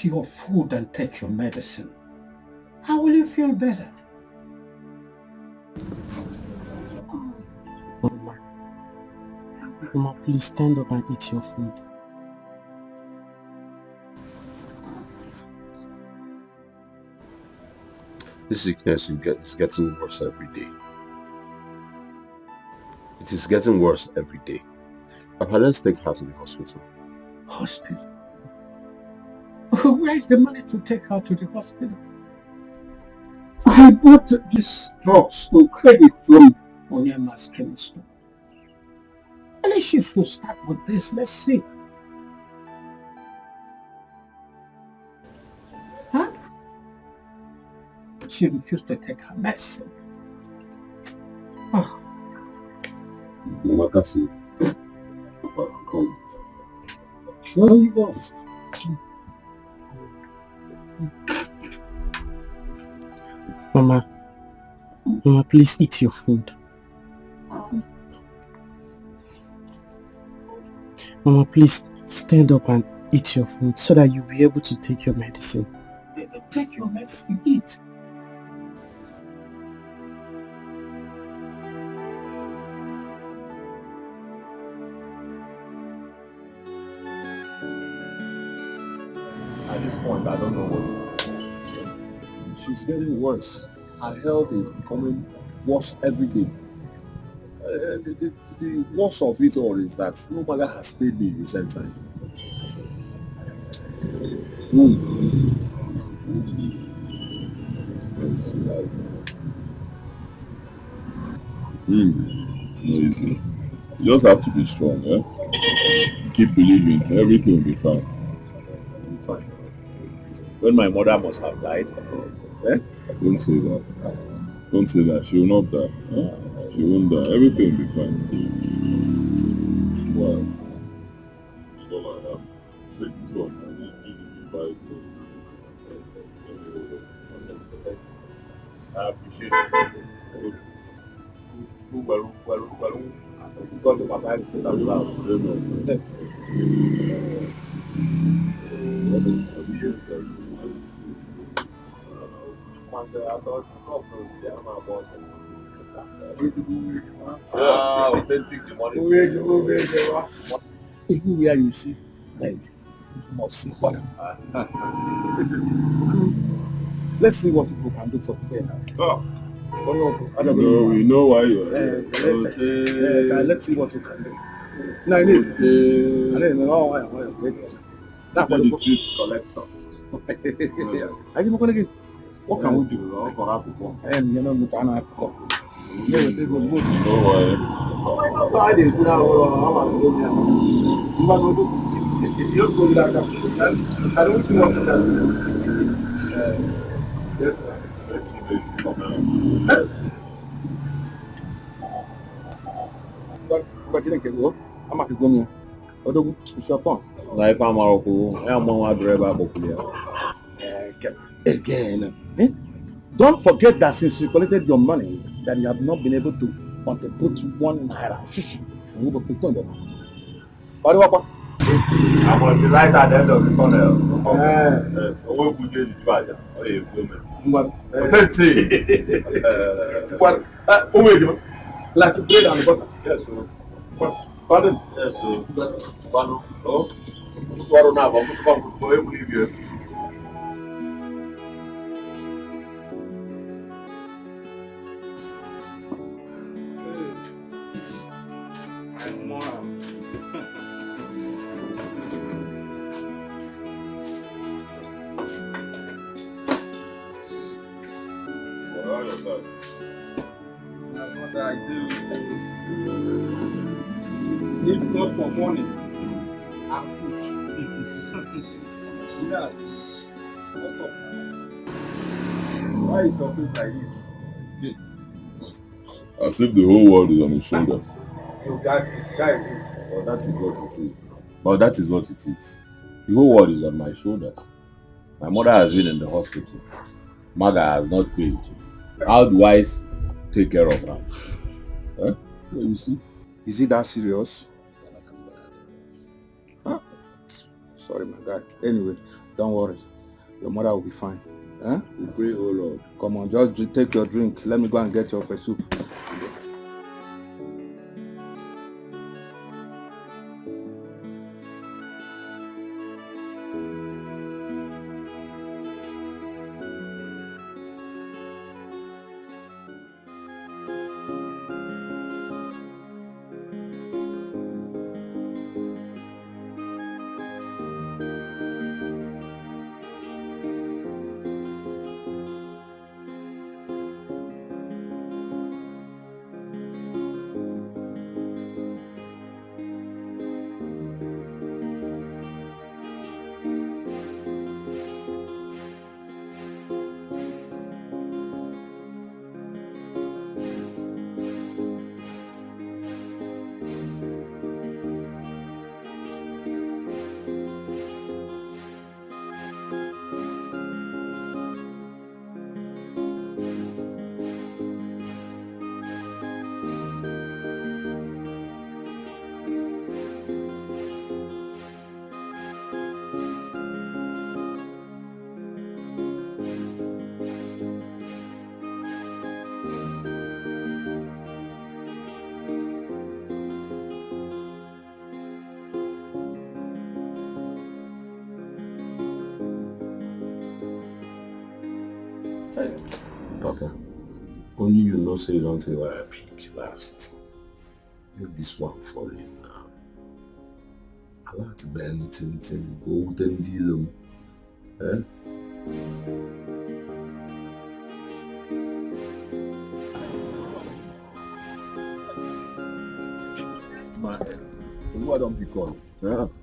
eat your food and take your medicine. How will you feel better? Mama, please stand up and eat your food. This sickness is getting worse every day. It is getting worse every day. Papa, let's take her to the hospital. Hospital? Where is the money to take her to the hospital? I bought this drugs on credit from Onyema's chemist store. At least she should start with this. Let's see. Huh? She refused to take her medicine. Oh. Mama, Kasi. Papa, come. Where are you going? Mama, please eat your food. Mama, please stand up and eat your food so that you'll be able to take your medicine. Take your medicine, eat. At this point, I don't know what to do. She's getting worse. Her health is becoming worse every day. The worst of it all is that no mother has paid me in recent time. It's not easy. You just have to be strong, eh? Keep believing, everything will be fine. Fine. When my mother must have died, eh? Don't say that. Don't say that. She will not die. Eh? She won't die. Everything will be fine. Wow. That's all I have. Take this one. I need you to buy it. I appreciate it. Well. Because of my life is not allowed. Authentic the money. Even where you see red, you must see water. Let's see what people can do for today now. No, we know why you're here. Let's see what you can do. No, I need. I don't know why I'm here. That's what the chief collector. Are you going to get? What can we do? You know, we can have to come. You know why? So I didn't put out all I'm going to you go like that. I don't see what you can do. Yes, sir. Let's see. But didn't get go. I'm at the gomia. Odogu, it's your phone. Life I'm Morocco. I'm on driver Again. Don't forget that since you collected your money, that you have not been able to contribute 1 naira. You will put on them. I'm on the light at the end of the tunnel. Yes. What would you try? Like bread and butter. Yes, sir. Pardon? Yes, sir. Pardon? Oh? I do. If not for money, I'm good. Yeah. What's up? Why is your face like this? As if the whole world is on his shoulders. You guys, Well, that is what it is. Well, that is what it is. The whole world is on my shoulders. My mother has been in the hospital. Maga has not paid. How do I take care of her? Huh? Well, you see, is it that serious? Huh? Sorry, my guy. Anyway, don't worry. Your mother will be fine. Huh? We pray, oh Lord. Come on, just take your drink. Let me go and get your pepper soup. Papa, only you know say you don't take why I pick last. Make this one fall in now. I like to bear anything, golden deal. Eh? Why don't pick on?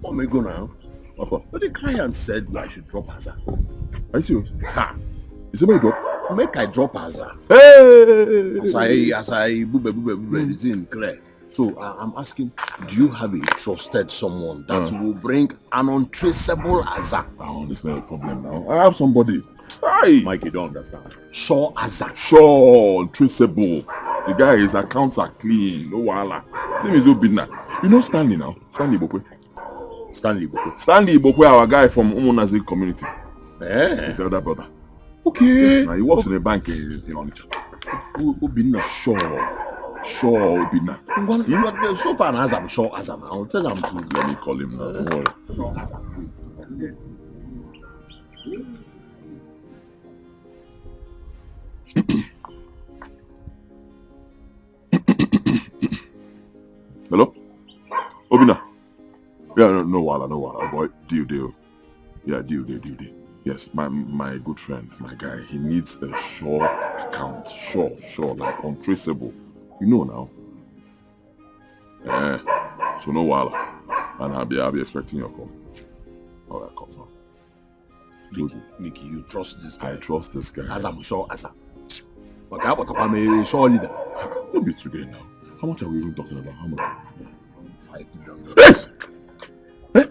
What me go now? Papa, but the client said I should drop Hazard. Are you serious? Ha! You say make drop? Make I drop Hazard. Hey! As I boobe, it's in clear. So I'm asking, do you have a trusted someone that will bring an untraceable Hazard? Oh, that's not a problem now. I have somebody. Hi! Mike, you don't understand. Sure Hazard. Sure, traceable. The guy, his accounts are clean. No wahala. His name is Obina. You know Stanley now? Stanley Ibokwe. Stanley Ibokwe. Stanley Ibokwe, our guy from Umunazi community. Eh? His elder brother. Okay. Yes, now he works in a bank in Onitsha. Obina. Sure, Obina. Well, so far as I'm sure as I'm, I'll tell him to. Let me call him now. Don't worry. Sure as I'm. Hello? Obina? Yeah, no wahala, boy. Deal. Yeah, deal. Yes, my good friend, my guy, he needs a sure account. Sure, like untraceable. You know now. So no wahala. And I'll be expecting your call. Alright, confirm. Mickey, you trust this guy? I trust this guy. As I'm sure as I'm. But I'm a sure leader. Don't be today now. How much are we even talking about? How much? $5 million. Eh?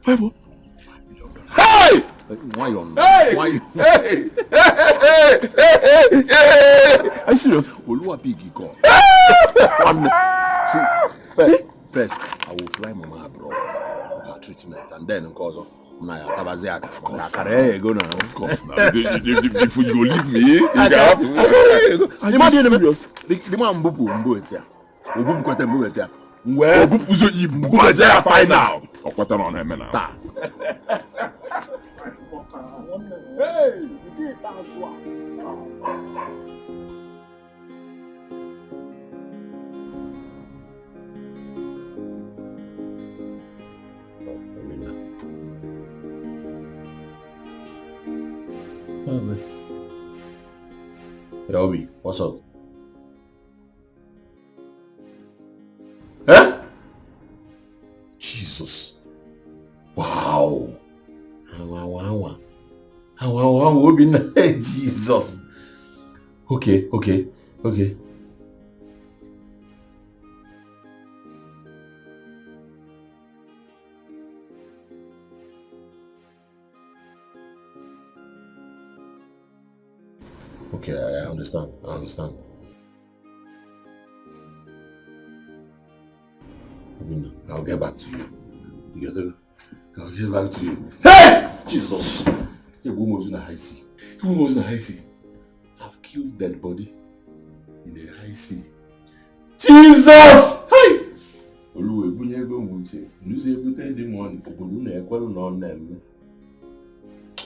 5 what? $5 million. Hey! Why you? Hey! Why you? Hey! Are you serious? Oluwa big call. See, first I will fly Mama abroad for her treatment, and then of course go now. Of course now. If you leave me, you can have to. Imagine the man mbu etia. Obu kwete mbu etia. Well, obu puzo mbu etia final. Okwata na eme na. Hey, you did that one. Oh, man. Hey, Obi, what's up? Huh? Jesus. Wow. Wow. Obi, Jesus. Okay. Okay, I understand. I'll get back to you. I'll get back to you. Hey! Jesus. A woman was in a high sea. A woman was in a high sea. I've killed dead body in a high sea. Jesus! Hi! Oluwe bunye ego munche. Nduzi ebute di money. Obodo na ekwelu na on them.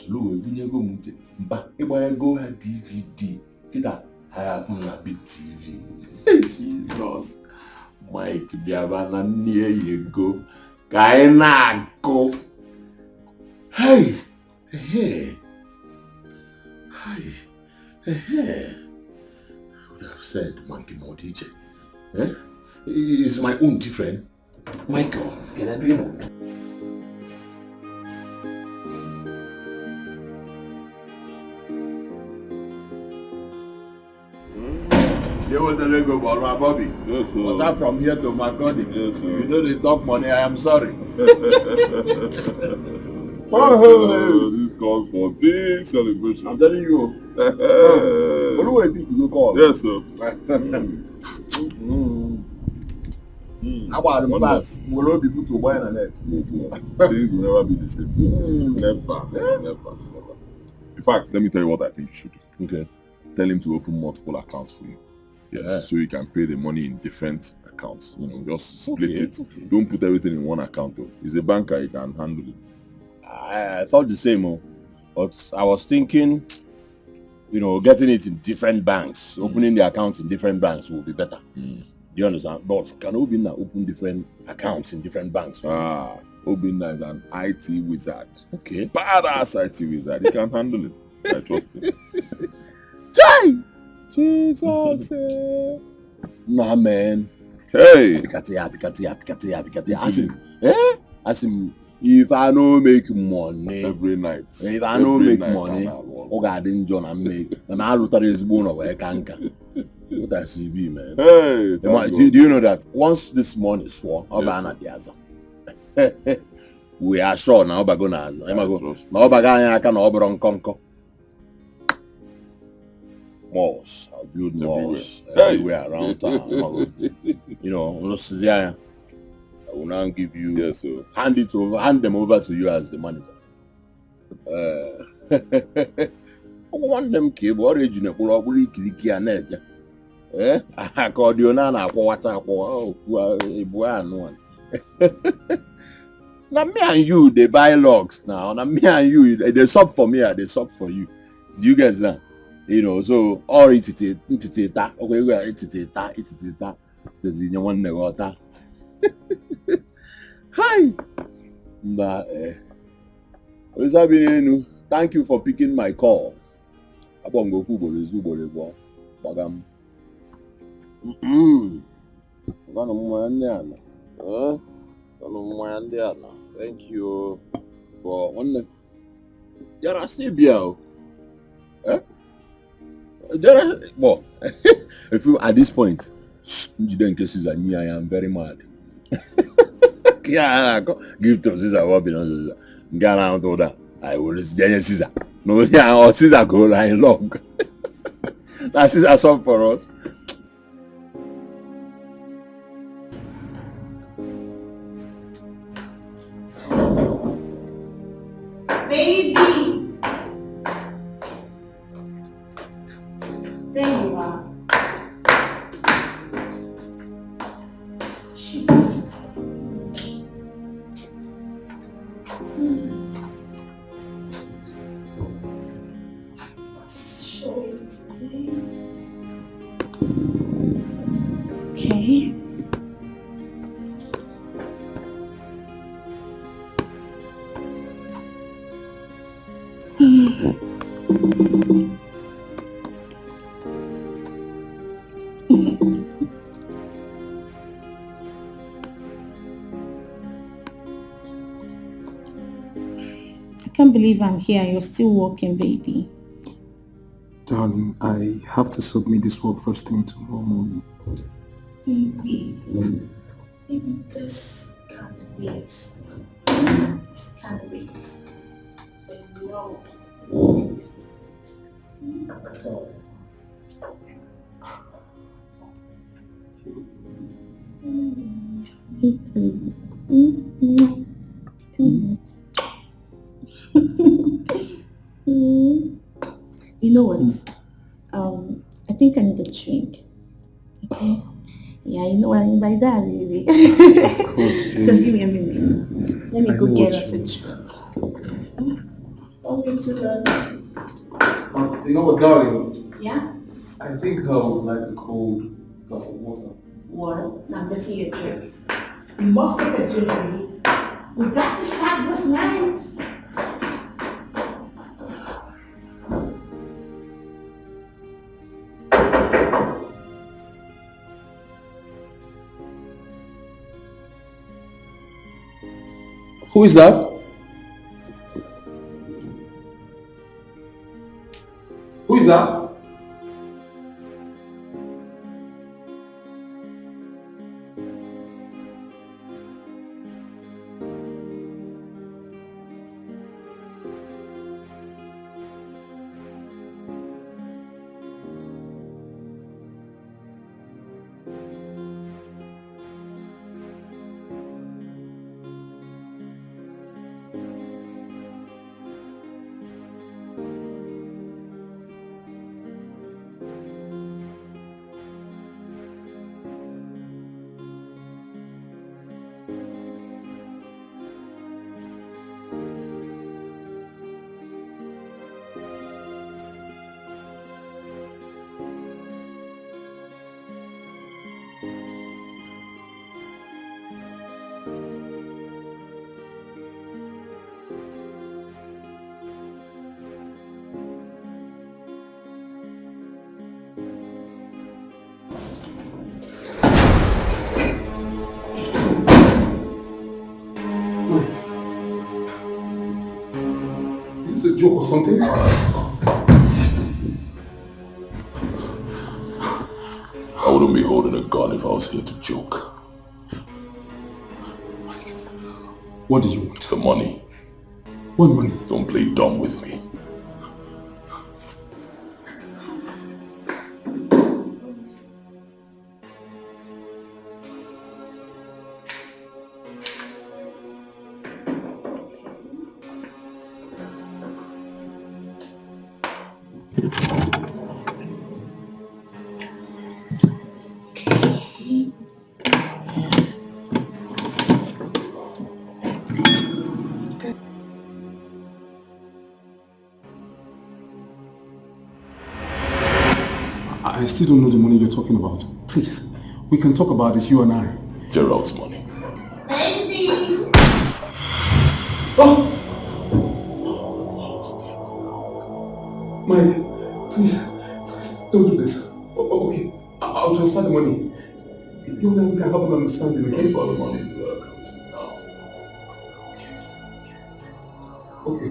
Oluwe bunye ego munche. Mba igba ego ha DVD. Kita I have na big TV. Jesus. Mike biaba na near you go. Kaina go. Hey. Hey. Hi. Hey. I would have said Monkey more DJ. Eh? Is my own different? Michael, can I do it? You want to go about my Bobby? Yes, sir. But I'm from here to my God. Yes, sir. You know they talk money, I am sorry. This calls for big celebration. I'm telling you. What do I think you call? Yes, sir. How about the pass? Will all be put to buy on net? Things will never be the same. Never. In fact, let me tell you what I think you should do. Okay. Tell him to open multiple accounts for you. Yes, Yeah. so you can pay the money in different accounts. You know, just split Okay, it. okay. Don't put everything in one account though. He's a banker, he can handle it. I thought the same, but I was thinking, you know, getting it in different banks, opening the accounts in different banks would be better. Do you understand? But can Obina open different accounts in different banks? Obinna is an IT wizard. Okay. Badass IT wizard. He can handle it. I trust him. Chai! Jesus! Nah, man. Hey! Pikatia. Ask him, if I no make money, Every night. if I no make night money, I'm at work. oh God, didn't John and make. And I look at his bone of a canker. What I see be, man. Hey! Do you know that once this money is sworn, Yes, we are sure now about going on. trust. Now about going on, can over conquer. Malls, I'll build malls everywhere around town. You know, I will now give you. Yes, sir. Hand them over to you as the manager. I want them cable original probably clicky and edge. Accordion and one. Now me and you they buy logs now. Now me and you they sub for me, they sub for you. Do you get that? You know, so or it okay, we are it there's in one water. Hi. Thank you for picking my call. Abongo football bagam. Thank you for one. There are still beer. Well, if you at this point, you don't cases I am very mad. Yeah, give to Caesar what belongs to Caesar. Get out all that. I will listen Caesar. No, yeah, or Caesar go line long. That's Caesar song for us. Baby! There you are. Show it today. Okay. I can't believe I'm here. You're still working, baby. Darling, I have to submit this work first thing tomorrow morning. Baby. Baby, this can't wait. Can't wait. But no. Can't wait. You know what? I think I need a drink. Okay. Yeah, you know what I mean by that, baby. Just give me a minute. Let me go get us a drink. Don't be too long. You know what, darling? Yeah? I think I would like a cold glass of water. What? Now I'm getting you a drink. You must take a drink, baby. We got to shop this night. Who is that? Who is that? Is this a joke or something? I wouldn't be holding a gun if I was here to joke. What do you want? The money. What money? Don't play dumb with me. I still don't know the money you're talking about. Please, we can talk about this, you and I. Gerald's money. Baby! Oh! Mike, please, don't do this. Okay, I'll transfer the money. You and I, we can have an understanding, okay? Transfer the money to her account now. Okay.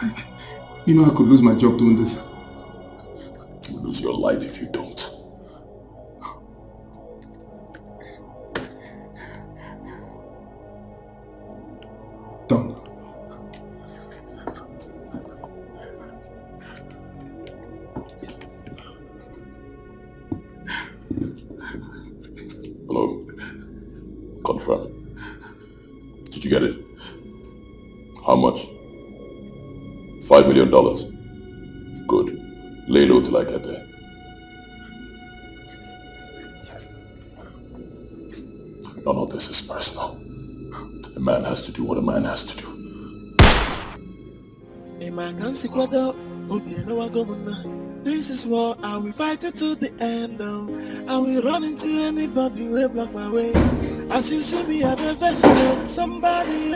Mike, you know I could lose my job doing this. You'll lose your life if you don't. Done. Hello? Confirm. Did you get it? How much? $5 million. Good. Lay low till I get there. None of this is personal. A man has to do what a man has to do. This is war, and we fight it to the end. And we run into anybody who block my way. As you see me at the vessel, somebody,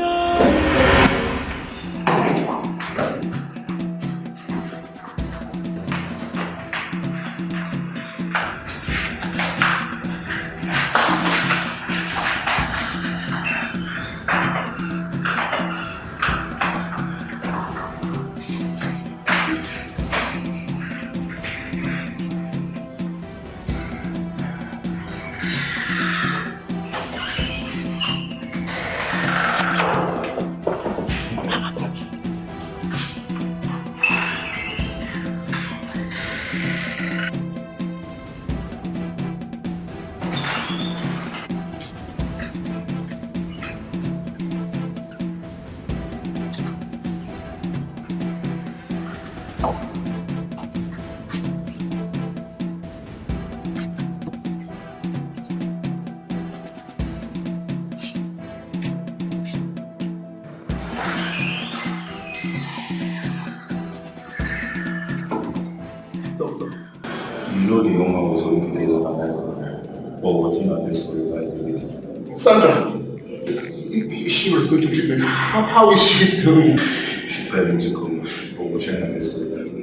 You know the young man was already dead on alive, but was not best to revive everything. Sandra, is she responding to treatment? How is she doing? She fell into coma, but we're trying our best to revive her.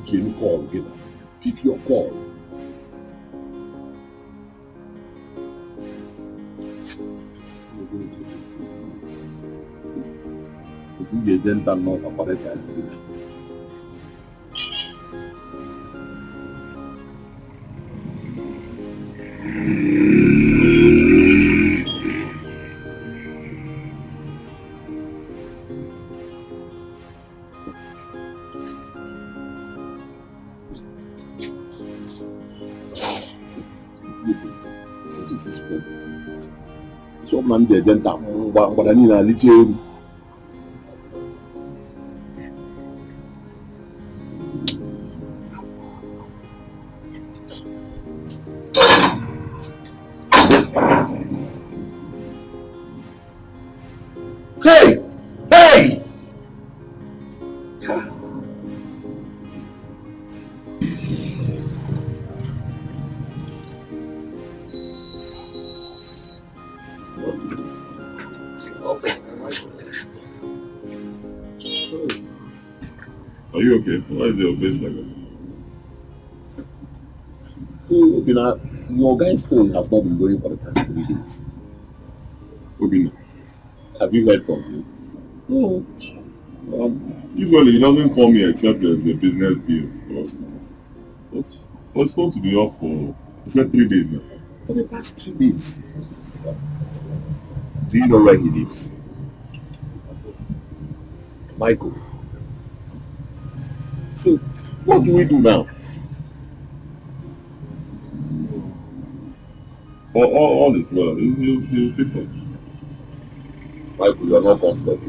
Pick any call, get up. Pick your call. If you get dental not operated, so man the dental, but I need a little. Hey! Hey! Are you okay? Why is your face like that? Obina, your guy's phone has not been going for the past 3 days. Obina. Have you heard from him? No. Usually he doesn't call me except there's a business deal. But it's supposed to be off for, he said 3 days now. For the past 2 days. Do you know where he lives? Michael. So, what do we do now? All is well. He'll pick up. Michael, you are not comfortable.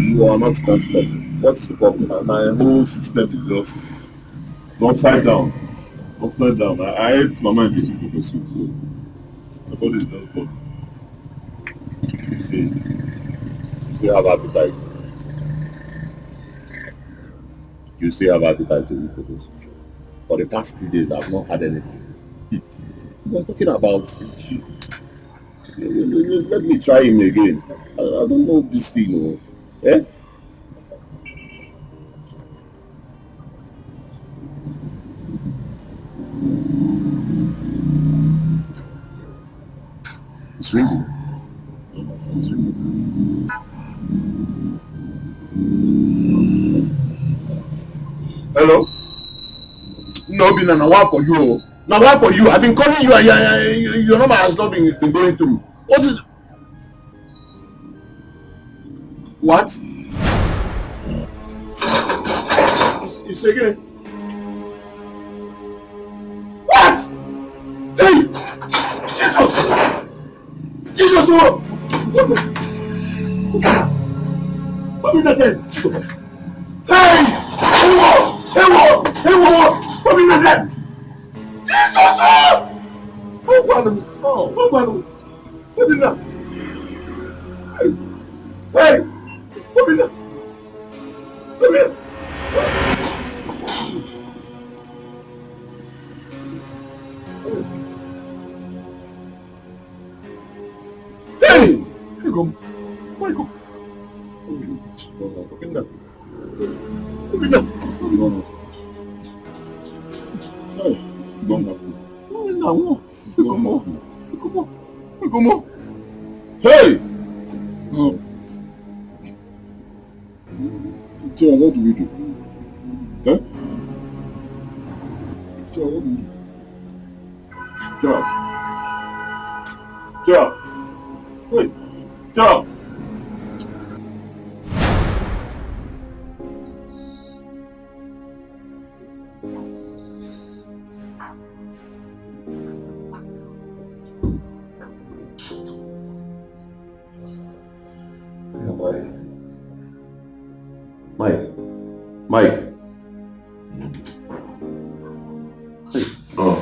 You are not comfortable. What's the problem? My whole system is just upside down. Upside down. I ate my mind getting pepper soup, so my body is not good. You see, you still have appetite. You still have appetite to eat pepper soup. For the past 3 days, I've not had anything. We're talking about. Let me try him again. I don't know this thing, oh. Eh? It's ringing. It's ringing. Hello? No, Bina, now what for you? Now what for you? I've been calling you and your number has not been going through. What is... What? You say again? What? Hey! Jesus! Jesus! What is that then? Hey! Hey, what? Hey, what? Hey, what? What is that then? Jesus! Oh, what? Oh, what? What is that? Hey! Hey! What is that? Come here! Hey! Here you go. Michael. Open that. Open that. Hey, come on. Come on. Hey! Oh. Joe, what do we do? Huh? Joe, what do we do? Joe. Wait. Joe. Mike. Hey. Oh.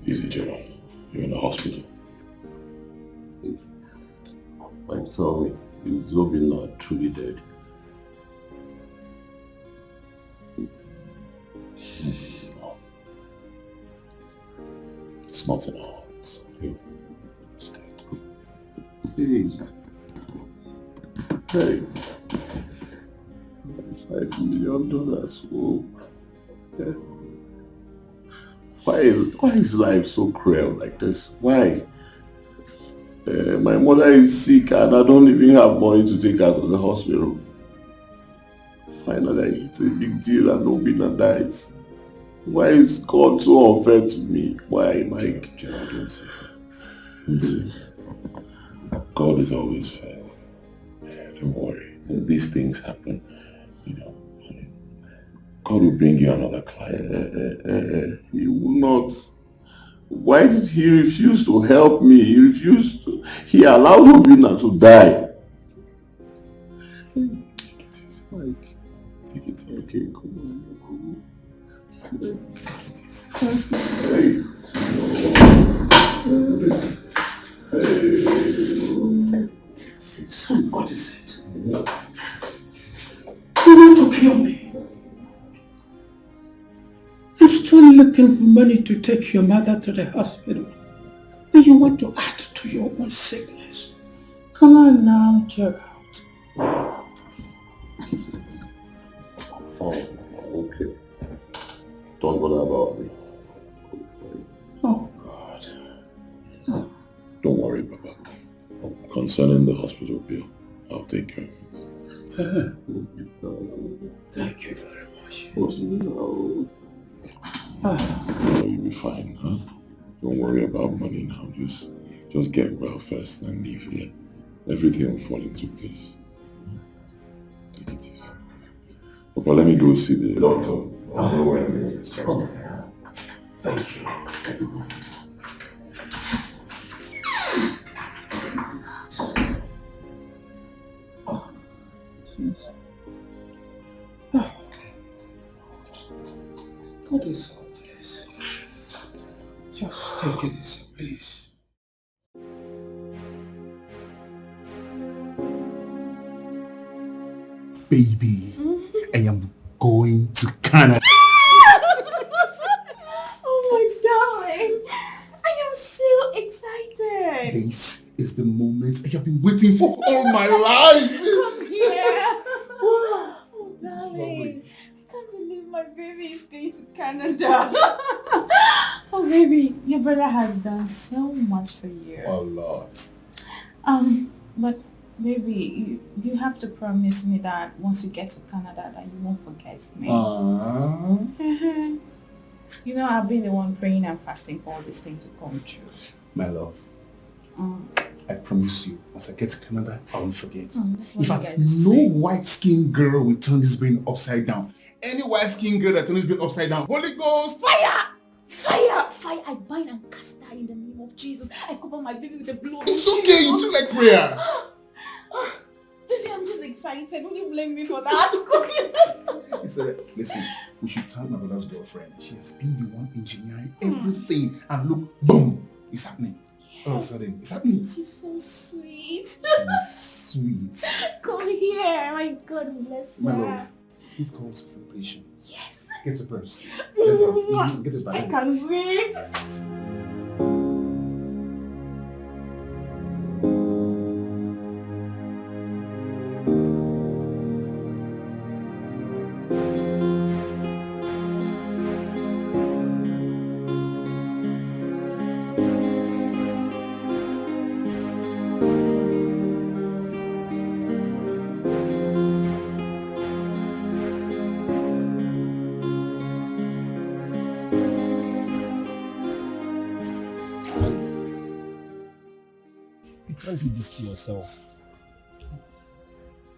Easy, Joe. You're in the hospital. Mike, tell me, is Zobina truly dead? No. It's not in our hands. It's dead. Hey. $5 million. Oh. Yeah. Why is life so cruel like this? Why? My mother is sick and I don't even have money to take her to the hospital. Finally, it's a big deal and Obina dies. Why is God so unfair to me? Why, Mike? Gerald, don't say that. God is always fair. Don't worry. These things happen. You know, God will bring you another client. He will not. Why did he refuse to help me? He allowed Obina to die. Take it easy, Mike. Take it easy. Okay, come on. Son, what is it? You want to kill me? You're still looking for money to take your mother to the hospital. And you want to add to your own sickness. Come on now, Gerald. Fine. Okay. Don't bother about me. Oh, God. Don't worry, Papa. Concerning the hospital bill, I'll take care of it. Thank you very much. You'll be fine, huh? Don't worry about money now. Just get well first and leave here. Everything will fall into place. Take it easy. Papa, let me go see the doctor. I know where I'm going. Thank you. What is all this? Just take it easy, please. Baby, I am going to Canada. Oh my darling, I am so excited. This is the moment I have been waiting for all my life. Come here. Oh darling, I can't believe my baby is going to Canada. Oh baby, your brother has done so much for you. A lot. But baby, you have to promise me that once you get to Canada that you won't forget me. You know, I've been the one praying and fasting for all this thing to come true. My love, I promise you, once I get to Canada, I won't forget. That's what In you fact, guys no say. white-skinned girl will turn this brain upside down. Any white-skinned girl that turns this brain upside down, Holy Ghost! Fire! Fire! Fire! I bind and cast her in the name of Jesus. I cover my baby with the blood. It's okay, you took like prayer. Baby, I'm just excited. Don't you blame me for that? Listen, we should tell my brother's girlfriend. She has been the one engineering everything. And look, boom, it's happening. Yes. All of a sudden, it's happening. She's so sweet. She's sweet. Come here. My God bless her. My love, this calls for celebration. Yes. Get a purse. Get it back. I can't wait. Can't do this to yourself.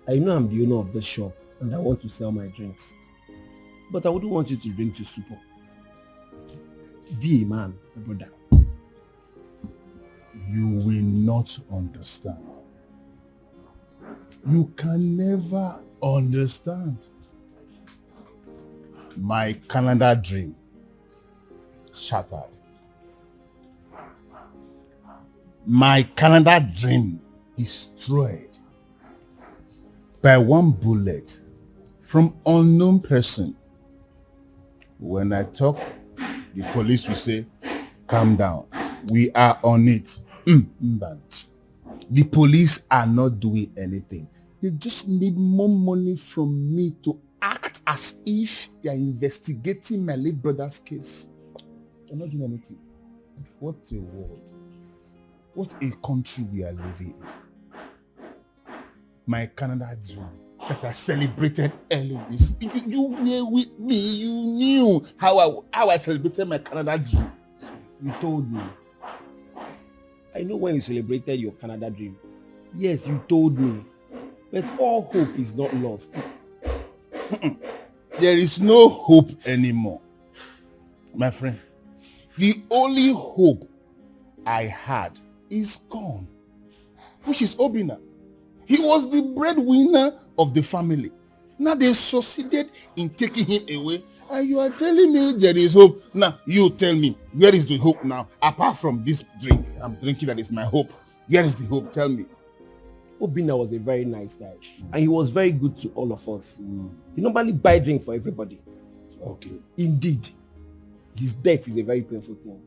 I know I'm the owner of this shop and I want to sell my drinks. But I wouldn't want you to drink to stupor. Be a man, my brother. You will not understand. You can never understand. My Canada dream shattered. My Canada dream destroyed by one bullet from unknown person. When I talk, the police will say, calm down, we are on it. The police are not doing anything. They just need more money from me to act as if they are investigating my late brother's case. They're not doing anything. What a world. What a country we are living in. My Canada dream that I celebrated early this. You were with me. You knew how I celebrated my Canada dream. You told me. I know when you celebrated your Canada dream. Yes, you told me. But all hope is not lost. There is no hope anymore. My friend, the only hope I had is gone, which is Obina. He was the breadwinner of the family. Now they succeeded in taking him away, and you are telling me there is hope. Now you tell me, where is the hope now? Apart from this drink I'm drinking that is my hope. Where is the hope? Tell me. Obina was a very nice guy, and he was very good to all of us. He normally buy drink for everybody. Okay. Indeed, his death is a very painful thing.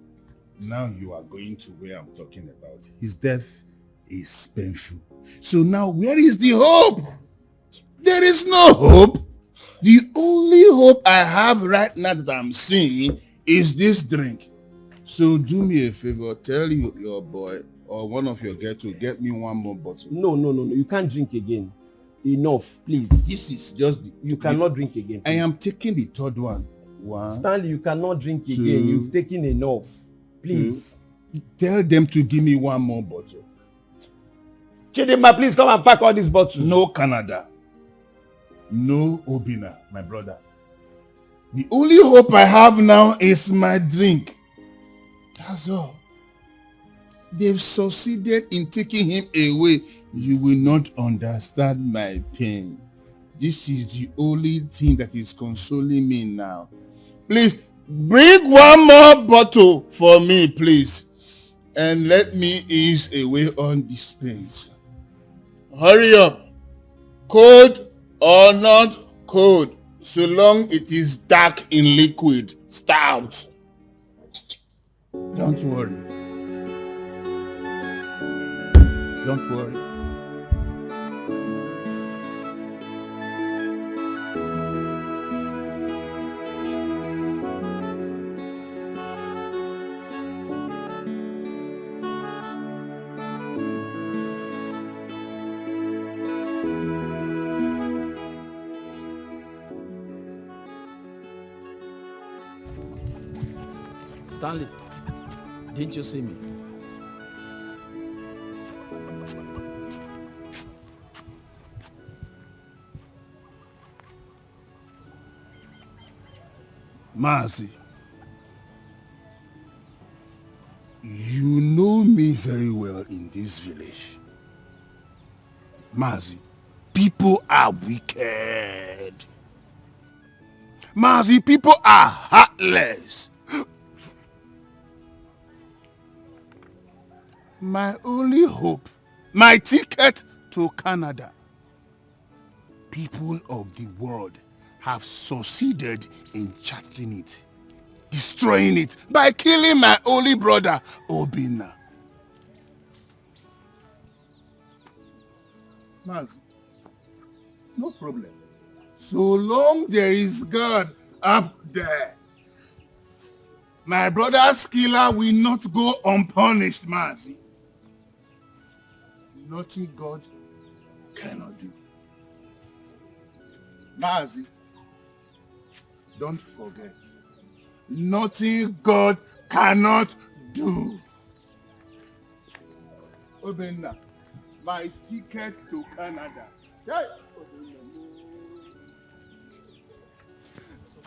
Now you are going to where I'm talking about. His death is painful. So now where is the hope? There is no hope. The only hope I have right now that I'm seeing is this drink. So do me a favor, tell your boy or one of your girls to get me one more bottle. No. You can't drink again. Enough, please. This is just you cannot drink again. Please. I am taking the third one. Stanley, you cannot drink again. You've taken enough. Please. Tell them to give me one more bottle. Chidinma, please come and pack all these bottles. No Canada. No, Obina, my brother. The only hope I have now is my drink. That's all. They've succeeded in taking him away. You will not understand my pain. This is the only thing that is consoling me now. Please, bring one more bottle for me, please. And let me ease away on this pain. Hurry up. Cold or not cold, so long it is dark in liquid. Stout. Don't worry. Don't worry. Stanley, didn't you see me? Mazi, you know me very well in this village. Mazi, people are wicked. Mazi, people are heartless. My only hope, my ticket to Canada. People of the world have succeeded in shattering it, destroying it by killing my only brother, Obina. Mazi, no problem. So long there is God up there, my brother's killer will not go unpunished, Mazi. Nothing God cannot do. Mazi, don't forget, nothing God cannot do. Obina, my ticket to Canada. Hey.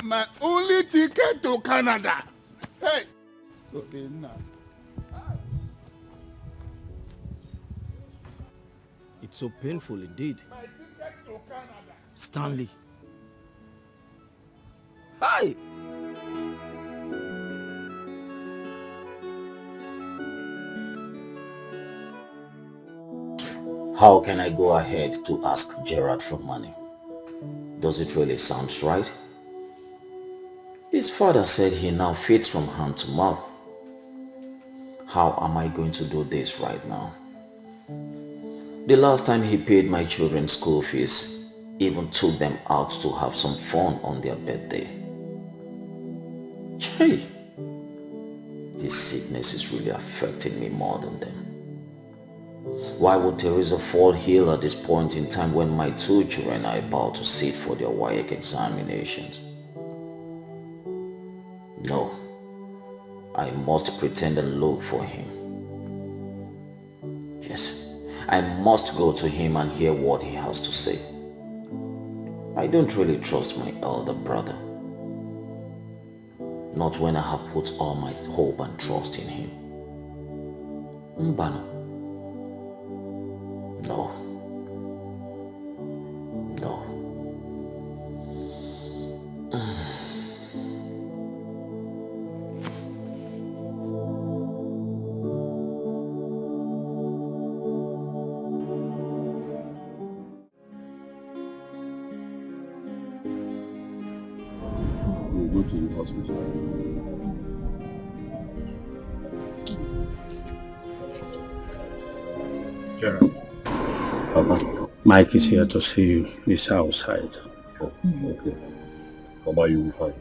My only ticket to Canada. Hey. Obina. It's so painful indeed. My ticket to Canada. Stanley. Hi! How can I go ahead to ask Gerard for money? Does it really sound right? His father said he now feeds from hand to mouth. How am I going to do this right now? The last time he paid my children's school fees, even took them out to have some fun on their birthday. Hey, this sickness is really affecting me more than them. Why would Teresa fall ill at this point in time when my two children are about to sit for their WAEC examinations? No, I must pretend and look for him. Yes, I must go to him and hear what he has to say. I don't really trust my elder brother. Not when I have put all my hope and trust in him. Mbano. No. No. We'll go to the hospital. Gerald. Papa. Mike is here to see you. He's outside. Oh, okay. Papa, you will be fine.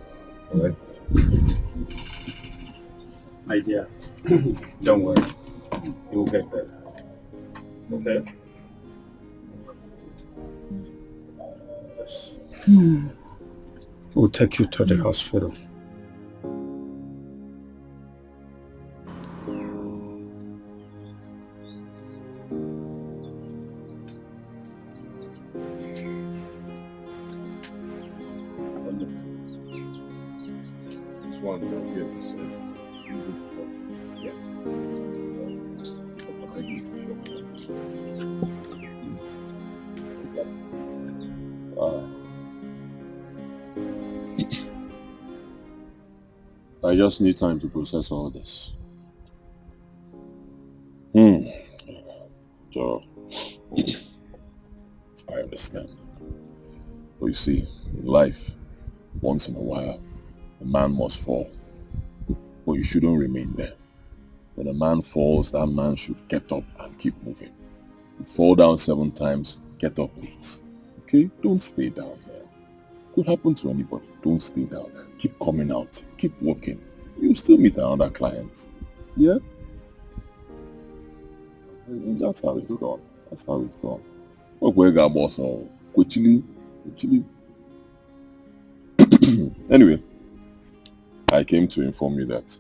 Alright? My dear, don't worry. You will get better. Okay? Yes. We'll take you to the hospital. one, you're here, so you good stuff. Yes. I just need time to process all this. So, I understand. But you see, in life, once in a while, a man must fall. But you shouldn't remain there. When a man falls, that man should get up and keep moving. You fall down 7 times, get up 8. Okay? Don't stay down, man. Could happen to anybody. Don't stay down. Keep coming out. Keep working. You'll still meet another client. Yeah? That's how it's done. That's how it's done. Where boss or quickly. Anyway, I came to inform you that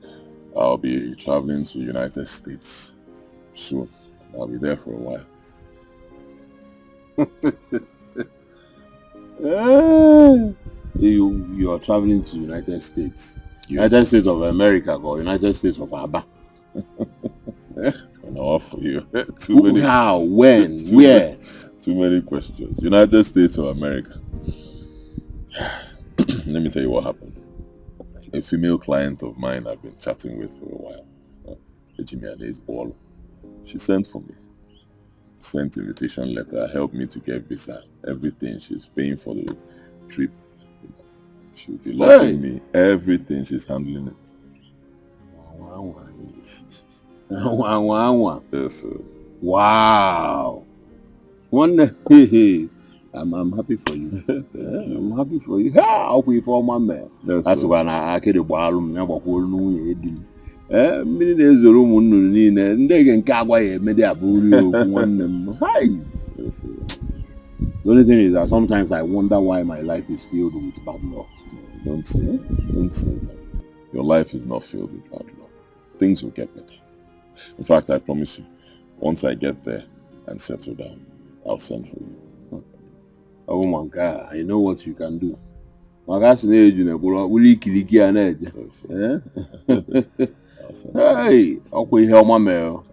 I'll be traveling to United States soon. I'll be there for a while. You are traveling to United States. Yes. United States of America or United States of Aba. An offer for you. How? When? Where? Too many questions. United States of America. Let me tell you what happened. A female client of mine I've been chatting with for a while. Ball. She sent for me. Sent invitation letter, helped me to get visa, everything. She's paying for the trip. She'll be lodging me, everything. She's handling it. Yes, sir. Wow. I'm happy for you. I'm happy for you. I'll be for my man. That's when I get a ballroom. Many days the room and they can carry me there. The only thing is that sometimes I wonder why my life is filled with bad luck. Don't say that. Your life is not filled with bad luck. Things will get better. In fact, I promise you, once I get there and settle down, I'll send for you. Oh my God, I know what you can do. My guy's age, you know, will you kill Hey, okay, help my mail.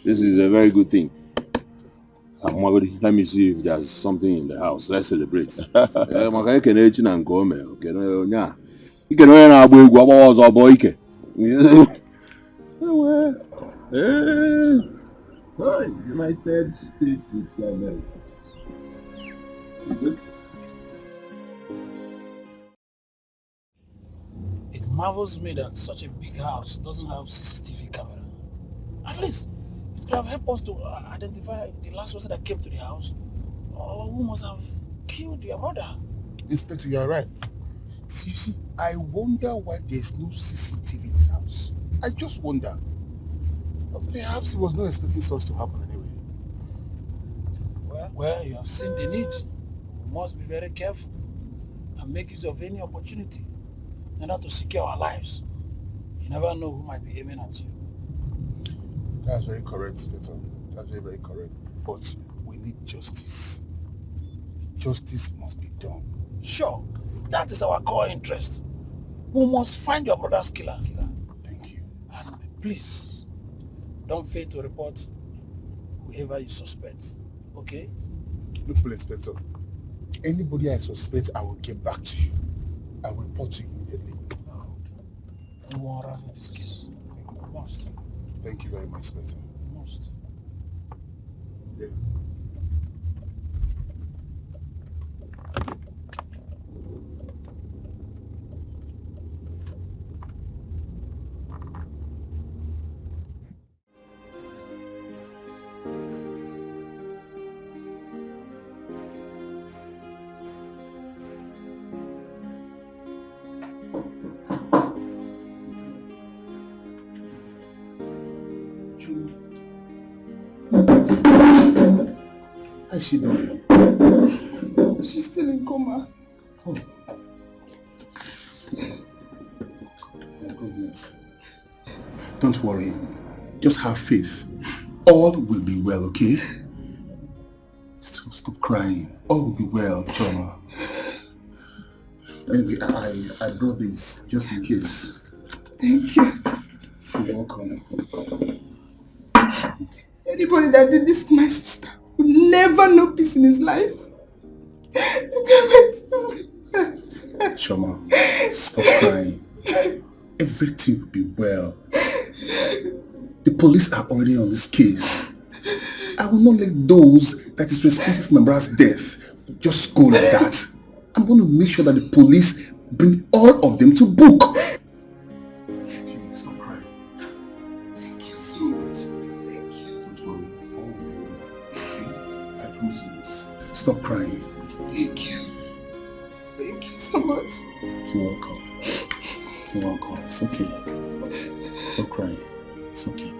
This is a very good thing. Let me see if there's something in the house. Let's celebrate. My guy can age and go mail. Okay, no, you can wear a boy, was our boy. United States of America. It marvels me that such a big house doesn't have CCTV camera. At least, it could have helped us to identify the last person that came to the house or who must have killed your brother. Inspector, you are right. See, I wonder why there's no CCTV in this house. I just wonder. Perhaps he was not expecting such to happen anyway. Well, you have seen the need. We must be very careful and make use of any opportunity in order to secure our lives. You never know who might be aiming at you. That's very correct, Inspector. That's very, very correct. But we need justice. Justice must be done. Sure, that is our core interest. We must find your brother's killer. Thank you. And please, don't fail to report whoever you suspect, okay? Look, Inspector. Anybody I suspect, I will get back to you. I will report to you immediately. We will unravel this case. We must. Thank you very much, Inspector. We must. Yeah. How's she doing? She's still in coma. Oh. My goodness. Don't worry. Just have faith. All will be well, okay? Stop crying. All will be well, Choma. Anyway, I brought this just in case. Thank you. You're welcome. Anybody that did this to my sister will never know peace in his life. Shoma, stop crying. Everything will be well. The police are already on this case. I will not let those that is responsible for my brother's death just go like that. I'm going to make sure that the police bring all of them to book. It's okay, stop crying. Thank you so much. Thank you. Don't worry, all will be well. Okay? I promise you this. Stop crying. Thank you. Thank you so much. You're welcome. You're welcome. It's okay. Stop crying. It's okay.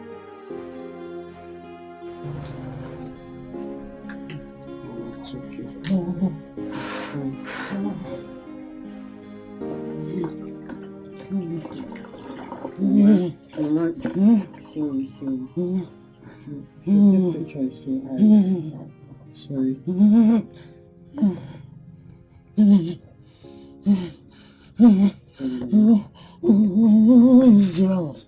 It's okay. Sorry. Who is Gerald?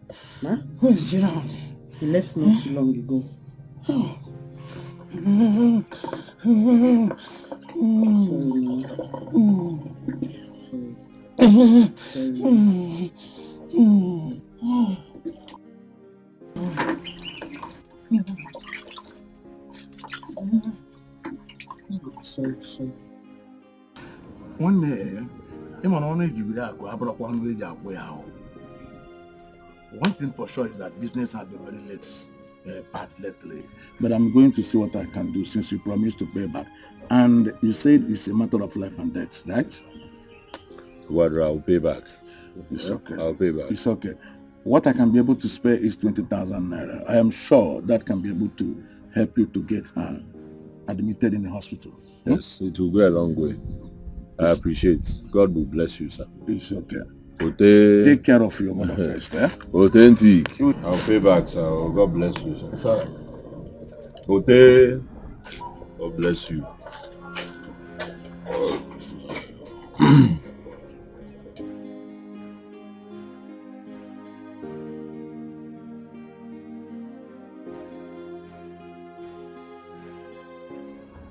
Huh? Who is Gerald? He left not too long ago. Sorry. One day, one thing for sure is that business has been very bad lately. But I'm going to see what I can do since you promised to pay back. And you said it's a matter of life and death, right? Well, I'll pay back. It's okay. I'll pay back. It's okay. What I can be able to spare is 20,000 naira. I am sure that can be able to help you to get her admitted in the hospital. Yes, it will go a long way. I appreciate. God will bless you, sir. It's okay. Take care of your mother first, eh? Authentic. I'll pay back, sir. God bless you, sir. It's all right. God bless you.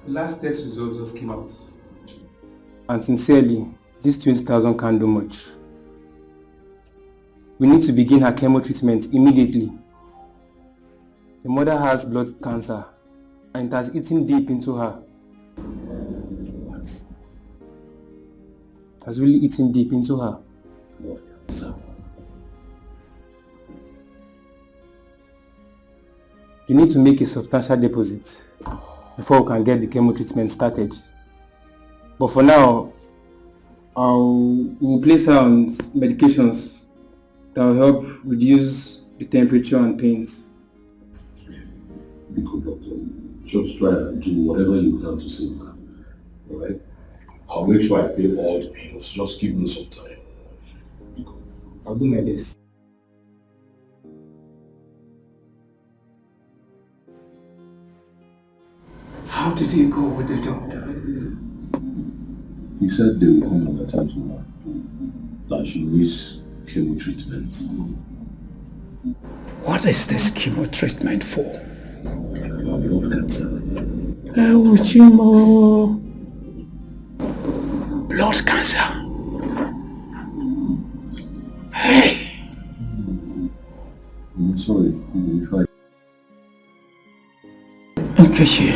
Last test results just came out. And sincerely, this 20,000 can't do much. We need to begin her chemo treatment immediately. The mother has blood cancer and it has eaten deep into her. What? It has really eaten deep into her. Blood cancer? You need to make a substantial deposit before we can get the chemo treatment started. But for now, we'll place her on medications that will help reduce the temperature and pains. Because doctor, just try and do whatever you can to save her. Alright? I'll make sure I pay all the bills. Just give me some time. I'll do my best. How did you go with the doctor? He said they will come and attend to her. That she needs chemo treatment. What is this chemo treatment for? Blood cancer. Chemo. Blood cancer. Hey. I'm sorry. If I... Nkechi,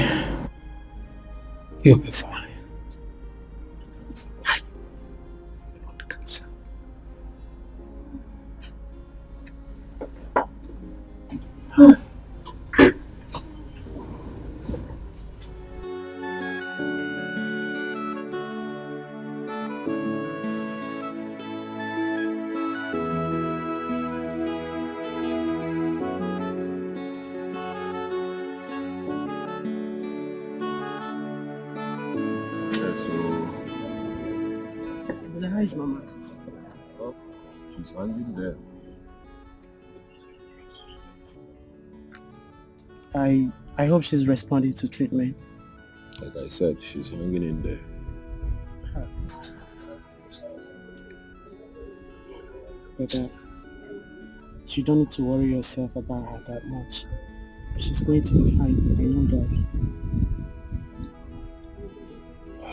you'll be fine. Blood cancer. How is Mama? Oh, she's hanging there. I hope she's responding to treatment. Like I said, she's hanging in there. But you don't need to worry yourself about her that much. She's going to be fine. I know that.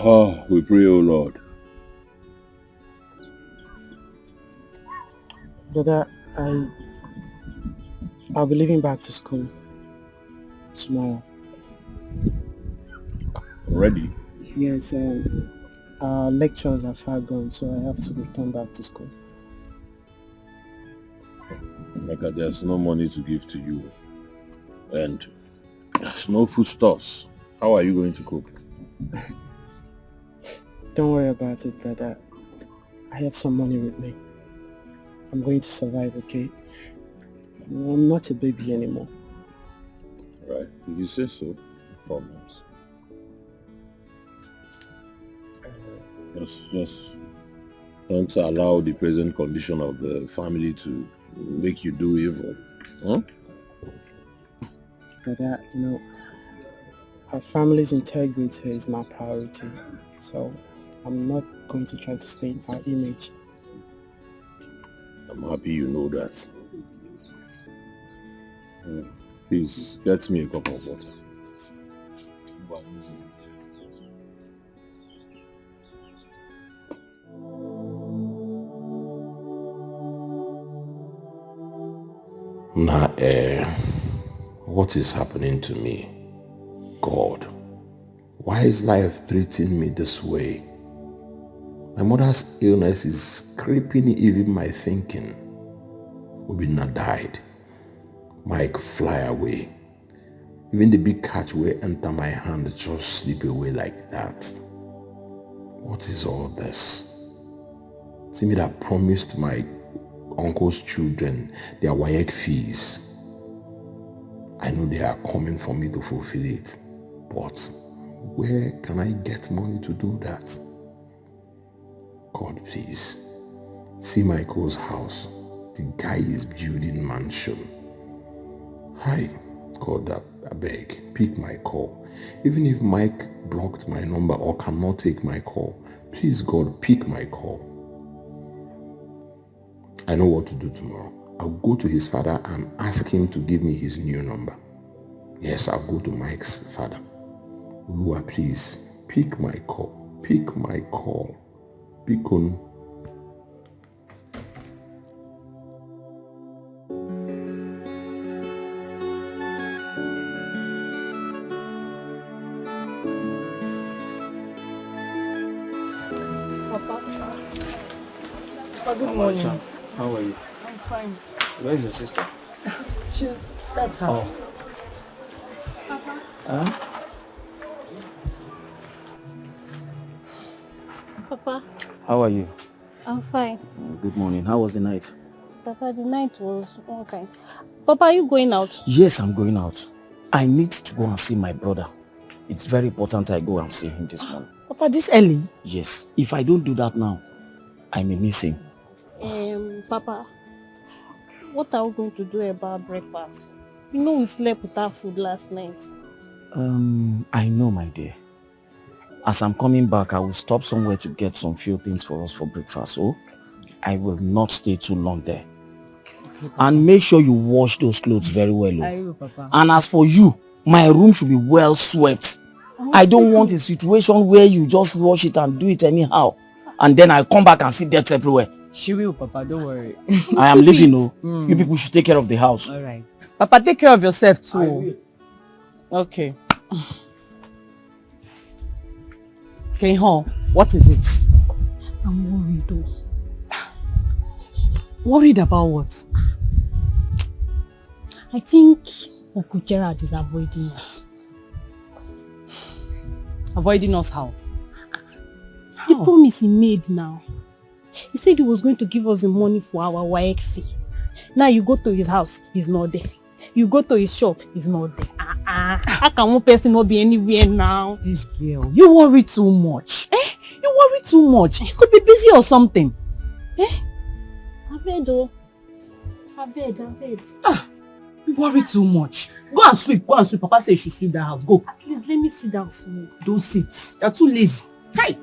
Oh, we pray, oh Lord. Brother, I'll be leaving back to school tomorrow. Already? Yes, our lectures are far gone, so I have to return back to school. Mecca, there's no money to give to you. And there's no foodstuffs. How are you going to cope? Don't worry about it, brother. I have some money with me. I'm going to survive, okay? I'm not a baby anymore. Right, if you say so, for months. Just don't allow the present condition of the family to make you do evil. Huh? Brother, our family's integrity is my priority. So I'm not going to try to stain our image. I'm happy you know that. Please, get me a cup of water. Nah, what is happening to me? God, why is life treating me this way? My mother's illness is creeping even my thinking. Obina died. Mike fly away. Even the big catch will enter my hand just slip away like that. What is all this? See me that promised my uncle's children their WAEC fees. I know they are coming for me to fulfill it. But where can I get money to do that? God, please. See Michael's house. The guy is building mansion. Hi, God, I beg, pick my call. Even if Mike blocked my number or cannot take my call, please, God, pick my call. I know what to do tomorrow. I'll go to his father and ask him to give me his new number. Yes, I'll go to Mike's father. Lua, please, pick my call. Pick my call. Pick on. Good morning. How are you? I'm fine. Where is your sister? That's her. Oh. Papa. Huh? Papa. How are you? I'm fine. Good morning. How was the night? Papa, the night was okay. Papa, are you going out? Yes, I'm going out. I need to go and see my brother. It's very important I go and see him this morning. Papa, this early? Yes. If I don't do that now, I may miss him. Papa, what are we going to do about breakfast? You know we slept without food last night. I know, my dear. As I'm coming back, I will stop somewhere to get some few things for us for breakfast. Oh, I will not stay too long there. Okay, and make sure you wash those clothes very well. I will, Papa. And as for you, my room should be well swept. I don't want a situation where you just rush it and do it anyhow. And then I come back and see dirt everywhere. She will, Papa, don't worry. I am leaving, no. You people should take care of the house. All right. Papa, take care of yourself too. Okay. Kenho, what is it? I'm worried though. Worried about what? I think Uncle Gerard is avoiding us. Avoiding us how? The promise he made now. He said he was going to give us the money for our WAEC fee. Now you go to his house, he's not there. You go to his shop, he's not there. How can one person not be anywhere now? This girl, you worry too much. You worry too much. He could be busy or something. Abed, oh. Abed. You worry too much. Go and sweep. Papa said you should sweep that house. Go. At least let me sit down small. Don't sit. You're too lazy. Hey!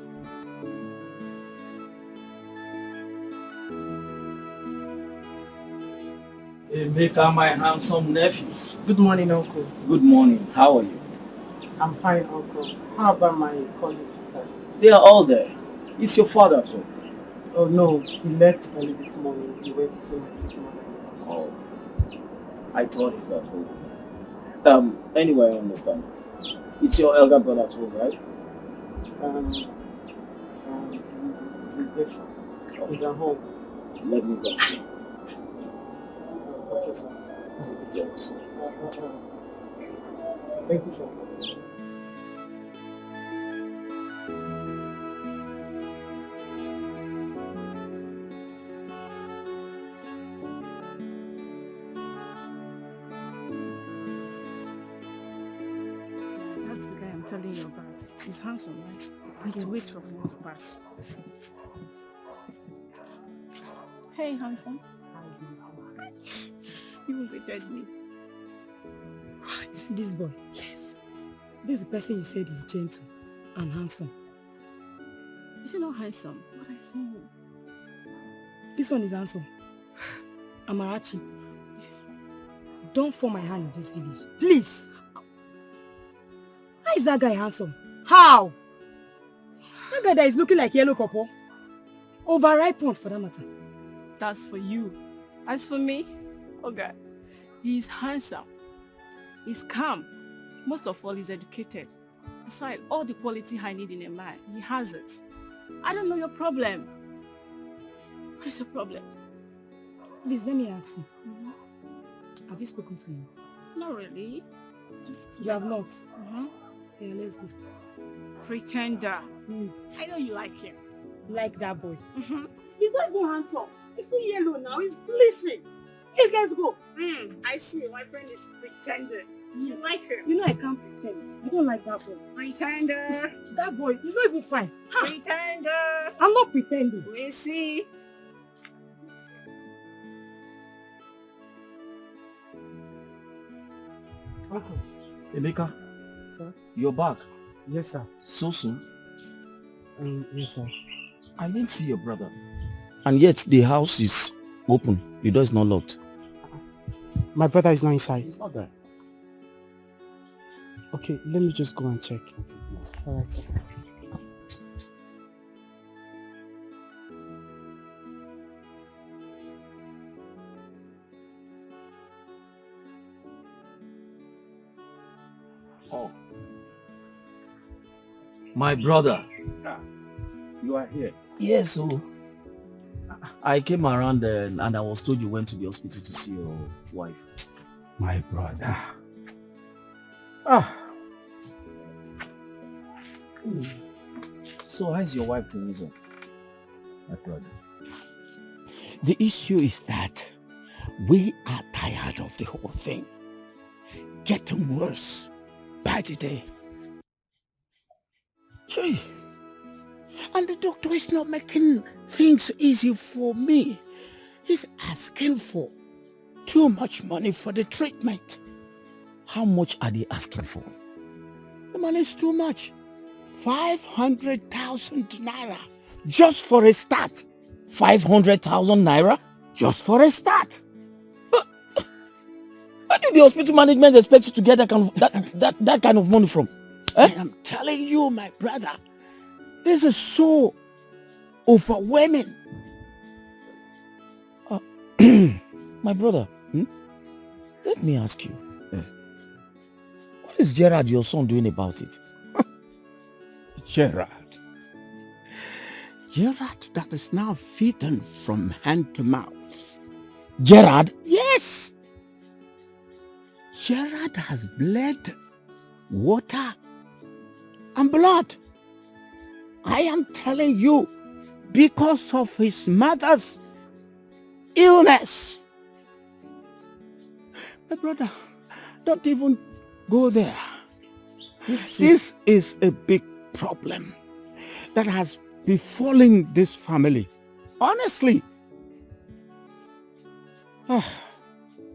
Emeka, my handsome nephew. Good morning, Uncle. Good morning. How are you? I'm fine, Uncle. How about my cousin sisters? They are all there. Is your father at home? Oh no, he left early this morning. He went to see my sick mother in the hospital. Oh, I thought he's at home. Anyway, I understand. It's your elder brother at home, right? Yes, sir. He's at home. Let me go. Okay, sir. Yes. Thank you, sir. That's the guy I'm telling you about. He's handsome, right? We can wait for him to pass. Hey, handsome. You invited me. What? This boy? Yes. This is the person you said is gentle and handsome. Is he not handsome? What I see him. This one is handsome. Amarachi. Yes. Don't fall my hand in this village. Please. How is that guy handsome? How? That guy that is looking like yellow purple. Overripe one for that matter. That's for you. As for me, oh God, he's handsome. He's calm. Most of all, he's educated. Besides, all the quality I need in a man, he has it. I don't know your problem. What is your problem? Please, let me ask you. Have you spoken to him? Not really. Just... You have not? Yeah, let's go. Pretender. I know you like him. Like that boy? He's not even handsome. He's too yellow now. He's bleaching. Hey, let's go. I see. My friend is pretending. You like him. You know I can't pretend. You don't like that boy. Pretender. That boy, he's not even fine. Pretender. I'm not pretending. We see. Uncle. Emeka, Sir? you're back. Yes, sir. So soon? Yes, sir. I didn't see your brother. And yet the house is open. The door is not locked. My brother is not inside. He's not there. Okay, let me just go and check. Alright, sir. Oh. My brother. You are here. Yes, so I came around and I was told you went to the hospital to see your wife. My brother. So how's your wife, Teresa? My brother. The issue is that we are tired of the whole thing. Getting worse by the day. Gee. And the doctor is not making things easy for me. He's asking for too much money for the treatment. How much are they asking for? The money is too much. 500,000 naira. Just for a start. 500,000 naira? Just for a start. Where do the hospital management expect you to get that kind of money from? I am telling you, my brother, this is so overwhelming. My brother, let me ask you. What is Gerard, your son, doing about it? Gerard that is now feeding from hand to mouth. Gerard? Yes. Gerard has bled water and blood. I am telling you, because of his mother's illness. My brother, don't even go there. This is a big problem that has befallen this family. Honestly.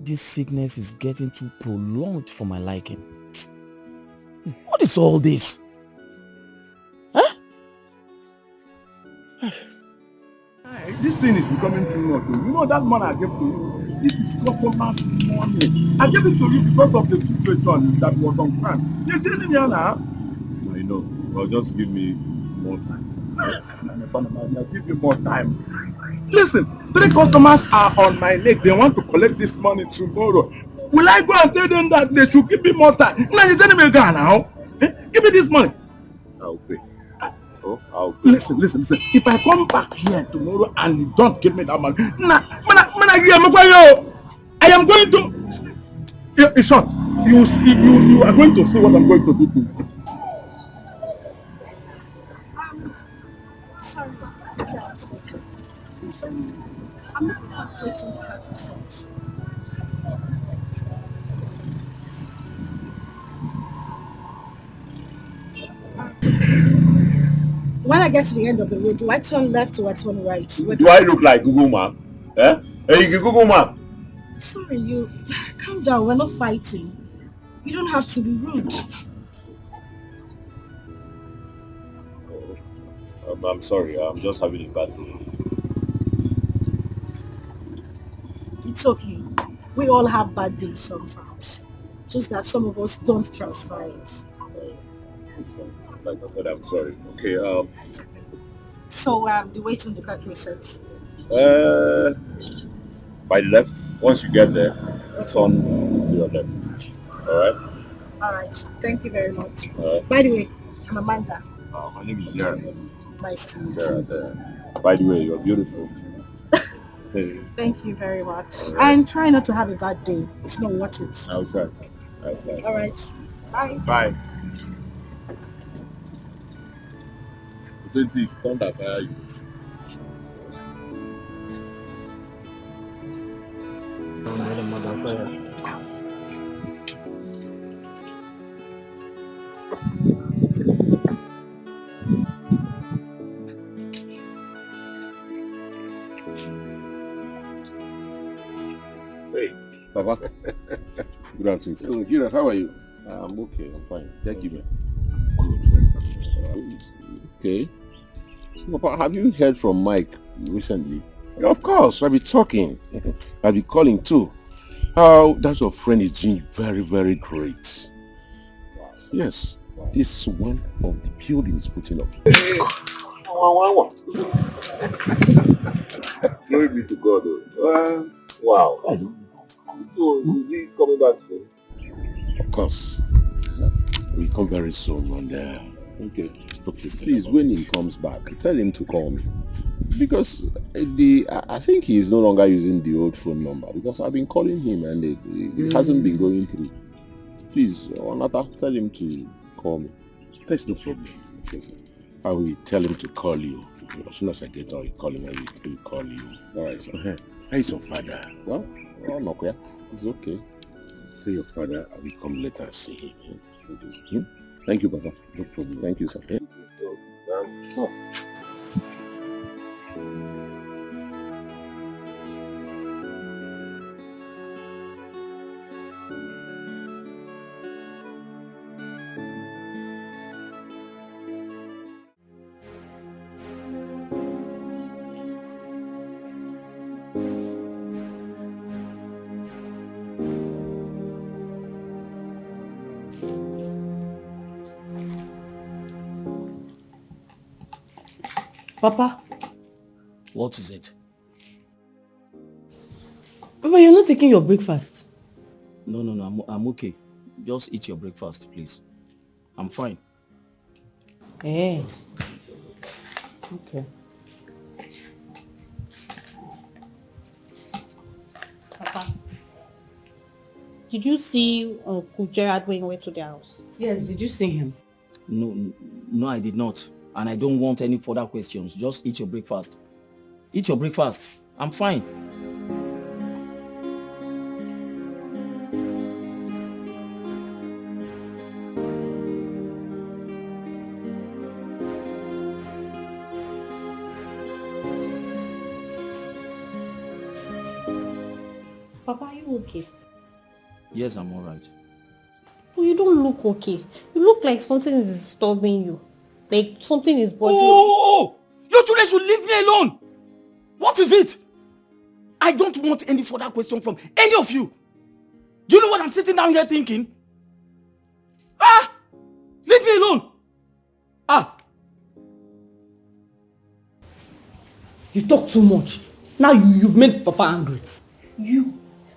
This sickness is getting too prolonged for my liking. What is all this? This thing is becoming too much. You know that man I gave to you? This is customers' money. I gave it to you because of the situation that was on plan. You're telling me now? I know. Well, just give me more time. I'll give you more time. Listen, 3 customers are on my leg. They want to collect this money tomorrow. Will I go and tell them that they should give me more time? Now you're sending me a gun now. Give me this money. I'll pay. Oh, I'll pay. Listen. If I come back here tomorrow and you don't give me that money, I am going to. In short, you are going to see what I'm going to do to you. Sorry, I'm not calculating the purposes. When I get to the end of the road, do I turn left or I turn right? Do I look like Google Map? Eh? Hey, Google Map. Sorry, you calm down. We're not fighting. You don't have to be rude. I'm sorry. I'm just having a bad day. It's okay. We all have bad days sometimes. Just that some of us don't transfer it. It's fine. Like I said, I'm sorry. Okay. So the way to the car crescent. By the left. Once you get there, it's on your left. All right. All right. Thank you very much. Right. By the way, I'm Amanda. My name is Jared. Nice to meet you. By the way, you're beautiful. Thank you very much. Right. And try not to have a bad day. It's not worth it. I'll try. All right. Bye. Bye. Don't fire you. Hey, Papa. Good afternoon, sir. Oh, Gerard, how are you? I'm okay. I'm fine. Thank you, man. Good, very good. Okay. So, Papa, have you heard from Mike recently? Of course, I'll be talking. I'll be calling too. How that your friend is doing very, very great. Wow. Yes, wow. This is one of the buildings putting up. Glory be to God. Wow. So, is he coming back soon? Of course. We'll come very soon and okay. Please, when he comes back, tell him to call me. Because I think he is no longer using the old phone number because I've been calling him and it hasn't been going through. Please, Onata, tell him to call me. There's no problem. Okay, sir. I will tell him to call you. As soon as I get out, call him and he will call you. Alright, sir. How is your father? Well, no, yeah. It's okay. Tell your father I will come later and see him. Thank you, Papa. No problem. Thank you, sir. Papa. What is it? Papa, you're not taking your breakfast. No, I'm okay. Just eat your breakfast, please. I'm fine. Eh. Okay. Papa, did you see Uncle Gerard when he went to their house? Yes, did you see him? No, I did not. And I don't want any further questions. Just eat your breakfast. Eat your breakfast. I'm fine. Papa, are you okay? Yes, I'm alright. But you don't look okay. You look like something is disturbing you. Like something is bothering you. Oh! You children should leave me alone! What is it? I don't want any further question from any of you. Do you know what I'm sitting down here thinking? Leave me alone. You talk too much. Now you've made Papa angry. Were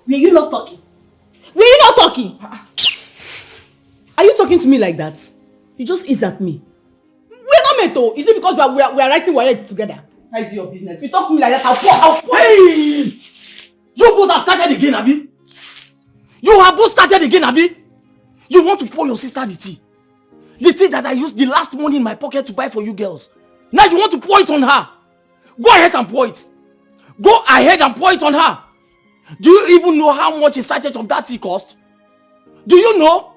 you not talking? Were you not talking? Are you talking to me like that? You just ease at me. We're not met though. Is it because we are writing Waye together? How is your business? If you talk to me like that, I'll pour. Hey! You both have started again, Abi. You have both started again, Abi. You want to pour your sister the tea. The tea that I used the last money in my pocket to buy for you girls. Now you want to pour it on her. Go ahead and pour it. Go ahead and pour it on her. Do you even know how much a sachet of that tea cost? Do you know?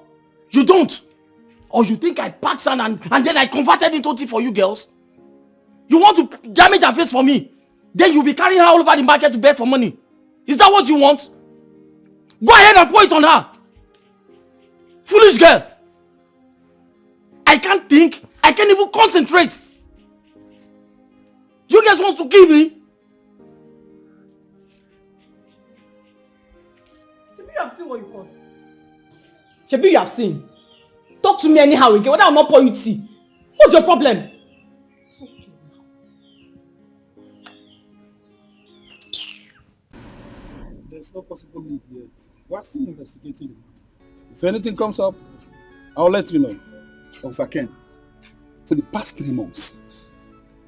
You don't. Or you think I packed sand and then I converted into tea for you girls? You want to damage her face for me? Then you'll be carrying her all over the market to beg for money. Is that what you want? Go ahead and pour it on her. Foolish girl. I can't think. I can't even concentrate. You guys want to kill me? Shebi, you have seen what you call. Shebi, you have seen. Talk to me anyhow again, whether I'll not pour you tea. What's your problem? There's no possible lead yet. We're still investigating it. If anything comes up, I'll let you know. Officer Ken, for the past 3 months,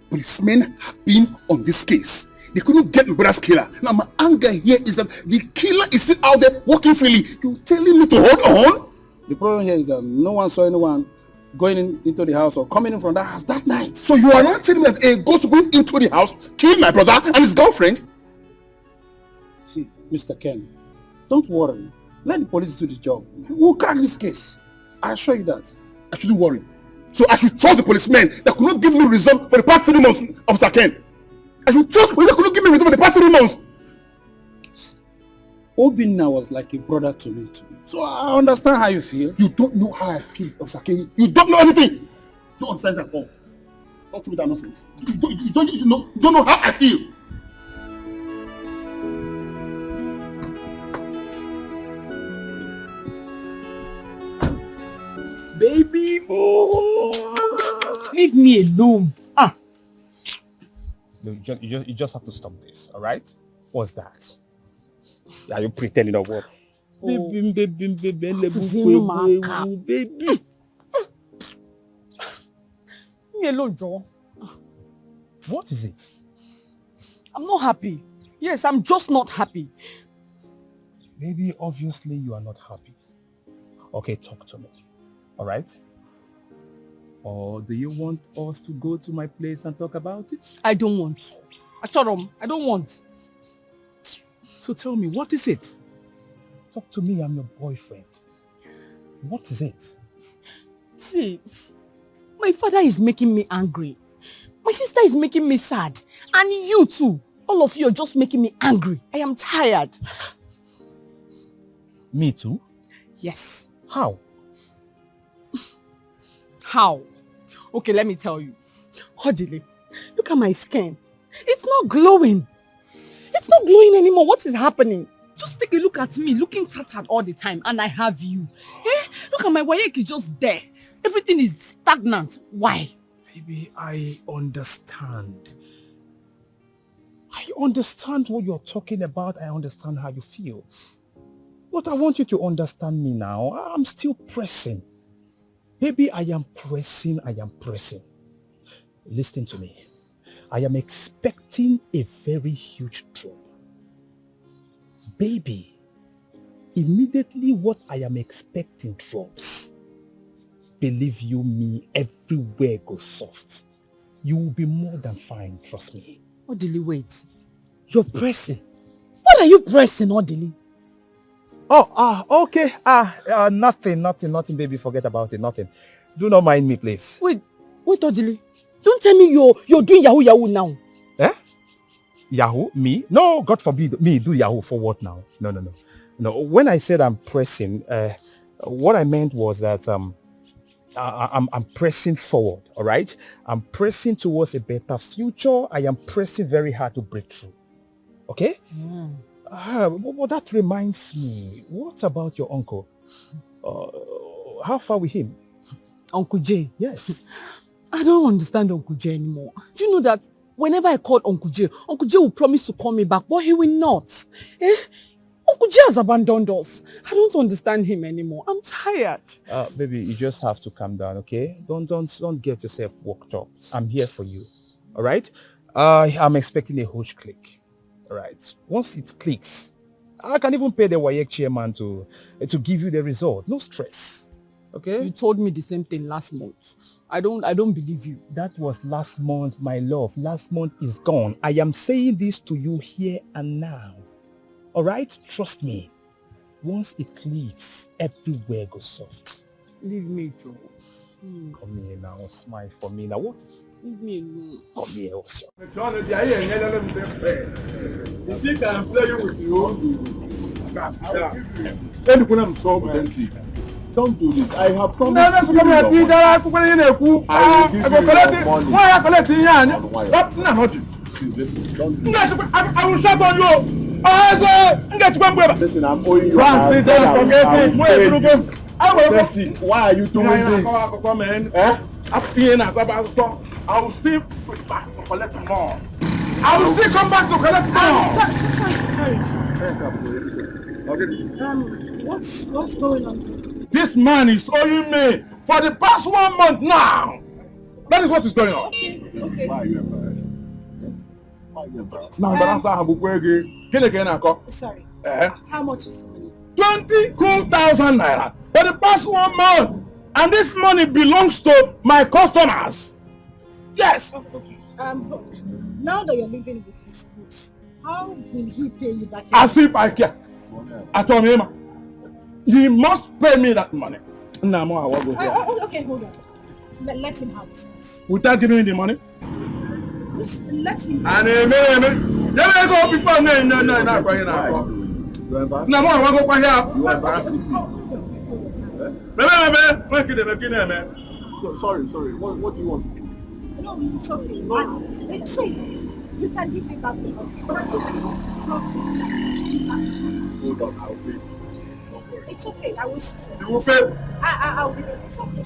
policemen have been on this case. They couldn't get my brother's killer. Now my anger here is that the killer is still out there walking freely. You're telling me to hold on? The problem here is that no one saw anyone going into the house or coming in from that house that night. So you are not telling me that a ghost went into the house, killed my brother and his girlfriend? See, Mr. Ken, don't worry. Let the police do the job. We'll crack this case. I assure you that. I shouldn't worry. So I should trust the policemen that could not give me reason for the past 3 months, Officer Ken. I should trust police that could not give me reason for the past 3 months. Obinna was like a brother to me too. So I understand how you feel. You don't know how I feel, Officer Ken. You don't know anything. Don't understand that at all. Don't tell me that nonsense. You don't know how I feel. Baby, leave me alone. No, you just have to stop this, all right? What's that? Are you pretending or what? Baby. Leave me alone, Joe. What is it? I'm not happy. Yes, I'm just not happy. Maybe obviously you are not happy. Okay, talk to me. All right? Or do you want us to go to my place and talk about it? I don't want. Achorom, I don't want. So tell me, what is it? Talk to me, I'm your boyfriend. What is it? See, my father is making me angry. My sister is making me sad. And you too. All of you are just making me angry. I am tired. Me too? Yes. How? How? Okay, let me tell you. Odile, look at my skin. It's not glowing. It's not glowing anymore. What is happening? Just take a look at me, looking tattered all the time, and I have you. Look at my wayek is just there. Everything is stagnant. Why? Baby, I understand. I understand what you're talking about. I understand how you feel. But I want you to understand me now. I'm still pressing. Baby, I am pressing. Listen to me. I am expecting a very huge drop. Baby, immediately what I am expecting drops. Believe you me, everywhere goes soft. You will be more than fine, trust me. Odili, wait. You're pressing. What are you pressing, Odili? Okay. Nothing, baby. Forget about it. Nothing. Do not mind me, please. Wait, Odili. Don't tell me you're doing Yahoo now. Eh? Yahoo? Me? No, God forbid me do Yahoo for what now? No. When I said I'm pressing, what I meant was that I'm pressing forward, all right? I'm pressing towards a better future. I am pressing very hard to break through. Okay? But that reminds me, what about your uncle? How far with him? Uncle Jay? Yes. I don't understand Uncle Jay anymore. Do you know that whenever I call Uncle Jay will promise to call me back, but he will not. Uncle Jay has abandoned us. I don't understand him anymore. I'm tired. Baby, you just have to calm down, okay? Don't get yourself worked up. I'm here for you. All right? I'm expecting a huge click. All right. Once it clicks, I can even pay the WAEC chairman to give you the result. No stress. Okay? You told me the same thing last month. I don't believe you. That was last month, my love. Last month is gone. I am saying this to you here and now. All right? Trust me. Once it clicks, everywhere goes soft. Leave me, Joe. Come here now. Smile for me now. What? Leave me alone. Come here, also. John, you think I'm playing with you? Don't do this. I have promised No, that's to give you what your money. I will I will shut on you. Listen, I'm owing you. Sit down, forget me. Why are you doing this? I will still put back to collect more. I will still come back to collect more. Sorry. What's going on? This man is owing me for the past 1 month now. That is what is going on. Okay. Why are you embarrassed? Sorry. How much is the money? 20,000 naira for the past 1 month. And this money belongs to my customers. Yes. Okay. Now that you're living with his goods, how will he pay you back? As if I care. I told him he must pay me that money. No, I will go here. Okay, hold on. Let him have his goods. Without giving me the money? Just let him. And let me go before me. No, not going now. No, I want to go here. You are embarrassing me. Sorry. What do you want to do? No, it's okay. Let's say you can give me back the money. Hold on, I'll pay. Don't worry. It's okay. I will see. You will pay? I'll be there. It's okay.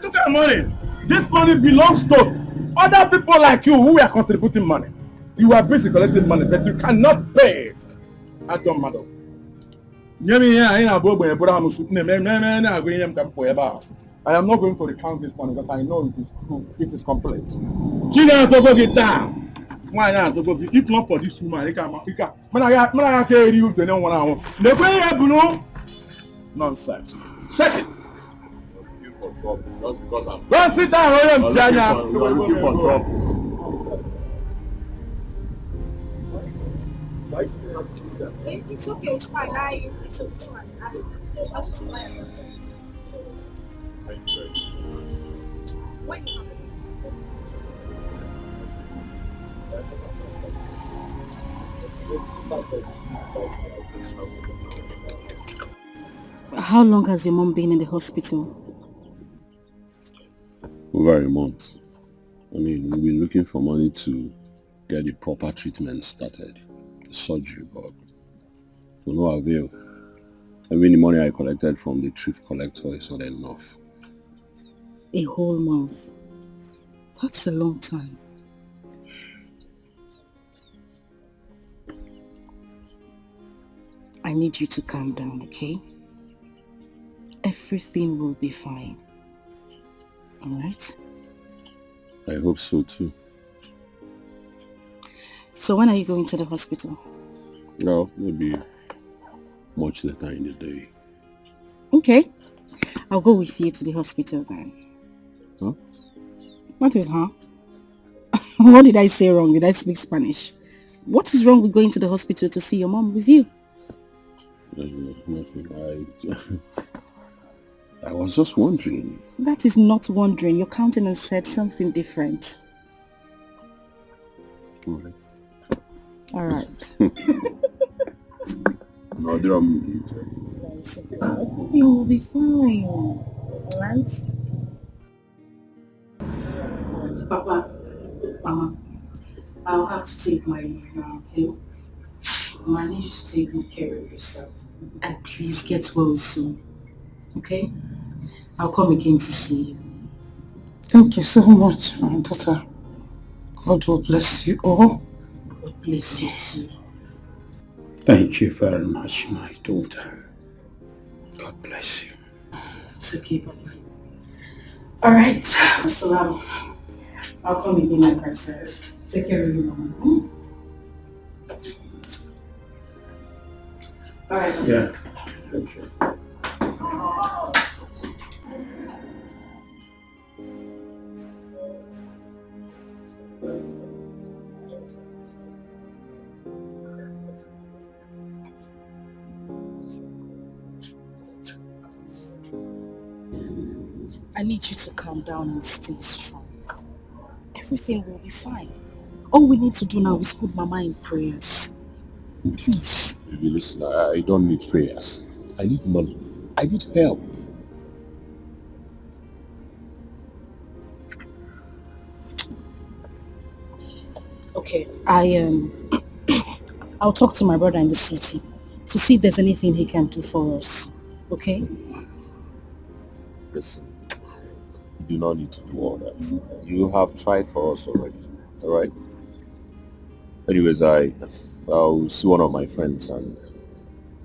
Look at money. This money belongs to other people like you who are contributing money. You are busy collecting money, but you cannot pay. I don't matter. I am not going to recount this money because I know it is true. It is complete. Get down. Why not? If not for this woman, nonsense. Take it. Just because I'm... Go sit down, William. You are looking for trouble. It's okay. It's fine. It's fine. I want to buy it. Wait. How long has your mom been in the hospital? Over a month. I mean, we've been looking for money to get the proper treatment started. The surgery, but to no avail. Even the money I collected from the thrift collector is not enough. A whole month? That's a long time. I need you to calm down, okay? Everything will be fine. Alright? I hope so too. So when are you going to the hospital? No, maybe much later in the day. Okay. I'll go with you to the hospital then. Huh? What is huh? What did I say wrong? Did I speak Spanish? What is wrong with going to the hospital to see your mom with you? Nothing. I was just wondering. That is not wondering. Your countenance said something different. Alright. Alright. No, everything will be fine. Alright? Papa, Mama, I'll have to take my leave now, okay? Mama, I need you to take good care of yourself. And please get well soon, okay? I'll come again to see you. Thank you so much, my daughter. God will bless you all. God bless you too. Thank you very much, my daughter. God bless you. It's okay, Papa. Alright, so I'll come again like I said. Take care of you, Mama. Alright. Yeah. Thank you. I need you to calm down and stay strong. Everything will be fine. All we need to do now is put Mama in prayers. Please. Baby, listen, I don't need prayers. I need money. I need help. Okay, I'll talk to my brother in the city to see if there's anything he can do for us. Okay? Listen, you do not need to do all that. You have tried for us already. Alright? Anyways, I'll see one of my friends and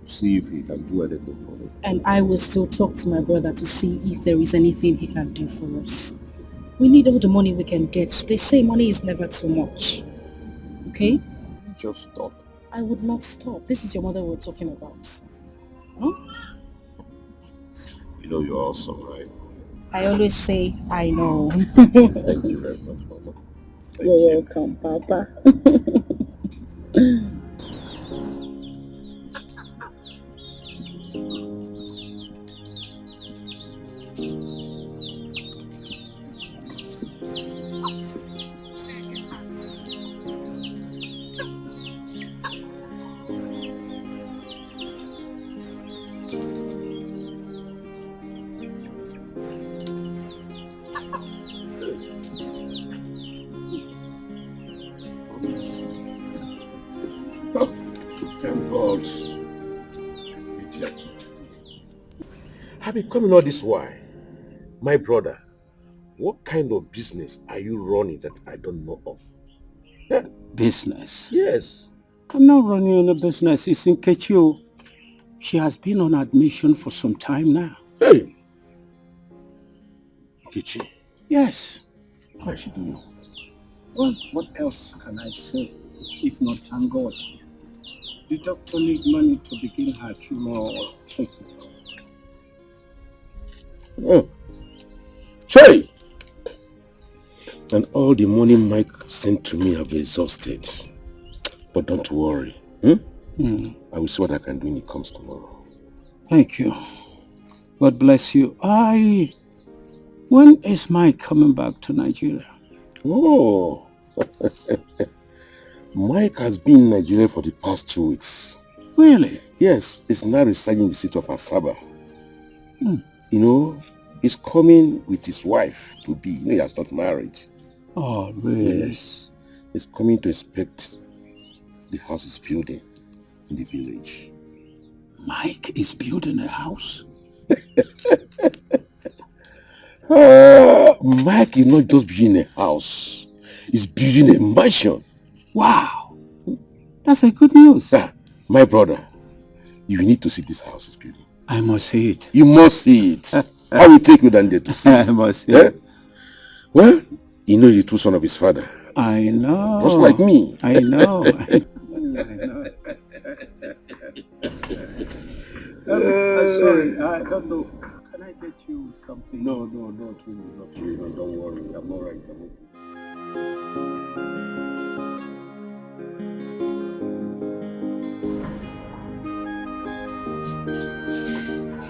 see if he can do anything for me. And I will still talk to my brother to see if there is anything he can do for us. We need all the money we can get. They say money is never too much. Okay? Just stop. I would not stop. This is your mother we're talking about. Huh? You know you're awesome, right? I always say, I know. Thank you very much, Mama. You're welcome, Papa. Thank God. I've been coming all this while. My brother, what kind of business are you running that I don't know of? Business? Yes. I'm not running any business. It's in Kechio. She has been on admission for some time now. Hey! Kichi? Yes. How is she doing? Well, what else can I say if not thank God? The doctor needs money to begin her chemo treatment. Oh. Chey! And all the money Mike sent to me have been exhausted. But don't worry. I will see what I can do when it comes tomorrow. Thank you. God bless you. When is Mike coming back to Nigeria? Oh. Mike has been in Nigeria for the past 2 weeks. Really? Yes, he's now residing in the city of Asaba. You know, he's coming with his wife to be. You know, he has not married. Oh, really? Yes. He's coming to inspect the house he's building in the village. Mike is building a house? Mike is not just building a house. He's building a mansion. Wow. That's a good news. My brother, you need to see this house he's building. I must see it. You must see it. I will take you down there to see it. I must see it. Well, you know the true son of his father. I know. Just like me. I know. I'm sorry, I don't know. Can I get you something? No, not really. Don't worry. I'm all right.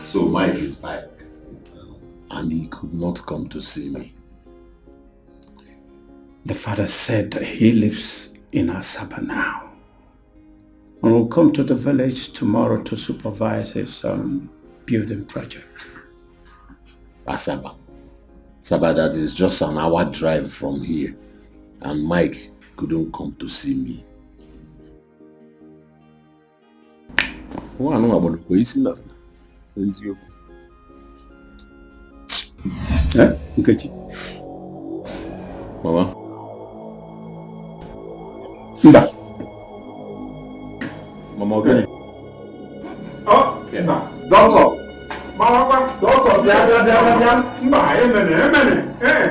So Mike is back, and he could not come to see me. The father said he lives in Asaba now. And will come to the village tomorrow to supervise his building project. Asaba? Sabadat is just an hour drive from here, and Mike couldn't come to see me. Oh, I know about the crazy love. Is you? Eh? Nkechi. Mama. Mba. Mama, okay. Oh, yeah. Doctor. Mama, doctor. Yeah. Mba, amen. Eh.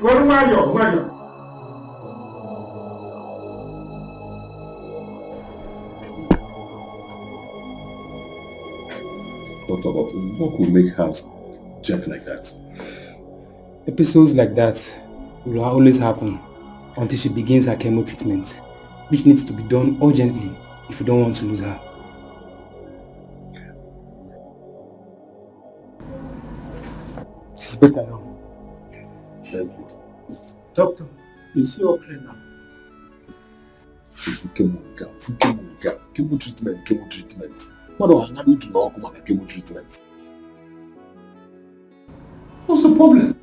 Where are you? Doctor, what could make her jerk like that? Episodes like that will always happen until she begins her chemo treatment, which needs to be done urgently if you don't want to lose her. She's better now. Thank you. Doctor, is she okay now? Chemo treatment. What do I need to know about chemo treatment? What's the problem?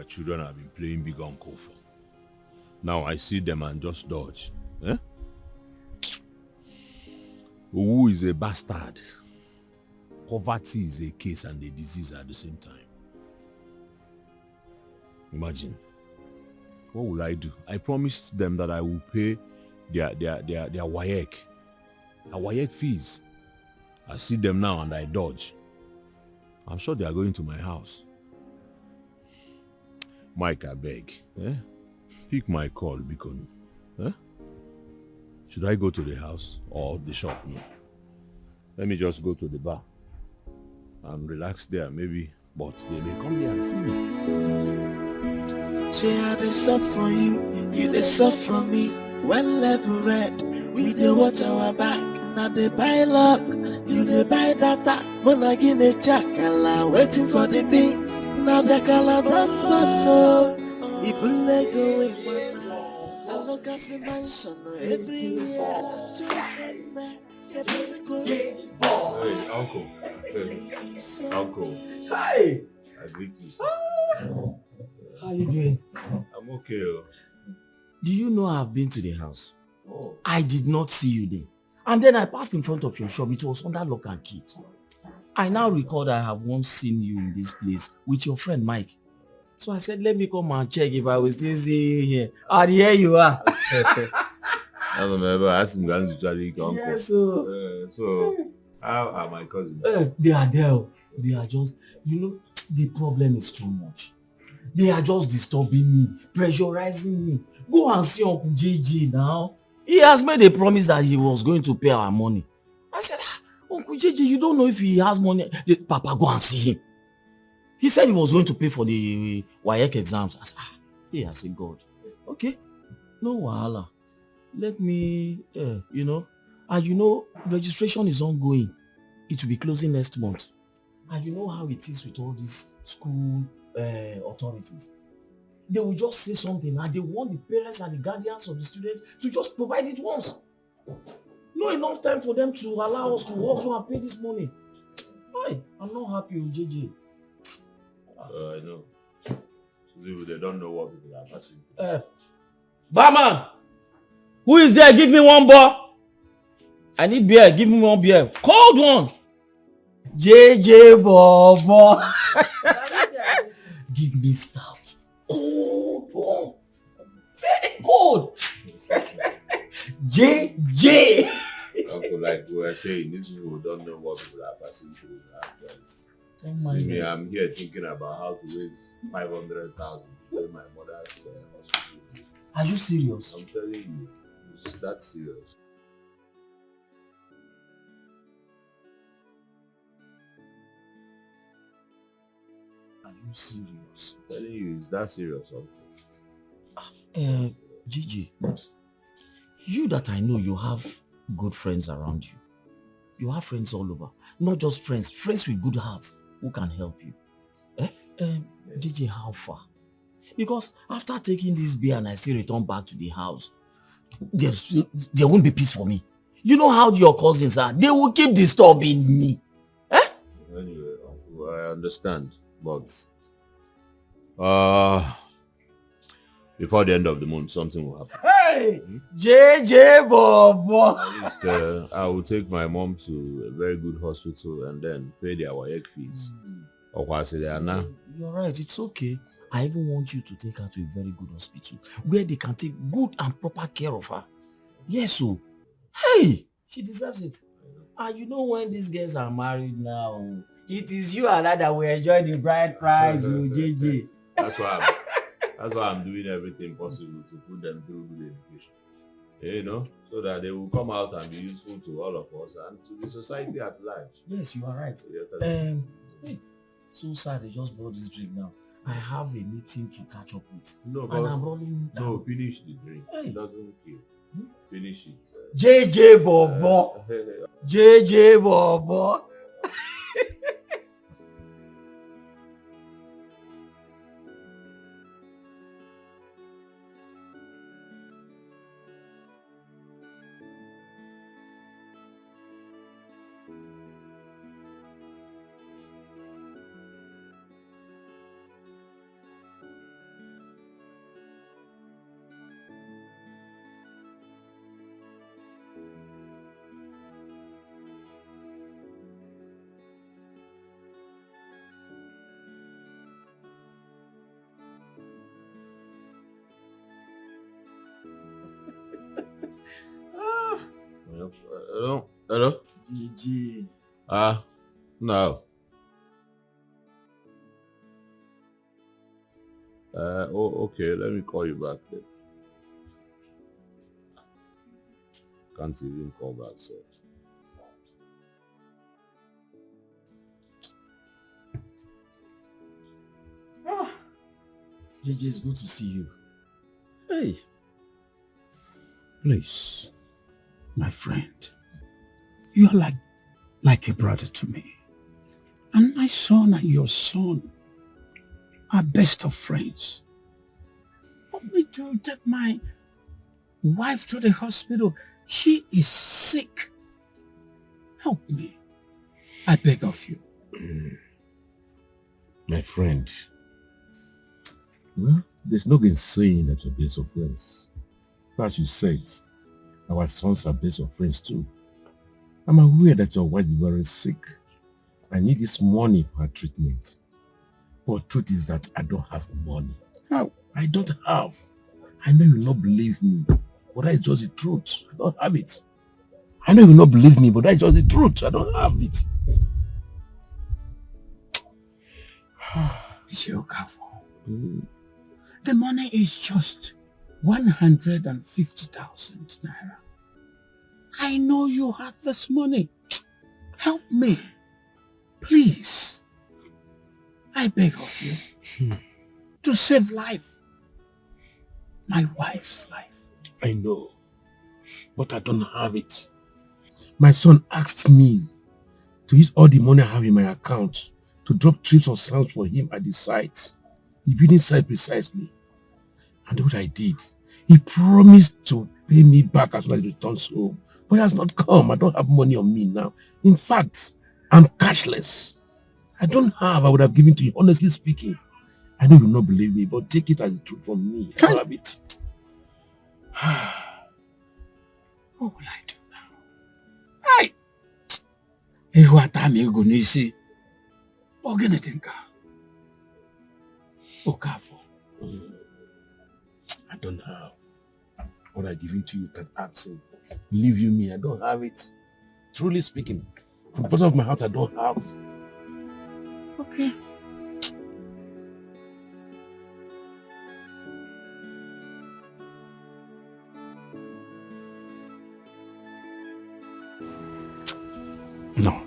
Children have been playing big uncle for. Now I see them and just dodge. Eh? Who is a bastard? Poverty is a case and a disease at the same time. Imagine. What will I do? I promised them that I will pay their WAEC fees. I see them now and I dodge. I'm sure they are going to my house. Mike, I beg. Pick my call, Beacon. Should I go to the house or the shop? No. Let me just go to the bar and relax there, maybe. But they may come here and see me. She had a sub for you, you the sub for me. When level red, we dey watch our back. Now they buy luck, you dey buy data. When I get a chakala, waiting for the beats. Now the color don't know. People let go in one. I look at the mansion everywhere. Hey, uncle. Uncle. Hi. I greet you. How you doing? I'm okay. Do you know I've been to the house? Oh. I did not see you there. And then I passed in front of your shop. It was under lock and key. I now recall that I have once seen you in this place with your friend Mike. So I said, let me come and check if I will still see you here. And here you are. I remember asking you to Charlie uncle. Yes, so how are my cousins? They are there. They are just, the problem is too much. They are just disturbing me, pressurizing me. Go and see Uncle JJ now. He has made a promise that he was going to pay our money. I said, Uncle JJ, you don't know if he has money. Papa, go and see him. He said he was going to pay for the WAEC exams. I said, I said, God, okay, no wahala. Let me, and registration is ongoing. It will be closing next month. And you know how it is with all these school authorities. They will just say something and they want the parents and the guardians of the students to just provide it once. Not enough time for them to allow us to also and pay this money. I'm not happy with JJ. I know. They don't know what people are passing. Barman! Who is there? Give me one ball. I need beer. Give me one beer. Cold one. JJ Bobo. Give me stout. Cold one. Very cold. JJ! Uncle, like we were saying, these people don't know what people are passing through. Oh my See me, God. I'm here thinking about how to raise 500,000 to pay my mother's hospital. Are you serious? I'm telling you, it's that serious. Are you serious? I'm telling you, it's that serious, Uncle. Gigi, you that I know you have good friends around you. You have friends all over. Not just friends, friends with good hearts who can help you. Gigi, how far? Because after taking this beer and I still return back to the house, there won't be peace for me. You know how your cousins are. They will keep disturbing me. Anyway, Uncle, I understand, but before the end of the month, something will happen. Hey! JJ Bobo! At least I will take my mom to a very good hospital and then pay their WAEC fees. You're right, it's okay. I even want you to take her to a very good hospital where they can take good and proper care of her. Yes, so. Hey! She deserves it. And you know when these girls are married now, it is you and I that will enjoy the bride price, JJ. That's why I'm doing everything possible to put them through good education. You know, so that they will come out and be useful to all of us and to the society at large. Yes, you are right. Hey, so sad they just brought this drink now. I have a meeting to catch up with. No, and I'm rolling down. No, finish the drink. It doesn't kill. Finish it. JJ Bobo. JJ Bobo. Hello? GG. No. Okay, let me call you back then. Can't even call back, so. JJ, it's good to see you. Hey. Please, my friend, you're like a brother to me. And my son and your son are best of friends. Want me to take my wife to the hospital? She is sick. Help me. I beg of you. My friend, well, there's no been saying that you're best of friends. As you said, our sons are best of friends too. I'm aware that your wife is very sick. I need this money for her treatment. But truth is that I don't have money. How? I don't have. I know you will not believe me, but that is just the truth. I don't have it. I know you will not believe me, but that is just the truth. I don't have it. Monsieur Okafor, the money is just 150,000 naira. I know you have this money. Help me. Please. I beg of you. To save life. My wife's life. I know. But I don't have it. My son asked me to use all the money I have in my account to drop trips of sounds for him at the site. The building site precisely. And what I did, he promised to pay me back as soon as he returns home. But he has not come. I don't have money on me now. In fact, I'm cashless. I don't have. I would have given to you. Honestly speaking, I know you will not believe me, but take it as the truth from me. I don't have it. What will I do now? Hey! Ihuatami Gunisi. Ogenetinka. Okafor. I don't have. What I give it to you can absent. Believe you me, I don't have it. Truly speaking, from the bottom of my heart, I don't have. Okay. No.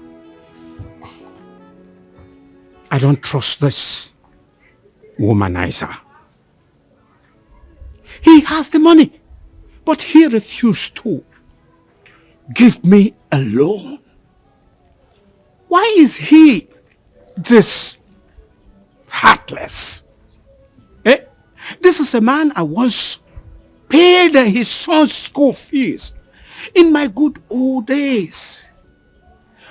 I don't trust this womanizer. He has the money, but he refused to give me a loan. Why is he this heartless? This is a man I once paid his son's school fees in my good old days,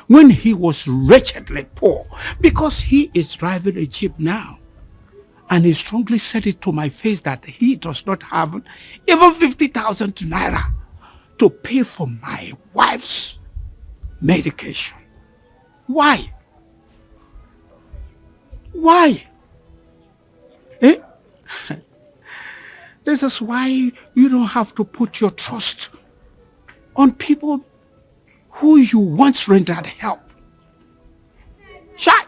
when he was wretchedly poor, because he is driving a Jeep now. And he strongly said it to my face that he does not have even 50,000 naira to pay for my wife's medication. Why? Why? This is why you don't have to put your trust on people who you once rendered help. Chai!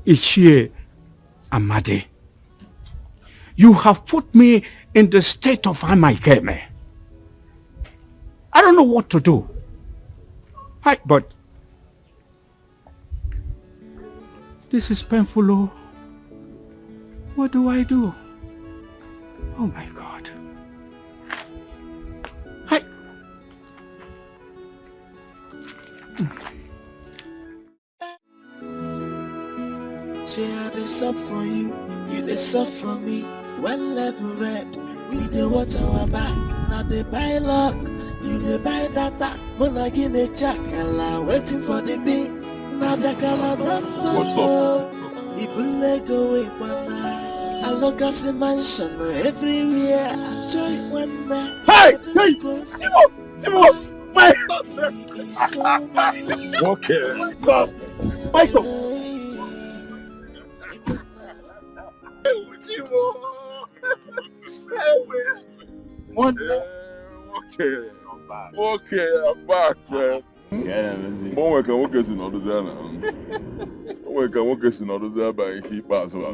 Ichie Amade, you have put me in the state of Amaikeme. I don't know what to do. But this is painful. Oh. What do I do? Oh my God. Share this up for you, you this up for me. When level red, we dey watch our back. Now they buy luck, you dey buy data. Monagin a chakala, waiting for the beats. Now the color What's up? People let go away, man. I look at the mansion everywhere. Joy one night. Hey! Timo! My okay. Stop. Michael! One day. Okay, I'm back, man. One can work in other than one can work in other than by keep us by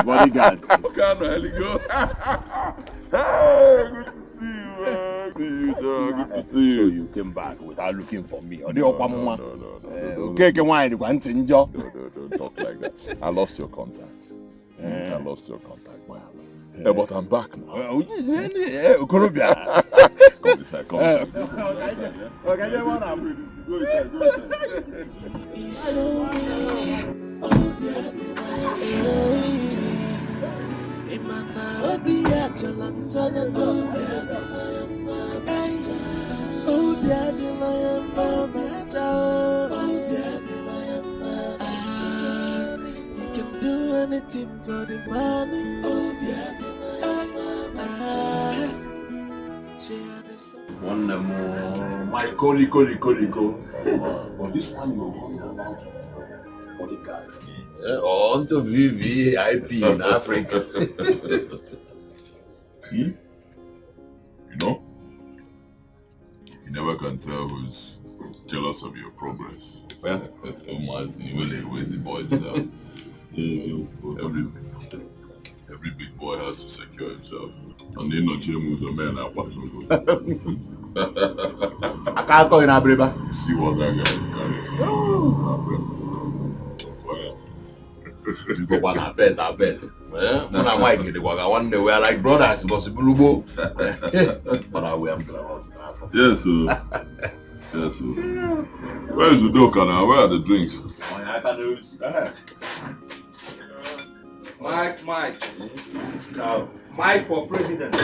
bodyguard. Okay, I'm really good. Hey, good to see you. So you came back without looking for me. Or the Obama. Okay, can why don't talk like that. I lost your contact. I lost your contact, man. But I'm back now. Colombia. Come inside, come inside. You can do anything for the money. One more. My Koliko. But this one you're talking about bodyguards. On to VVIP in Africa. You know, you never can tell who's jealous of your progress. Well, where's the boy? Every big boy has to secure himself. And they not moves a man out. I can't go in Abreba. You see what that guy is carrying. I bet. When I might get the work, I want to wear like brothers, possible. But I wear them out. Yes, sir. Where's the doka now? Where are the drinks? Mike. No. Mike for president.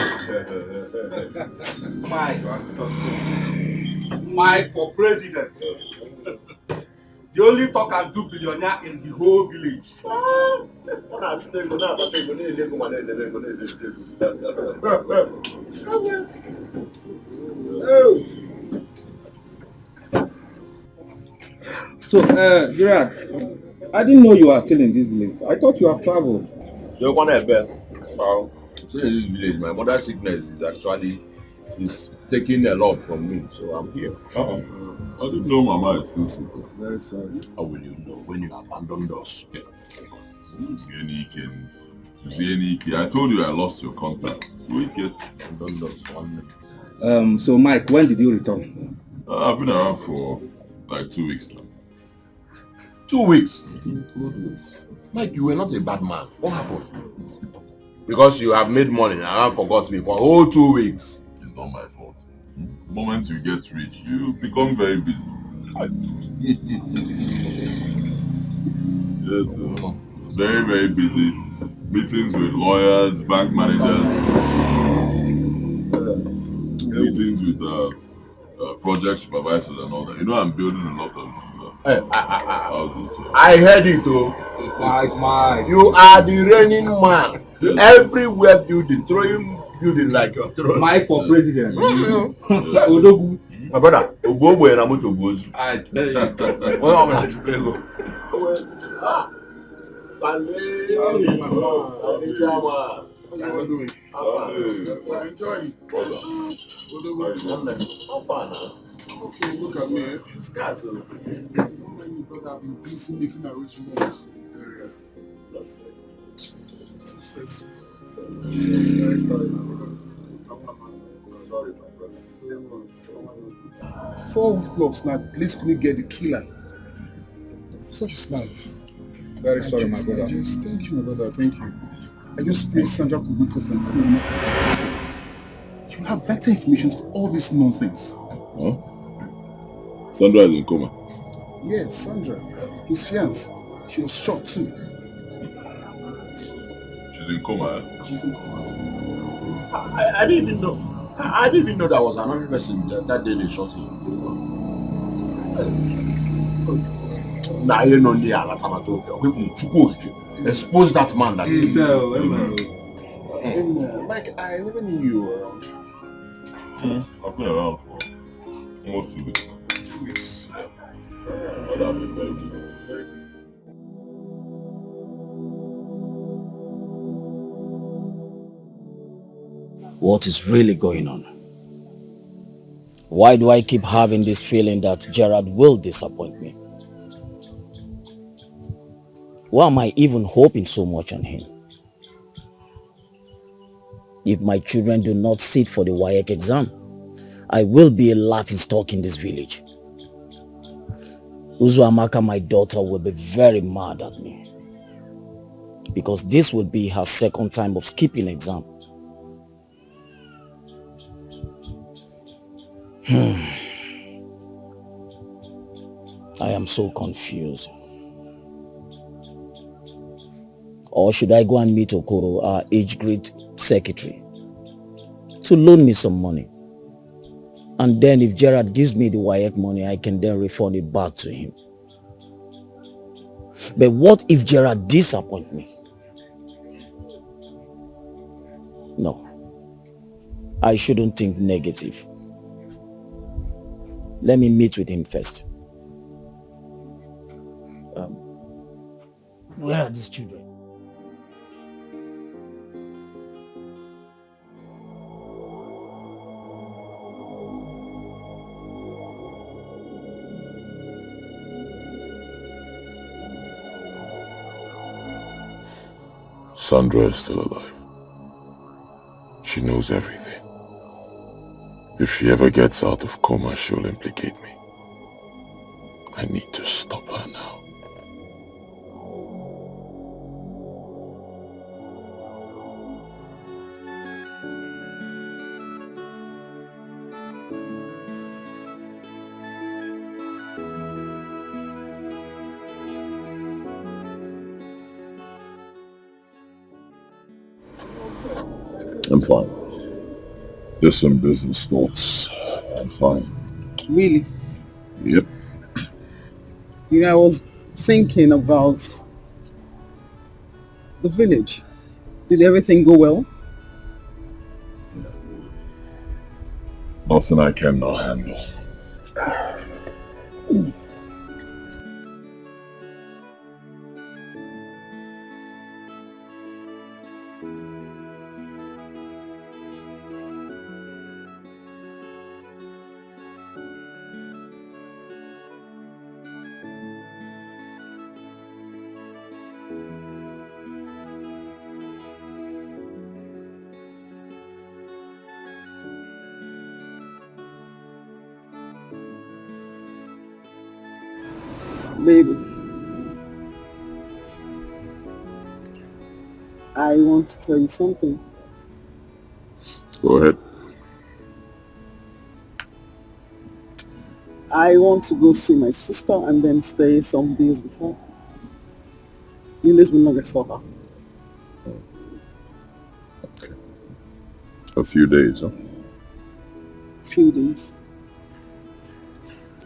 Mike for president. The only talk and do billionaire in the whole village. So, Gerard, I didn't know you are still in this village. I thought you have traveled. You want a bell? stay in this village. My mother's sickness is actually taking a lot from me, so I'm here. I didn't know Mama is still sick. Very sorry. How will you know when you abandoned us? I told you I lost your contact. We get abandoned us 1 minute. So Mike, when did you return? I've been around for like 2 weeks now. 2 weeks? Mike, you were not a bad man. What happened? Because you have made money and I forgot me for a whole 2 weeks. It's not my fault. The moment you get rich, you become very busy. Yes, very, very busy. Meetings with lawyers, bank managers, meetings with project supervisors and all that. You know, I'm building a lot of houses. I heard it, oh. Mike. You are the reigning man. Everywhere building, throwing building like you're throwing. Mike for president. Odogu. My brother, Ogobo and Amoto Bozu. I tell you. What am I to go? How far now? Okay, look at me. Scars. I've been busy making arrangements for the area. This is stressful. Sorry, my brother. 4 weeks now, police couldn't get the killer. Such is life. Very sorry, my brother. Thank you, my brother. Thank you. I just pray Sandra could wake up from coma. You have better information for all this nonsense. Huh? Sandra is in coma. Yes, Sandra. His fiancée. She was shot too. She's in coma. She's in coma. I didn't even know. I didn't even know that was another person that day they shot him. Nah, you know the expose that man that Mike, I never knew you were around. I've been around for almost 2 weeks. 2 weeks. But I've been very good. What is really going on? Why do I keep having this feeling that Gerard will disappoint me? Why am I even hoping so much on him? If my children do not sit for the WAEC exam, I will be a laughingstock in this village. Uzuamaka, my daughter, will be very mad at me, because this will be her second time of skipping exam. I am so confused. Or should I go and meet Okoro, our age grade secretary, to loan me some money? And then if Gerard gives me the WAEC money, I can then refund it back to him. But what if Gerard disappoints me? No, I shouldn't think negative. Let me meet with him first. Where are these children? Sandra is still alive. She knows everything. If she ever gets out of coma, she'll implicate me. I need to stop her now. I'm fine. Just some business thoughts. I'm fine. Really? Yep. You know, I was thinking about the village. Did everything go well? Nothing I cannot handle. Baby, I want to tell you something. Go ahead. I want to go see my sister and then stay some days before. Niles will not get her. A few days, huh? Few days.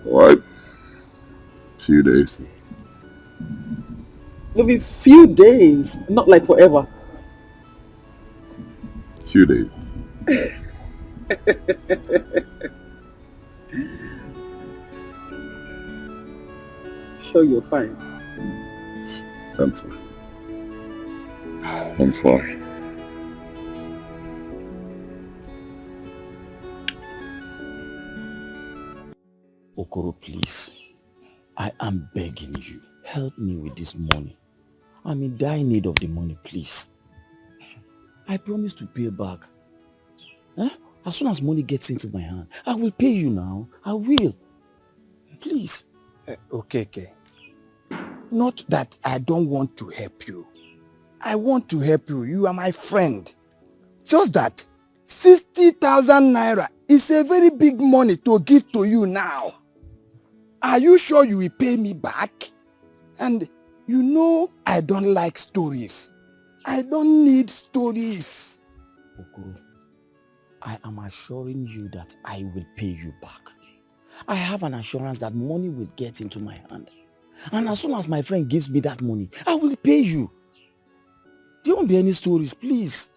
Alright. Few days. Maybe few days, not like forever. Few days. Sure, you're fine. I'm fine. I'm fine. Okoro, please. I am begging you. Help me with this money. I'm in dire need of the money, please. I promise to pay back. As soon as money gets into my hand, I will pay you now. I will. Please. Okay. Not that I don't want to help you. I want to help you. You are my friend. Just that 60,000 naira is a very big money to give to you now. Are you sure you will pay me back? And you know I don't like stories. I don't need stories. Okoro, I am assuring you that I will pay you back. I have an assurance that money will get into my hand. And as soon as my friend gives me that money, I will pay you. There won't be any stories, please.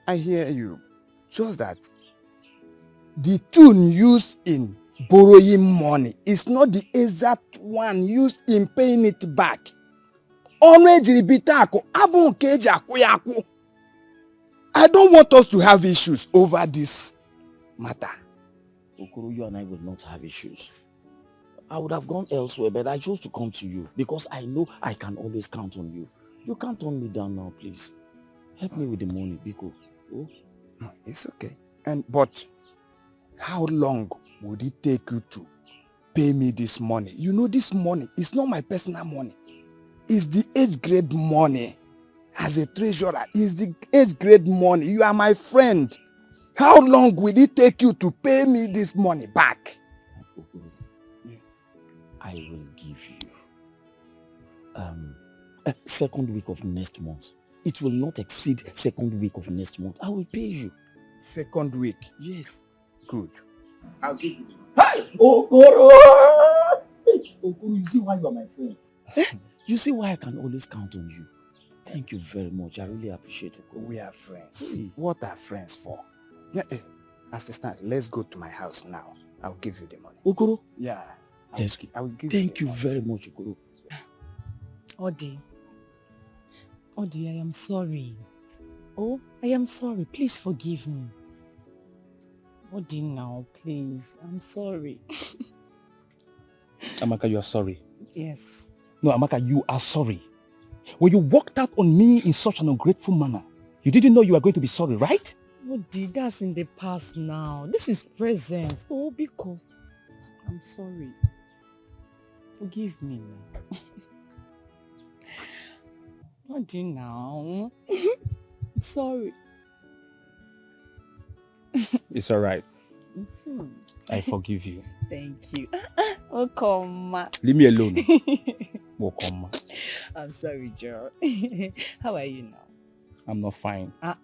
I hear you. Just that the tune used in borrowing money is not the exact one used in paying it back. I don't want us to have issues over this matter. Okoro, you and I will not have issues. I would have gone elsewhere, but I chose to come to you because I know I can always count on you. You can't turn me down now, please. Help me with the money, Biko. Oh? No, it's okay. But how long would it take you to pay me this money? You know this money is not my personal money. It's the 8th grade money. As a treasurer, it's the 8th grade money. You are my friend. How long will it take you to pay me this money back? I will give you second week of next month. It will not exceed second week of next month. I will pay you. Second week? Yes. Good. I'll give you. Hi! Okoro! Okoro, you see why you are my friend? You see why I can always count on you. Thank you very much. I really appreciate it. We are friends. See, what are friends for? Yeah, assistant, let's go to my house now. I'll give you the money. Okoro? Yeah. I will give Thank you very much, Okoro. Odi, I am sorry. Oh, I am sorry. Please forgive me. Odi now, please. I'm sorry. Amaka, you are sorry. Yes. No, Amaka, you are sorry. When you walked out on me in such an ungrateful manner, you didn't know you were going to be sorry, right? Odi, that's in the past now. This is present. Oh, Biko, I'm sorry. Forgive me now. Odi now. I'm sorry. It's all right. I forgive you. Thank you. Welcome. Leave me alone. Welcome. I'm sorry, Joe. How are you now? I'm not fine. I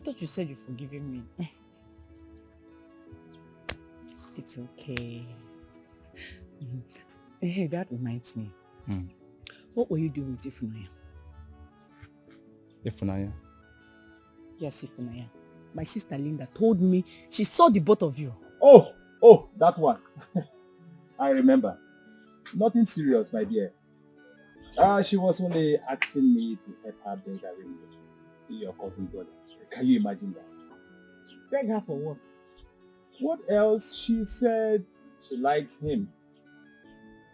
thought you said you've forgiven me. It's okay. Hey, that reminds me. What were you doing with Ifunaya? Ifunaya? Yes, Ifunaya. My sister Linda told me she saw the both of you. Oh, that one. I remember. Nothing serious, my dear. She was only asking me to help her beg her in your cousin brother. Can you imagine that? Beg her for what? What else? She said she likes him.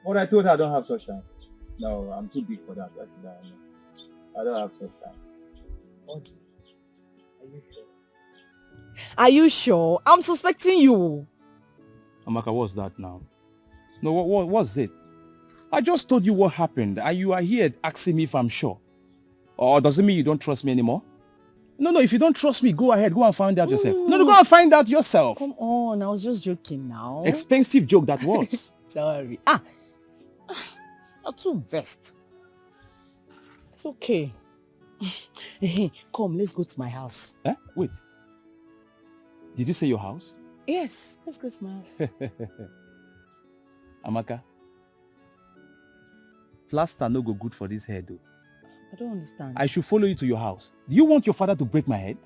But I told her I don't have such time. No, I'm too big for that. I don't have such time. What? Are you sure? Are you sure? I'm suspecting you. Amaka, what's that now? No, what's it? I just told you what happened, and you are here asking me if I'm sure. Or does it mean you don't trust me anymore? No, if you don't trust me, go ahead, go and find out yourself. No, go and find out yourself. Come on, I was just joking now. Expensive joke that was. Sorry. You're too vexed. It's okay. Come, let's go to my house. Wait. Did you say your house? Yes, let's go to my house. Amaka, plaster no go good for this head though. I don't understand. I should follow you to your house. Do you want your father to break my head?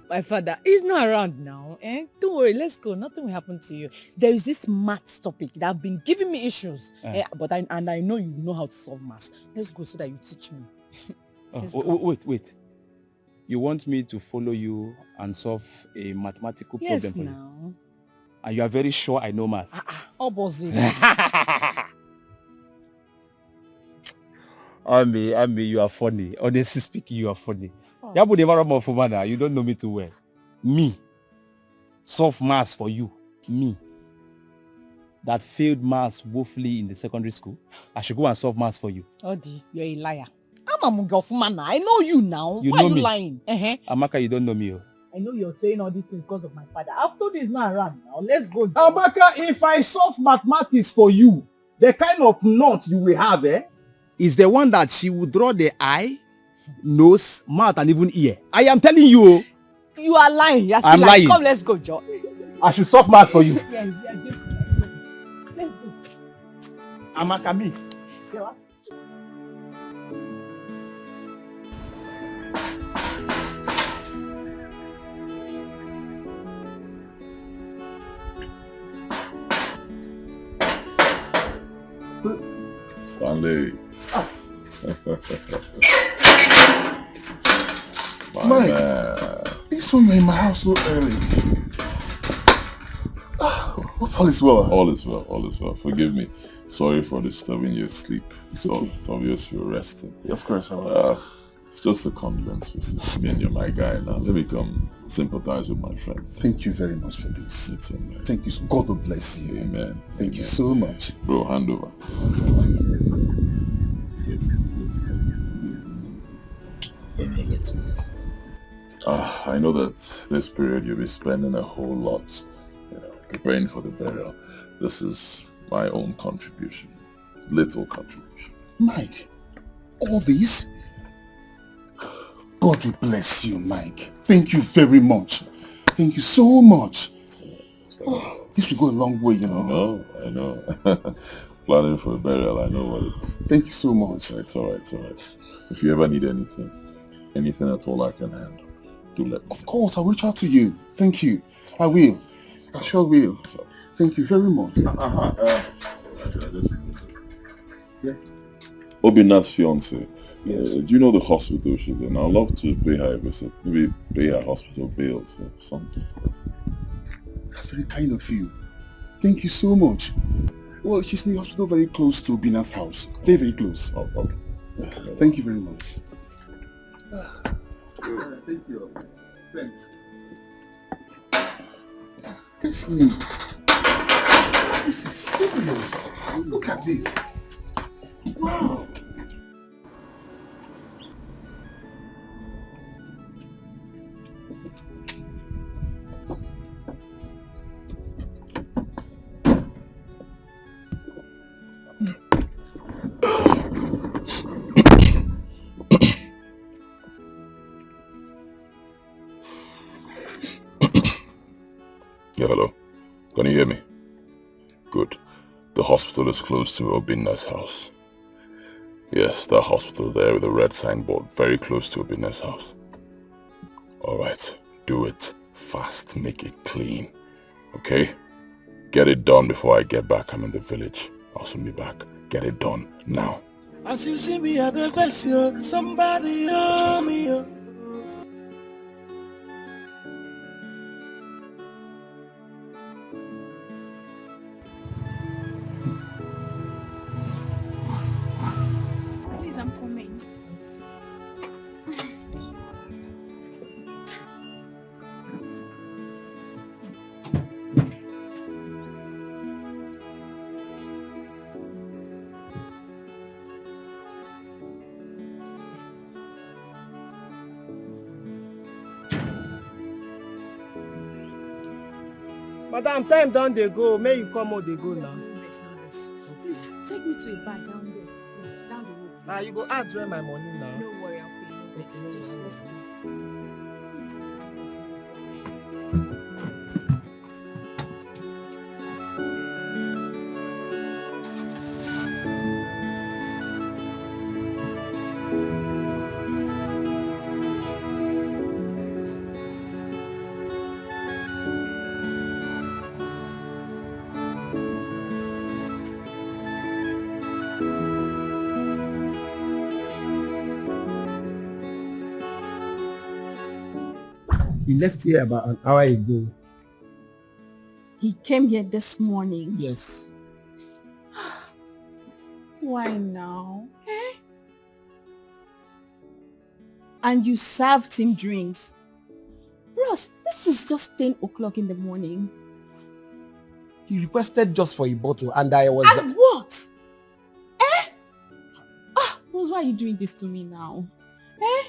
My father is not around now. Don't worry, let's go. Nothing will happen to you. There is this maths topic that have been giving me issues. But I know you know how to solve maths. Let's go so that you teach me. Wait. You want me to follow you and solve a mathematical problem for you? And you are very sure I know maths? Opposite. Ami, you are funny. Honestly speaking, you are funny. You don't know me too well. Me. Solve maths for you. Me. That failed maths woefully in the secondary school. I should go and solve maths for you. Odi, you're a liar. I'm a Mugofumana. I know you now. You Why know are you me. lying? Amaka, you don't know me. I know you're saying all these things because of my father. After this, not around now. Let's go. Amaka, if I solve mathematics for you, the kind of knot you will have, is the one that she will draw the eye, nose, mouth, and even ear. I am telling you. You are lying. You're still I'm lying. Come, let's go, Joe. I should solve maths for you. Yes, let's go. Amaka, me. Stanley. Mike, man. this one you're in my house so early. All is well. All is well. Forgive me. Sorry for disturbing your sleep. It's obvious you're resting. Of course I will. It's just a condolence visit. Me and you're my guy now. Let me come sympathize with my friend. Thank you very much for this. It's all right. Thank you. God will bless you. Amen. Thank you so much. Bro, hand over. Yes. I know that this period you'll be spending a whole lot, preparing for the burial. This is my own contribution. Little contribution. Mike, all this? God will bless you, Mike. Thank you very much. Thank you so much. This will go a long way, I know. Planning for a burial, I know what it's. Thank you so much. It's all right. If you ever need anything at all I can handle, do let me. Of course, I'll reach out to you. Thank you. I will. I sure will. Thank you very much. Yeah. Obina's fiance. Yes. Do you know the hospital she's in? I'd love to pay her a visit. Maybe pay her hospital bills or something. That's very kind of you. Thank you so much. Well, she's in the hospital very close to Bina's house. Very, very close. Oh, okay. Thank you very much. Thank you. Thanks. Listen, this is serious. Look at this. Wow. Yeah, hello. Can you hear me? Good. The hospital is close to Obina's house. Yes, that hospital there with the red signboard, very close to Obina's house. Alright, do it fast, make it clean. Okay? Get it done before I get back. I'm in the village. I'll soon be back. Get it done now. As you see me at the vessel, somebody hold me up. Please, I'm coming. Madam, time down they go. May you come out they go now. Please take me to a bar down there. Please, down the road. Now you go add join my money now. No worry, I'll pay you. Just let's go. You left here about an hour ago. He came here this morning. Yes. Why now? Eh? And you served him drinks. Ross, this is just 10 o'clock in the morning. He requested just for a bottle and I was... And what? Eh? Ross, why are you doing this to me now? Eh?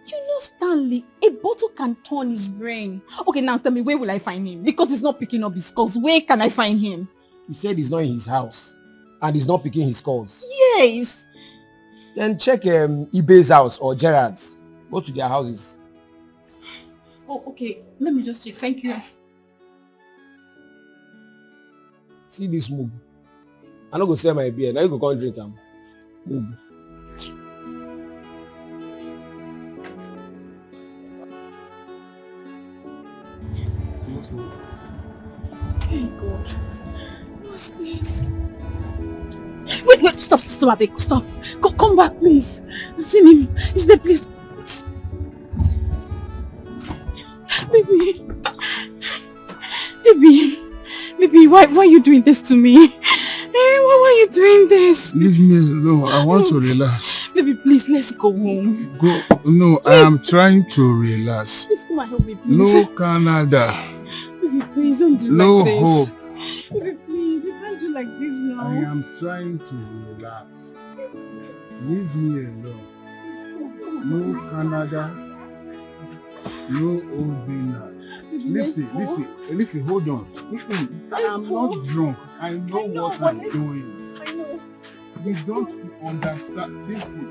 You know, Stanley, a bottle can turn his brain. Okay, now tell me, where will I find him? Because he's not picking up his calls. Where can I find him? You said he's not in his house and he's not picking his calls. Yes. Then check eBay's house or Gerard's. Go to their houses. Oh, okay. Let me just check. Thank you. See this move. I'm not going to sell my beer. Now you go come drink them. Move. Oh God. What's this? Wait, stop, Abby, stop. Come back, please. I've seen him. Is there, please? Baby, why are you doing this to me? Why are you doing this? Leave me alone. I want to relax. Baby, please, let's go home. Go. No, please. I am trying to relax. Please come and help me, please. No Canada. Baby, please don't do no like this. No hope. Baby, please, you can't do like this now. I am trying to relax. Leave me alone. No Canada. No Obina. Listen, hold on. I am not drunk. I know what I'm doing. I know. You don't understand. Listen.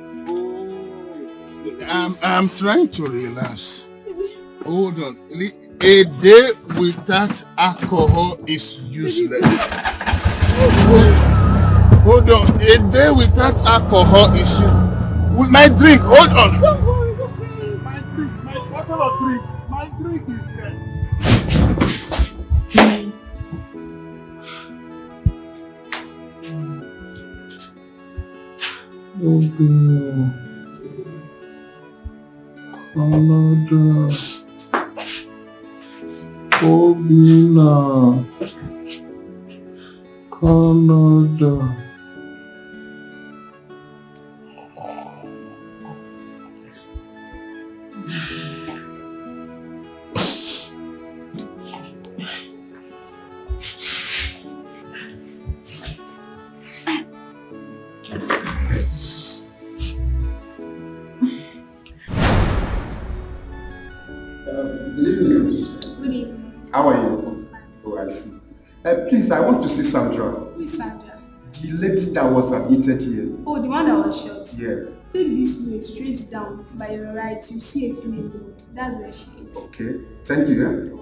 Oh, I'm trying to relax. Hold on. A day without alcohol is useless. Hold on. A day without alcohol is useless. With my drink, hold on. Don't worry. My drink, my bottle of drink. My drink is there. Canada. Obina. Canada. How are you? Oh, I see. Please, I want to see Sandra. Who is Sandra? The lady that was admitted here. Oh, the one that was shot? Yeah. Take this way, straight down. By your right, you see a female road. That's where she is. Okay. Thank you. Yeah?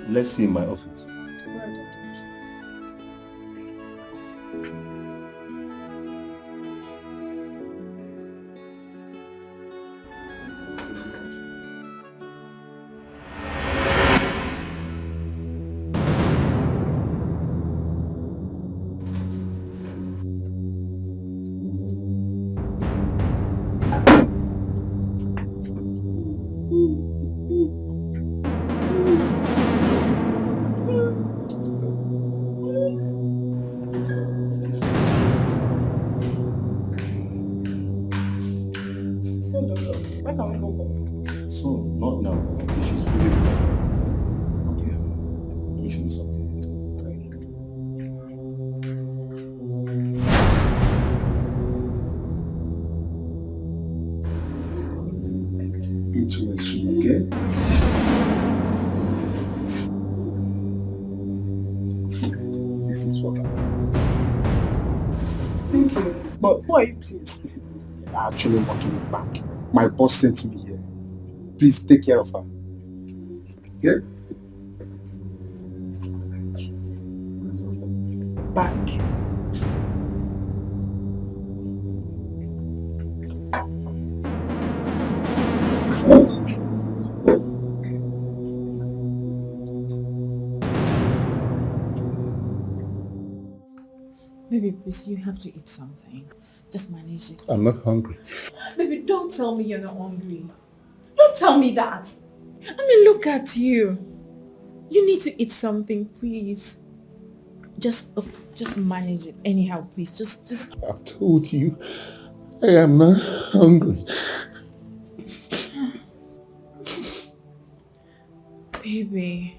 Let's see in my office. doctor. When can we go home? So, not now. Until she's fully recovered. Okay. Let me show you something. Interesting, okay? This is what Thank you. But who are you, please? I'm actually walking it back. My boss sent me here. Please take care of her. Okay? Back. Baby, please, you have to eat something. Just manage it. I'm not hungry. Baby, don't tell me you're not hungry. Don't tell me that. I mean, look at you. You need to eat something, please. Just manage it. Anyhow, please. Just. I've told you, I am not hungry. Baby,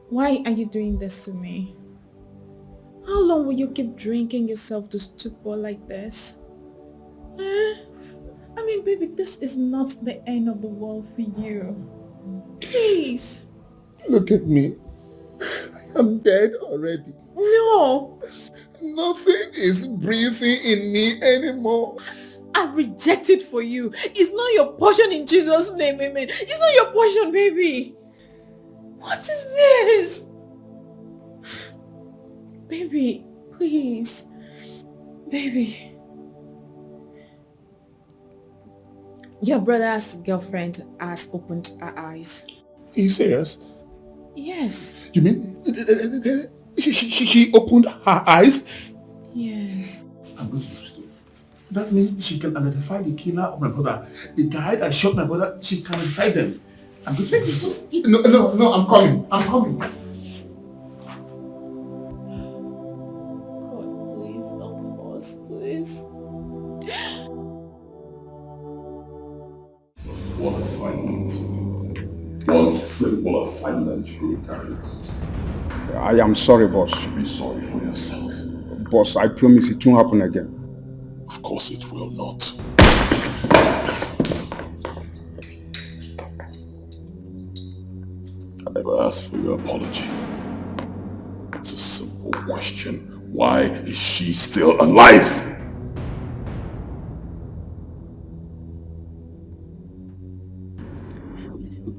why are you doing this to me? How long will you keep drinking yourself to stupor like this? I mean, baby, this is not the end of the world for you. Please. Look at me. I am dead already. No. Nothing is breathing in me anymore. I reject it for you. It's not your portion in Jesus' name, amen. It's not your portion, baby. What is this? Baby, please. Baby. Your brother's girlfriend has opened her eyes. Are you serious? Yes. You mean she opened her eyes? Yes. I'm going to use it. That means she can identify the killer of my brother. The guy that shot my brother, she can identify them. I'm going to use it. No, I'm coming. I'm coming. God, please help us, please. One assignment. One simple assignment you carry out. I am sorry, boss. Be sorry for yourself. Boss, I promise it won't happen again. Of course it will not. I never asked for your apology. It's a simple question. Why is she still alive?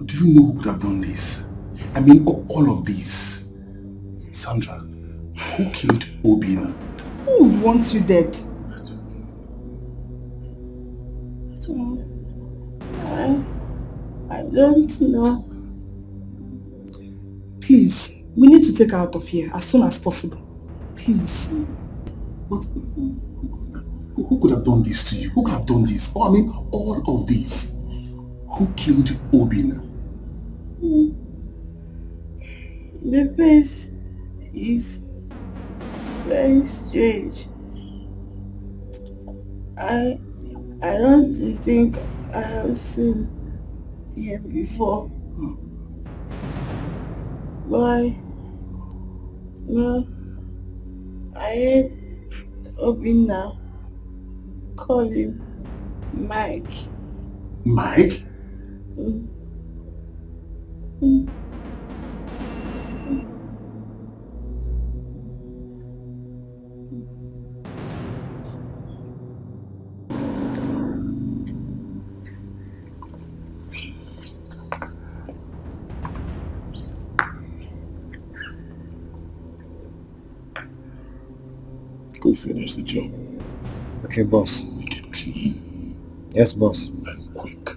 Do you know who could have done this? I mean, all of this. Sandra, who killed Obina? Who would want you dead? I don't know. Please, we need to take her out of here as soon as possible. Please. But who could have done this to you? Who could have done this? Oh, I mean, all of this. Who killed Obina? The face is very strange. I don't think I have seen him before. But I heard Obina call him Mike. Mike? Go finish the job. Okay, boss. Make it clean. Yes, boss. And quick.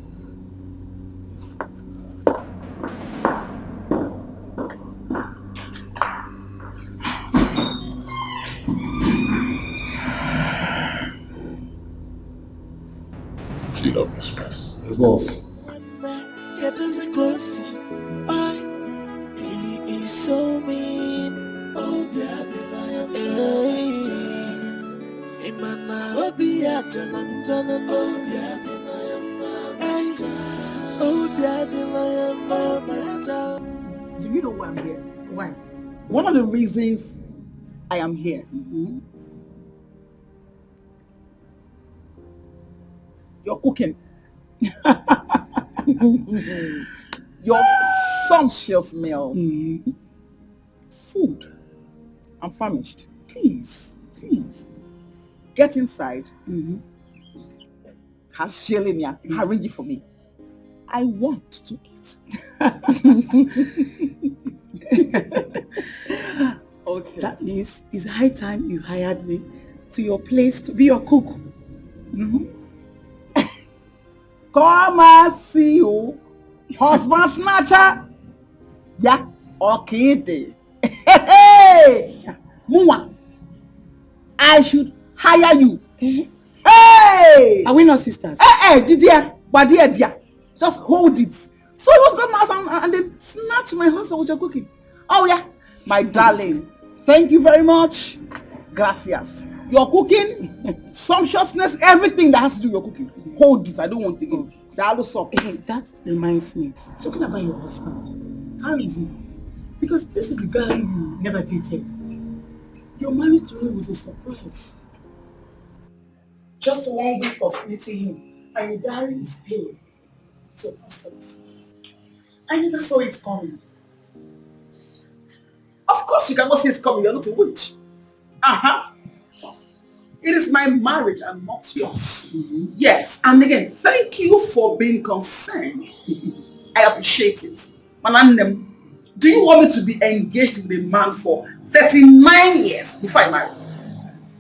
Clean up this mess. Yes, boss. He is so mean. Oh, yeah, Imana Obia Jalan Jalan Obia Dinayama Do you know why I'm here? Why? One of the reasons I am here. You're cooking. Your sumptuous meal. Food. I'm famished. Please. Get inside. Arrange it for me. I want to eat. Okay. That means it's high time you hired me to your place to be your cook. Come and see you. Husband snatcher. Yeah, okay. Hey! Mwa. I should hire you. Hey! Are we not sisters? Hey, dear. But dear. Just hold it. So it was good mass and then snatch my husband with your cooking. Oh yeah, my darling. Thank you very much. Gracias. Your cooking, sumptuousness, everything that has to do with your cooking. Hold it. I don't want to go. That reminds me. Talking about your husband. How is he? Because this is the guy you never dated. Your marriage to him was a surprise. Just 1 week of meeting him, and your diary is paid. It's a constant. I never saw it coming. Of course you cannot see it coming. You're not a witch. It is my marriage and not yours. Yes. And again, thank you for being concerned. I appreciate it. Manandem, do you want me to be engaged with a man for 39 years before I marry?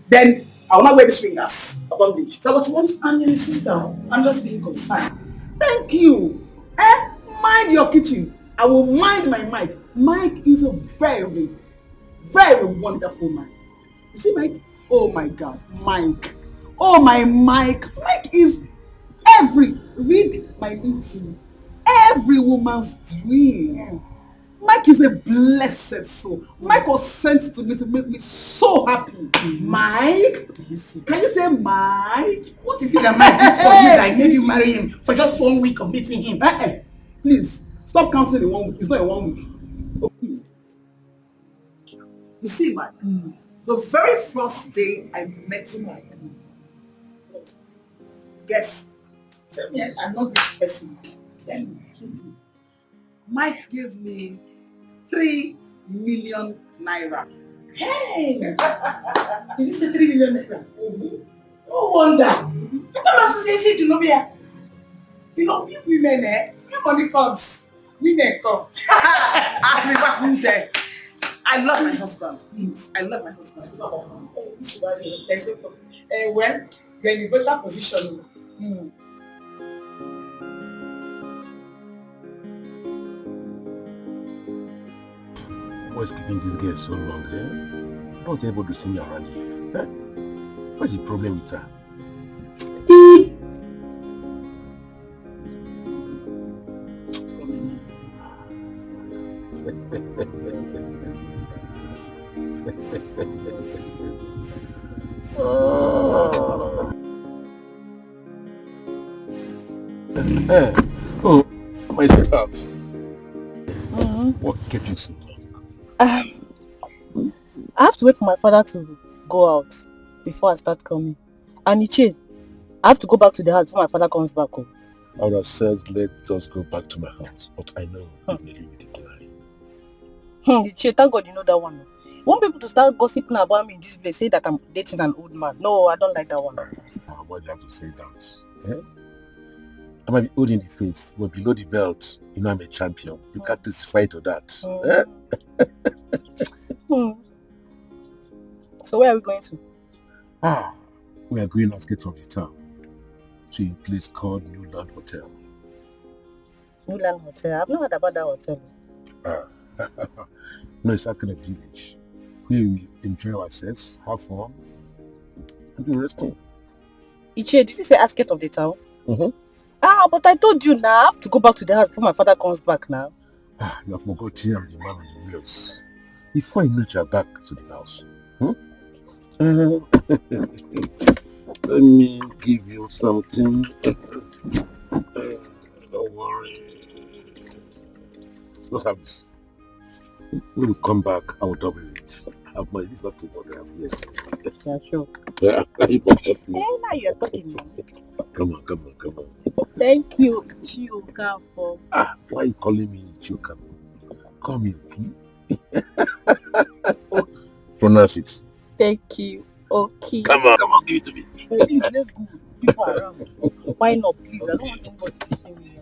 Then I will not wear these fingers upon the beach. Is that what you want? I'm your sister. I'm just being concerned. Thank you. Mind your kitchen. I will mind my Mike. Mike is a very, very wonderful man. You see Mike? Oh my God, Mike. Oh my Mike. Mike is read my lips. Every woman's dream. Mike is a blessed soul. Mike was sent to me to make me so happy. Mike? Can you say Mike? What is it that Mike did for you that made you marry him for just 1 week of meeting him? Please, stop counting in 1 week. It's not in 1 week. You see, Mike, the very first day I met Mike, guess, tell me I'm not this person. Mike gave me 3 million naira. Hey! Did you say 3 million naira? No wonder. I thought I was saying to Nobia. You know, you women, when money comes, women come. Ask me back in there. I love my husband. I love my husband. Well, you're in a better position. What's keeping this girl so long, eh? Not able to see me around here. Eh? What's the problem with her? Oh, my sweetheart. What kept you so long? I have to wait for my father to go out before I start coming. And Iche, I have to go back to the house before my father comes back home. I would have said let us go back to my house, but I know definitely with the decline. Iche, thank God you know that one. You want people to start gossiping about me in this place, say that I'm dating an old man. No, I don't like that one. Why do you have to say that? Eh? I might be old in the face, but below the belt, you know I'm a champion. You can't testify to that. So where are we going to? We are going outskirts of the town to a place called Newland Hotel. Newland Hotel? I've not heard about that hotel. No, it's that kind of village where we enjoy ourselves, have fun, and do resting. Iche, did you say outskirts of the town? But I told you now, I have to go back to the house before my father comes back now. You have forgotten I'm the man on the wheels. Before you know you're back to the house. Let me give you something. Don't worry. Let's have this. When we come back, I will double it. I have my list not to worry. Yes. Yeah, sure. Yeah, you forget to. Hey, now you're talking. Come on. Thank you, Chuka, for... Why are you calling me Chuka? Call me okay? Pronounce it. Thank you. Okay. Come on, give it to me. Hey, please, let's go. People are around. Why not, please? I don't want anybody to see me here.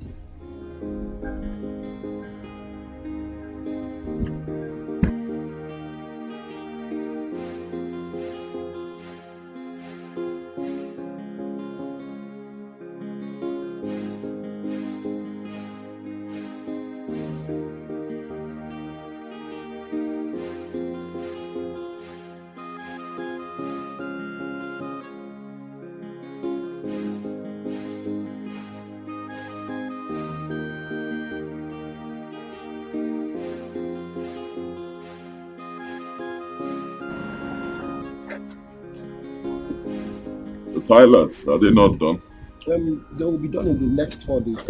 The Tylers, are they not done? They will be done in the next 4 days.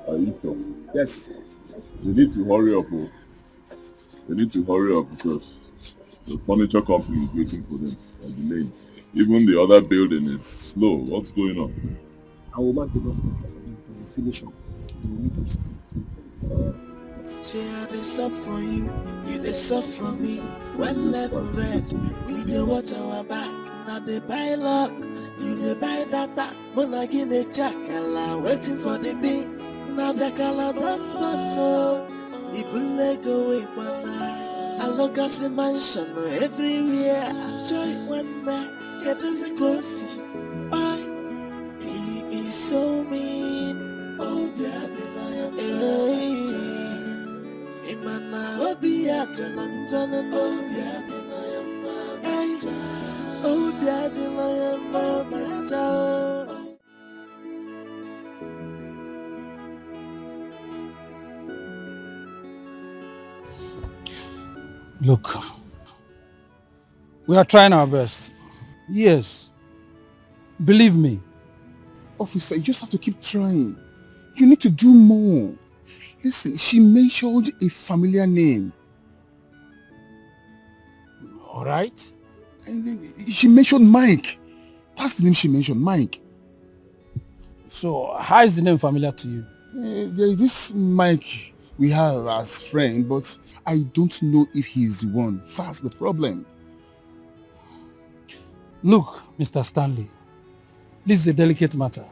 Are you sure? Yes. They need to hurry up. Oh. They need to hurry up because the furniture company is waiting for them. They're delayed. Even the other building is slow. What's going on? I will mark the government for them. They will finish up. They will meet us. Share this up for you, you this up for me. When level red, we dey watch our back. Now they buy luck, you dey buy data. Mona gine chakala, waiting for the beats. Now the color don't know. People let go away one night. I look at the mansion everywhere. Joy one night, get us a go see. He is so mean. Oh, yeah, then I am. Imana obia jalanjana obia dinaya mama obia dinaya mama chao. Look, we are trying our best. Yes. Believe me. Officer, you just have to keep trying. You need to do more. Listen, she mentioned a familiar name. All right. And then she mentioned Mike. That's the name she mentioned, Mike. So, how is the name familiar to you? There is this Mike we have as friend, but I don't know if he's the one. That's the problem. Look, Mr. Stanley, this is a delicate matter.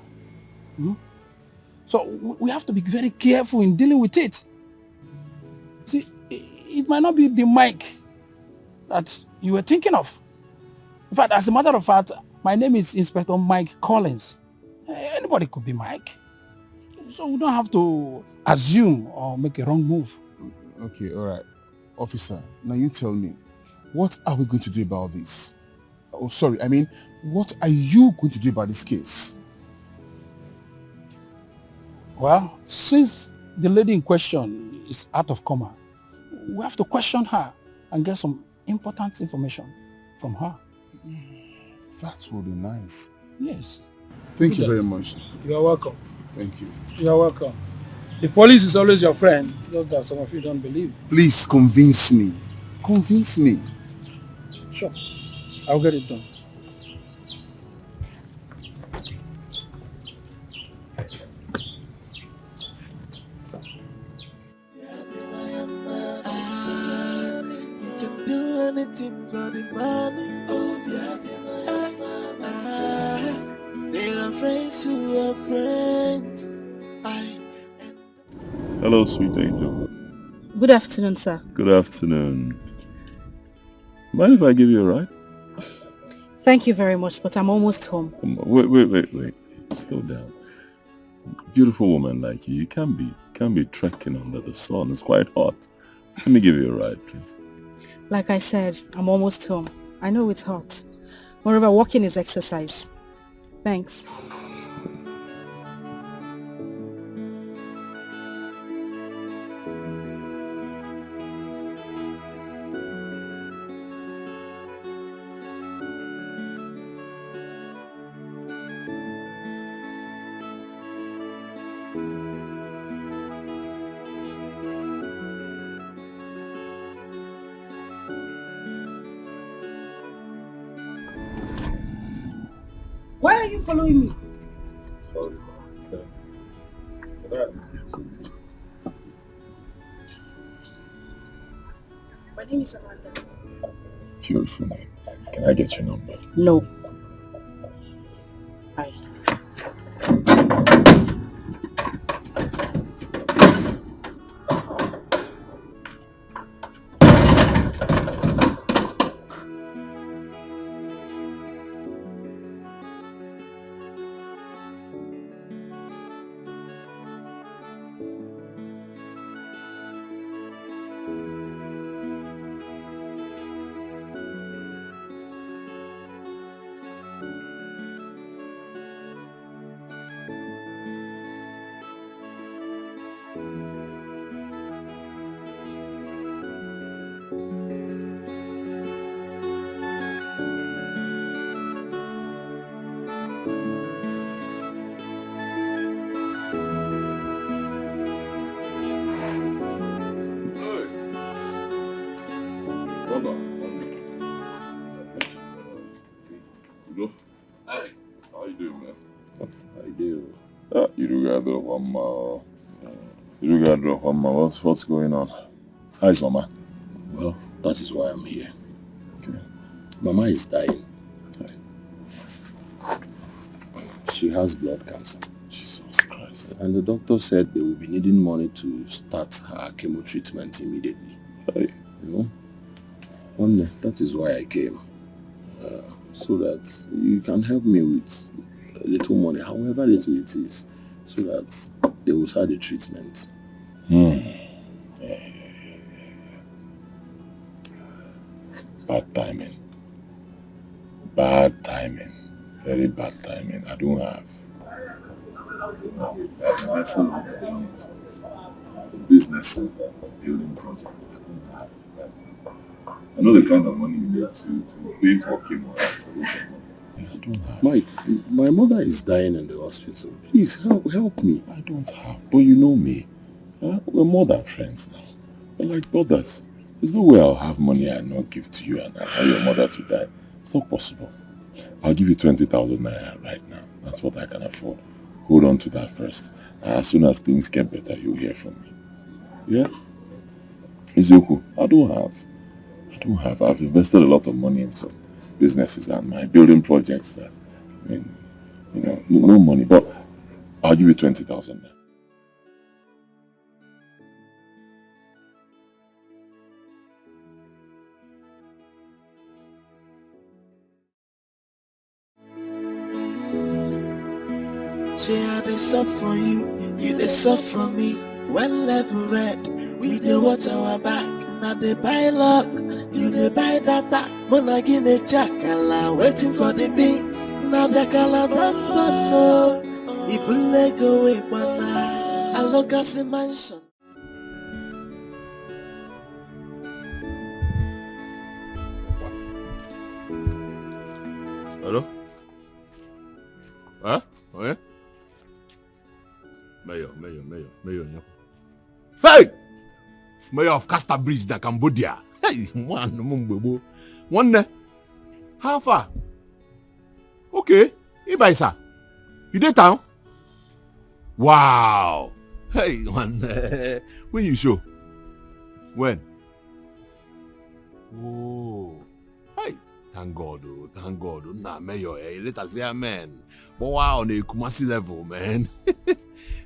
So we have to be very careful in dealing with it. See, it might not be the Mike that you were thinking of. In fact, as a matter of fact, my name is Inspector Mike Collins. Anybody could be Mike. So we don't have to assume or make a wrong move. Okay, all right. Officer, now you tell me, what are we going to do about this? Oh, sorry, I mean, what are you going to do about this case? Well, since the lady in question is out of coma, we have to question her and get some important information from her. That would be nice. Yes. Thank you very much. You are welcome. Thank you. You are welcome. The police is always your friend, just that some of you don't believe. Please convince me. Convince me. Sure. I'll get it done. Anything for the money, oh yeah, there are friends who are friends. Hello, sweet angel. Good afternoon, sir. Good afternoon. Mind if I give you a ride? Thank you very much, but I'm almost home. Wait. Slow down. Beautiful woman like you can't be trekking under the sun. It's quite hot. Let me give you a ride, please. Like I said, I'm almost home. I know it's hot. Moreover, walking is exercise. Thanks. Why are you following me? Sorry, man. My name is Amanda. Beautiful name. Can I get your number? No. Bye. Hey, how you doing, man? How you doing? You do got drop one more. You do got drop one more. What's going on? How's Mama? Well, that is why I'm here. Okay. Mama is dying. She has blood cancer. Jesus Christ. And the doctor said they will be needing money to start her chemo treatment immediately. Hey. You know? That is why I came. So that you can help me with a little money, however little it is, so that they will start the treatment. Bad timing. Bad timing. Very bad timing. I don't have. That's not the business building project. I don't have. I know the kind of money you need to pay for chemo. I don't have. Mike, my mother is dying in the hospital. Please help me. I don't have. But you know me. We're more than friends now. We're like brothers. There's no way I'll have money I not give to you and allow your mother to die. It's not possible. I'll give you 20,000 naira right now. That's what I can afford. Hold on to that first. As soon as things get better, you'll hear from me. Yeah? Izuku, I don't have. I've invested a lot of money in some businesses and my building projects that, no money, but I'll give you 20,000 now. She had a sub for you, you the sub for me. When level red, we dey watch our back. Now they buy luck, you dey buy data. Monagin a chakala, waiting for the beats. Now the color don't know. People let go away, but I look at the mansion. Hello? Huh? Oh yeah? Mayor. Hey! Mayor of Castor Bridge, the Cambodia. Hey, one. How far? Okay. Ibaisa. You did town? Wow. Hey, one. When you show? When? Oh. Hey. Thank God. Nah, Mayor, let us say amen. But wow, on the Kumasi level, man.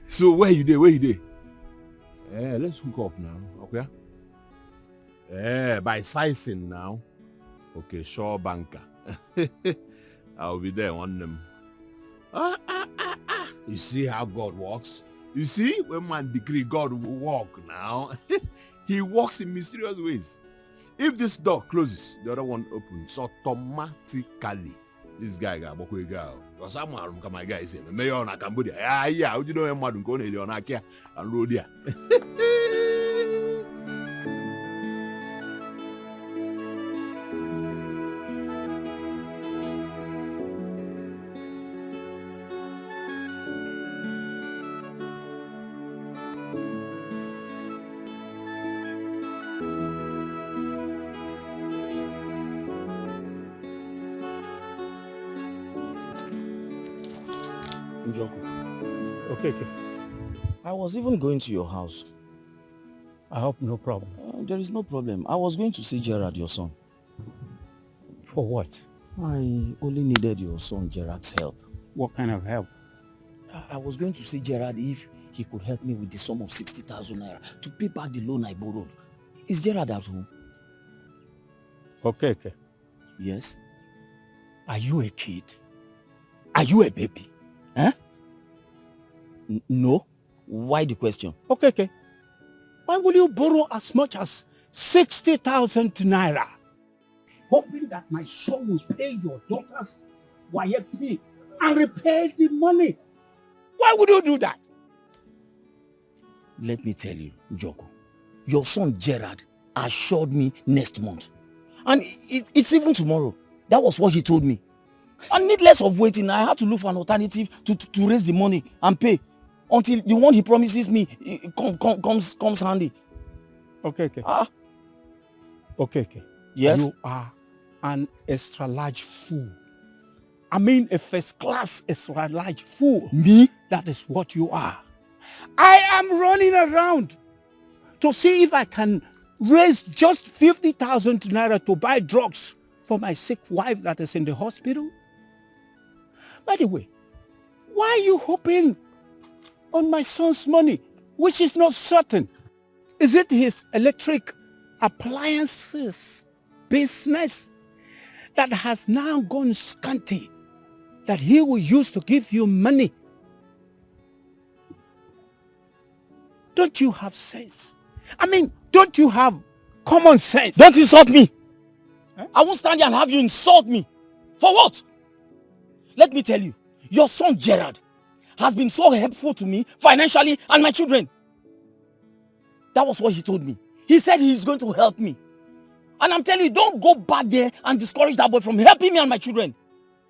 So where you dey? Let's hook up now, okay? By sizing now. Okay, sure, banker. I'll be there on them. You see how God works? You see, when man decree, God will walk now. He walks in mysterious ways. If this door closes, the other one opens automatically. This guy got a girl. Because I'm my guy say, Mayor na Cambodia. Yeah, how do you know him madam go on Akia and road there? Njoku, Okay. I was even going to your house. I hope no problem. There is no problem. I was going to see Gerard, your son. For what? I only needed your son Gerard's help. What kind of help? I was going to see Gerard if he could help me with the sum of 60,000 naira to pay back the loan I borrowed. Is Gerard at home? Okay. Yes? Are you a kid? Are you a baby? Huh? No. Why the question? Okay. Why will you borrow as much as 60,000 naira? Hoping that my son will pay your daughter's wire fee and repay the money. Why would you do that? Let me tell you, Njoku, your son Gerard assured me next month. And it's even tomorrow. That was what he told me. And needless of waiting, I had to look for an alternative to raise the money and pay until the one he promises me comes handy. Okay. Okay. Yes? You are an extra large fool. I mean a first class extra large fool. Me? That is what you are. I am running around to see if I can raise just 50,000 naira to buy drugs for my sick wife that is in the hospital. By the way, why are you hoping on my son's money, which is not certain? Is it his electric appliances business that has now gone scanty that he will use to give you money? Don't you have sense? I mean, don't you have common sense? Don't insult me! Huh? I won't stand here and have you insult me. For what? Let me tell you, your son Gerard has been so helpful to me financially and my children. That was what he told me. He said he is going to help me. And I'm telling you, don't go back there and discourage that boy from helping me and my children.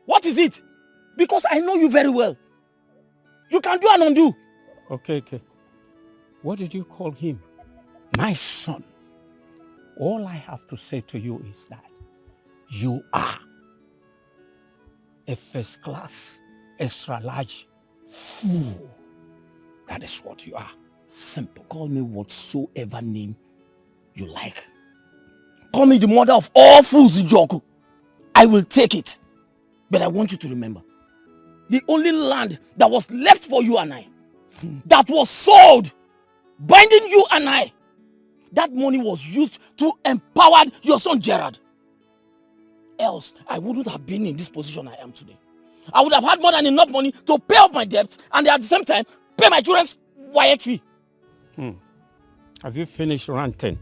What is it? Because I know you very well. You can do and undo. Okay. What did you call him? My son. All I have to say to you is that you are a first class, extra large fool. That is what you are. Simple. Call me whatsoever name you like. Call me the mother of all fools, Njoku. I will take it. But I want you to remember, the only land that was left for you and I, that was sold, binding you and I, that money was used to empower your son Gerard. Else, I wouldn't have been in this position I am today. I would have had more than enough money to pay off my debt and at the same time, pay my children's wire fee. Have you finished ranting?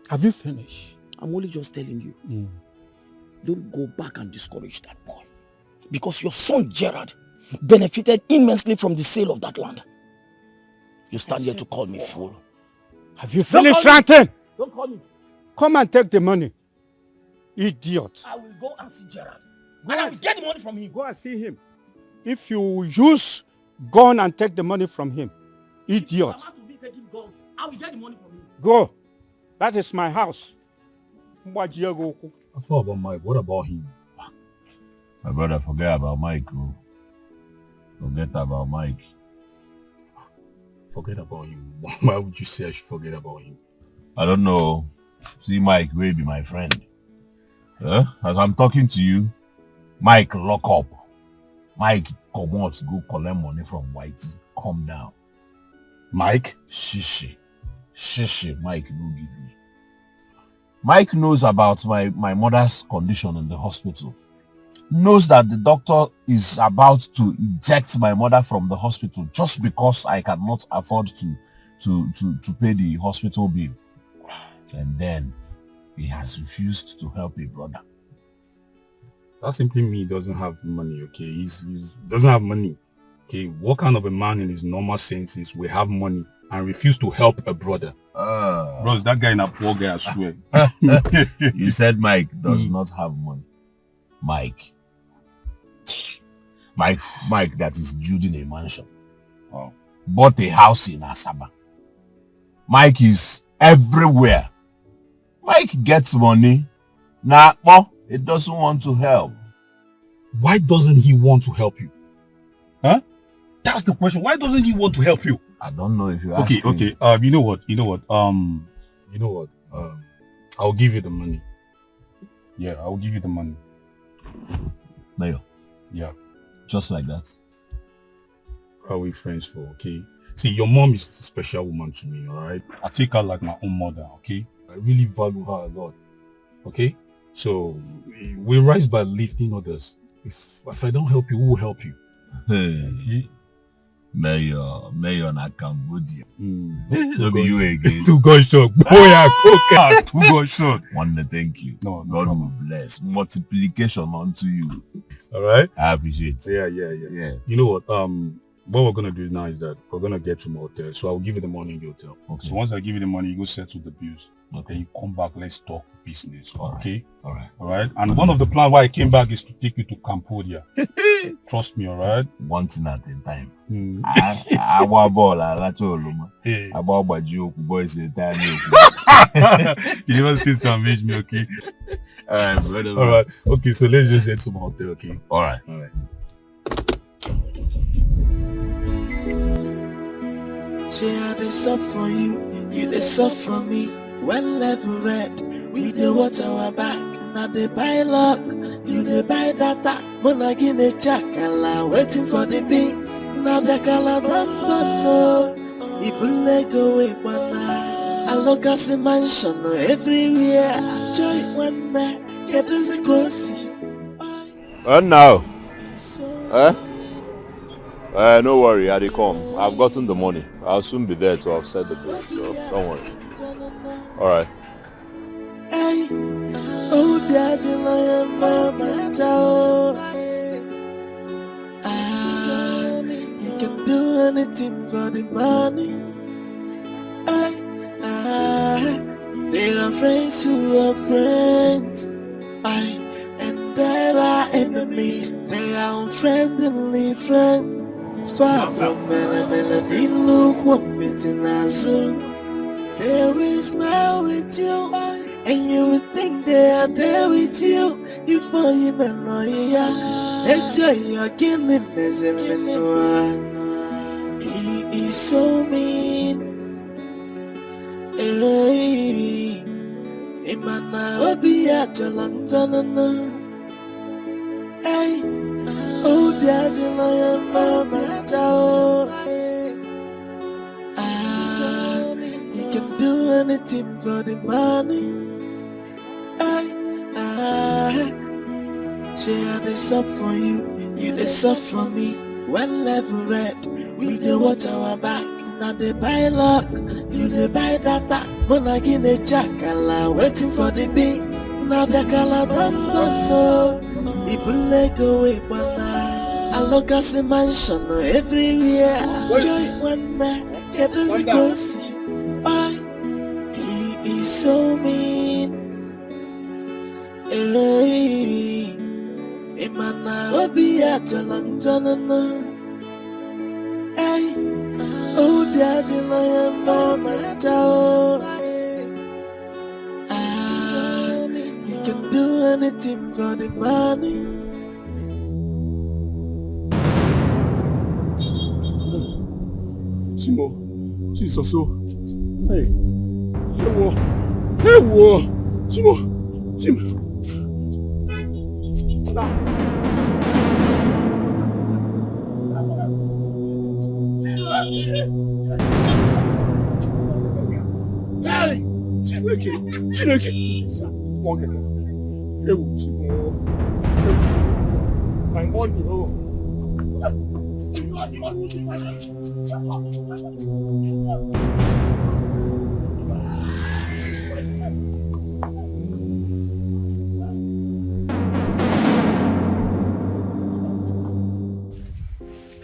Have you finished? I'm only just telling you. Don't go back and discourage that boy. Because your son Gerard benefited immensely from the sale of that land. You stand here to call me fool. Have you finished ranting? Don't call me. Come and take the money. Idiot. I will go and see Gerard. And I will get the money from him. Go and see him. If you use gun and take the money from him, idiot. I will get the money from him. Go. That is my house. I thought about Mike. What about him? My brother, forget about Mike. Forget about Mike. Forget about him. Why would you say I should forget about him? I don't know. See, Mike will be my friend. As I'm talking to you, Mike lock up. Mike come out, go collect money from Whitey. Calm down. Mike? Shishi, Mike no give me. Mike knows about my mother's condition in the hospital. Knows that the doctor is about to eject my mother from the hospital just because I cannot afford to pay the hospital bill. And then he has refused to help a brother. That simply means he doesn't have money, okay? He doesn't have money. Okay, what kind of a man in his normal senses will have money and refuse to help a brother? Bros, that guy is a poor guy, I swear. You said Mike does not have money. Mike that is building a mansion. Bought a house in Asaba. Mike is everywhere. Mike gets money. He doesn't want to help. Why doesn't he want to help you? Huh? That's the question. Why doesn't he want to help you? I don't know if you Okay, ask me. okay. You know what? I'll give you the money. Yeah, I'll give you the money. Mayor. Yeah. Just like that. How are we friends for, okay? See, your mom is a special woman to me, alright? I take her like my own mother, okay? I really value her a lot, okay? So, we rise by lifting others. If I don't help you, who will help you? Hey. Mayor na Cambodia. Too be you again. Too gunshot. Boy, I cook. Too gunshot. One, thank you. No God will bless. Multiplication unto you. Alright? I appreciate. Yeah. You know what we're gonna do now is that we're gonna get to my hotel. So I'll give you the money in the hotel. Okay. So once I give you the money, you go settle the bills. Okay. Then you come back, let's talk business. Okay? Alright. And one of the plans why I came back is to take you to Cambodia. Trust me, alright? One thing at a time. Our ball, that's all. About you, boys, you never see to amaze me, okay? Alright, brother. Alright. Okay, so let's just head to my hotel, okay? Alright. Share this up for you, you this up for me. When level red, we dey watch our back. Now they buy luck, you dey buy data. Mona gine chakala, waiting for the beats. Now the color don't know. People let go away, but I look at the mansion everywhere. Joy one man, get us a go see. And now? No worry, I dey come. I've gotten the money. I'll soon be there to offset the bill, so don't worry. Alright. Hey, oh, daddy, lion, mama, ciao. You can do anything for the money. There are friends who are friends. And there are enemies. They are unfriendly friends. Far from melody, look one bit in a zoo. They will smile with you, and you will think they are there with you. Before you know ya, they say you're killing messing with one. He is so mean. Hey, Imana Obia Jalanjanana. Hey, oh, daddy, lion, mama, ciao. You can do anything for the money. Share this up for you, you this up for me. When level red, we dey watch our back. Now they buy luck, you dey buy data. Mona gine chakala, waiting for the beats. Now the color don't know. People let go away, but I look at the mansion everywhere. Joy one man, get us a go see. He is so mean. Hey, Imana Obia Jalanjanana. Hey, oh, daddy, lion, mama, ciao. You can do anything for the money. Timo, Jesus, oh. Hey, Timo. Chineke. My money, oh.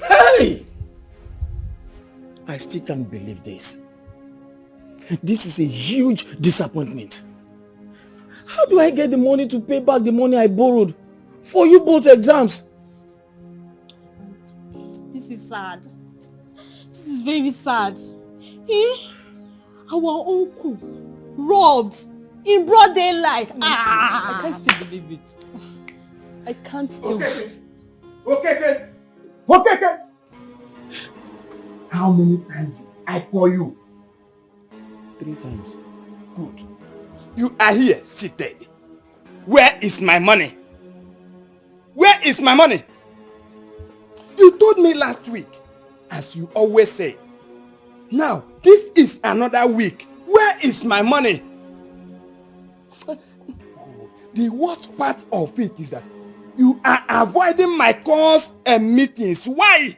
Hey! I still can't believe this. This is a huge disappointment. How do I get the money to pay back the money I borrowed for you both exams? This is sad. This is very sad. Our uncle robbed in broad daylight. I can't still believe it. I can't still. Okay. How many times did I call you? 3 times. Good. You are here seated. Where is my money? Where is my money? You told me last week, as you always say. Now, this is another week. Where is my money? The worst part of it is that you are avoiding my calls and meetings. Why?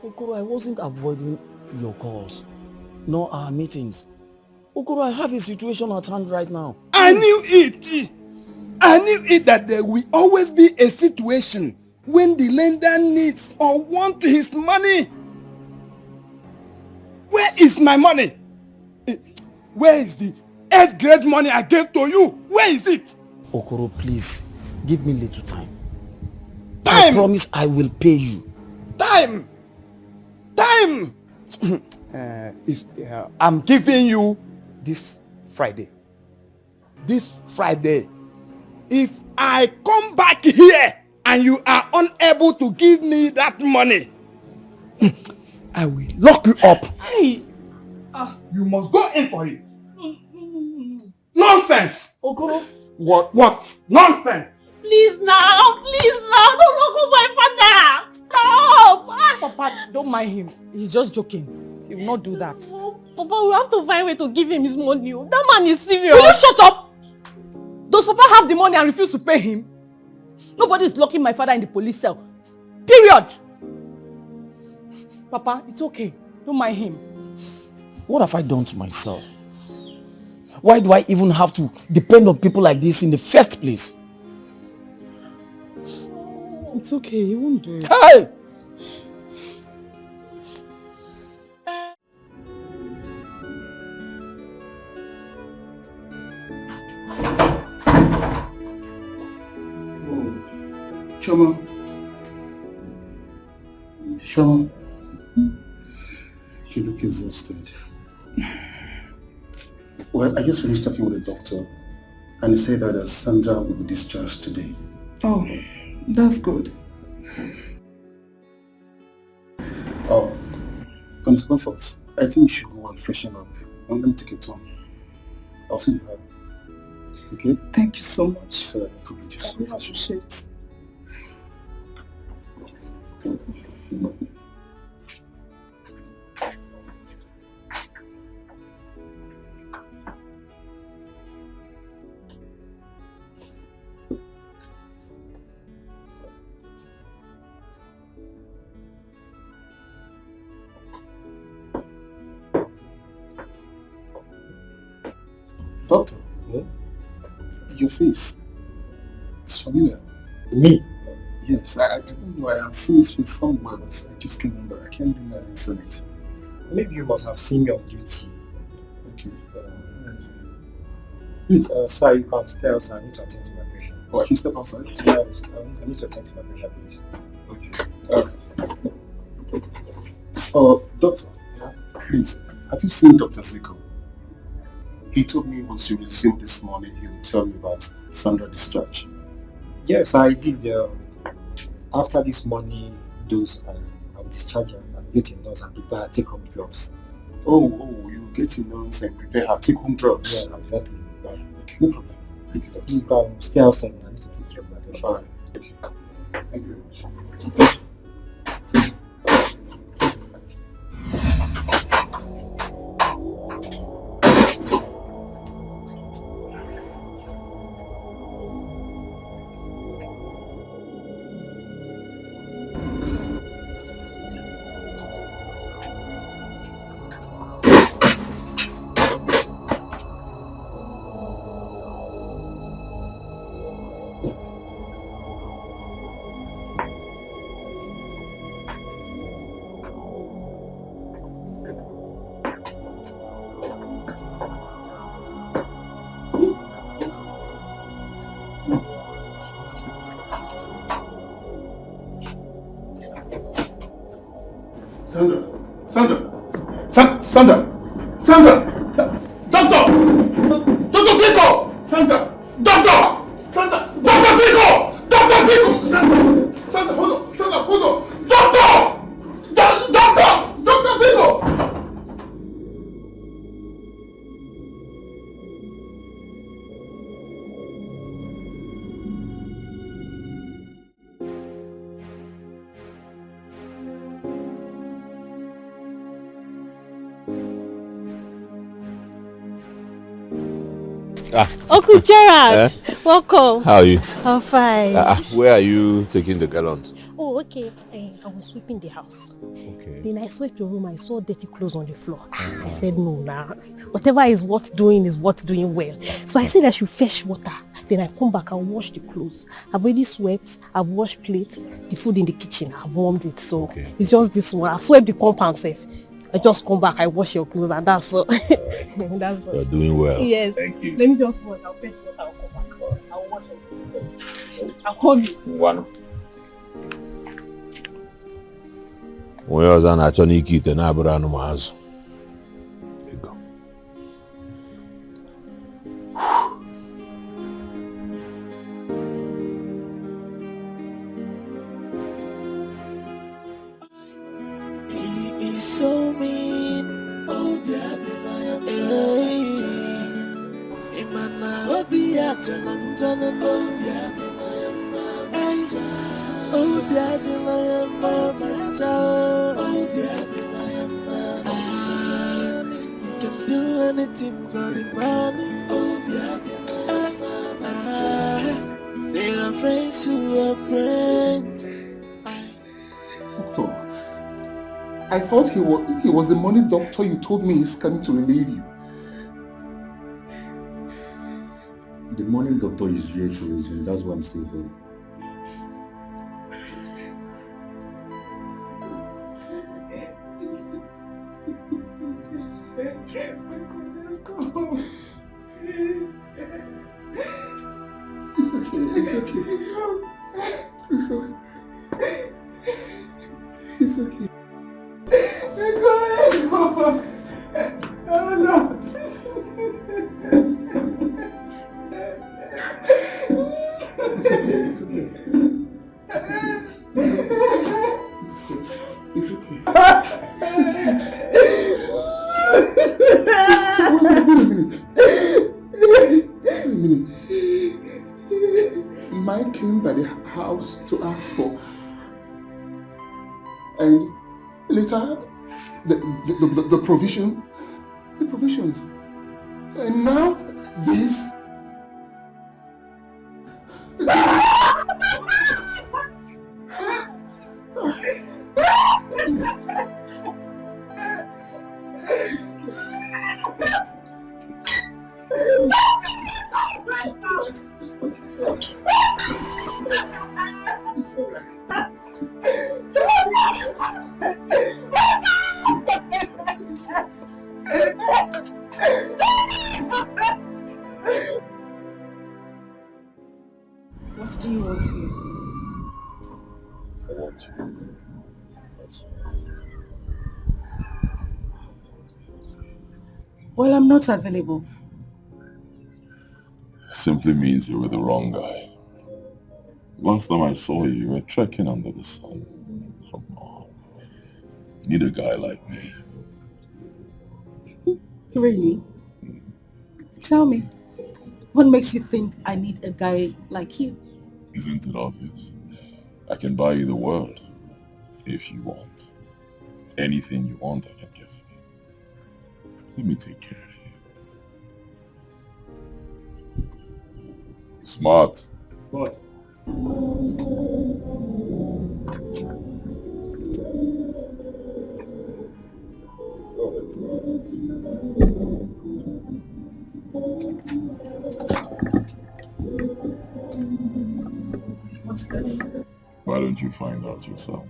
Okoro, I wasn't avoiding your calls, nor our meetings. Okoro, I have a situation at hand right now. I knew it. I knew it that there will always be a situation when the lender needs or wants his money. Where is my money? Where is the 8th grade money I gave to you? Where is it? Okoro, please, give me little time. Time! I promise I will pay you. Time! Time! I'm giving you this Friday. This Friday. If I come back here and you are unable to give me that money, I will lock you up. Hey! You must go in for it. Nonsense! Okoro. What? Nonsense! Please now, don't lock up my father. Stop! Papa, don't mind him. He's just joking. He will not do that. Papa, we have to find a way to give him his money. That man is serious. Will you shut up? Does Papa have the money and refuse to pay him? Nobody is locking my father in the police cell. Period. Papa, it's okay. Don't mind him. What have I done to myself? Why do I even have to depend on people like this in the first place? It's okay, he won't do it. Hey! Shoma, you look exhausted. Well, I just finished talking with the doctor and he said that Sandra will be discharged today. Oh, that's good. Oh, Ms. Comfort, I think you should go and freshen up. And let me take a turn. I'll see you her. Okay? Thank you so much. Sorry, I probably just I really appreciate it. Doctor, your face is familiar. Me? Yes, I don't know, I have seen his face somewhere, but I just can't remember. I can't remember having seen it. Maybe you must have seen me on duty. Okay. Please, sir, you can stay outside. I need to attend to my patient. Oh, I can step outside? Yes, I need to attend to my patient, please. Okay. Oh, doctor, please, have you seen Dr. Zico? He told me once you resume this morning, he will tell me about Sandra discharge. Yes, I did. After this money dose, I will discharge her and get in nurse and prepare her take-home drugs. Oh, you get in nurse and prepare her take-home drugs? Yeah, exactly. Okay, no problem. Thank you, doctor. You can stay outside and I need to take care of my patient. All right. Okay. Thank you very much. Sandra! Doctor! Dr. Zico! Sandra! Doctor! Sandra! Dr. Zico! Dr. Zico! Sandra, hold on! Sandra, hold on! Doctor! Doctor! Uncle Gerard, welcome. How are you? I'm fine. Where are you taking the gallons? Oh, okay. I was sweeping the house. Okay. Then I swept your room. I saw dirty clothes on the floor. I said, no, whatever is worth doing is worth doing well. So I said I should fetch water. Then I come back and wash the clothes. I've already swept. I've washed plates. The food in the kitchen, I've warmed it. So it's just this one. I've swept the compound safe. I just come back, I wash your clothes, and that's all. That's all. You're doing well. Yes. Thank you. Let me just wash. I'll fetch water. I'll come back. I'll wash it. I'll call you. One. Onye ọzọ na-achọ n'ike ite na-abụrụ anụmazụ. Ego. He is so mean. Oh, yeah, Imana, oh, yeah, Jalan, oh, yeah, oh, yeah, you can do anything for the money. Oh, yeah, they are friends who are friends. Doctor, I thought he was the money doctor you told me is coming to relieve you. The money doctor is here to resume. That's why I'm still here. It's okay. It's okay. Oh no. It's okay. Wait a minute. Mike came by the house to ask for, and later the provisions, and now this. What do you want here? I want you. Well, I'm not available. Simply means you were the wrong guy. Last time I saw you, you were trekking under the sun. Come on. You need a guy like me. Really? Tell me, what makes you think I need a guy like you? Isn't it obvious? I can buy you the world if you want. Anything you want, I can give you. Let me take care of you. Smart. What? What's this? Why don't you find out yourself?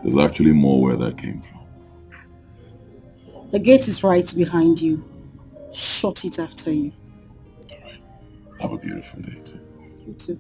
There's actually more where that came from. The gate is right behind you. Shut it after you. Alright. Have a beautiful day too. You too.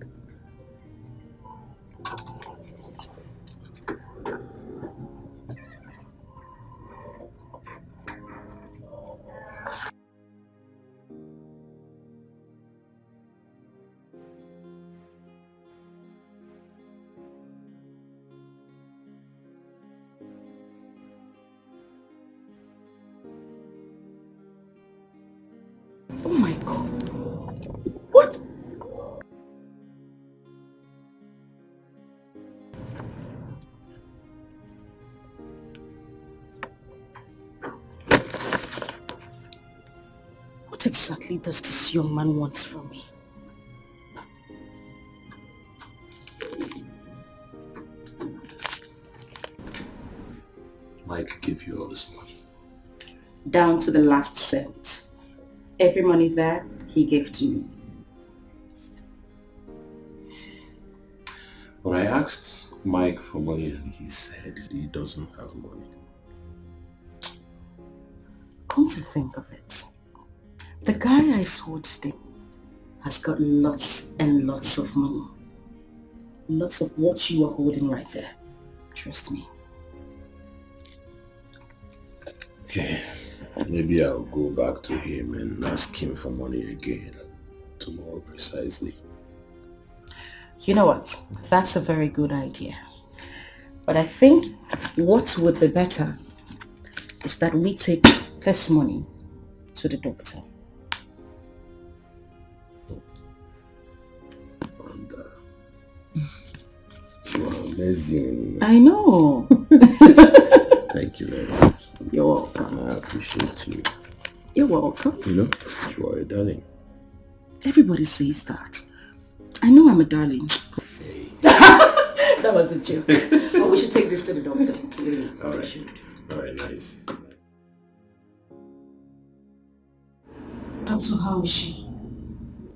Oh my God. What? exactly does this young man want from me? Mike gave you all this money. Down to the last cent. Every money there, he gave to me. But I asked Mike for money and he said he doesn't have money. Come to think of it, the guy I saw today has got lots and lots of money. Lots of what you are holding right there. Trust me. Okay, maybe I'll go back to him and ask him for money again, tomorrow precisely. You know what? That's a very good idea. But I think what would be better is that we take this money to the doctor. You are amazing. I know. Thank you very much. You're welcome. I appreciate you. You're welcome. You know, you are a darling. Everybody says that. I know I'm a darling. Hey. That was a joke. But we should take this to the doctor. Really, Alright. should. Alright, nice. Doctor, how is she?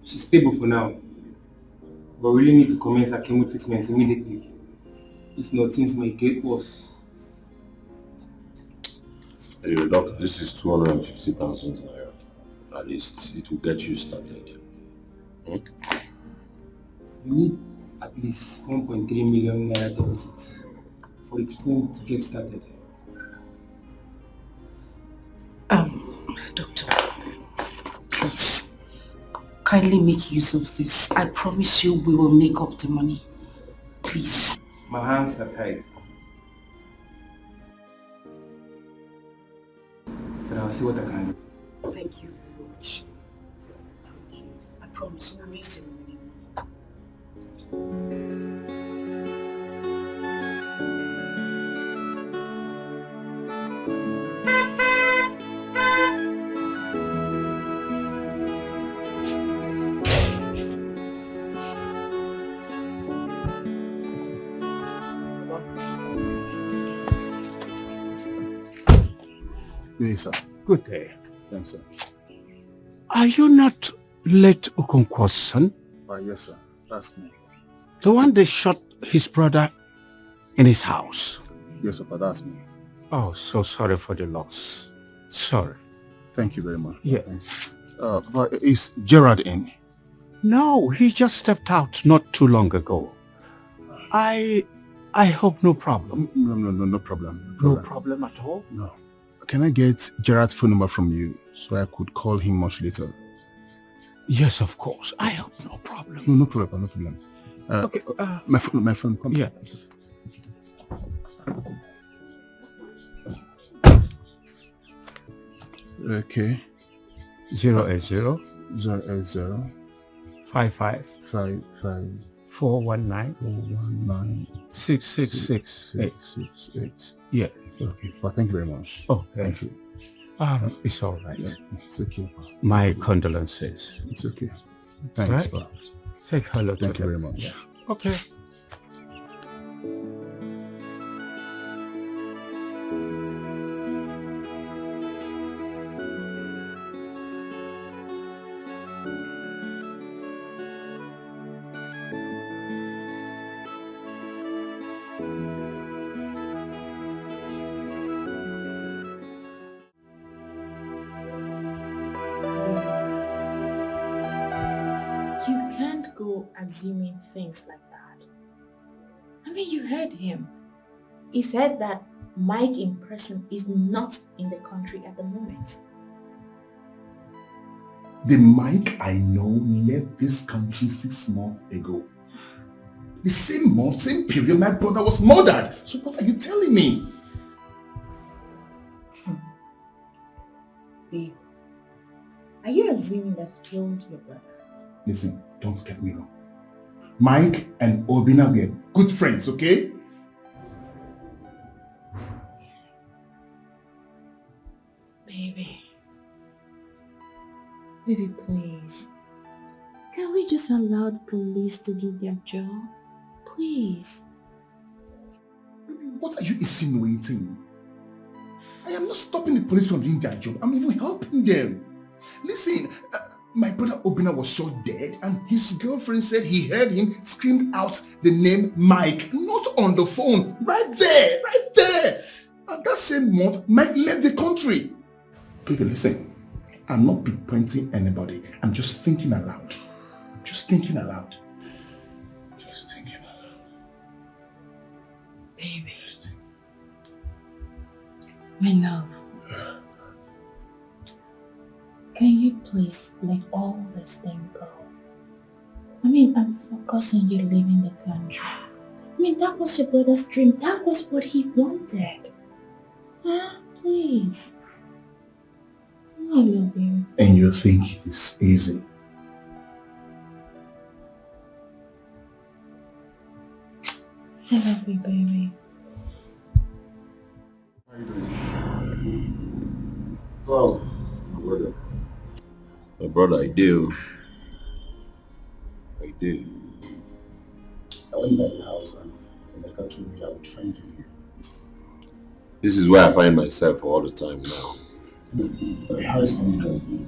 She's stable for now. But we really need to commence her chemo treatment immediately. If not, things may get worse. Anyway, doctor, this is 250,000 naira. At least it will get you started. We need at least 1.3 million naira deposit for the treatment to get started. Doctor, please, kindly make use of this. I promise you we will make up the money. Please. My hands are tied. But I'll see what I can do. Thank you very much. Thank you. I promise we'll raise the money. Yes, sir. Good day. Thanks, sir. Are you not late Okonkwo's son? Yes, sir. That's me. The one that shot his brother in his house? Yes, Papa, that's me. Oh, so sorry for the loss. Sorry. Thank you very much. Yeah. Thanks. But is Gerard in? No, he just stepped out not too long ago. I hope no problem. No problem. No problem at all? No. Can I get Gerard's phone number from you so I could call him much later? Yes, of course. I hope no problem. No problem. Okay. My phone. Come. Yeah. Okay. 080 080 55 419 6668. Yeah. Okay. Well, thank you very much. Oh, thank you. It's all right. Yeah, it's okay. My condolences. It's okay. Thanks, Right? Pa. Say hello to Thank you them. very much. Yeah. Okay. You can't go assuming things like that. I mean, you heard him. He said that Mike in person is not in the country at the moment. The Mike I know left this country 6 months ago. The same month, same period, my brother was murdered. So what are you telling me? Babe, are you assuming that he killed your brother? Listen, don't get me wrong. Mike and Obina were good friends, okay? Baby, Baby, please. Can we just allow the police to do their job? Please. What are you insinuating? I am not stopping the police from doing their job. I'm even helping them. Listen, my brother Obina was shot dead and his girlfriend said he heard him scream out the name Mike, not on the phone. Right there. And that same month, Mike left the country. Baby, listen. I'm not pinpointing anybody. I'm just thinking aloud. Baby. My love. Can you please let all this thing go? I mean, I'm focused on you leaving the country. I mean, that was your brother's dream. That was what he wanted. Please. I love you. And you think it is easy? I love you, baby. Oh, my brother. My brother, I do. I went by the house and Emeka told me I would find you here. This is where I find myself all the time now. How is mommy doing?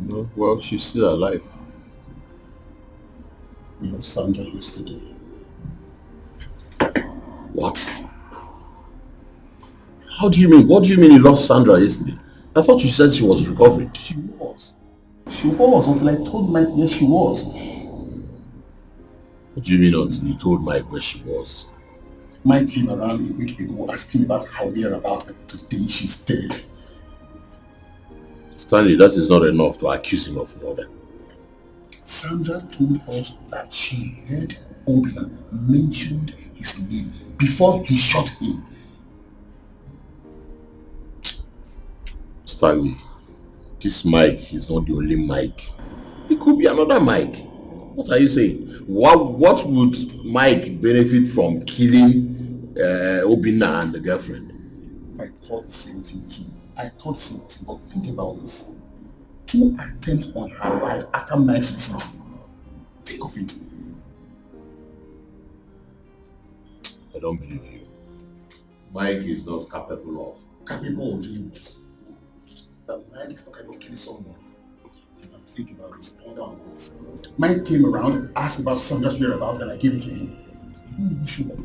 No, well, she's still alive. You know Sandra yesterday. What? How do you mean? What do you mean you lost Sandra yesterday? I thought you said she was recovering. She was until I told Mike where she was. What do you mean until you told Mike where she was? Mike came around a week ago asking about how we are about her. Today she's dead. Stanley, that is not enough to accuse him of murder. Sandra told us that she heard Obina mentioned his name before he shot him. Stanley, this Mike is not the only Mike. It could be another Mike. What are you saying? What would Mike benefit from killing Obina and the girlfriend? I thought the same thing too. But think about this. 2 attempts on her life after Mike's visit. Think of it. I don't believe you. Mike is not capable of. Capable of doing what? That Mike is not capable of killing someone. I'm thinking about this. Ponder on this. Mike came around, asked about Sandra's whereabouts, and I gave it to him. He didn't even show up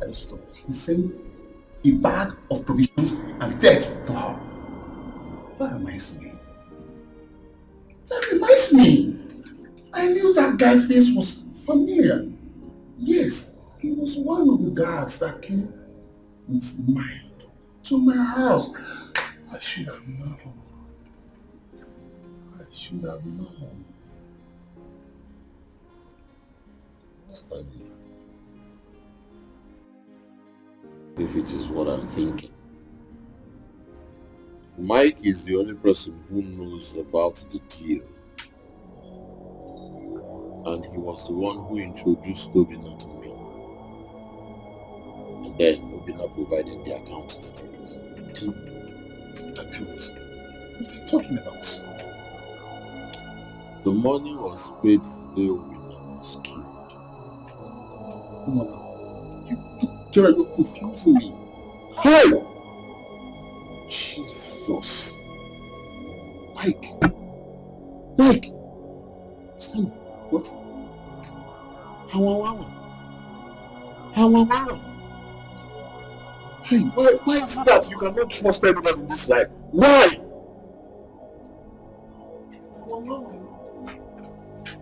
at the hospital. He sent a bag of provisions and death to her. That reminds me. I knew that guy's face was familiar. Yes, he was one of the guards that came with Mike to my house. I should have known. Stanley. If it is what I'm thinking. Mike is the only person who knows about the deal. And he was the one who introduced Obina to me. And then Obina provided the account details. Account? What are you talking about? The money was paid the day Obina was killed. Come on now. You're confusing me. Hey! Jesus. Mike! Stanley, what? How? Hey, why is it that you cannot trust everyone in this life? Why?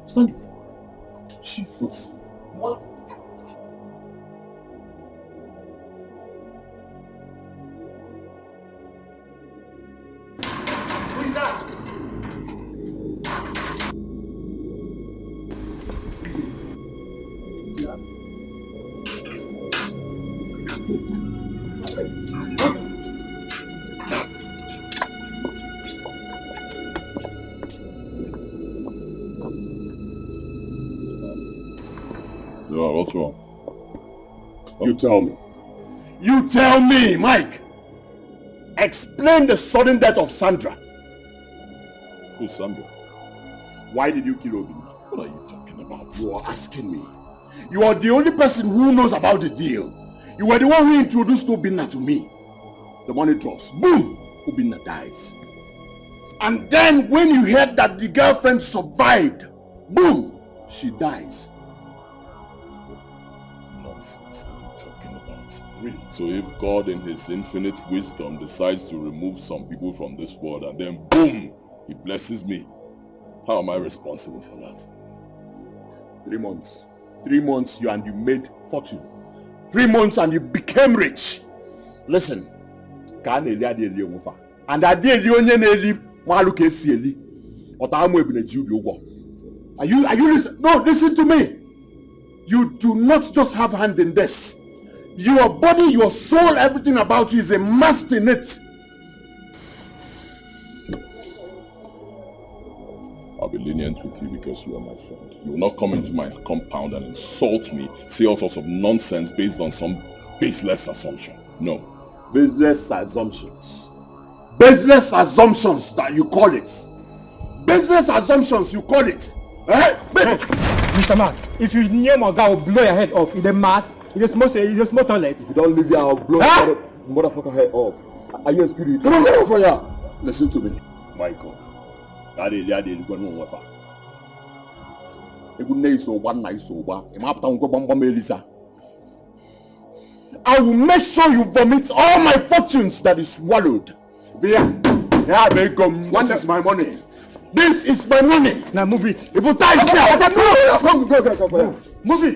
Stanley. Jesus. What? What's wrong? You tell me. You tell me, Mike! Explain the sudden death of Sandra. Who's Sambo? Why did you kill Obina? What are you talking about? You are asking me. You are the only person who knows about the deal. You were the one who introduced Obina to me. The money drops. Boom! Obina dies. And then when you heard that the girlfriend survived, boom! She dies. Nonsense. What are you talking about? Really? So if God in his infinite wisdom decides to remove some people from this world and then boom! He blesses me, how am I responsible for that? 3 months. 3 months you made fortune. 3 months and you became rich. Listen. And I did you Are you listening? No, listen to me. You do not just have hand in this. Your body, your soul, everything about you is immersed in it. I'll be lenient with you because you are my friend. You will not come into my compound and insult me, say all sorts of nonsense based on some baseless assumption. No. Baseless assumptions. Baseless assumptions that you call it. Baseless assumptions you call it. Eh? Mr. Man, if you near my guy, I will blow your head off. You're mad. You just must toilet. If you don't leave here, I'll blow your motherfucker head off. Are you a spirit? Come on, get off here. Listen to me. Michael. I will make sure you vomit all my fortunes that is swallowed. What is my money? This is my money. Now move it. If you tie yourself, move it.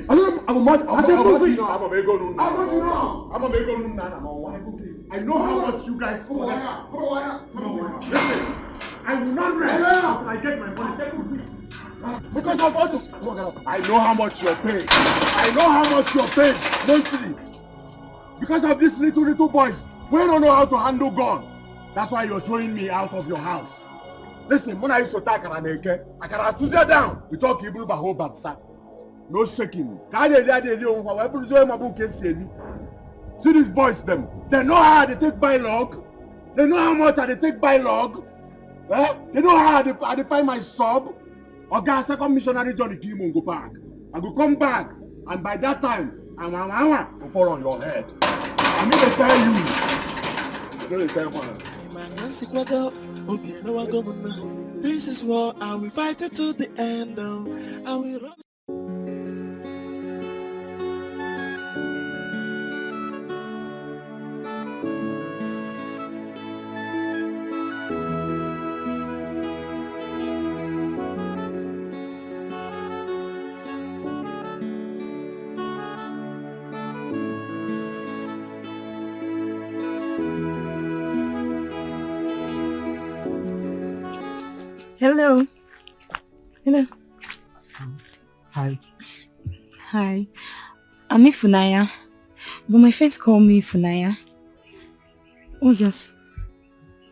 I know how much you guys collect. Listen, I will not rest until I get my money. Because of all this, I know how much you're paid. I know how much you're paid monthly. Because of these little boys, we don't know how to handle gun. That's why you're throwing me out of your house. Listen, when I used to attack I can tear down. We talk Hebrew about whole bad. No shaking. See these boys, them. They know how they take by log. They know how much they take by log. Eh? They know how they find my sub. Or gas second missionary Johnny Kim go back. I go come back, and by that time, I'm will fall on your head. I'm gonna tell you. I'm gonna tell you. This is war, and we fight it to the end. And we run. Hello. Hello. Hi. Hi. I'm Ifunaya, but my friends call me Ifunaya. What's yours?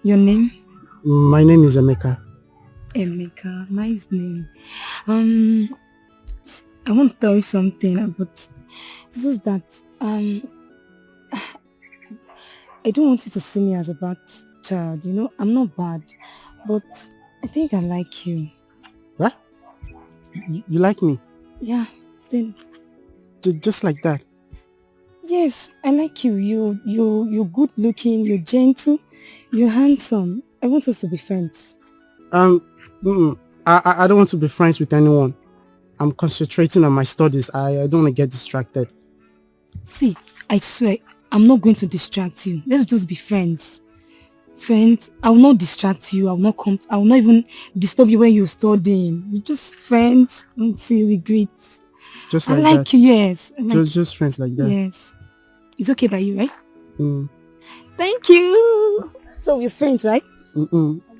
Your name? My name is Emeka. Emeka, nice name. I want to tell you something, but it's just that I don't want you to see me as a bad child. You know, I'm not bad, but I think I like you. What? You like me? Yeah. Then. Just like that? Yes, I like you. You're good looking. You're gentle. You're handsome. I want us to be friends. I don't want to be friends with anyone. I'm concentrating on my studies. I don't want to get distracted. See, I swear, I'm not going to distract you. Let's just be friends. Friends, I will not distract you. I will not even disturb you when you're studying. We're just friends until we greet. Just like I like that. you, yes. Just friends like that. Yes. It's okay by you, right? Mm. Thank you. So we're friends, right? Yes.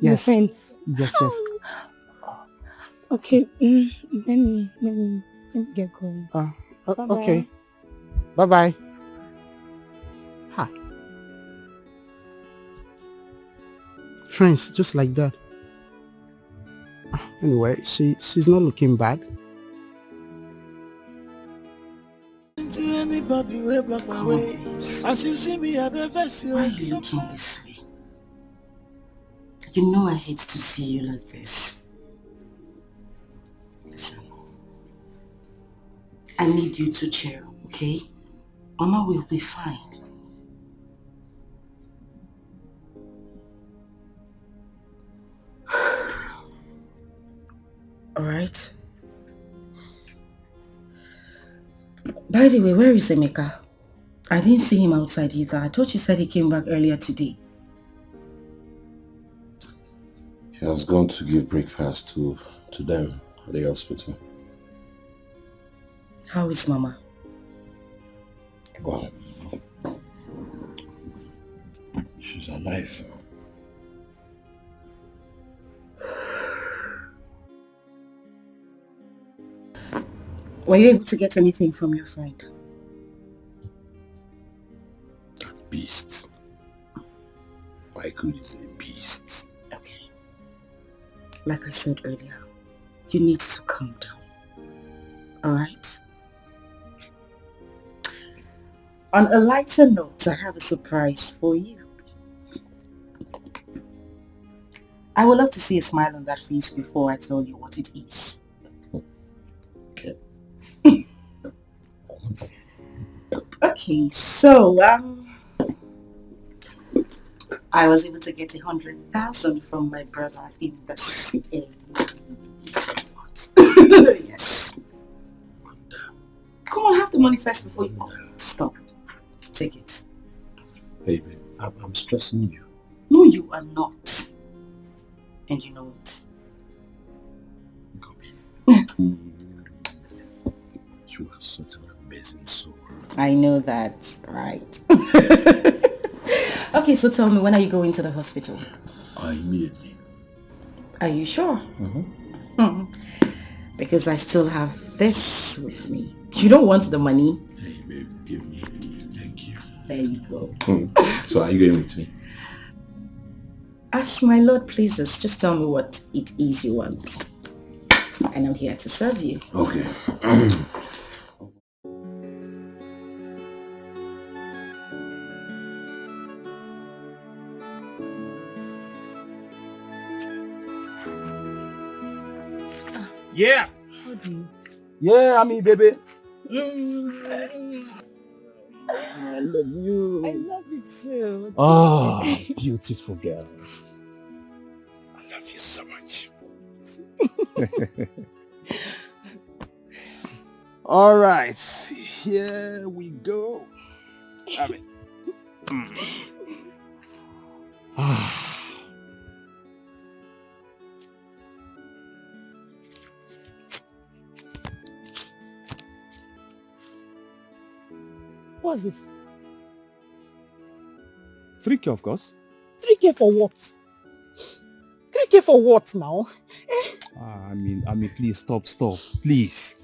We're friends. Yes. Okay. Let me get going. Bye-bye. Okay. Bye-bye. Friends, just like that. Anyway, she's not looking bad. To anybody way block my way. As you see me at the vest, why are you looking this way? You know I hate to see you like this. Listen. I need you to cheer up, okay? Mama will be fine. Alright? By the way, where is Emeka? I didn't see him outside either. I thought you said he came back earlier today. He has gone to give breakfast to them at the hospital. How is Mama? Well, she's alive. Were you able to get anything from your friend? That beast. Michael is a beast. Okay. Like I said earlier, you need to calm down. Alright? On a lighter note, I have a surprise for you. I would love to see a smile on that face before I tell you what it is. Okay. Okay, so, I was able to get 100,000 from my brother in the CA. Yes. Come on, have the money first before you... Oh, stop. Take it. Baby, I'm stressing you. No, you are not. And you know it. You are such an amazing soul. I know that, right? Okay, so tell me, when are you going to the hospital? Immediately. Are you sure? Because I still have this with me. You don't want the money? Hey, babe, give me. Thank you. There you go. So are you going with me? As my Lord pleases, just tell me what it is you want. And I'm here to serve you. Okay. Yeah. Yeah, I mean, baby. I love you. I love you too. Oh, beautiful girl. I love you so much. All right, here we go. I mean, What's this? 3K, of course. 3K for what? 3K for what now? I mean, please stop, please.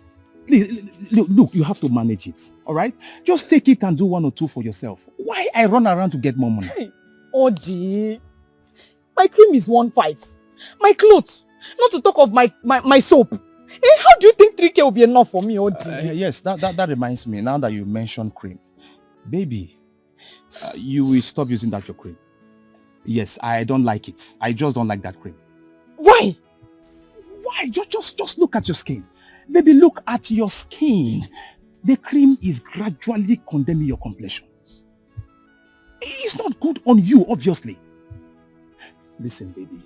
Please, look, you have to manage it, all right? Just take it and do 1 or 2 for yourself. Why I run around to get more money? Hey, Odi, my cream is 1.5. My clothes, not to talk of my soap. How do you think 3K will be enough for me, Odi? Yes, that reminds me, now that you mentioned cream. Baby, you will stop using that your cream. Yes, I don't like it. I just don't like that cream. Why? Why? Just look at your skin. Baby, look at your skin. The cream is gradually condemning your complexion. It's not good on you, obviously. Listen, baby.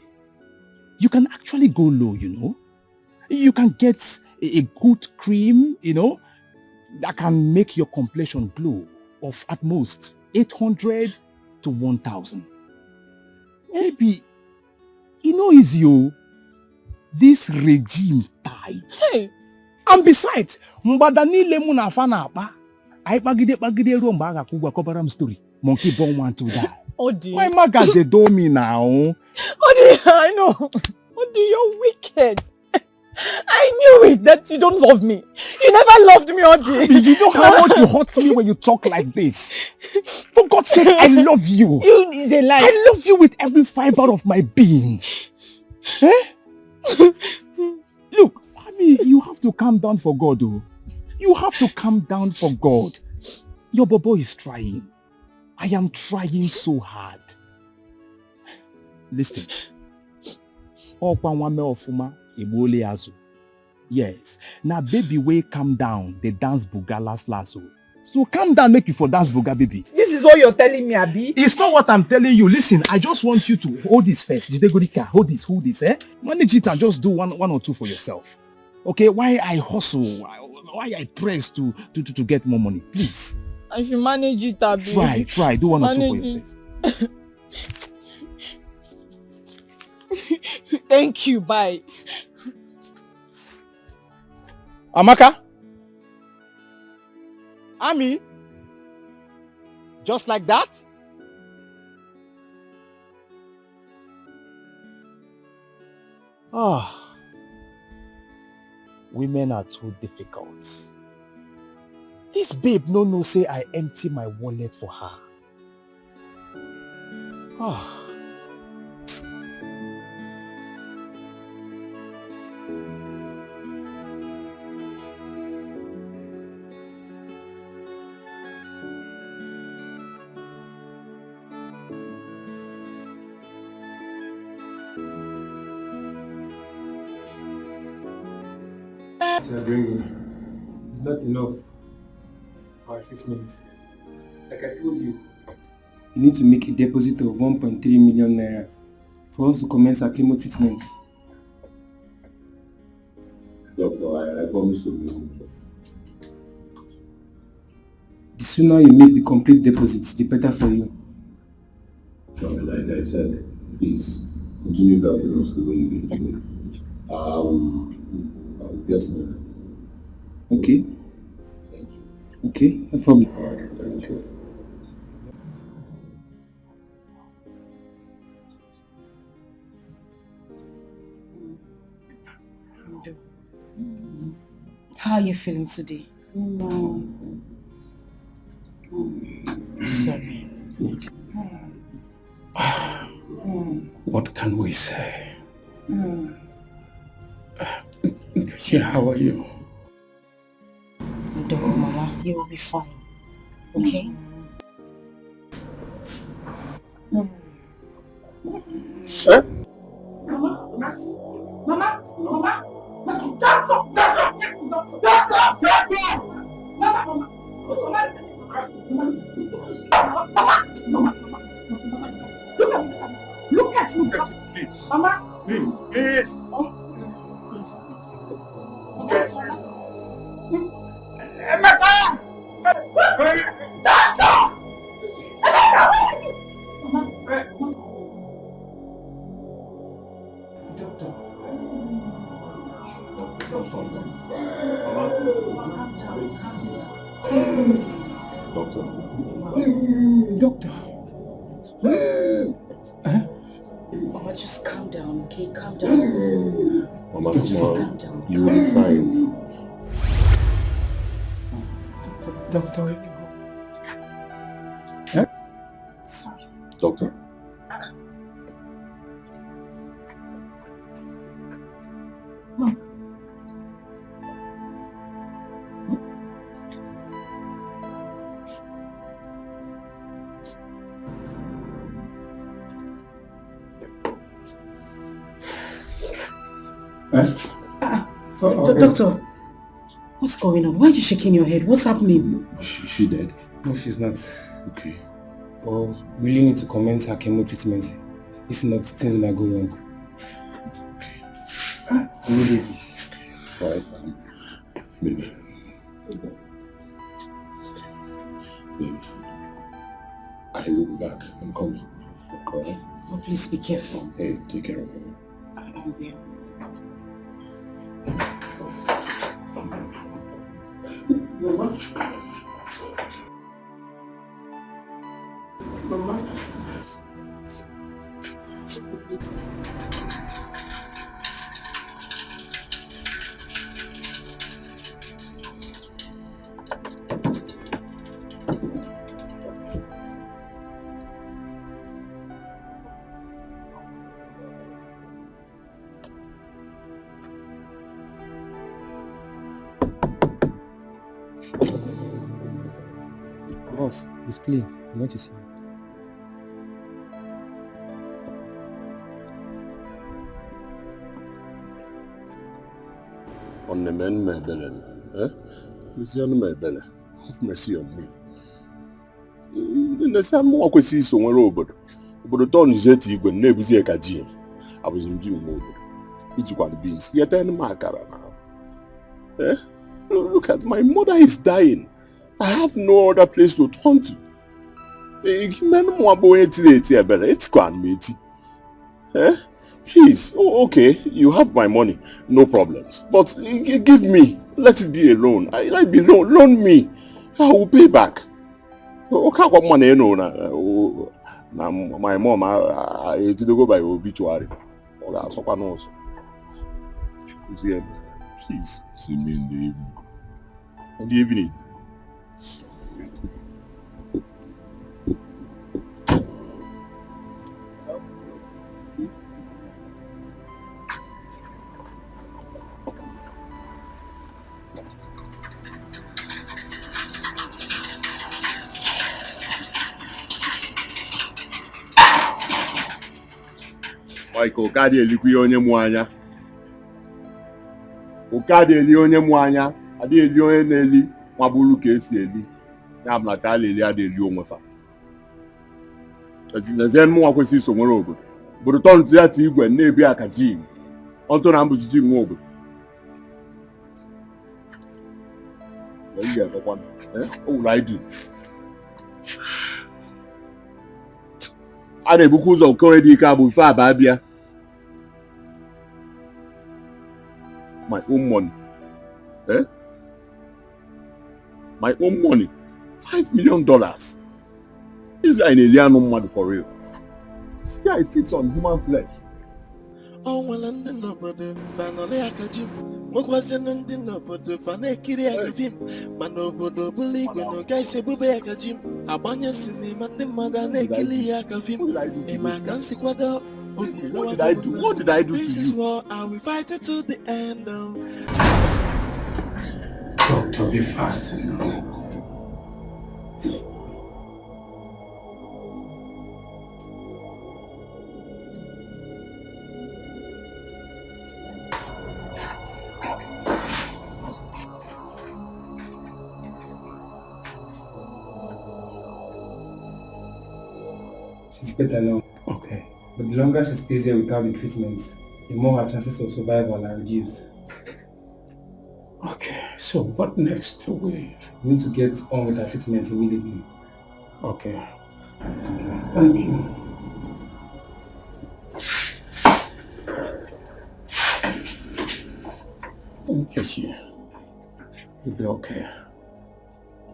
You can actually go low, you know. You can get a good cream, you know, that can make your complexion glow of at most 800 to 1,000. Baby, you know it's you. This regime tight. Hey. And besides, mbadani lemu na afana apa. Ai bagide romba aga kubwa kobaram story. Monkey born want to die. Odi. Why maga they do me now? Odi, I know. Odi, you're wicked. I knew it, that you don't love me. You never loved me, Odi. You know how much you hurt me when you talk like this. For God's sake, I love you. You is a lie. I love you with every fiber of my being. Eh? Look, I mean, you have to calm down for God, oh. You have to calm down for God. Your bobo is trying. I am trying so hard. Listen, Okwa nwame ofuma egbole azu. Yes. Now baby way calm down, the dance buga last. So calm down, make you for dance buga, baby. This is what you're telling me, Abi? It's not what I'm telling you. Listen, I just want you to hold this first. Jidegorika, hold this, eh? Manage it and just do one or two for yourself. Okay? Why I hustle? Why I press to get more money? Please. I should manage it, Abi. Try. Do one or two for yourself. Thank you. Bye. Amaka? Ami? Just like that? Women are too difficult. This babe no say I empty my wallet for her. You're bringing is not enough for our treatment. Like I told you, you need to make a deposit of 1.3 million naira for us to commence our chemo treatment. Doctor, I promise to be. The sooner you make the complete deposit, the better for you. Like I said, please continue helping us the way you did today. Yes, ma'am. Okay. Thank you. Okay, no problem. Alright, thank you. How are you feeling today? Sorry. What can we say? Nkechi, how are you? Don't worry, Mama. You will be fine. Okay? Eh? Mama! Look at me! Please. Mama! Please! Emeka! Doctor! Doctor. Mama, just calm down, okay? Calm down. Mama, Just come calm on. down. You will be fine. Doctor, where you go? Sorry. Doctor. Doctor, what's going on? Why are you shaking your head? What's happening? Is she dead? No, she's not. Okay. But we really need to commence her chemo treatment. If not, things might go wrong. Immediately. Alright. Baby. Baby. I will be back. I'm coming. Alright? Oh, please be careful. Hey, take care of her. I will. Mama. Boss, it's clean. We want to see you. On the men, my belly. Have mercy on me. The same more I see somewhere over. But the town is yet you when neighbors here at gym. I was in gym mode. It's one of the beans. Yet in my car now. Look at my mother is dying. I have no other place to turn to. It's gone, matey. Please, okay, you have my money, no problems. But give me, let it be a loan. I like be loan me. I will pay back. Okay, what money you know now? My mom, I did go by obituary. Oh, that's what I know. Please, see me in the evening. In the evening. Michael, Okadi elikwi onye mu anya. Okadi eli onye mu anya, adi eli onye na-eli mabulu ka esi eli. Ya bla ka eli adi eli onwe fa. Zen mu akwesi so nwere obodo. Obodo ton ti ati igwe na-ebi aka ji. Onto na mbuzi ji nwe obodo. What will I do? I never could have carried the cab far, Babia. My own money. My own money. $5 million. This guy in a no money for real. This guy fits on human flesh. Oh, well, and then nobody finally I catch him. What was in the nobody fanakiri I give him? Manobodo believe when no guy say bube I catch him. Abanya sini man the mother nakili I give him. A man can see what did I do? What did I do to you? This is war and we fight it to the end. Doctor, be fast, you know. She's better now. Okay. But the longer she stays here without the treatment, the more her chances of survival are reduced. Okay, so what next? We need to get on with her treatment immediately. Okay. Thank you. Let me kiss you. You'll be okay.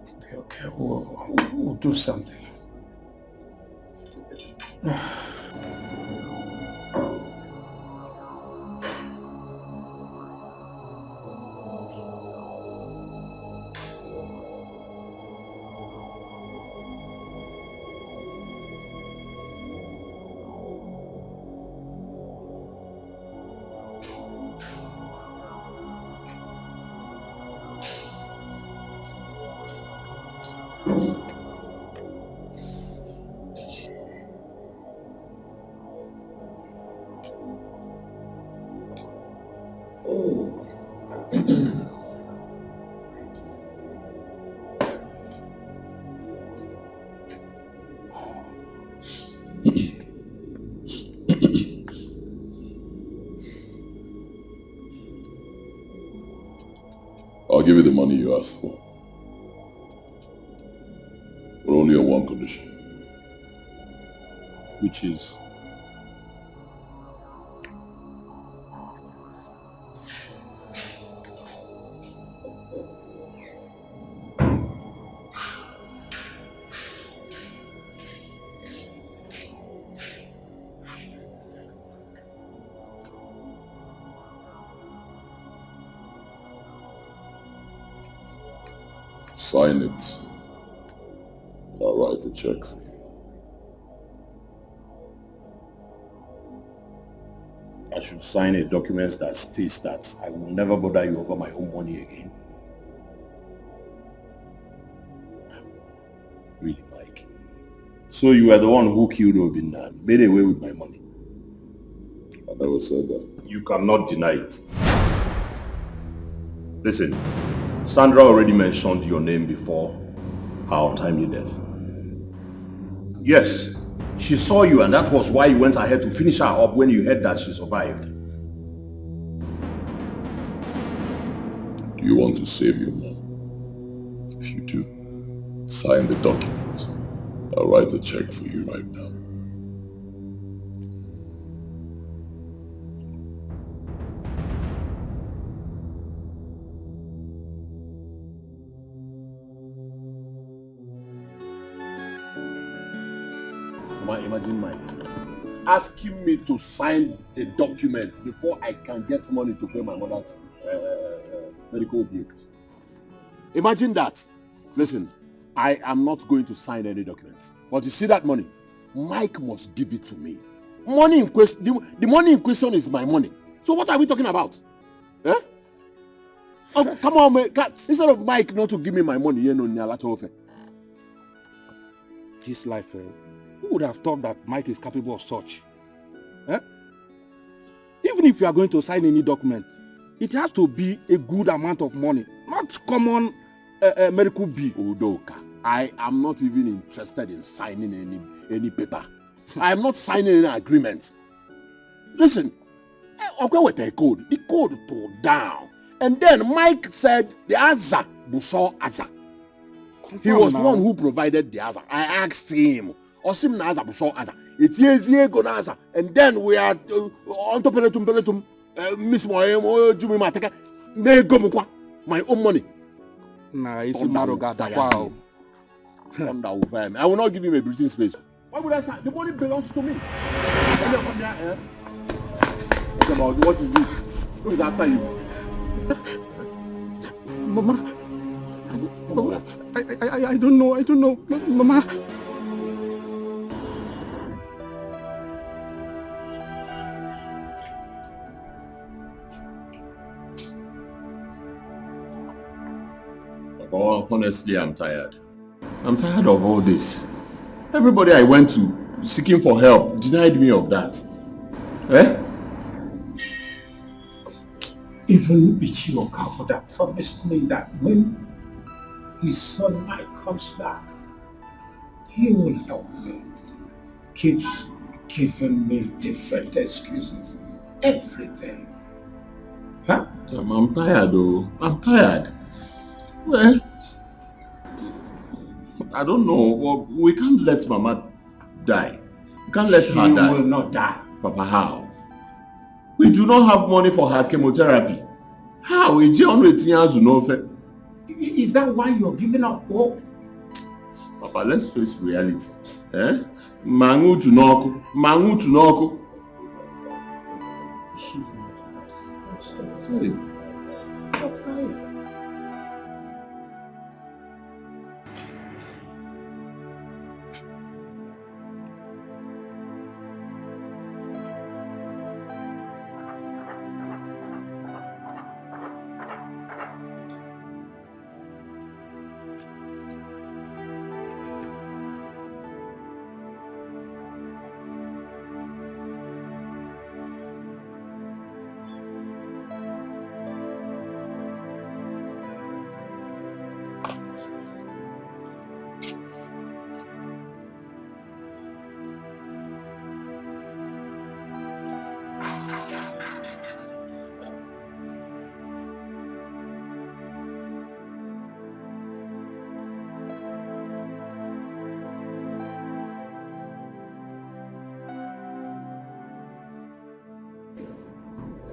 You'll be okay. We'll do something. I'll give you the money you asked for. But only on one condition. Which is? Sign it. I'll write a check for you. I should sign a document that states that I will never bother you over my own money again. Really, Mike. So you were the one who killed Obin and made away with my money. I never said that. You cannot deny it. Listen, Sandra already mentioned your name before her untimely death. Yes, she saw you and that was why you went ahead to finish her up when you heard that she survived. Do you want to save your mom? If you do, sign the document. I'll write a check for you right now. Imagine my asking me to sign a document before I can get money to pay my mother's medical bill. Imagine that. Listen, I am not going to sign any documents. But you see that money? Mike must give it to me. Money in question, the money in question is my money. So what are we talking about? Eh? Oh, come on, man. Instead of Mike not to give me my money, you know, this life, who would have thought that Mike is capable of such? Eh? Even if you are going to sign any document, it has to be a good amount of money, not common medical bill. Udoka, I am not even interested in signing any paper. I am not signing any agreement. Listen, okay with the code tore down. And then Mike said the Aza, Bushaw Aza. He was the one who provided the Aza. I asked him. Osim na Aza Bushaw Aza. It's easy go na Aza. And then we are on top of peletum, Miss Moemo, Jumi Mateka. Ne go mukwa. My own money. Nah, it's a maroga. Wow. I will not give him a breathing space. Why would I say? The money belongs to me. What is it? Who is after you? Mama, I don't know, Mama. Honestly, I'm tired. I'm tired of all this. Everybody I went to seeking for help denied me of that. Eh? Even Ichioka for that promised me that when his son Mike comes back, he will help me. Keeps giving me different excuses. Everything. Huh? I'm tired though. I'm tired. Well, I don't know. Well, we can't let Mama die. We can't let her die. She will not die. Papa, how? We do not have money for her chemotherapy. How? Is that why you're giving up hope? Papa, let's face reality. Eh? Mangu to Noku. Hey.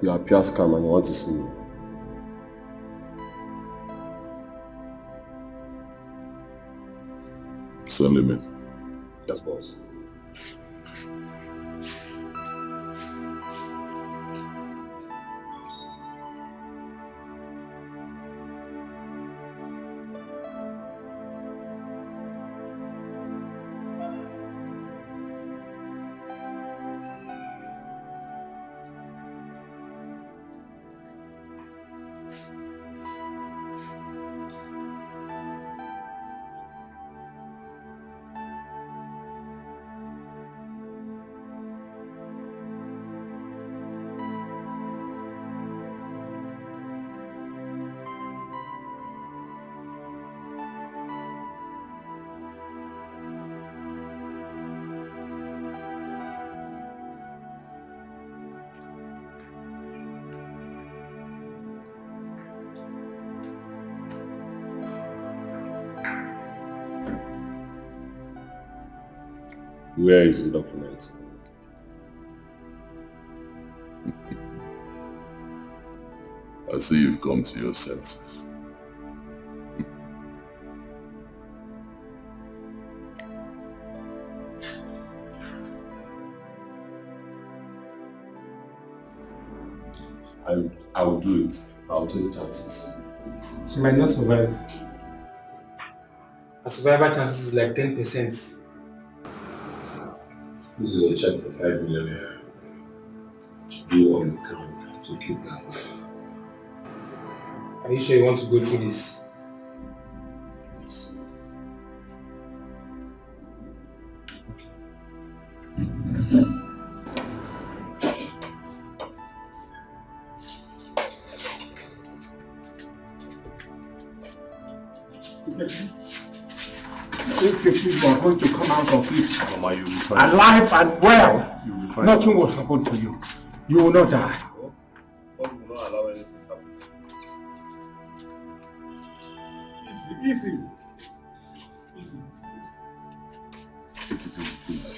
You appear calm and you want to see me. Send him in. Yes, boss. Where is the document? I see you've come to your senses. I will do it. I'll take chances. She might not survive. Her survival chances is like 10%. This is a check for 5 million. Do all you can to keep that life. Are you sure you want to go through this? Yes. If you people are going to come out of it alive and well, nothing will happen to you. You will not die. God will not allow anything to happen. Easy. Take it easy, please.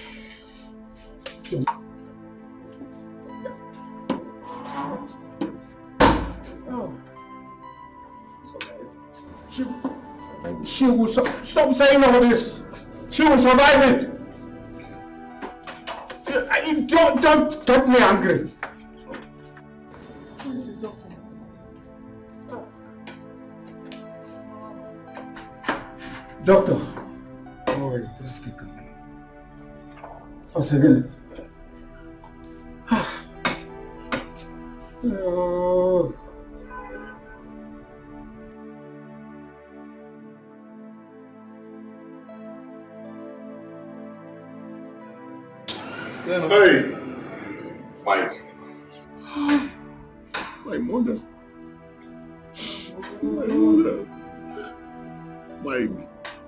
She will stop saying all this. She will survive it. Don't get me angry. Doctor. Don't worry, just take a minute. Once again. Oh. Hey! Mike. My mother. My mother.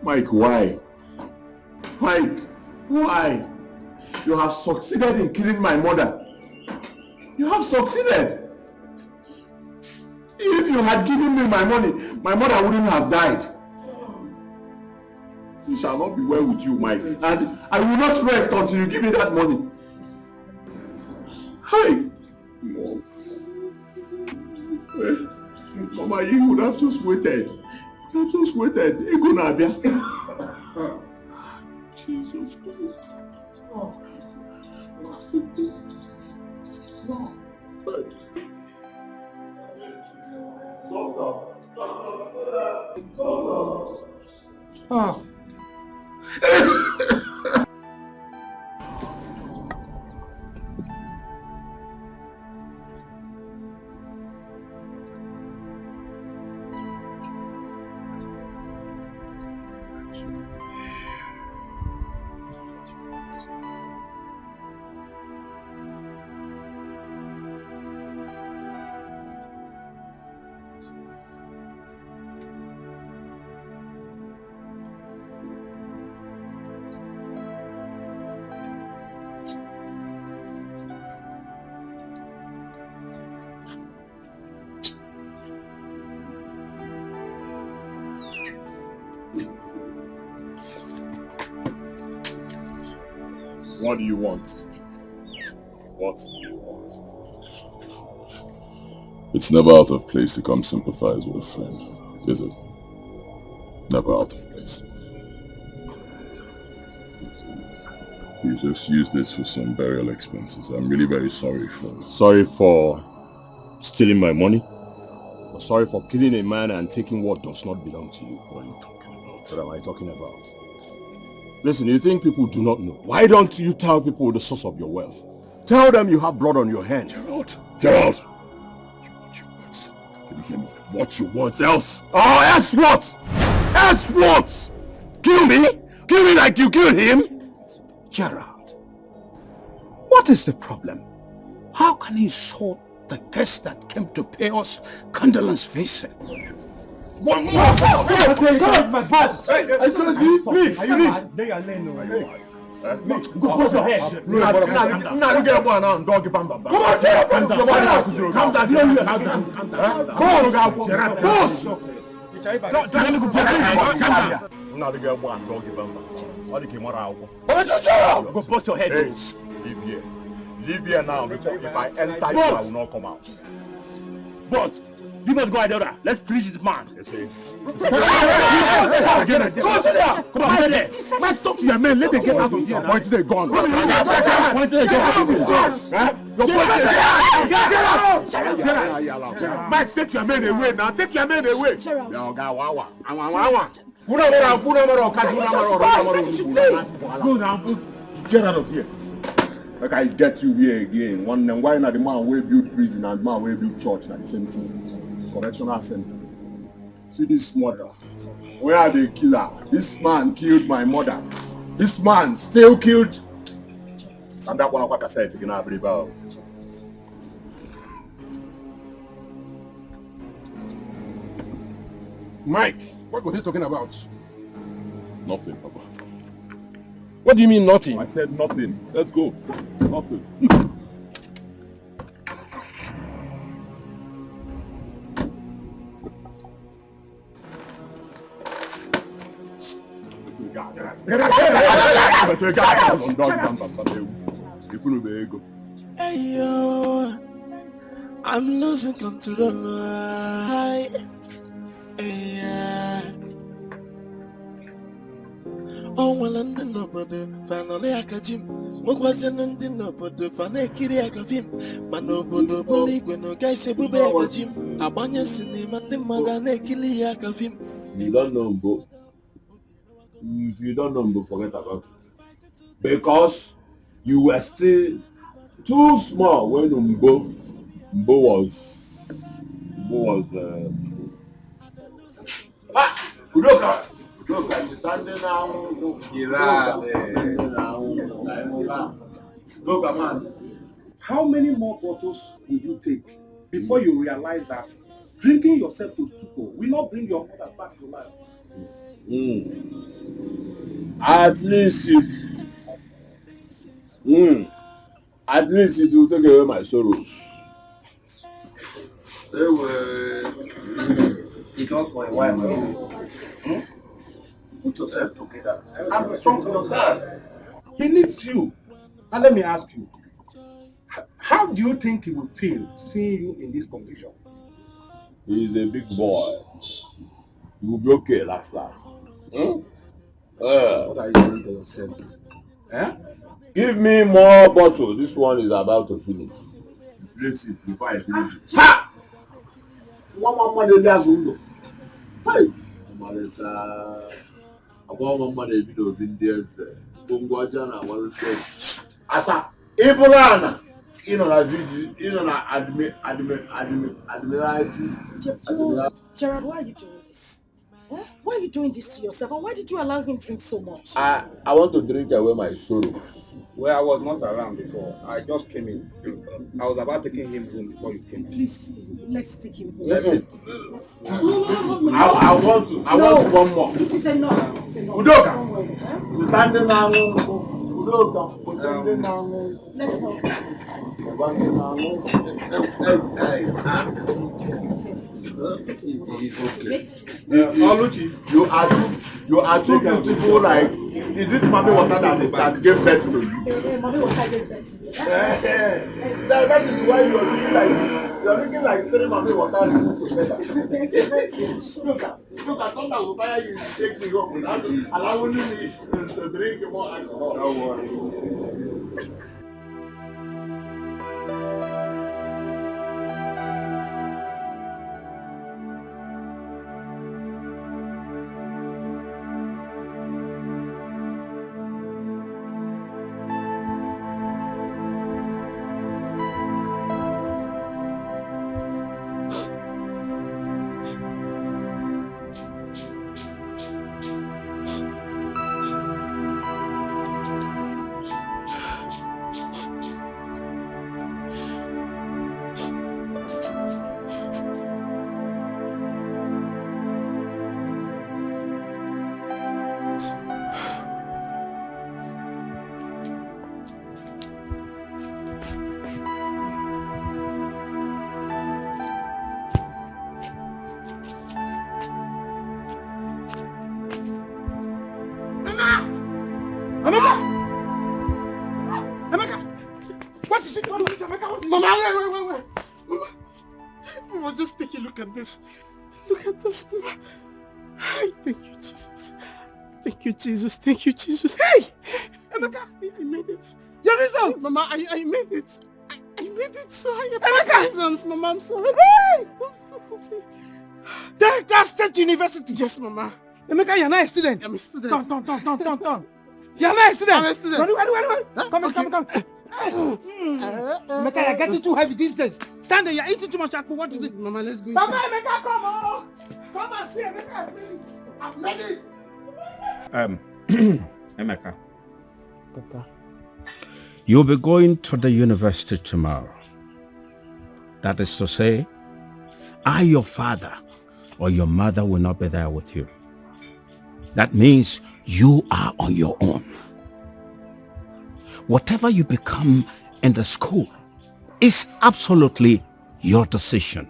Mike, why? Mike, why? You have succeeded in killing my mother. You have succeeded. If you had given me my money, my mother wouldn't have died. It shall not be well with you, Mike. And I will not rest until you give me that money. Hi. No. Mama, you would have just waited. You have just waited. Ego Nabia. Jesus Christ. Oh. What do you want? What do you want? It's never out of place to come sympathize with a friend, is it? Never out of place. You just use this for some burial expenses. I'm really very sorry for it. Sorry for stealing my money? Or sorry for killing a man and taking what does not belong to you? What are you talking about? What am I talking about? Listen, you think people do not know. Why don't you tell people the source of your wealth? Tell them you have blood on your hands. Gerald! You watch your words. Can you hear me? Watch your words, else! Oh, else what? Else what? Kill me? Kill me like you killed him? Gerald, what is the problem? How can he insult the guest that came to pay us condolence visit? One more! Come on, my boss! Excuse me, please! Are you mad? They are laying over here. Go put your head. Now you get one and dog bam bam. Come on, Gerald! Calm down. Go on, Gerald. Boss! Now you get one dog bam bam. Go bust your head. Hey, leave here. Leave here now before if I enter you, I will not come out. Boss, do not go Adora. Let's finish this man. Come on, get there. Man, talk to your men. Let them get out of here. Point the gun. Point the gun. Man, take your men away now. Take your men away. Go now. Get out of here. Like I get you here again. One then why not the man will build prison and the man will build church at the same thing? Correctional center. See this mother. Where are the killer? This man killed my mother. This man still killed. And that one of what I said taking out about. Mike, what was he talking about? Nothing, Papa. What do you mean nothing? I said nothing. Let's go. Nothing. Hey yo, I'm losing control. Oh, well, and then nobody finally I catch him. What was an ending nobody finally I catch him. But nobody believe when no guy say, Bube, I catch him. A bunch of cinema and the mother naked I catch him. You don't know, bro. If you don't know, forget about it. Because you were still too small when Mbo was Udoka, you're standing now. Look, man. How many more bottles will you take before you realize that drinking yourself to stupor will not bring your mother back to life? At least it will take away my sorrows. It was for a while. Put yourself together. I'm strong to your dad. He needs you. And let me ask you, how do you think he will feel seeing you in this condition? He's a big boy. He will be okay last. What are you doing to yourself? Give me more bottle. This one is about to finish. Replace it before I finish it. Ha! One man has window. Hey! Asa, Ibrana, Gerard, why are you doing this? Huh? Why are you doing this to yourself? And why did you allow him to drink so much? I want to drink away my sorrows. Well, I was not around before. I just came in. I was about taking him home before you came. Please, let's take him home. No. I want one more. It is enough. Udoka. Standing now. Udoka. Let's go. It's okay. You are too beautiful. Like, is it mommy water that gave birth to you? Mommy water gave birth to you. That is why you are looking like three mommy water together. Look, I thought I would buy you to take me home without allowing me to drink more alcohol. Don't worry. Mama, wait. Mama, just take a look at this. Look at this, Mama. Hey, thank you, Jesus. Thank you, Jesus. Thank you, Jesus. Hey! Emeka, I made it. Your result! Mama, I made it. I made it, so I passed exams, Mama. I'm sorry. Hey! Delta State University. Yes, Mama. Emeka, you're not a student. I'm a student. Turn. You're not a student. I'm a student. Run. Huh? Come. Emeka, you're getting too heavy these days. Stand there, you're eating too much apple. What is it? Mama, let's go. Mama, Emeka, come on. Come and see Emeka. I've made it. Emeka. Papa. You'll be going to the university tomorrow. That is to say, your father or your mother will not be there with you. That means you are on your own. Whatever you become in the school is absolutely your decision.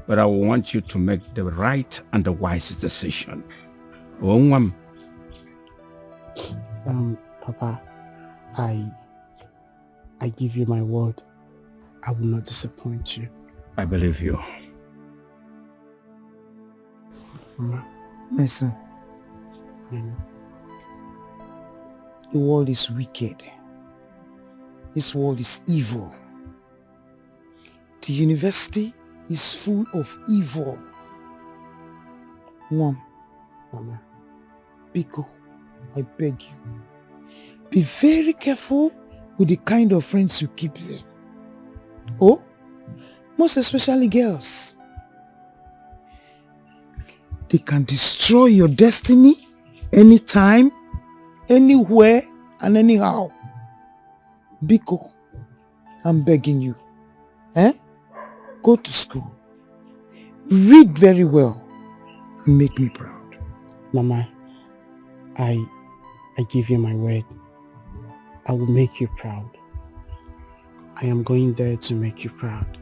But I want you to make the right and the wise decision. Papa, I give you my word. I will not disappoint you. I believe you. Mama, listen. The world is wicked. This world is evil. The university is full of evil. Mama, Biko, I beg you, be very careful with the kind of friends you keep there. Oh, most especially girls. They can destroy your destiny anytime, anywhere, and anyhow. Biko, I'm begging you. Go to school. Read very well and make me proud. Mama, I give you my word. I will make you proud. I am going there to make you proud.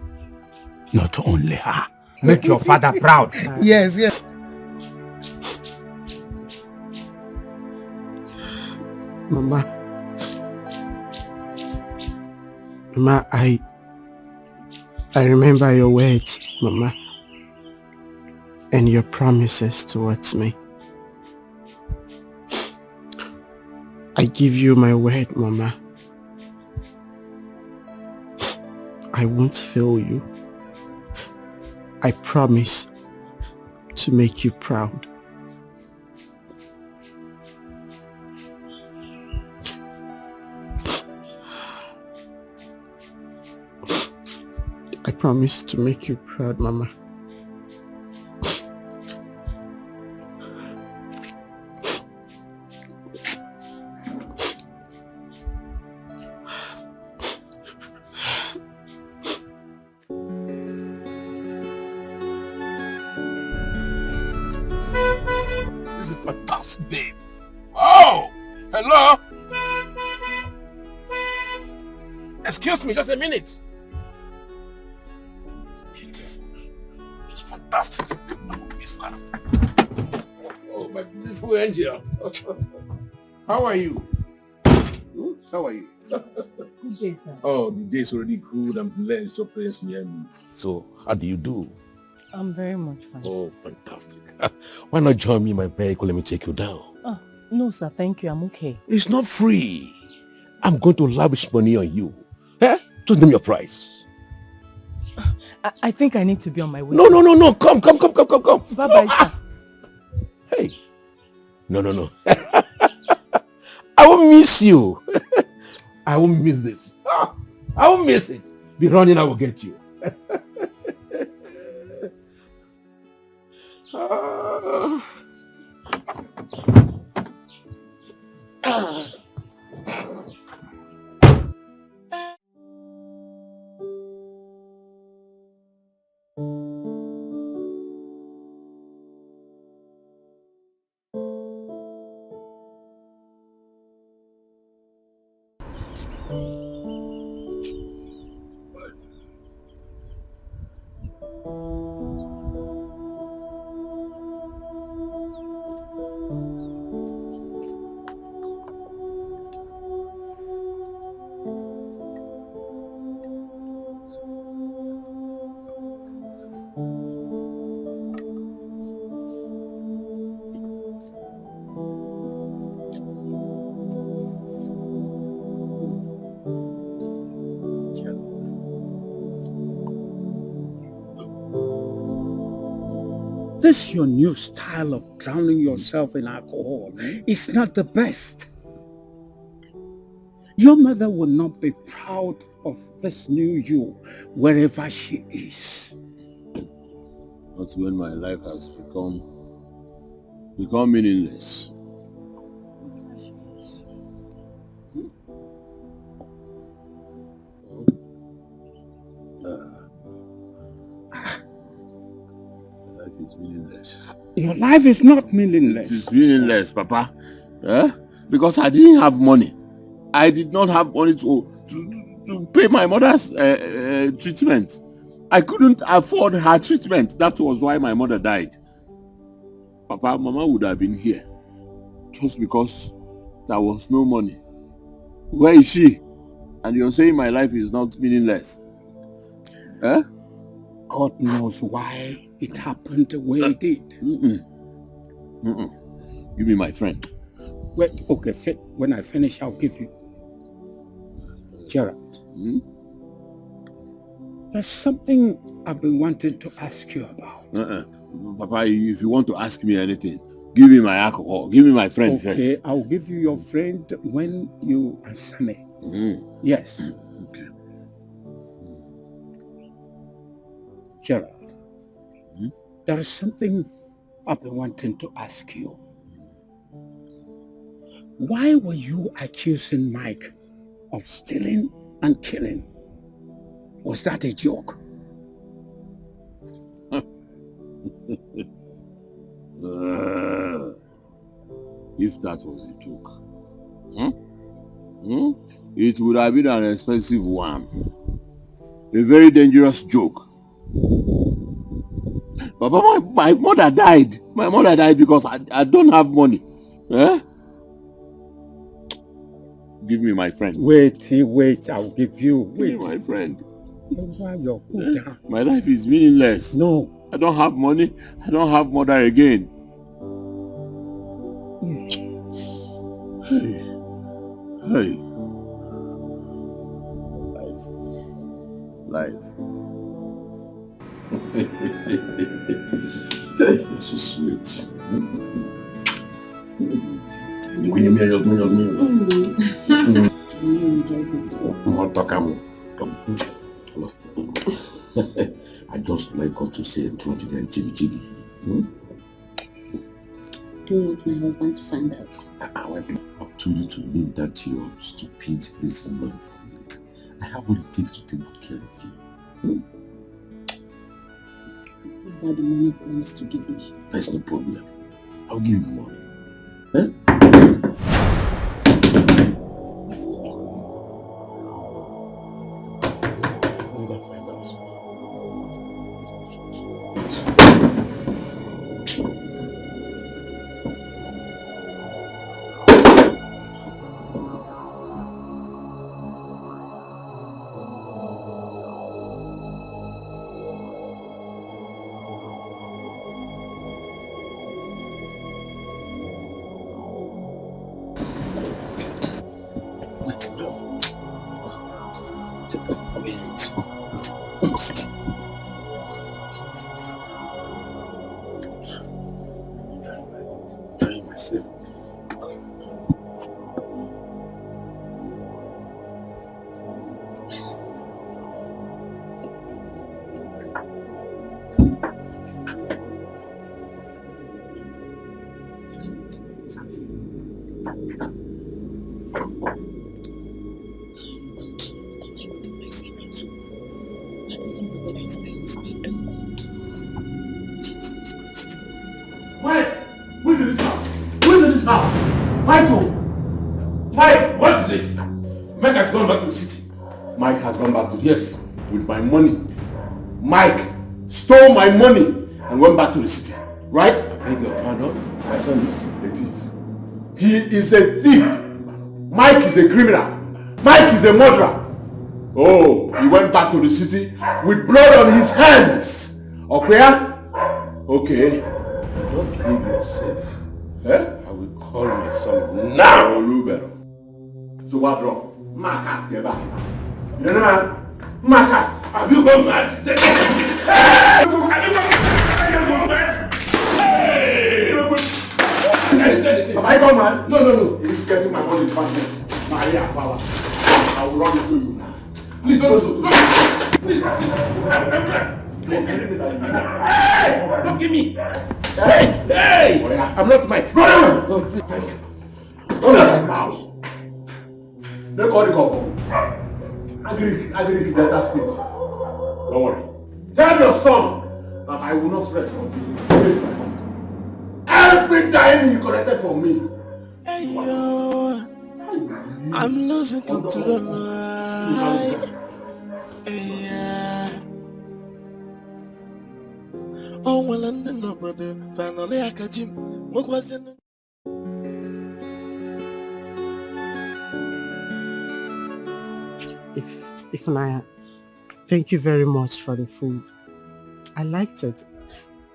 Not only her. Make your father proud. Yes. Mama, I remember your words, Mama, and your promises towards me. I give you my word, Mama. I won't fail you. I promise to make you proud. I promise to make you proud, Mama. This is a fantastic babe. Oh, hello. Excuse me, just a minute. Fantastic. Oh, my beautiful angel. How are you? How are you? Good day, sir. Oh, the day's already good. I'm blessed. Your place near me. So, how do you do? I'm very much fine. Oh, fantastic. Why not join me in my vehicle? Let me take you down. Oh, no, sir. Thank you. I'm okay. It's not free. I'm going to lavish money on you. Just name your price. I think I need to be on my way. No. Come. Bye-bye, sir. Hey. No. I won't miss you. I won't miss this. I won't miss it. Be running, I will get you. This your new style of drowning yourself in alcohol is not the best. Your mother will not be proud of this new you wherever she is. Not when my life has become meaningless. Life is meaningless. Your life is not meaningless. It is meaningless, Papa. Because I didn't have money. I did not have money to pay my mother's treatment. I couldn't afford her treatment. That was why my mother died. Papa, Mama would have been here. Just because there was no money. Where is she? And you're saying my life is not meaningless. God knows why it happened the way it did. Give me my friend. Wait, okay, when I finish, I'll give you. Gerald, there's something I've been wanting to ask you about. Papa, if you want to ask me anything, give me my alcohol. Give me my friend first. Okay, I'll give you your friend when you answer me. Yes. Okay. Gerald, there is something I've been wanting to ask you. Why were you accusing Mike of stealing and killing? Was that a joke? If that was a joke, it would have been an expensive one. A very dangerous joke. Papa, my mother died. My mother died because I don't have money. Give me my friend. Wait, I'll give you. Give me my friend. My life is meaningless. No. I don't have money. I don't have mother again. Hey. Life. You're so sweet. I just like God to say true to them, Chidi. Don't want my husband to find out. I want you to leave that your stupid this alone for me. I have what it takes to take good care of you. What about the money you promised to give me? That's no problem. I'll give you the money. Yes, with my money. Mike stole my money and went back to the city. Right? I beg your pardon. My son is a thief. He is a thief. Mike is a criminal. Mike is a murderer. Oh, he went back to the city with blood on his hands. Okay? Okay. If you don't behave yourself, I will call my son now. Olubero. So what wrong? Marcus, get back now. You know, man? Marcus, have you gone mad? Have you gone mad? Have I gone mad? No. If getting my money is madness. Maria power. I will run into you now. Please don't do. Please. Hey! Don't give me. Hey! I'm not Mike. Run away! Don't let my house. They call the cop. Agric, Delta State. Don't worry. Tell your son that I will not rest until he pays my money. Every dime you collected from me. Hey yo, I'm losing control now. Hey, oh well, and then nobody finally I catch him. What was in? If Naya, thank you very much for the food. I liked it.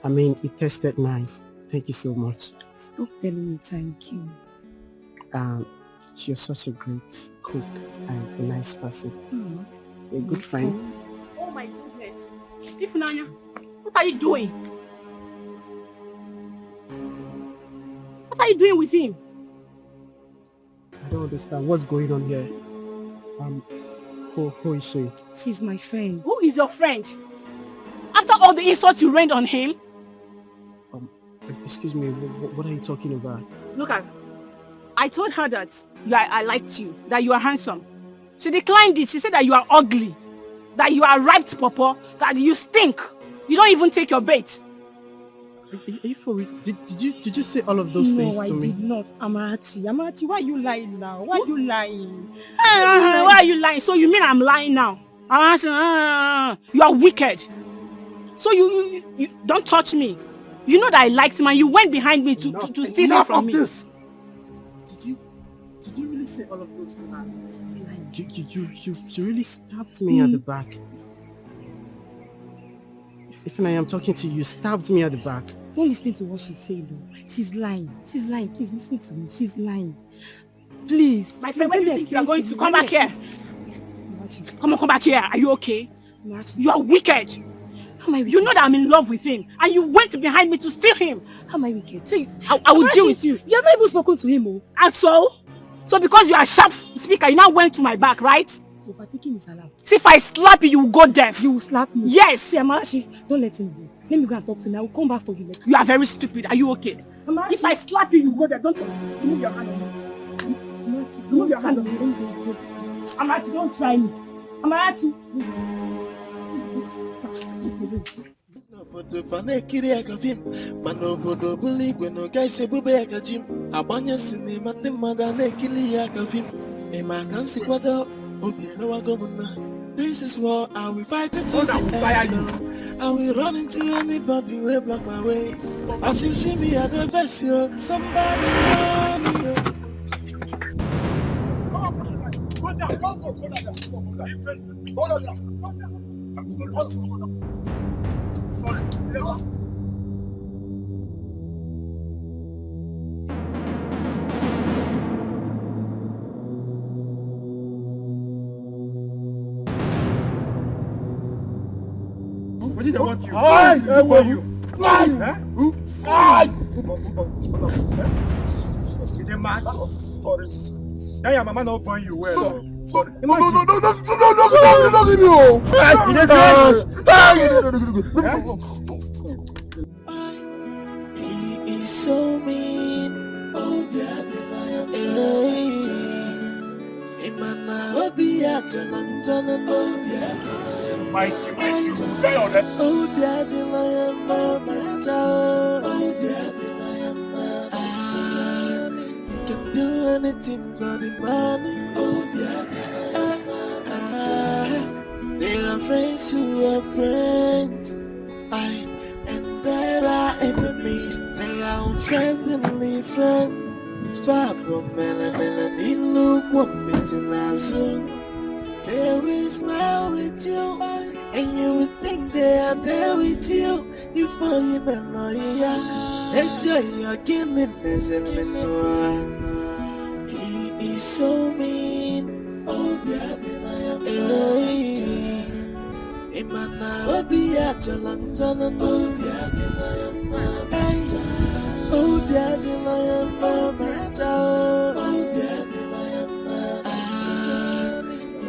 I mean, it tasted nice. Thank you so much. Stop telling me thank you. You're such a great cook and a nice person. You're a good friend. Oh my goodness. Ifnanya, what are you doing? What are you doing with him? I don't understand what's going on here. Who is she? She's my friend. Who is your friend? After all the insults you rained on him? Excuse me, what are you talking about? Look at, I told her that I liked you, that you are handsome. She declined it. She said that you are ugly, that you are ripe pawpaw, that you stink. You don't even take your bait. Are you for real? Did you say all of those things to me? No, I did not. Amachi, why are you lying now? Why are you lying? Why are you lying? So you mean I'm lying now? You are wicked. So you don't touch me. You know that I liked him and you went behind me to steal him from me. This. Did you really say all of those to her? You really stabbed me at the back. If I am talking to you, you stabbed me at the back. Don't listen to what she's saying though. She's lying. She's lying. Please listen to me. She's lying. Please. My friend, when do you think you are going to come back here? Come back here. Are you okay? You are wicked. You know that I'm in love with him and you went behind me to steal him. How am I wicked? See, I will deal with you. You have not even spoken to him, oh. And so? So because you are a sharp speaker, you now went to my back, right? Overtaking is allowed. See, if I slap you, you will go deaf. You will slap me? Yes. See, Amachi, don't let him go. Let me go and talk to him. I will come back for you later. You are very stupid. Are you okay? Amachi. If I slap you, you go deaf. Don't remove your hand on me. Amachi, remove your hand on me. Amachi, don't try me. Amachi. Obodo fana ekiri aka fim mana obodo bụlụ igwe na guys ebube ya ka jim agbanye sinima ndị mmadụ na-ekiri ya aka fim ịma ka nsi kwado obi elewago m na this is what I will fight it till the end. I will run into anybody who block my way. As you see me at the verse, yo, somebody love you. What did they want you? Who are you? You dey mad? Sorry. Now your mama not find you well. Sorry. No, give me home. He is so mean. Oh, God, I am Imana, oh, be a Jalan, oh, God, Mike, you stay on that. oh, God, I am Mama, oh, God, I am Mama. You can do anything for the money. Oh, God, there are friends who are friends. And there are enemies. They are unfriendly friends. Far from melody, look what meeting us. They will smile with you, and you will think they are there with you. Before you know they say you're killing me. He is so mean. Oh, God, I am. Imana, oh, be a jalan, oh, God, I am. Oh, You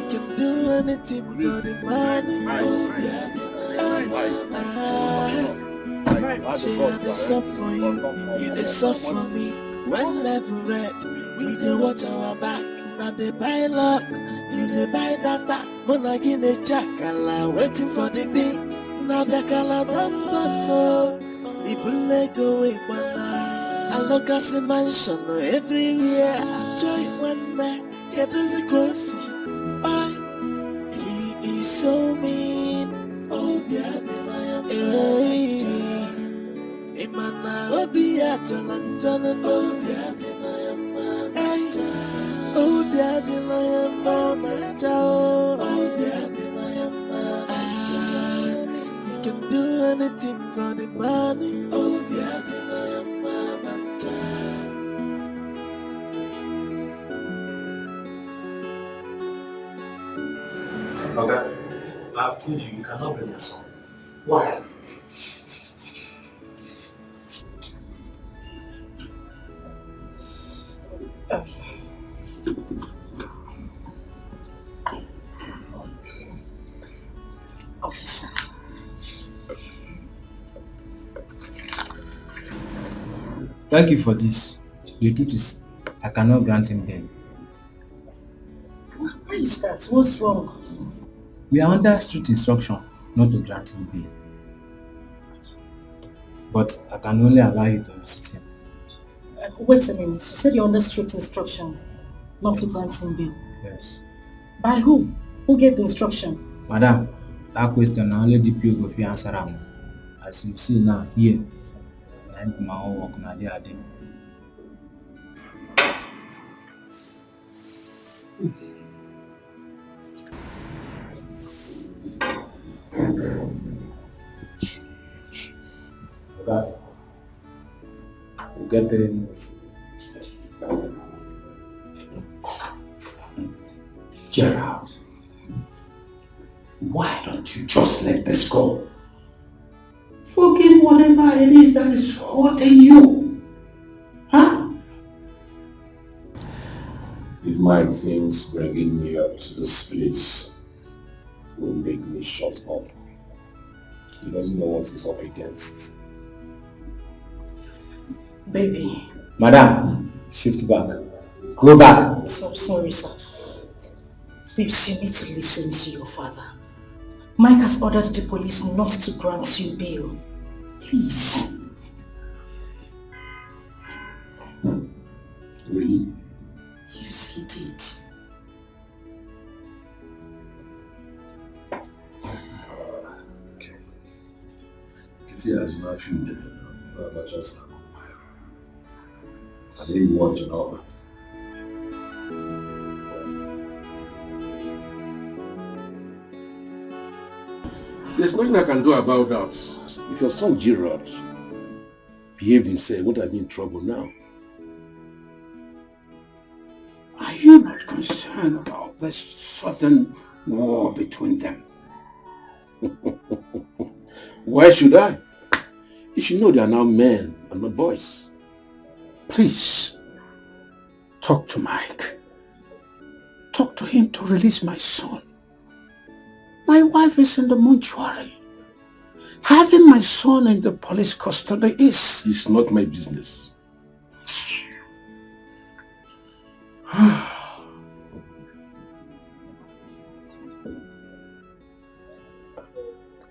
can do anything for the money. Share this up for you, you this up for me. When level red, we dey watch our back. Now they buy luck, you dey buy data. Monagin a jackala, waiting for the beat. Now the color don't know. People let go away one night. I look as a mansion everywhere. Joy one man, get as a cozy. He is so mean. Oh, yeah, Imana Obia Jalan Jalan Obia Dinayama Obia Dinayama Chao Obia Dinayama You can do anything for the money Obia Dinayama Okay, I've told you cannot bring your son. Why? Officer. Thank you for this. The truth is, I cannot grant him bail. Why is that? What's wrong? We are under strict instruction not to grant him bail. But I can only allow you to visit him. Wait a minute. You said you're under strict instructions not to grant him bail. Yes. By who? Who gave the instruction? Madam, that question only DPO go fit answer am. As you see now, here, I'm my own work now, they are there. Okay. We'll get 3 minutes. Gerald, why don't you just let this go? Forgive whatever it is that is hurting you. Huh? If Mike thinks bringing me up to this place will make me shut up, he doesn't know what he's up against. Baby. Madam, shift back. Go back. So sorry, sir. Babes, you need to listen to your father. Mike has ordered the police not to grant you bail. Please. Really? Yes, he did. Okay. Kitty has not feel about just I didn't watch it all. There's nothing I can do about that. If your son Gerard behaved himself, would I be in trouble now? Are you not concerned about this sudden war between them? Why should I? You should know they are now men and not boys. Please, talk to Mike. Talk to him to release my son. My wife is in the mortuary. Having my son in the police custody is... It's not my business.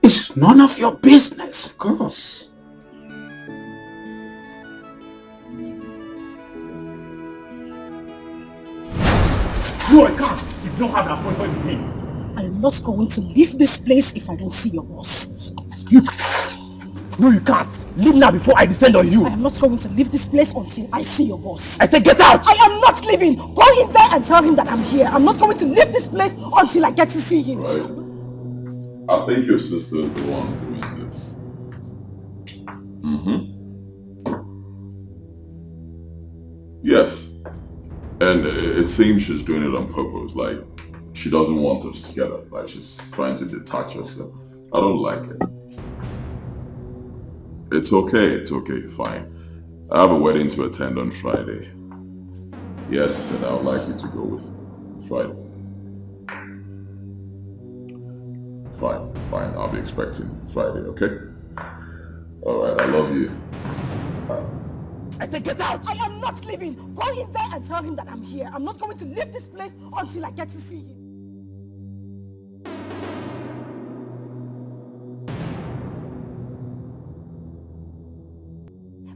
It's none of your business. Of course. No, I can't. You don't have an appointment with me. I am not going to leave this place if I don't see your boss. No, you can't. Leave now before I descend on you. I am not going to leave this place until I see your boss. I said get out! I am not leaving. Go in there and tell him that I'm here. I'm not going to leave this place until I get to see him. Right. I think your sister is the one doing this. Yes. And it seems she's doing it on purpose. Like, she doesn't want us together. Like, she's trying to detach herself. I don't like it. It's okay, fine. I have a wedding to attend on Friday. Yes, and I would like you to go with me. Friday. Fine. I'll be expecting Friday, okay? Alright, I love you. I said get out! I am not leaving. Go in there and tell him that I'm here. I'm not going to leave this place until I get to see him.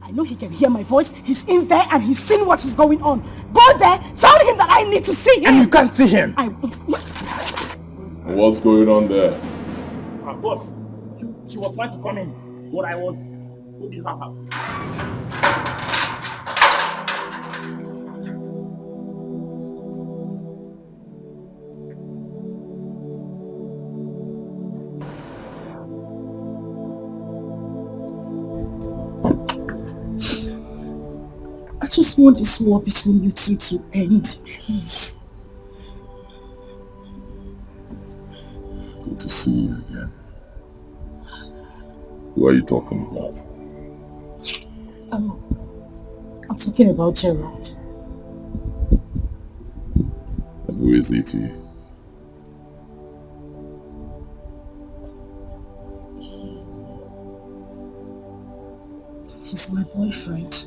I know he can hear my voice. He's in there and he's seen what is going on. Go there, tell him that I need to see him. And you can't see him. What's going on there? Boss, she was trying to come in, but I was holding her out. I just want this war between you two to end, please. Good to see you again. Who are you talking about? I'm talking about Gerald. And who is he to you? He's my boyfriend.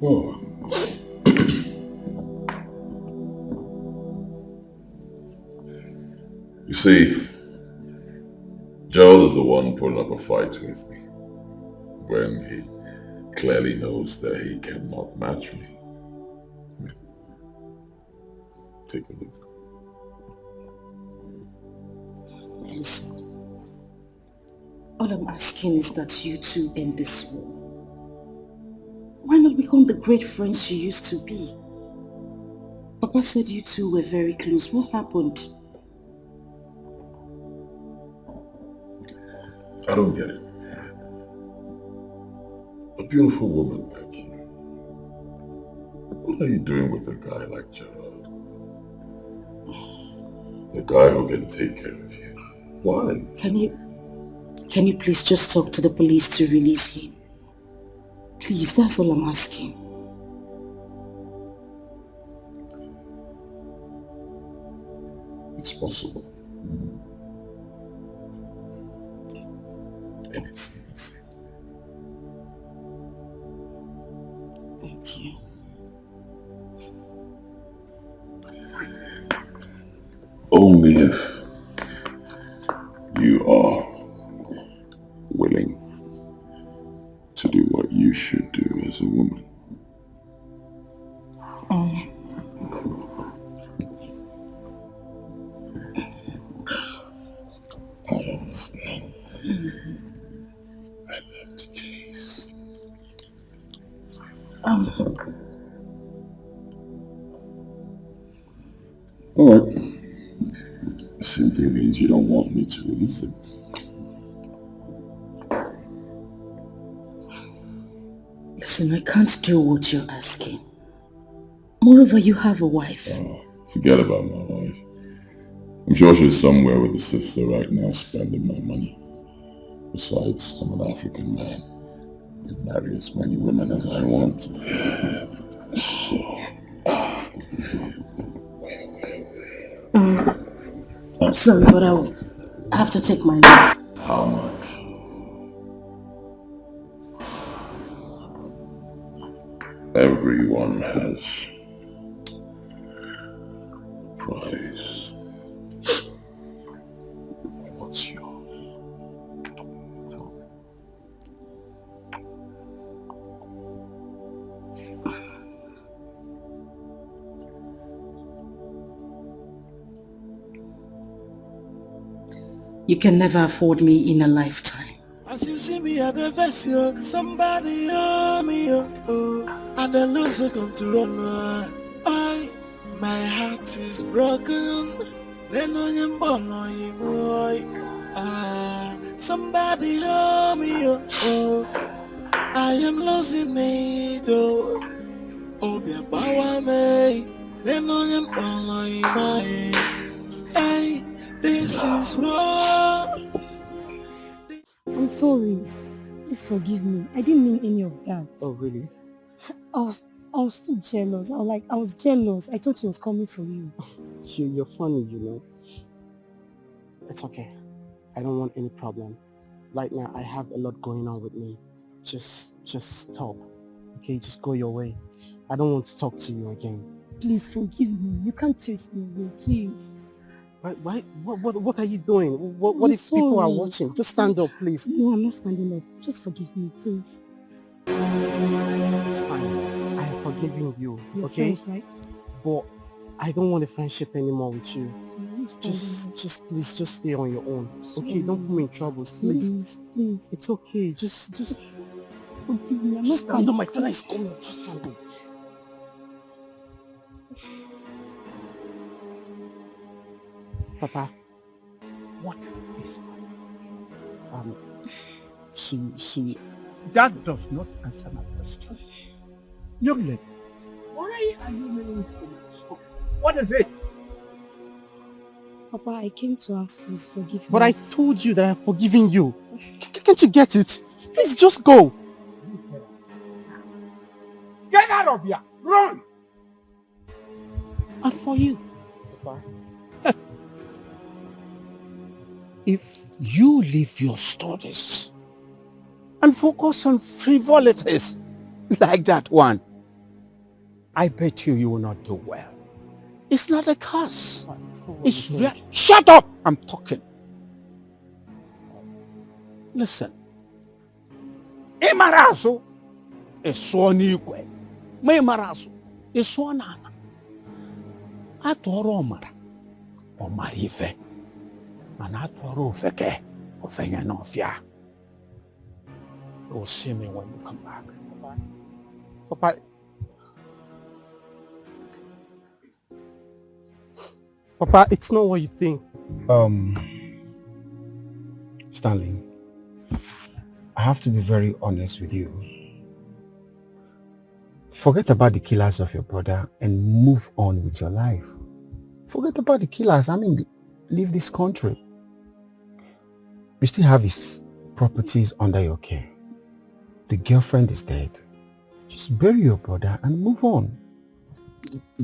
Oh. You see, Gerald is the one putting up a fight with me when he clearly knows that he cannot match me. Take a look. Listen, all I'm asking is that you two end this war. Why not become the great friends you used to be? Papa said you two were very close. What happened? I don't get it. A beautiful woman like you. What are you doing with a guy like Gerald? A guy who can take care of you. Why? Can you please just talk to the police to release him? Please, that's all I'm asking. It's possible. And it's easy. Thank you. Only if you are willing to do what you should do as a woman. I understand. I love to chase. Alright. Simply means you don't want me to release it. Listen, I can't do what you're asking. Moreover, you have a wife. Forget about my wife. I'm sure she's somewhere with a sister right now spending my money. Besides, I'm an African man. I can marry as many women as I want. So... I'm sorry, but I have to take my leave. How much? Everyone has a price. What's yours? You can never afford me in a lifetime. As you see me at the vessel, somebody me, and the loser control. My heart is broken. Then on your boy, somebody me, I am losing it, oh, be a power me. Then on your boy, hey, this is what. I'm sorry. Please forgive me. I didn't mean any of that. Oh, really? I was too jealous. I was jealous. I thought he was coming for you. You're funny, you know. It's okay. I don't want any problem. Right now, I have a lot going on with me. Just stop. Okay, just go your way. I don't want to talk to you again. Please forgive me. You can't chase me away, please. Why? What are you doing? What if people are watching? Just stand up, please. No, I'm not standing up. Just forgive me, please. It's fine. I have forgiven you. You're okay? friends, right? But I don't want a friendship anymore with you. Okay, Just please, just stay on your own. Okay, don't put me in trouble, please. Please. It's okay. Just forgive me. I'm just not stand up. My father is coming. Just stand up. Papa, what is she That does not answer my question. Young lady, why are you making this? What is it? Papa, I came to ask for his forgiveness. But I told you that I'm forgiving you. Can't you get it? Please just go. Get out of here! Run! And for you, Papa. If you leave your studies and focus on frivolities like that one, I bet you will not do well. It's not a curse. It's real. Shut up! I'm talking. Listen. Imarasu is so n'igwe. Ma imarasu is so n'ala. Atọrọ ọmara. Ọmara ife. Mana atọrọ ofeke. Ofenye n'ọfịa. You'll see me when you come back. Papa. Papa, it's not what you think. Stanley, I have to be very honest with you. Forget about the killers of your brother and move on with your life. Forget about the killers. I mean, leave this country. You still have his properties under your care. The girlfriend is dead. Just bury your brother and move on.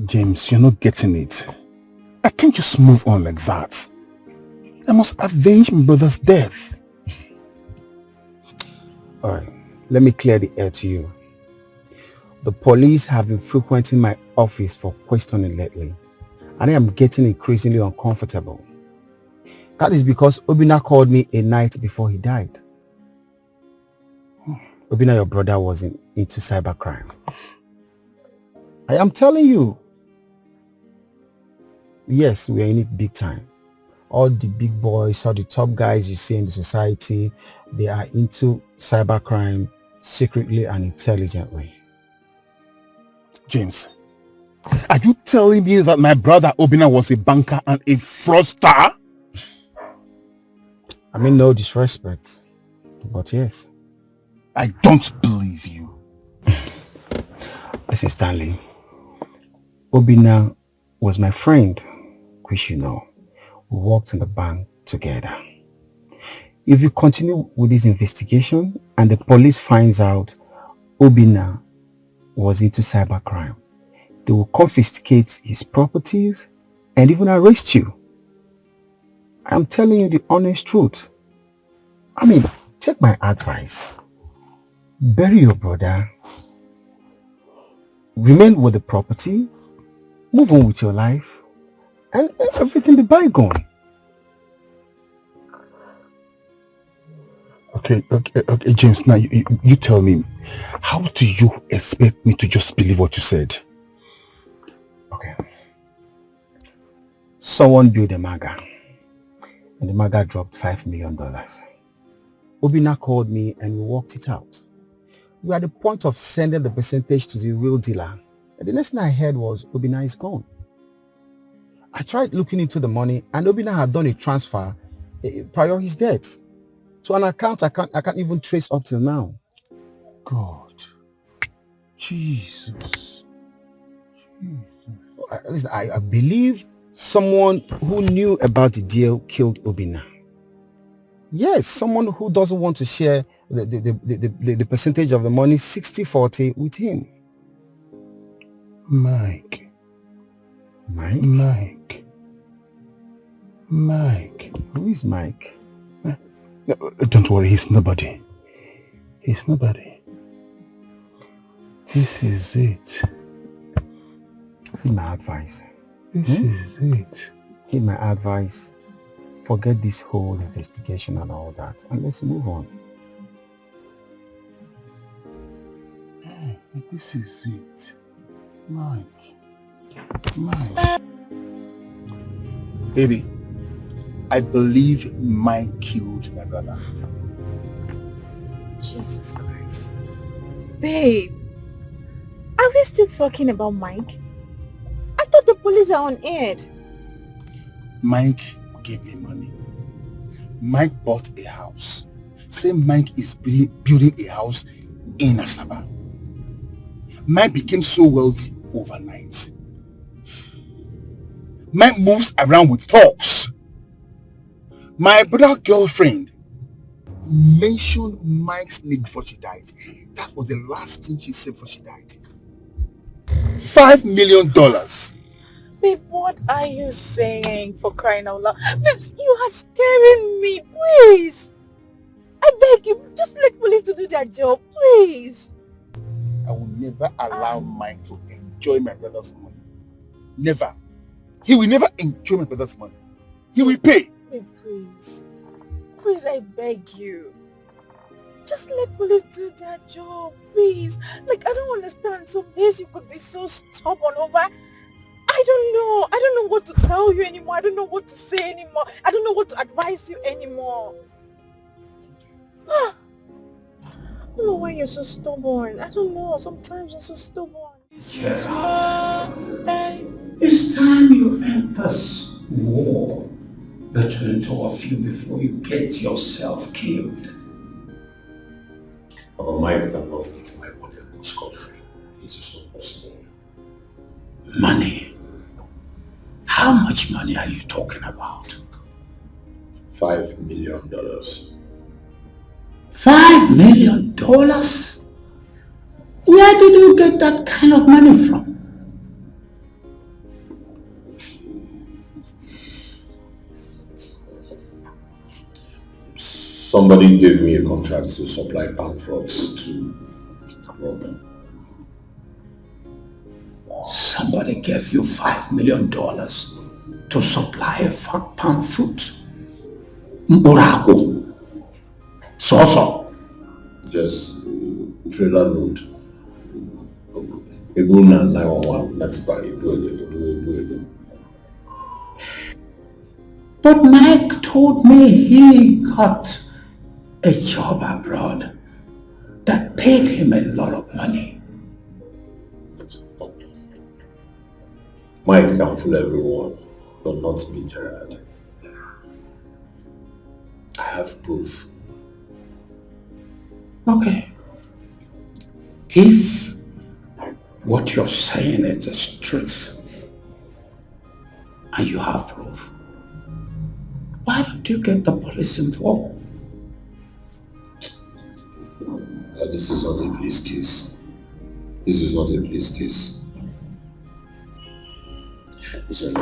James, you're not getting it. I can't just move on like that. I must avenge my brother's death. Alright, let me clear the air to you. The police have been frequenting my office for questioning lately, and I am getting increasingly uncomfortable. That is because Obina called me a night before he died. Obina, your brother, was into cybercrime. I am telling you. Yes, we are in it big time. All the big boys, all the top guys you see in the society, they are into cybercrime secretly and intelligently. James, are you telling me that my brother Obina was a banker and a fraudster? I mean, no disrespect, but yes. I don't believe you. Listen, Stanley. Obina was my friend, which you know. We worked in the bank together. If you continue with this investigation and the police finds out Obina was into cybercrime, they will confiscate his properties and even arrest you. I'm telling you the honest truth. I mean, take my advice. Bury your brother remain with the property, move on with your life, and everything be bygone. Okay, James, now you tell me, how do you expect me to just believe what you said? Okay. Someone built a maga, and the maga dropped $5 million. Obina called me and we worked it out. We were at the point of sending the percentage to the real dealer, and the next thing I heard was Obina is gone. I tried looking into the money, and Obina had done a transfer prior his death to an account I can't even trace up till now. God. Jesus. Listen, I believe someone who knew about the deal killed Obina. Yes, someone who doesn't want to share the percentage of the money 60-40 with him. Mike. Who is Mike? Don't worry, he's nobody. He's nobody. This is it. Heed my advice. This is it. Heed my advice. Forget this whole investigation and all that, and let's move on. This is it. Mike. Baby, I believe Mike killed my brother. Jesus Christ. Babe, are we still talking about Mike? I thought the police are on edge. Mike gave me money. Mike bought a house. Say Mike is building a house in Asaba. Mike became so wealthy overnight. Mike moves around with talks. My brother's girlfriend mentioned Mike's name before she died. That was the last thing she said before she died. $5 million. Babe, what are you saying, for crying out loud? Babes, you are scaring me, please. I beg you, just let police to do their job, please. I will never allow Mike to enjoy my brother's money. Never. He will never enjoy my brother's money. He will pay. Babe, please. Please, I beg you. Just let police do their job, please. Like, I don't understand. Some days you could be so stubborn over... I don't know what to tell you anymore. I don't know what to say anymore. I don't know what to advise you anymore. I don't know why you're so stubborn. I don't know. Sometimes you're so stubborn. It's time you end this war between two of you before you get yourself killed. Our Mike cannot eat my money and go scot-free. It is not possible. Money? How much money are you talking about? $5 million. $5 million? Where did you get that kind of money from? Somebody gave me a contract to supply pamphlets to Robin. Somebody gave you $5 million to supply a pamphlet? Mburago? So. Yes, trailer load. Ebuna 911, that's by Ebu. But Mike told me he got a job abroad that paid him a lot of money. Mike can fool everyone, but not me, Gerard. I have proof. Okay. If what you're saying is the truth, and you have proof, why don't you get the police involved? This is not a police case. This is not a police case. Listen,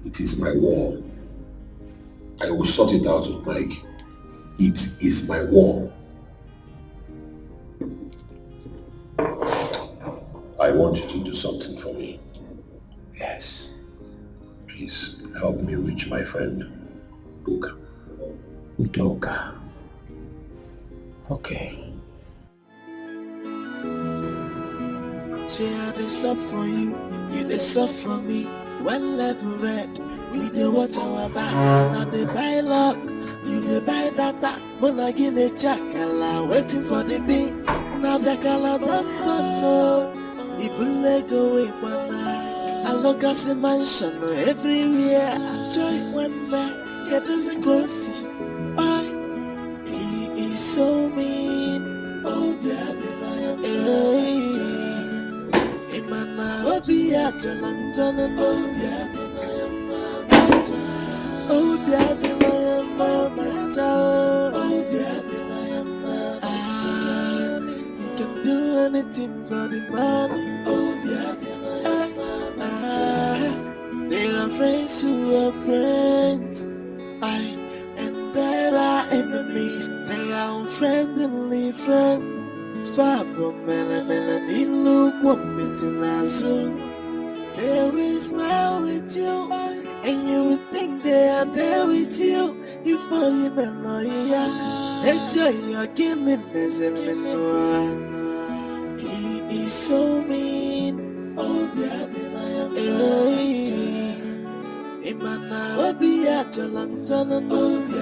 it is my war. I will sort it out with Mike. It is my war. I I want you to do something for me. Yes. Please help me reach my friend, Udoka. Udoka. Okay. Share this up for you, you this up for me. When level red, we dey watch our back. Now they buy luck, you dey buy data. When I get a chakala, waiting for the beat. Now the color don't know. People let go away, but I look at the mansion everywhere. Joy one man, get doesn't go see. He is so mean. Oh, yeah, Imana obi ajalan jalan obi adina mama obi adina mama obi adina mama. You can do anything for the money. Obi adina mama. There are friends who are friends, and there are enemies. They are unfriendly friends. Fabro mela look what they will smile with you, and you would think they are there with you. Before you know they say you're killing He is so mean. Oh, Imana obi ajalan jalan obi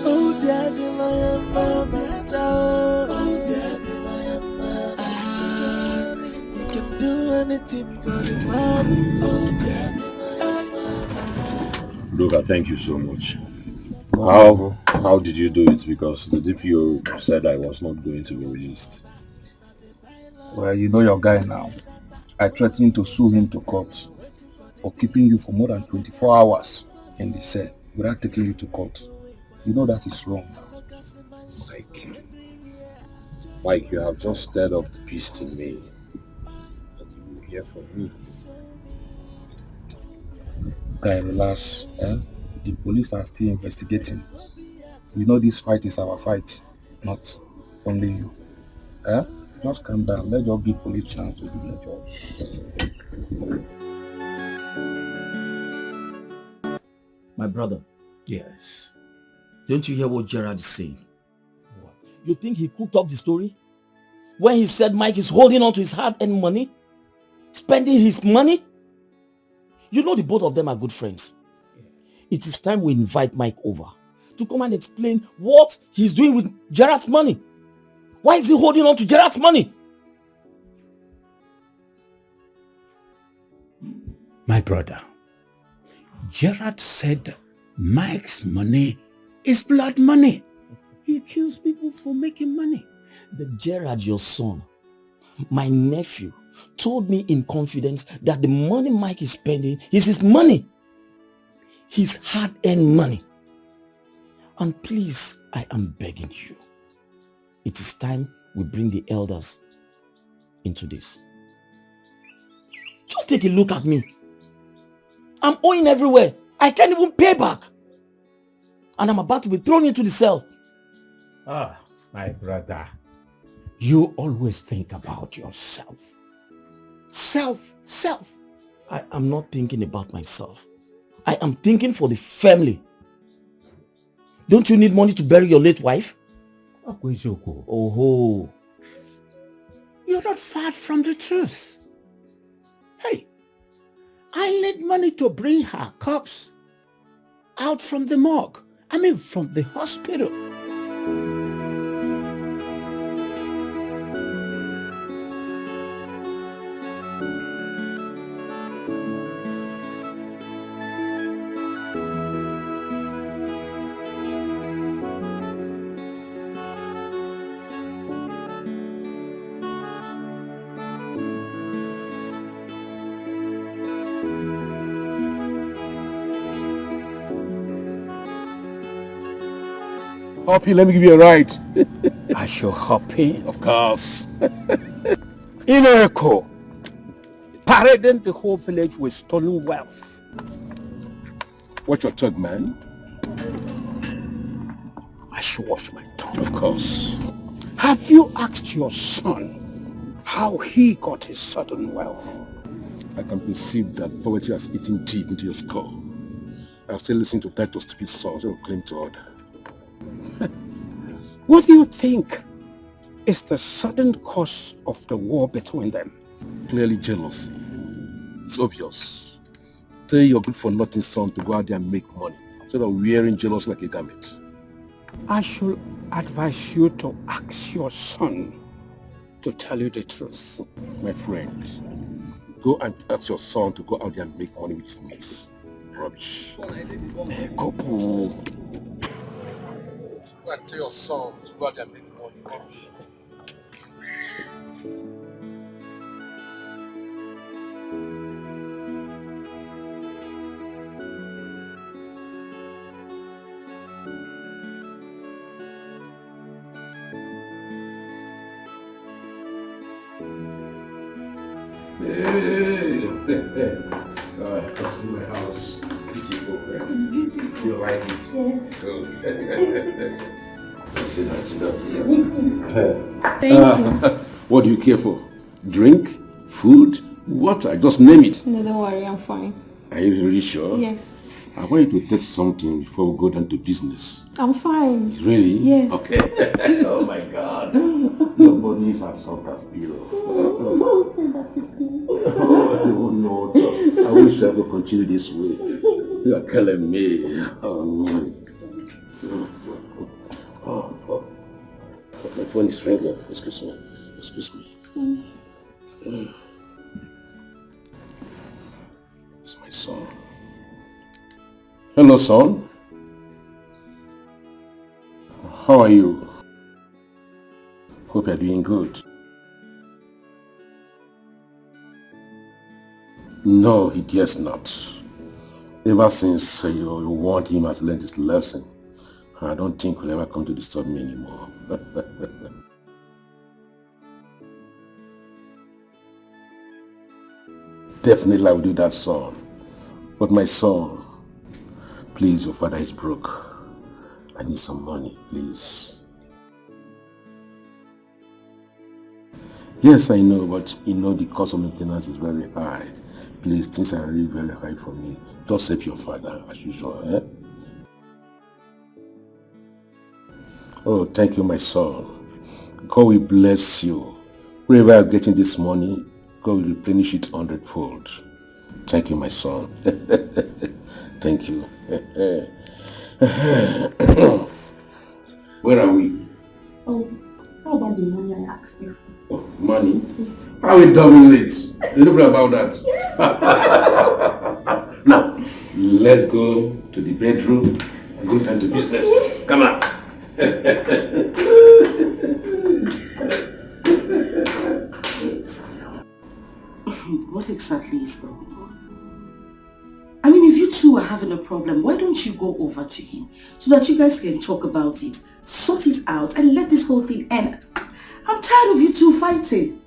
oh, daddy, lion, mama, child. Oh, daddy, lion, mama, you can do anything for the money. Oh, daddy, lion, mama. Luca, thank you so much. How did you do it? Because the DPO said I was not going to be released. Well, you know your guy now. I threatened to sue him to court for keeping you for more than 24 hours in the cell without taking you to court. You know that is wrong. Mike, you have just stirred up the beast in me. And you will hear from me. Guy, relax. The police are still investigating. You know this fight is our fight, not only you. Just calm down. Let your give police chance to do their job. My brother. Yes. Don't you hear what Gerard is saying? What? You think he cooked up the story? When he said Mike is holding on to his hard-earned money? Spending his money? You know the both of them are good friends. Yeah. It is time we invite Mike over to come and explain what he's doing with Gerard's money. Why is he holding on to Gerard's money? My brother, Gerard said Mike's money is blood money. He kills people for making money. But Gerard, your son, my nephew, told me in confidence that the money Mike is spending is his money. His hard-earned money. And please, I am begging you. It is time we bring the elders into this. Just take a look at me. I'm owing everywhere. I can't even pay back. And I'm about to be thrown into the cell. Ah, my brother. You always think about yourself. Self. I am not thinking about myself. I am thinking for the family. Don't you need money to bury your late wife? Wazico. Oh. You're not far from the truth. Hey, I need money to bring her corpse out from the morgue. From the hospital. Hoppy, let me give you a ride. I shall hop in. Of course. In Echo, parading the whole village with stolen wealth. Watch your tongue, man. I should wash my tongue. Of course. Have you asked your son how he got his sudden wealth. I can perceive that poverty has eaten deep into your skull. I've still listened to Titus' stupid songs that claim to order. What do you think is the sudden cause of the war between them? Clearly jealousy. It's obvious. Tell your good-for-nothing son to go out there and make money instead of wearing jealousy like a garment. I should advise you to ask your son to tell you the truth. My friend, go and ask your son to go out there and make money with his mates. Rubbish. Kopu. Go and tell your son to go out there and make money. Rubbish. Hey, I can see my house. Beautiful, right? It's beautiful. You like it? Yes. Good. Sit down, sit down, sit down. Thank you. What do you care for? Drink? Food? Water? Just name it. No, don't worry, I'm fine. Are you really sure? Yes. I want you to take something before we go down to business. I'm fine. Really? Yes. Okay. Oh my God. Nobody is as soft as you. Oh no. I wish I could continue this way. You are killing me. Oh, oh. My phone is ringing. Excuse me. Excuse me. It's my son. Hello, son. How are you? Hope you're doing good. No, he dares not. Ever since you warned him has learned his lesson, I don't think he'll ever come to disturb me anymore. Definitely I will do that, son. But my son, please, your father is broke. I need some money, please. Yes, I know, but you know the cost of maintenance is very high. Please, things are really very high for me. Just help your father, as usual, eh? Oh, thank you, my son. God will bless you. Wherever you're getting this money, God will replenish it 100-fold. Thank you, my son. Thank you. Where are we? Oh, how about the money I asked you? Oh, money? How we double it? You know about that? Yes. Now, let's go to the bedroom and go down to business. Come on. What exactly is going on? I mean, if you two are having a problem, why don't you go over to him so that you guys can talk about it, sort it out, and let this whole thing end? I'm tired of you two fighting.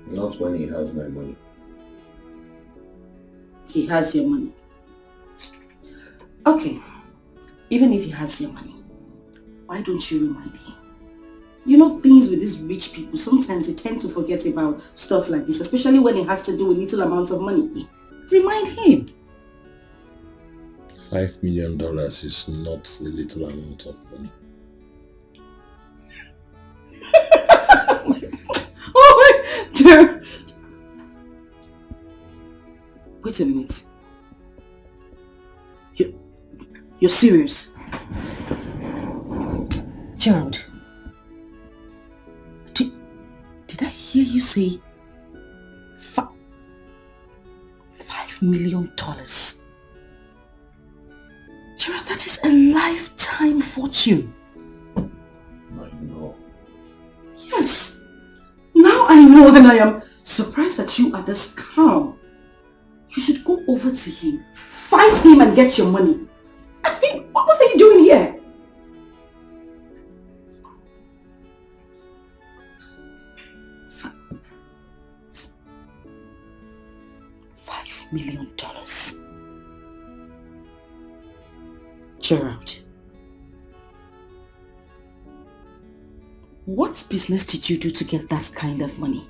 Not when he has my money. He has your money. Okay, even if he has your money, why don't you remind him? You know, things with these rich people, sometimes they tend to forget about stuff like this, especially when it has to do with little amounts of money. Remind him. $5 million is not a little amount of money. Oh my God. Wait a minute. You're serious? Gerald, did I hear you say $5 million? Gerald, that is a lifetime fortune. I know. Yes. Now I know, and I am surprised that you are this calm. You should go over to him, fight him and get your money. I mean, what are you doing here? $5 million. Gerald. What business did you do to get that kind of money?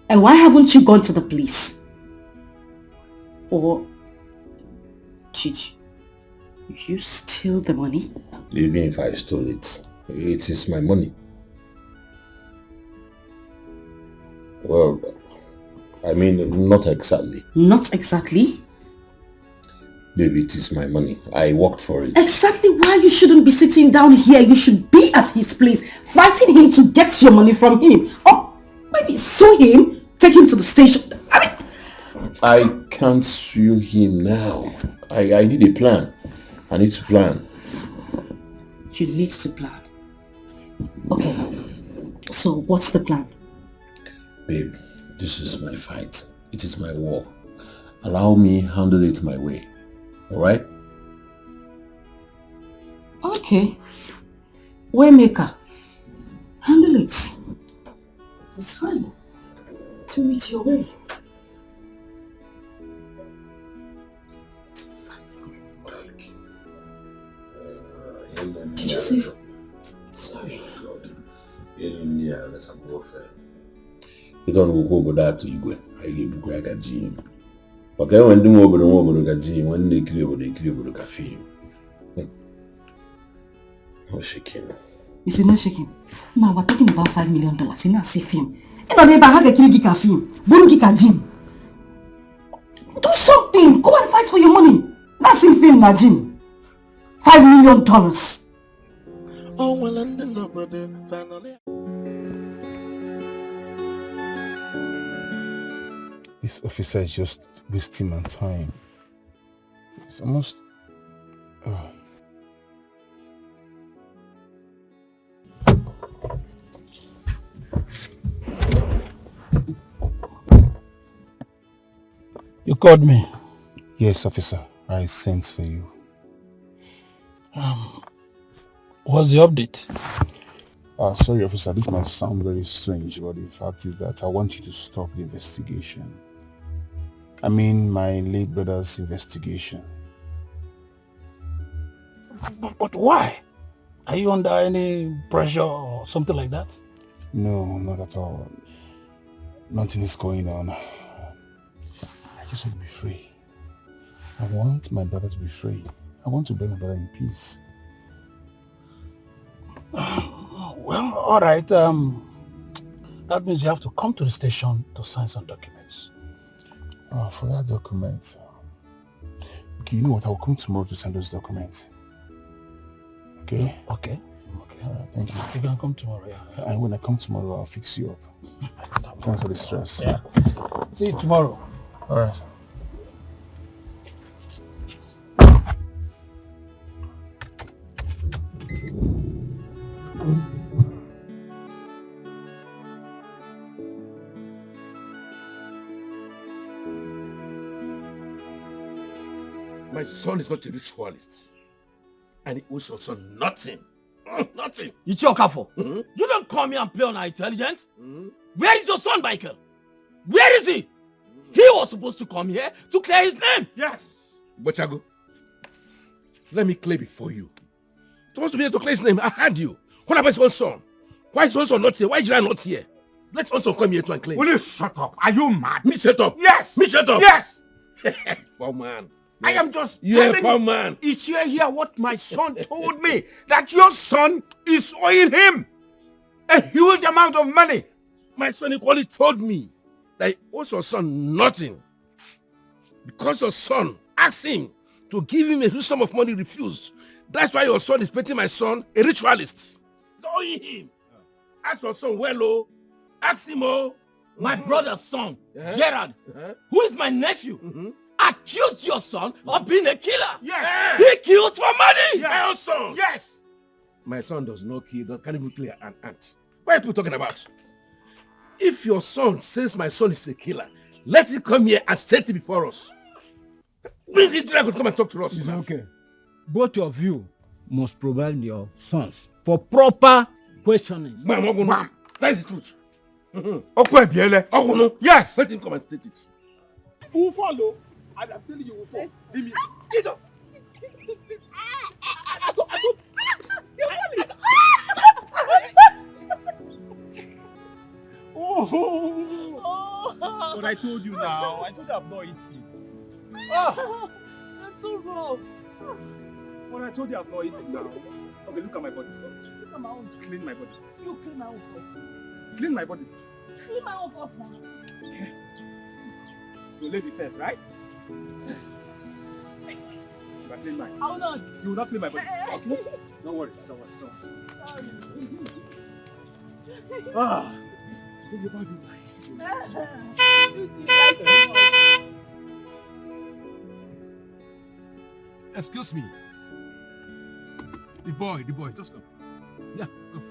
And why haven't you gone to the police? Or did you steal the money? Even if I stole it, it is my money. Well, I mean, not exactly. Not exactly? Baby, it is my money. I worked for it. Exactly why you shouldn't be sitting down here. You should be at his place, fighting him to get your money from him. Or maybe sue him, take him to the station. I can't sue him now. I need a plan. I need to plan. You need to plan. Okay. So what's the plan? Babe, this is my fight. It is my war. Allow me handle it my way. Alright? Okay. Waymaker. Handle it. It's fine. Do it your way. Did you say? Sorry. Yeah, let's have warfare. You don't go over that to you. I give you a gym. Okay, when do over the gym, when they clear the cafe. No shaking. Is it not shaking? Now we're talking about $5 million in a safe film. And on the back, a killing cafe, Buruki gym. Do something. Go and fight for your money. That's in film, na gym. $5 million. Oh, well, and then nobody finally. This officer is just wasting my time. It's almost... You called me? Yes, officer. I sent for you. What's the update? Sorry, officer. This might sound very strange, but the fact is that I want you to stop the investigation. I mean, my late brother's investigation. But why? Are you under any pressure or something like that? No, not at all. Nothing is going on. I just want to be free. I want my brother to be free. I want to bring my brother in peace. Well, all right. That means you have to come to the station to sign some documents. For that document. Okay, you know what? I'll come tomorrow to sign those documents. Okay? Okay. All right, thank you. You can come tomorrow, yeah. And when I come tomorrow, I'll fix you up. Thanks for the stress. Yeah. See you tomorrow. All right. My son is not a ritualist. And he owes your son nothing. Nothing. Ichiokafo, you don't come here and play on our intelligence. Where is your son, Michael? Where is he? He was supposed to come here to clear his name. Yes. Bochago, let me clear before you. Supposed to be here to clear his name. I heard you. What about his own son? Why is his own son not here? Why is Jiran not here? Let his own son come here to and claim. Will you shut up? Are you mad? Me shut up? Yes. Me shut up? Yes. Poor man. I am just You're a telling poor you. man. Is you hear what my son told me? That your son is owing him a huge amount of money. My son equally told me that he owes your son nothing. Because your son asked him to give him a huge sum of money, he refused. That's why your son is painting my son a ritualist. He's owing him. Ask your son, well, oh. Ask him, oh. My brother's son, Gerard, who is my nephew, accused your son of being a killer. Yes. He kills for money. My own son. Yes. My son does not kill, can't even clear an ant. What are people talking about? If your son says my son is a killer, let him come here and set it before us. Bring him to come and talk to us. It's okay. Both of you must provide your sons for proper questioning. Bam. That is the truth. Yes. Let him come and state it. Who will follow? And I'm telling you, who will follow. Leave me. Get up. I don't. But I told you now. I told you I've not eaten. That's so rough. But I told you I've not eaten now. Okay, look at my body. Look at my own. Clean my body. You clean my own first. Clean my body. Clean my own first now. So lady first, right? You are clean mine. I will not. You will not clean my body. Okay? Don't worry. Sorry. Ah. Think about you nice. Excuse me. The boy, just come. Yeah, come.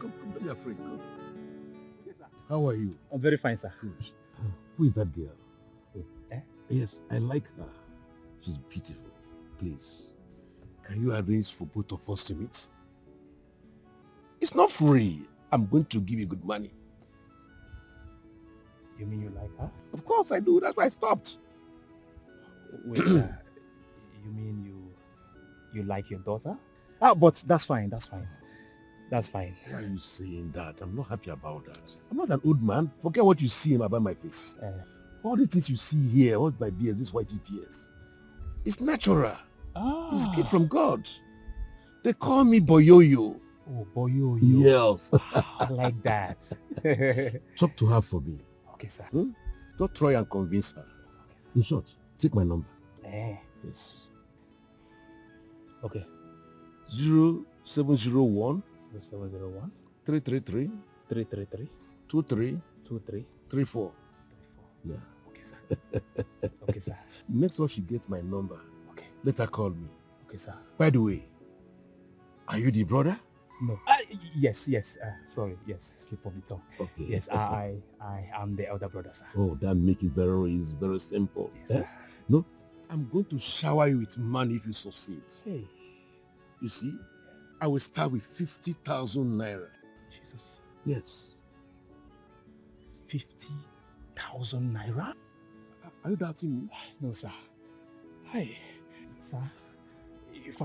Come, don't be afraid. Come. Yes, sir. How are you? I'm very fine, sir. Good. Who is that girl? Eh? Yes, I like her. She's beautiful. Please, can you arrange for both of us to meet? It's not free. I'm going to give you good money. You mean you like her? Of course I do. That's why I stopped. Wait, sir. You mean you like your daughter? Ah, but that's fine. That's fine. Why are you saying that? I'm not happy about that. I'm not an old man. Forget what you see about my face. All the things you see here, all my beard, this white ears, it's natural. It's a gift from God. They call me Boyoyo. Oh, Boyoyo. Yes. I like that. Talk to her for me. Okay, sir. Don't try and convince her. In short, take my number. Yes. Okay. 0701 0701 333 333 23 34. Yeah. Okay, sir. Okay, sir. Make sure she gets my number. Okay. Let her call me. Okay, sir. By the way, are you the brother? No. Yes. Sorry. Yes. Slip of the tongue. Okay. Yes. I am the elder brother, sir. Oh, that makes it very simple. Yes, sir. No, I'm going to shower you with money if you succeed. Hey. You see, I will start with 50,000 naira. Jesus. Yes. 50,000 naira? Are you doubting me? No, sir. Hi, sir.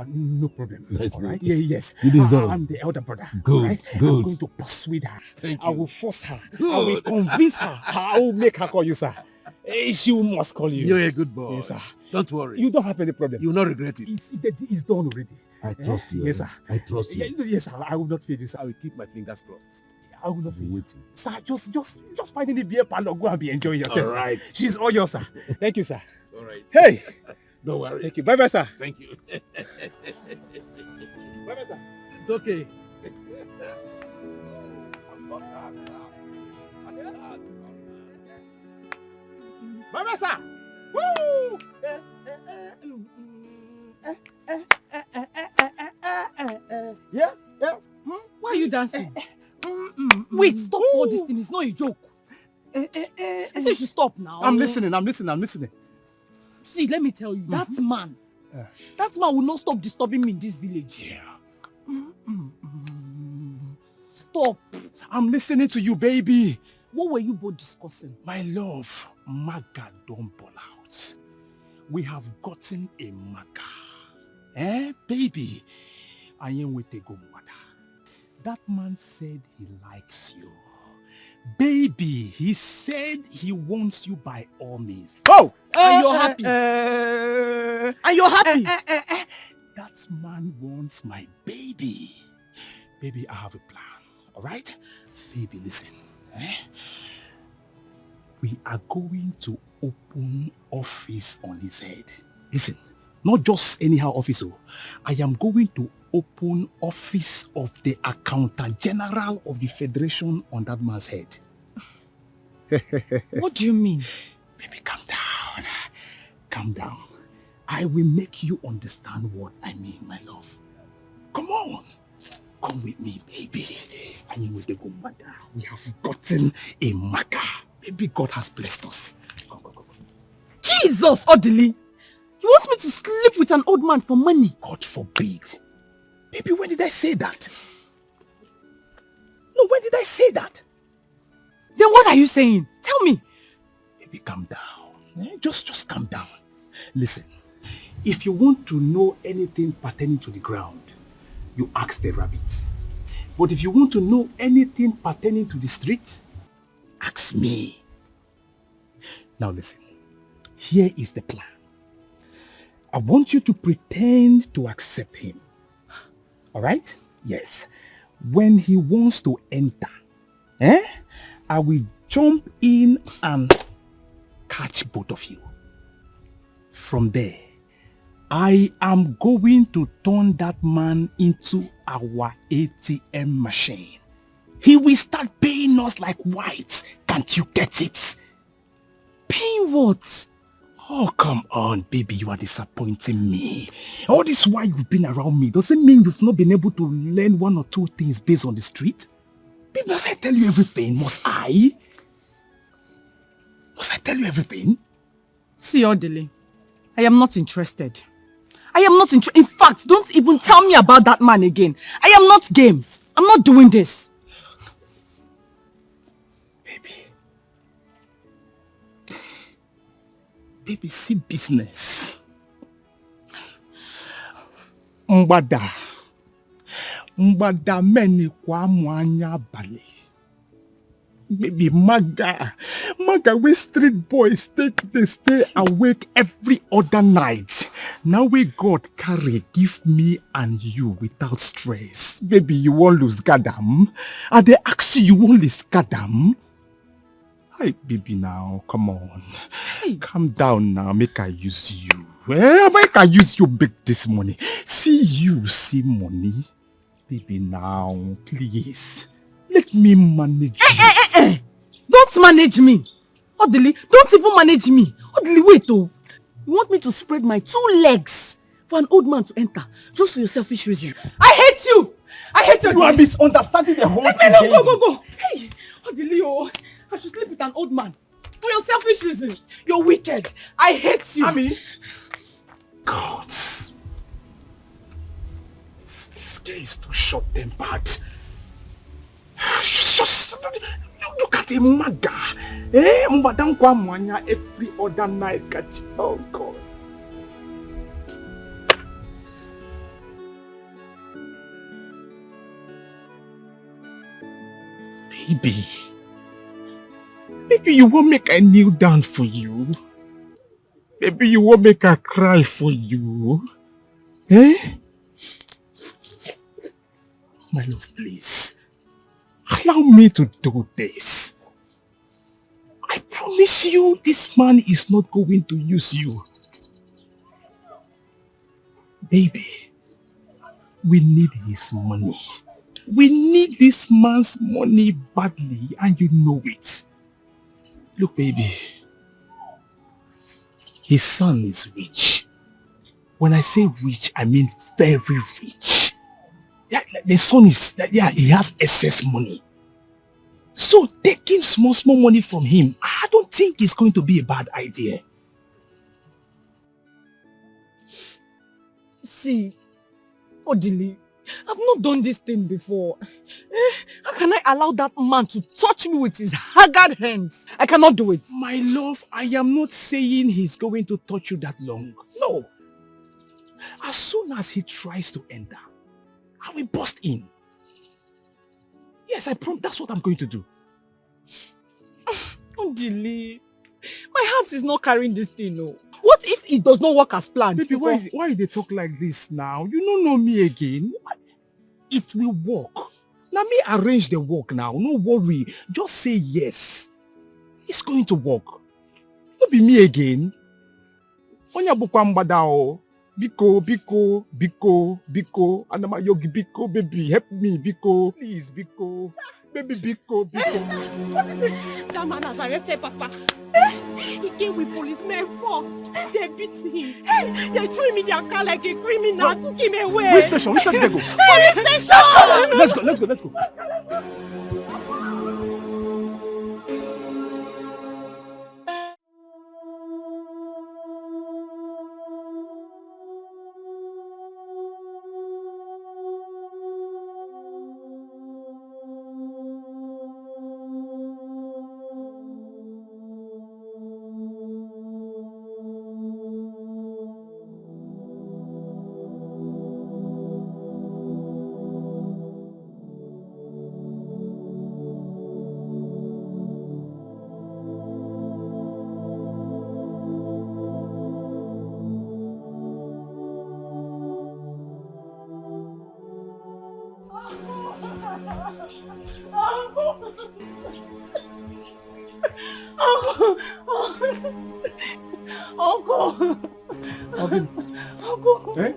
No problem. That's all right? good. Yeah, yes. You deserve. I'm the elder brother. Good, right? good. I'm going to persuade her. Thank I you. will force her. Good. I will convince her. I will make her call you, sir. She must call you. You're a good boy. Yes, sir. Don't worry. You don't have any problem. You will not regret it. It's done already. I trust you. Yes, sir. I trust you. Yes, sir. I will not fail you, sir. I will keep my fingers crossed. I will not fail you. Waiting. Sir, just find any beer parlor. Go and be enjoying yourself. All right. Sir. She's all yours, sir. Thank you, sir. All right. Hey. Don't worry. Thank you. Bye-bye, sir. Thank you. Bye-bye, sir. It's okay. Bye-bye, sir. Woo! Yeah. Why are you dancing? Wait, stop all this thing. It's not a joke. I said you should stop now. I'm listening. See, let me tell you, that man will not stop disturbing me in this village. Yeah. Stop. I'm listening to you, baby. What were you both discussing? My love, Maga don't ball out. We have gotten a Maga. Baby? I ain't with a go mother. That man said he likes you. Baby, he said he wants you by all means. Oh! And you're happy. And you're happy. That man wants my baby. Baby, I have a plan. All right? Baby, listen. We are going to open office on his head. Listen, not just anyhow office. I am going to open office of the Accountant General of the Federation on that man's head. What do you mean? Baby, calm down. Calm down. I will make you understand what I mean, my love. Come on. Come with me, baby. I mean, with the Gumada, we have gotten a Maga. Baby, God has blessed us. Come. Jesus, Odili. You want me to sleep with an old man for money? God forbid. Baby, when did I say that? No, when did I say that? Then what are you saying? Tell me. Baby, calm down. Just calm down. Listen, If you want to know anything pertaining to the ground, you ask the rabbit. But if you want to know anything pertaining to the street, ask me. Now listen, here is the plan. I want you to pretend to accept him. All right? Yes. When he wants to enter, I will jump in and catch both of you. From there, I am going to turn that man into our ATM machine. He will start paying us like whites. Can't you get it? Paying what? Oh, come on, baby. You are disappointing me. All this while you've been around me doesn't mean you've not been able to learn one or two things based on the street. Baby, must I tell you everything? Must I? Must I tell you everything? See, Odile, I am not interested. I am not interested. In fact, don't even tell me about that man again. I am not game. I'm not doing this. Baby, see business. Mgbada meni kwa mwanya bale. Baby, Maga, we street boys they stay awake every other night. Now we God carry, give me and you without stress. Baby, you won't lose Gadam. Are they ask you won't lose Gadam? Hi, baby, now, come on. Hey. Calm down now, make I use you. Make I use you big this money. See you, see money. Baby, now, please. Let me manage you. Don't manage me. Odili, don't even manage me. Odili, wait, oh. You want me to spread my 2 legs for an old man to enter just for your selfish reason? I hate you. I hate you. You are misunderstanding the whole thing. Go. Hey, Odili, oh. I should sleep with an old man. For your selfish reason. You're wicked. I hate you. Ami. God. This guy is too short-tempered. Just look at him, Maga. Mbadam kwa mwanya every other night. Oh, God. Baby. Baby, you won't make I kneel down for you. Baby, you won't make I cry for you. My love, please. Allow me to do this. I promise you this man is not going to use you. Baby, we need his money. We need this man's money badly, and you know it. Look, baby, his son is rich. When I say rich, I mean very rich. Yeah, the son is, he has excess money. So taking small money from him, I don't think it's going to be a bad idea. See, Odili, I've not done this thing before. How can I allow that man to touch me with his haggard hands? I cannot do it. My love, I am not saying he's going to touch you that long. No. As soon as he tries to enter, I will burst in. Yes, I promise that's what I'm going to do. Odili, my heart is not carrying this thing, no. What if it does not work as planned? Baby, why they talk like this now? You don't know me again. It will work. Now me arrange the work now. No worry. Just say yes. It's going to work. Don't be me again. Onya bukwa mbada o. Biko. Anama yogi biko, baby. Help me, biko. Please, biko. Baby, biko. What is it? That man has arrested Papa. He came with policemen for. They beat him. They threw him in their car like a criminal. Took him away. Which station they go? Police station! Let's go. Uncle! Uncle! Eh?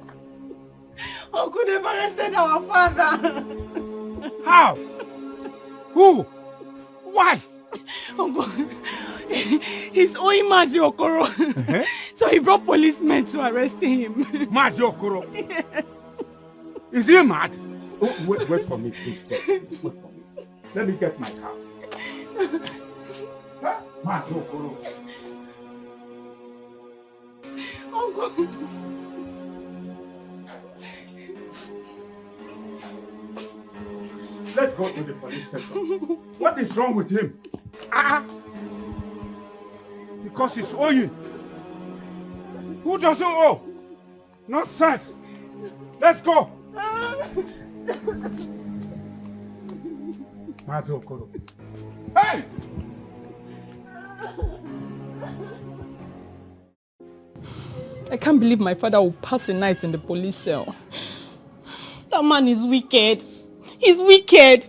Uncle, they've arrested our father! How? Who? Why? Uncle, he's owing Mazi Okoro. So he brought policemen to arrest him. Mazi Okoro? Is he mad? Oh, wait for me, please. Wait for me. Let me get my car. Mazi Okoro. Uncle. Let's go to the police station. What is wrong with him? Because he's owing. Who doesn't owe? Nonsense. Let's go. Mazi Okoro. Hey! I can't believe my father will pass a night in the police cell. That man is wicked. He's wicked.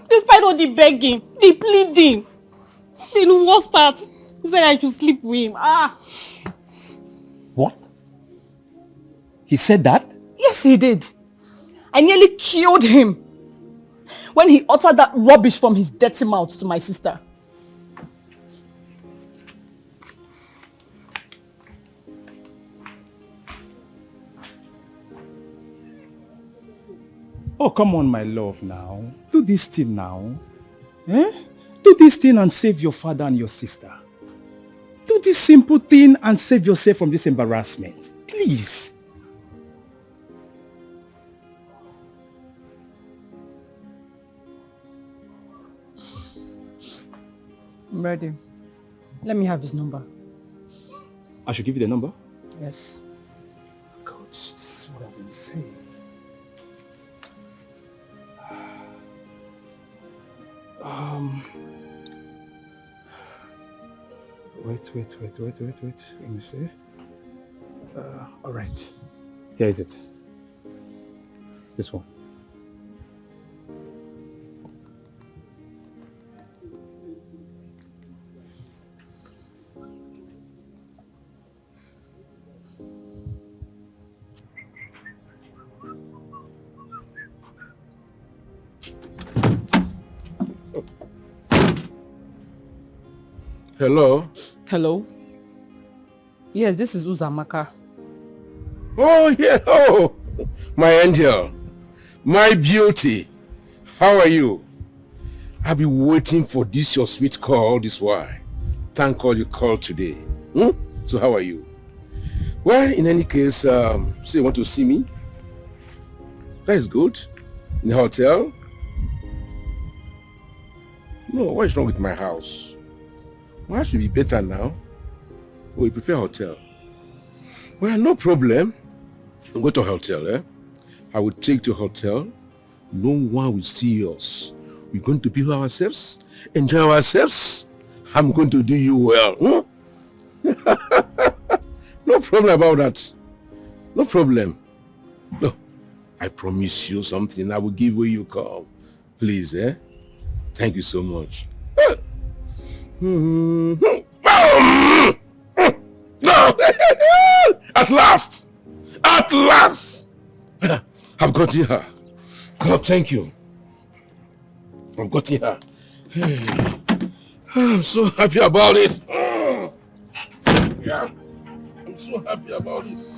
Despite all the begging, the pleading, the worst part, he said I should sleep with him. What? He said that? Yes, he did. I nearly killed him when he uttered that rubbish from his dirty mouth to my sister. Oh, come on, my love, now. Do this thing now. Eh? Do this thing and save your father and your sister. Do this simple thing and save yourself from this embarrassment. Please. I'm ready. Let me have his number. I should give you the number? Yes. God, this is what I've been saying. Wait. Let me see. All right. Here is it. This one. Hello? Hello? Yes, this is Uzamaka. Oh, yeah. Oh, my angel. My beauty. How are you? I've been waiting for this your sweet call this while. Thank God you called today. So how are you? Well, in any case, so you want to see me? That is good. In the hotel? No, what is wrong with my house? My house should be better now. Oh, you prefer hotel? Well, no problem. Go to hotel, eh? I will take to hotel. No one will see us. We're going to be ourselves, enjoy ourselves. I'm going to do you well. No problem about that. No problem. No, I promise you something. I will give when you come. Please, eh? Thank you so much. At last! At last! I've gotten her. God, thank you. I've gotten her. Hey. I'm so happy about it. Yeah. I'm so happy about this.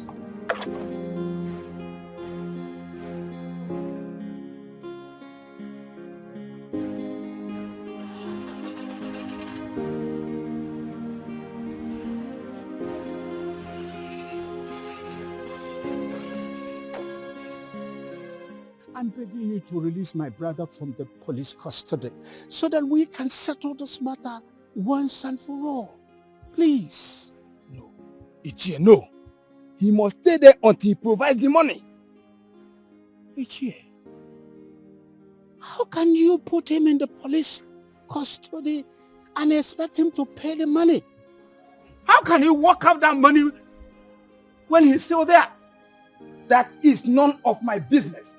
I'm begging you to release my brother from the police custody so that we can settle this matter once and for all. Please. No. Ichie, no. He must stay there until he provides the money. Ichie, how can you put him in the police custody and expect him to pay the money? How can he work out that money when he's still there? That is none of my business.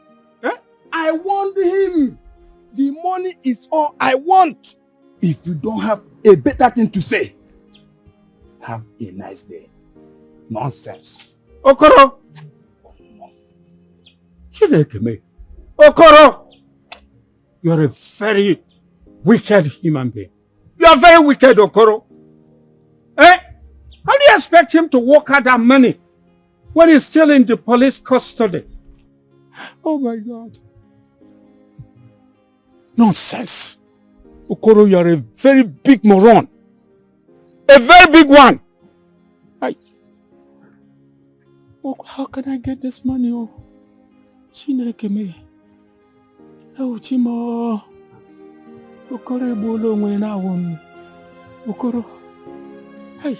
I warned him money is all I want. If you don't have a better thing to say, have a nice day. Nonsense. Okoro! Okoro! You are a very wicked human being. You are very wicked, Okoro. Eh? How do you expect him to work out that money when he's still in the police custody? Oh my God. Nonsense. Okoro, you are a very big moron. A very big one. Oh, how can I get this money? Oh, Chineke me. Oh, Chimo. Okoro ebolo nwe na won. Okoro. Hey.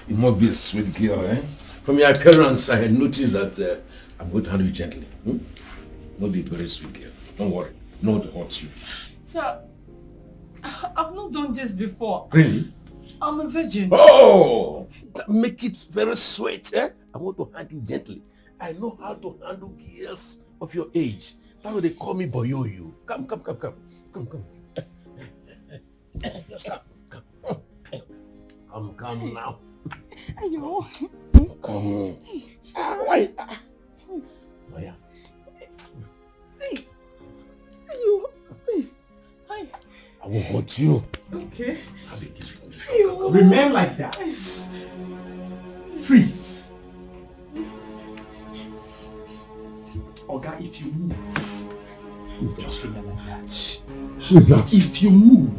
You must be a sweet girl, eh? From your appearance, I had noticed that I'm going to handle you gently. Not be a very sweet girl. Don't worry. No one will hurt you. Sir, I've not done this before. Really? I'm a virgin. Oh! Make it very sweet, eh? I want to handle you gently. I know how to handle girls of your age. That's why they call me Boyoyo. Come. Just come now. Ayo. Come. Why? Oh yeah. Hey. Ayo. Hi. I will hurt you. Okay. Have a kiss with me. Ayo. Remain like that. Freeze. Oga, if you move, just remember that. If you move,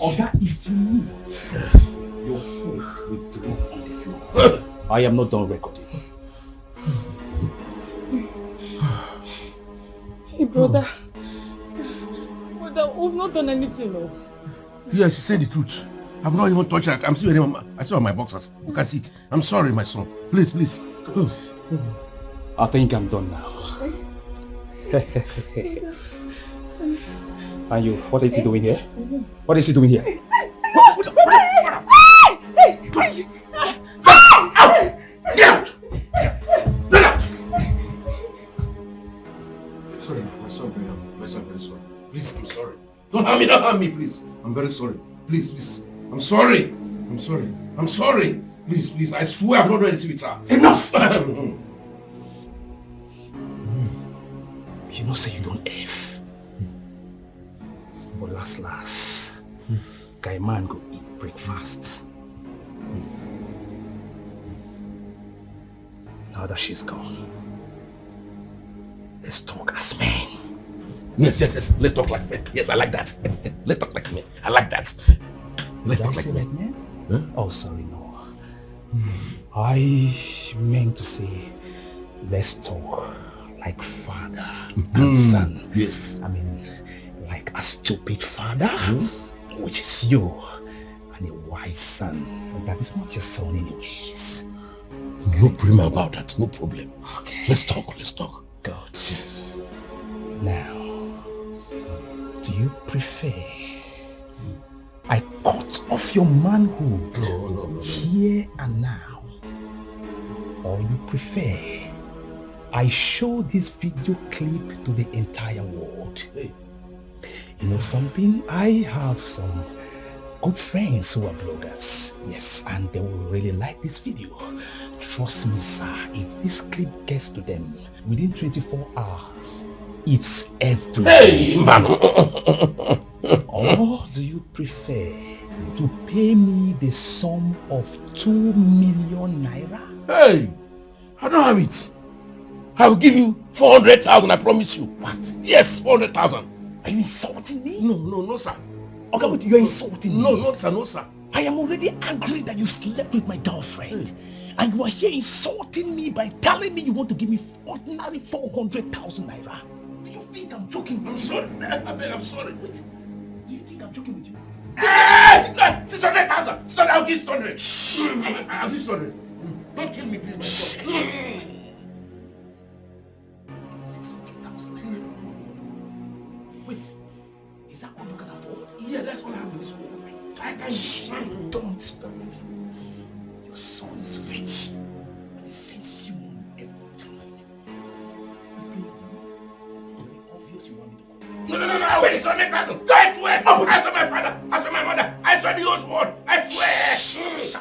Oga, if you move, your head will drop on the floor. I am not done recording. Hey, brother. Brother, we've not done anything, no. Yes, she said the truth. I've not even touched her. I'm still wearing my boxers. You can see it. I'm sorry, my son. Please. Good. I think I'm done now. And you, what is he doing here? What is he doing here? Get out! Sorry, my son, very sorry. Please, I'm sorry. Don't harm me, please. I'm very sorry. Please. I'm sorry. Please, I swear I've not done anything with her. Enough! You know, say you don't F. But last, guy man go eat breakfast. Now that she's gone, let's talk as men. Yes. Let's talk like men. Yes, I like that. Let's talk like men. I like that. Let's talk like men. Huh? Oh, sorry, no. I meant to say, let's talk like father and son. Yes. I mean, like a stupid father, which is you, and a wise son. That is not your son anyways. No problem about that. No problem. Okay. Let's talk. Good. Yes. Now, do you prefer I cut off your manhood No. here and now? Or you prefer I show this video clip to the entire world? Hey. You know something? I have some good friends who are bloggers. Yes, and they will really like this video. Trust me, sir, if this clip gets to them within 24 hours, it's everywhere. Hey, man! Or do you prefer to pay me the sum of 2 million naira? Hey! I don't have it. I will give you 400,000, I promise you. What? Yes, 400,000. Are you insulting me? No, sir. Okay, but you're insulting me. No, sir. I am already angry that you slept with my girlfriend. And you are here insulting me by telling me you want to give me ordinary 400,000 naira. Do you think I'm joking with you? I'm sorry. I'm sorry. Wait. Do you think I'm joking with you? 600,000. 600, I'll give 600. 600. I'll give 600. Don't kill me, please, my son. 600,000. Wait, is that all you can afford? Yeah, that's all I have in this world. I don't believe you. Your son is rich. He sends you money every time. It's very obvious you want me to go. No, wait, it's not my father. I swear. Oh, I saw my father. I saw my mother. I saw the whole world. I swear.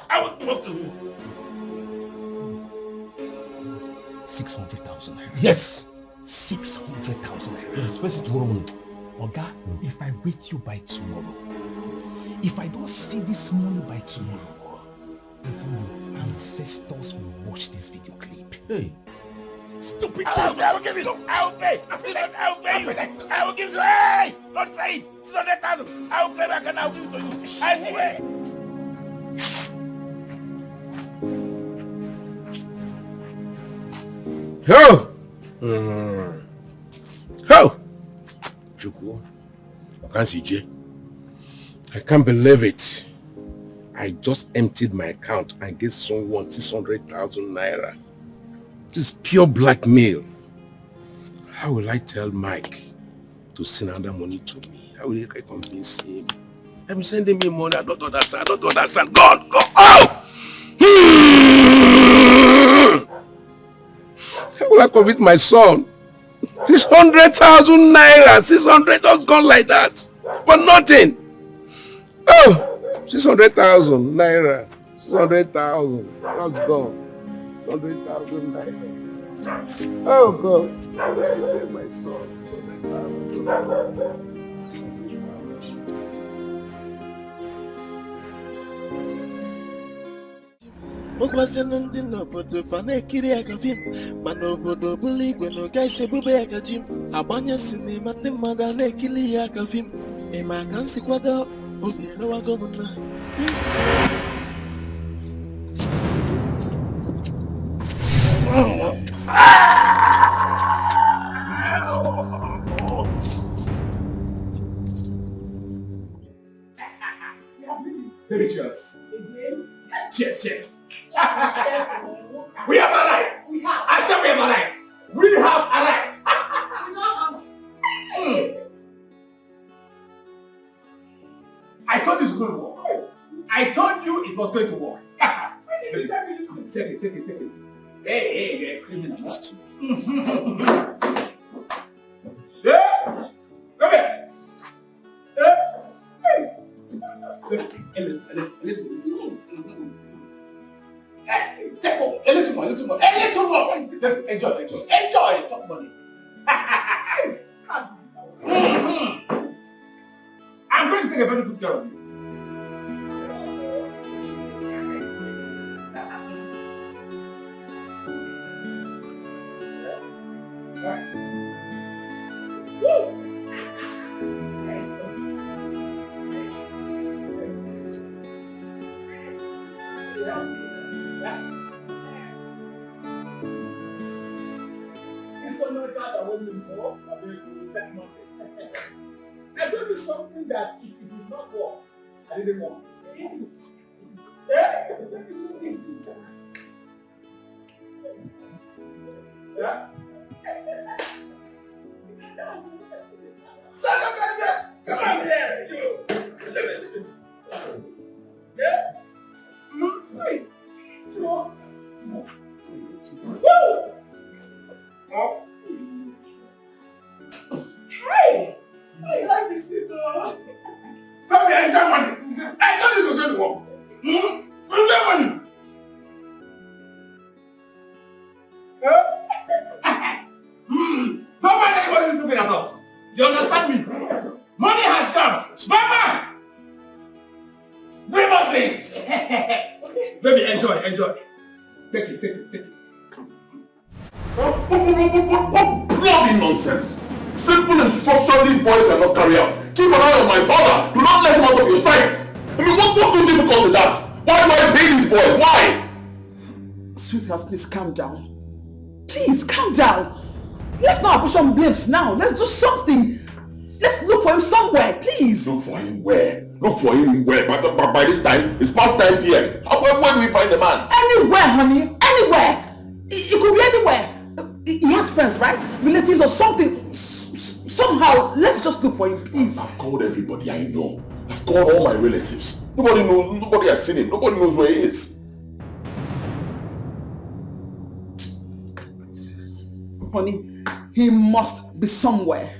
I will talk to you. 600,000 naira. Yes. 600,000 naira. Yes, first tomorrow morning. Oga, if I wait you by tomorrow, if I don't see this money by tomorrow, even your ancestors will watch this video clip. Hey. Stupid! I will give you. I will pay. I will pay you. I will give you. Hey! Don't try it. 600,000. I will pay back and I will give it to you. I swear. Ho! Ho! Chuku, I can't believe it. I just emptied my account and gave someone 600,000 naira. This is pure blackmail. How will I tell Mike to send other money to me? How will I convince him? I'm sending me money. I don't understand. God! Oh! How will I convince my son? 600,000 naira, 600 just gone like that. For nothing. Oh! 600,000 naira. 600,000. Just gone. 600,000 naira. Oh God. My son. Mugwazana ndị n'obodo fa na-ekiri ya ka fim mana obodo bụrụ igwe na oga ise bube ya ka jim agbanye sinima ndị mmadụ a na-ekiri ya ka fim ịma ka nsi kwado obi elewago m na Baby, cheers. Cheers. We have arrived. I said we have arrived. We have arrived. I told you it was going to work. I told you it was going to work. Take it. Hey, you're a criminal. Yeah. Come here. Take more. A little more. Enjoy. Talk money. I'm going to take a very good care of you. I told you something that if it did not work, I didn't want. Yeah? Come on here! Yeah? Wait. Woo! Hey! I like this thing, though. Come here, enjoy money. I thought this was going to work. Enjoy money. Don't mind anybody who's looking at us. You understand me? Money has come. Mama! Bring more things. Baby, enjoy. Take it. What bloody nonsense! Simple instruction these boys cannot carry out. Keep an eye on my father. Do not let him out of your sight. I mean, what's so difficult with that? Why do I pay these boys? Why? Sweetheart, please calm down. Please calm down. Let's not apportion blames now. Let's do something. Let's look for him somewhere, please. Look for him where? Look for him where? But by this time, it's past 9 p.m. Where do we find the man? Anywhere, honey. Anywhere. It could be anywhere. He has friends, right? Relatives or something. Somehow, let's just look for him, please. I've called everybody I know. I've called all my relatives. Nobody knows. Nobody has seen him. Nobody knows where he is. Honey, he must be somewhere.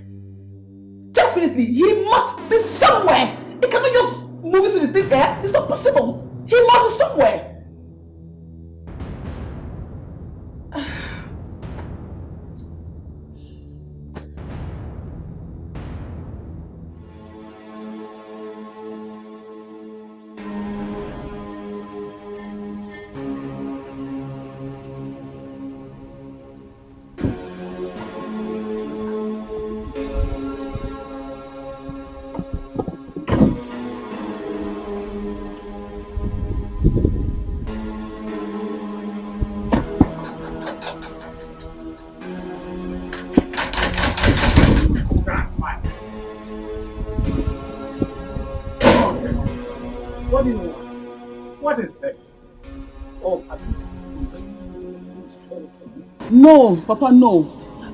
Definitely, he must be somewhere. He cannot just move into the thin air. It's not possible. He must be somewhere. What do you want? What is that? Oh, No, Papa, no.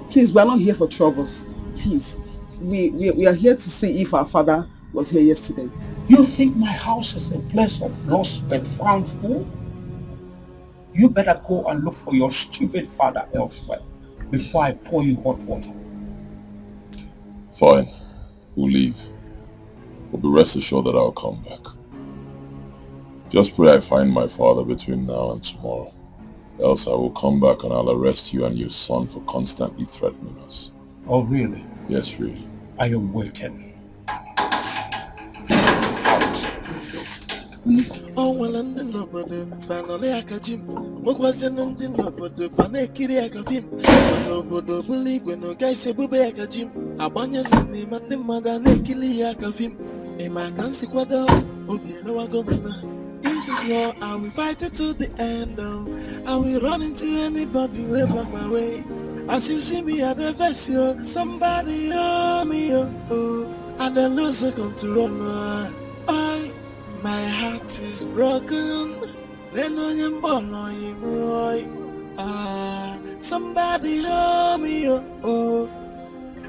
Please, we are not here for troubles. Please. We are here to see if our father was here yesterday. You think my house is a place of lost but found food? You better go and look for your stupid father elsewhere before I pour you hot water. Fine. We'll leave. But be rest assured that I'll come back. Just pray I find my father between now and tomorrow. Else I will come back and I'll arrest you and your son for constantly threatening us. Oh, really? Yes, really. I am waiting. Oh, well, and the nobody, finally, I catch him. What was in the nobody, Fanekiri, I catch him. Nobody believe when no guy say, Bube, I catch him. Abanya Sini, and the mother, Nekili, I catch him. A man can see what the governor. This is war, I will fight it to the end. I will run into anybody who will block my way. As you see me at the vessel, somebody oh me oh, and the loser come to run. My heart is broken. Then I am born on you, boy. Somebody oh me oh,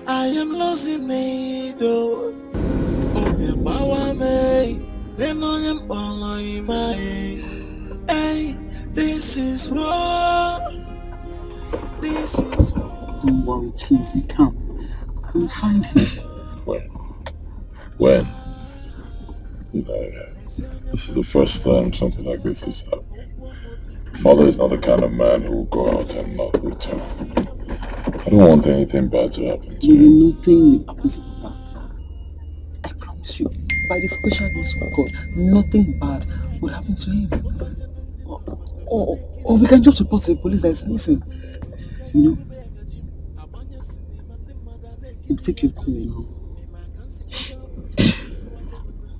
I am losing it oh. Oh me power me. Then I am born on you, my hey. This is war. This is war. Don't worry, please, we come. We'll find him. When? This is the first time something like this is happening. Father is not the kind of man who will go out and not return. I don't want anything bad to happen to him. Nothing will happen to Papa. I promise you, by the special grace of God, nothing bad will happen to him. Or we can just report to the police and say, listen, you know, you take your call, you know.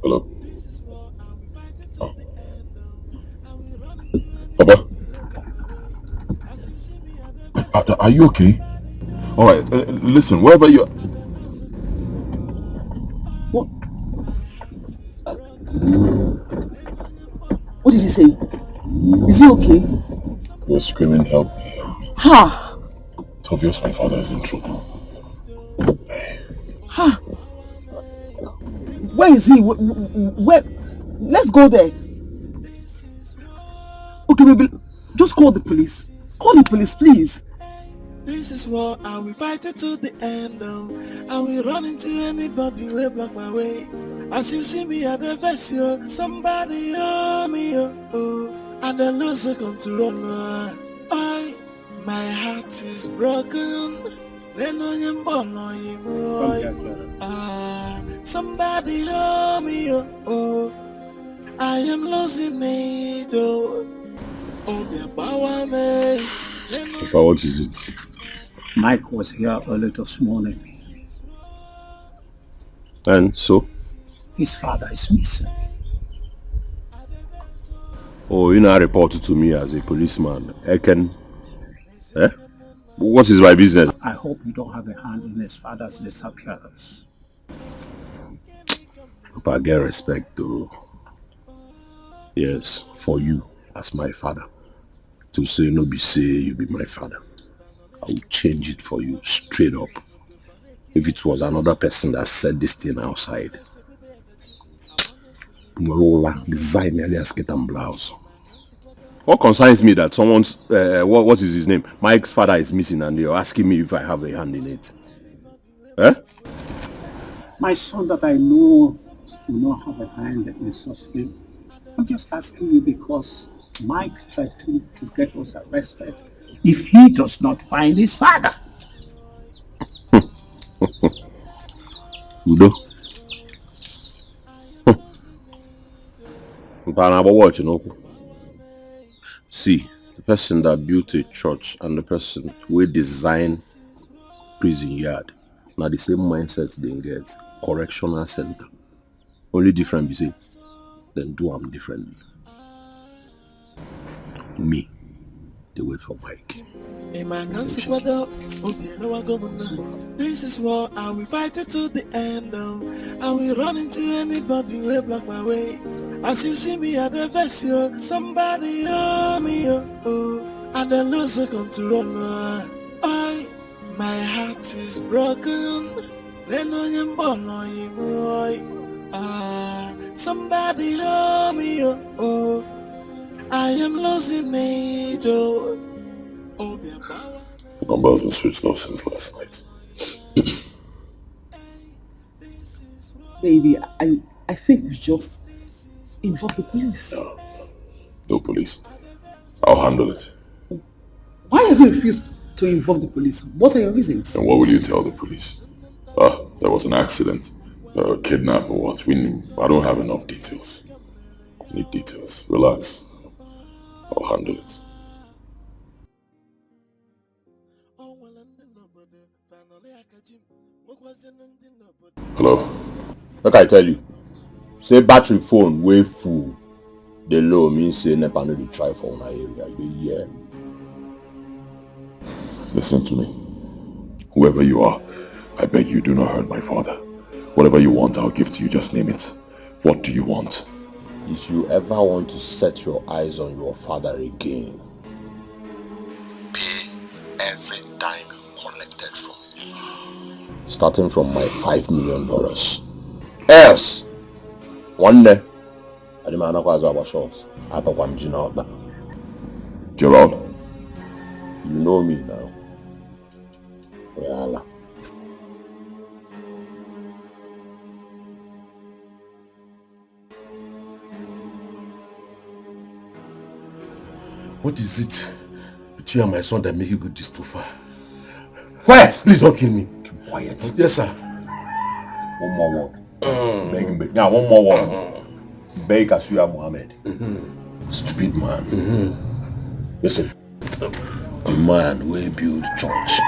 Hello? Oh. Papa? Are you okay? Alright, listen, wherever you are. What? What did he say? Is he okay? He was screaming, help me, help me. Ha! It's obvious my father is in trouble. Ha! Where is he? Where? Let's go there. Okay, maybe just call the police. Call the police, please. This is war, I will fight it to the end. I will run into anybody who will block my way. As you see me at the vessel, somebody oh me oh, and the loser come to run. My heart is broken. Then I am born on you, boy. Somebody oh me oh, I am losing it oh. Oh, the power me. If what is it? Mike was here early this morning. And so? His father is missing. Oh, you now reported to me as a policeman. Eh? What is my business? I hope you don't have a hand in his father's disappearance. Papa, get respect though. Yes, for you as my father. To say no be say you be my father. I will change it for you straight up. If it was another person that said this thing outside, design a skirt and blouse. What concerns me that someone's what is his name? Mike's father is missing and you're asking me if I have a hand in it. Eh? My son that I know will not have a hand in such thing. I'm just asking you because Mike threatened to get us arrested if he does not find his father. Udo. Watch, see, the person that built a church and the person who designed prison yard, now the same mindset they get. Correctional center. Only different be say, then do I'm differently. Me, they wait for Mike. This is what I will fight it to the end. I will run into anybody who will block my way. As you see me at the vessel, somebody hold me and the loser control. My heart is broken. Then on boy. Somebody hold me I am losing it. My mobile's been switched off since last night. Baby, I think we just involve the police. No police. I'll handle it. Why have you refused to involve the police? What are your reasons? And what will you tell the police? There was an accident. Kidnap or what? I don't have enough details. I need details. Relax. I'll handle it. Hello? Like I tell you, say battery phone way full. The low means say never know to try for my area. Yeah. Listen to me. Whoever you are, I beg you do not hurt my father. Whatever you want, I'll give to you. Just name it. What do you want? If you ever want to set your eyes on your father again, pay every dime you collected from me. Starting from my $5 million. Else, one day, I demand a quasi about short. I thought I'm Gina. Gerald? You know me now. Well, what is it with you and my son that make you go this too far? Quiet! Please don't kill me. Keep quiet. Yes, sir. One more word. Beg. Now, one more word. Beg Asuya Mohammed. Stupid man. Listen. The man will build church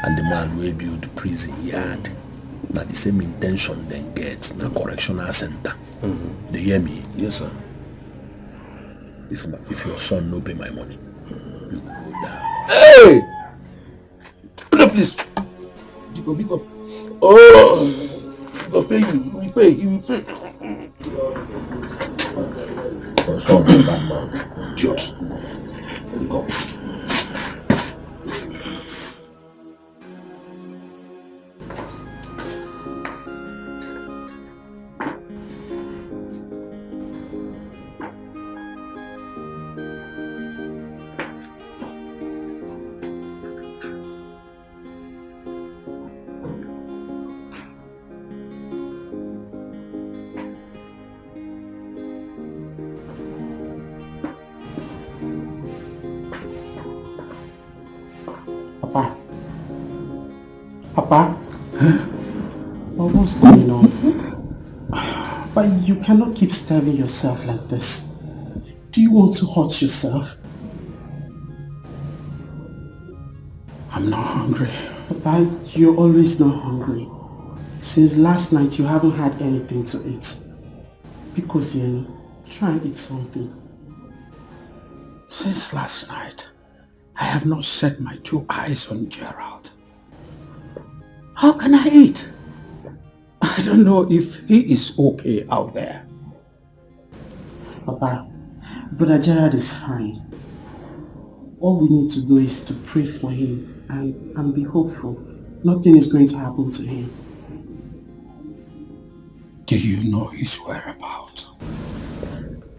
and the man will build prison yard. Now the same intention then gets na correctional center. They hear me? Yes, sir. If your son no pay my money, you go down. Hey! Please. Big up. Oh! He will pay you. He will pay. Your son is bad man. Idiot. Big up. Papa? Well, what's going on? But you cannot keep starving yourself like this. Do you want to hurt yourself? I'm not hungry. Papa, you're always not hungry. Since last night you haven't had anything to eat. Because try and eat something. Since last night, I have not set my 2 eyes on Gerald. How can I eat? I don't know if he is okay out there. Papa, Brother Gerard is fine. All we need to do is to pray for him and be hopeful. Nothing is going to happen to him. Do you know his whereabouts?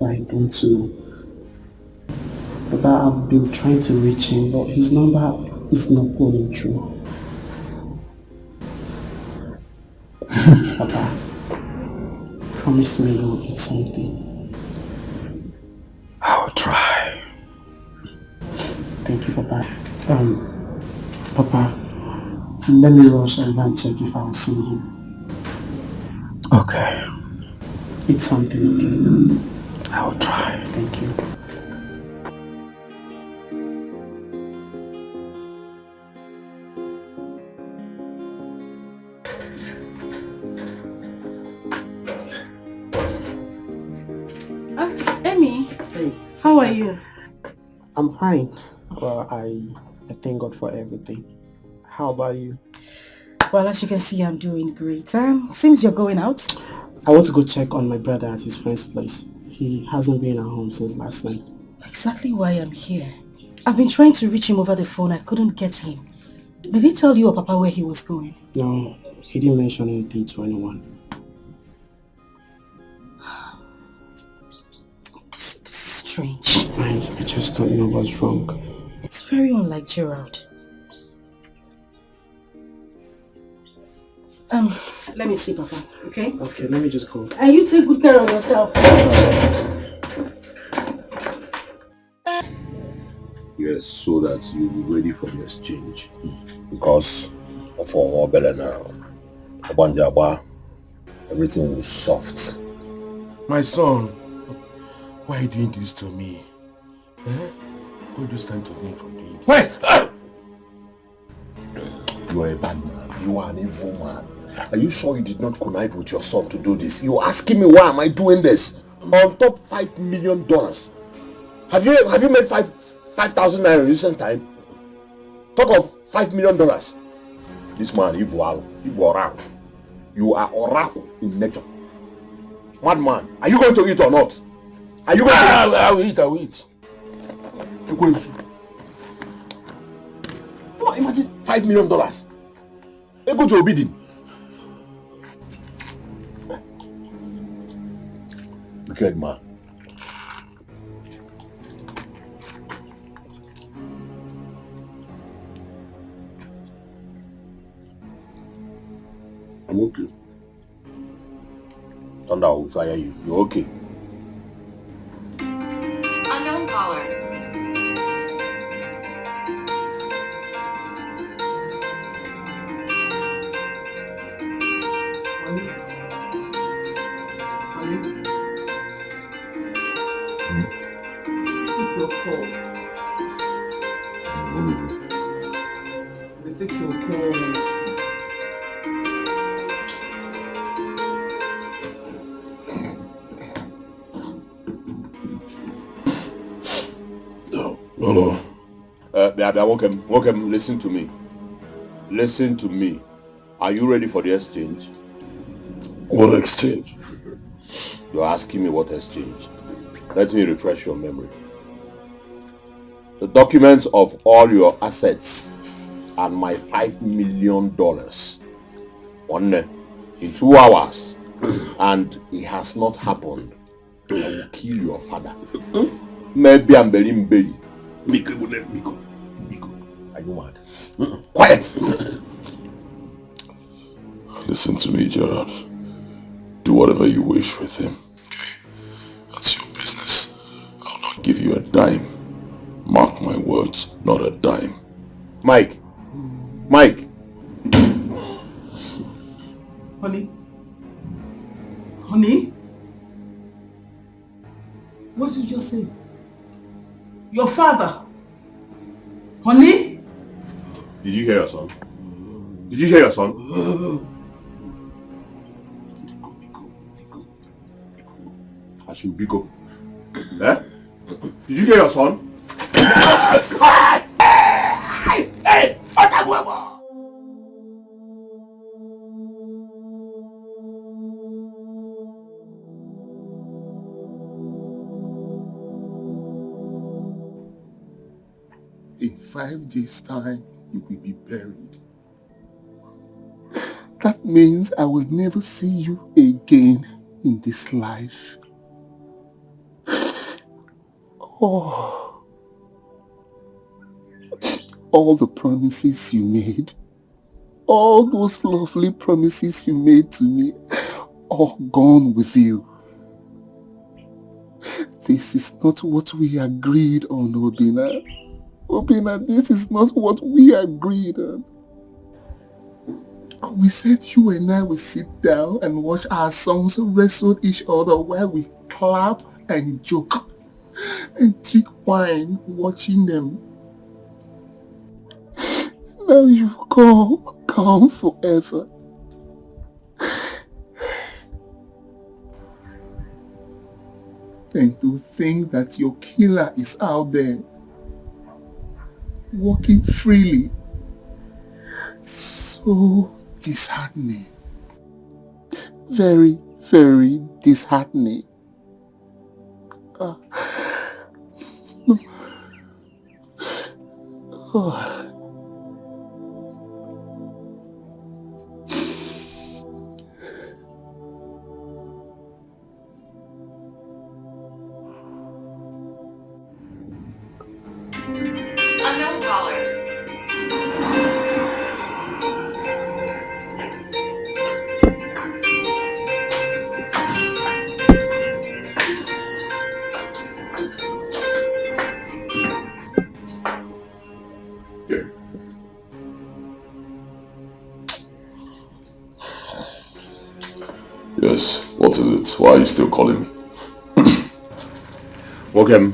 I don't know. Papa, I've been trying to reach him, but his number is not going through. Papa, promise me you'll eat something. I'll try. Thank you, Papa. Papa, let me rush and check if I'll see him. Okay. Eat something, okay? I'll try. Thank you. Emmy, Hey, how are you? I'm fine. Well, I thank God for everything. How about you? Well, as you can see, I'm doing great. Seems you're going out. I want to go check on my brother at his friend's place. He hasn't been at home since last night. Exactly why I'm here. I've been trying to reach him over the phone. I couldn't get him. Did he tell you or Papa where he was going? No, he didn't mention anything to anyone. This is strange. I just don't know what's wrong. It's very unlike Gerald. Let me see, Papa, okay? Okay, let me just go. And you take good care of yourself. Yes, so that you'll be ready for the exchange. Because for Billionare now, everything was soft. My son, why are you doing this to me? What do you stand to me for doing this? Wait! You are a bad man. You are an evil man. Are you sure you did not connive with your son to do this? You're asking me why am I doing this? On top $5 million. Have you made 5,000 naira in recent time? Talk of $5 million. This man, evil oracle. You are oracle in nature. Madman, are you going to eat or not? Are you going to eat? I will eat. Oh, imagine $5 million. Ego Joe bidding. Wicked man. I'm okay. Thunder will fire you. You're okay. Unknown caller. Take your call. They take your call. Hello. Welcome. Listen to me. Listen to me. Are you ready for the exchange? What exchange? You're asking me what exchange. Let me refresh your memory. The documents of all your assets and my $5 million. One in 2 hours. And it has not happened. I will kill your father. Maybe I'm Miko. Are you mad? Quiet! Listen to me, Gerard. Do whatever you wish with him. Okay? That's your business. I'll not give you a dime. Mark my words, not a dime. Mike! Honey? Honey? What did you just say? Your father? Honey? Did you hear your son? Did you hear your son? I should be go. Eh? Did you hear your son? Hey! 5 days' time, you will be buried. That means I will never see you again in this life. Oh, all the promises you made, all those lovely promises you made to me, all gone with you. This is not what we agreed on, Obina. Obina, this is not what we agreed on. We said you and I will sit down and watch our sons wrestle each other while we clap and joke and drink wine watching them. Now you've gone forever. And to think that your killer is out there, walking freely, so disheartening. Very, very disheartening. Oh. Unknown caller. Yes, what is it? Why are you still calling me? Okay,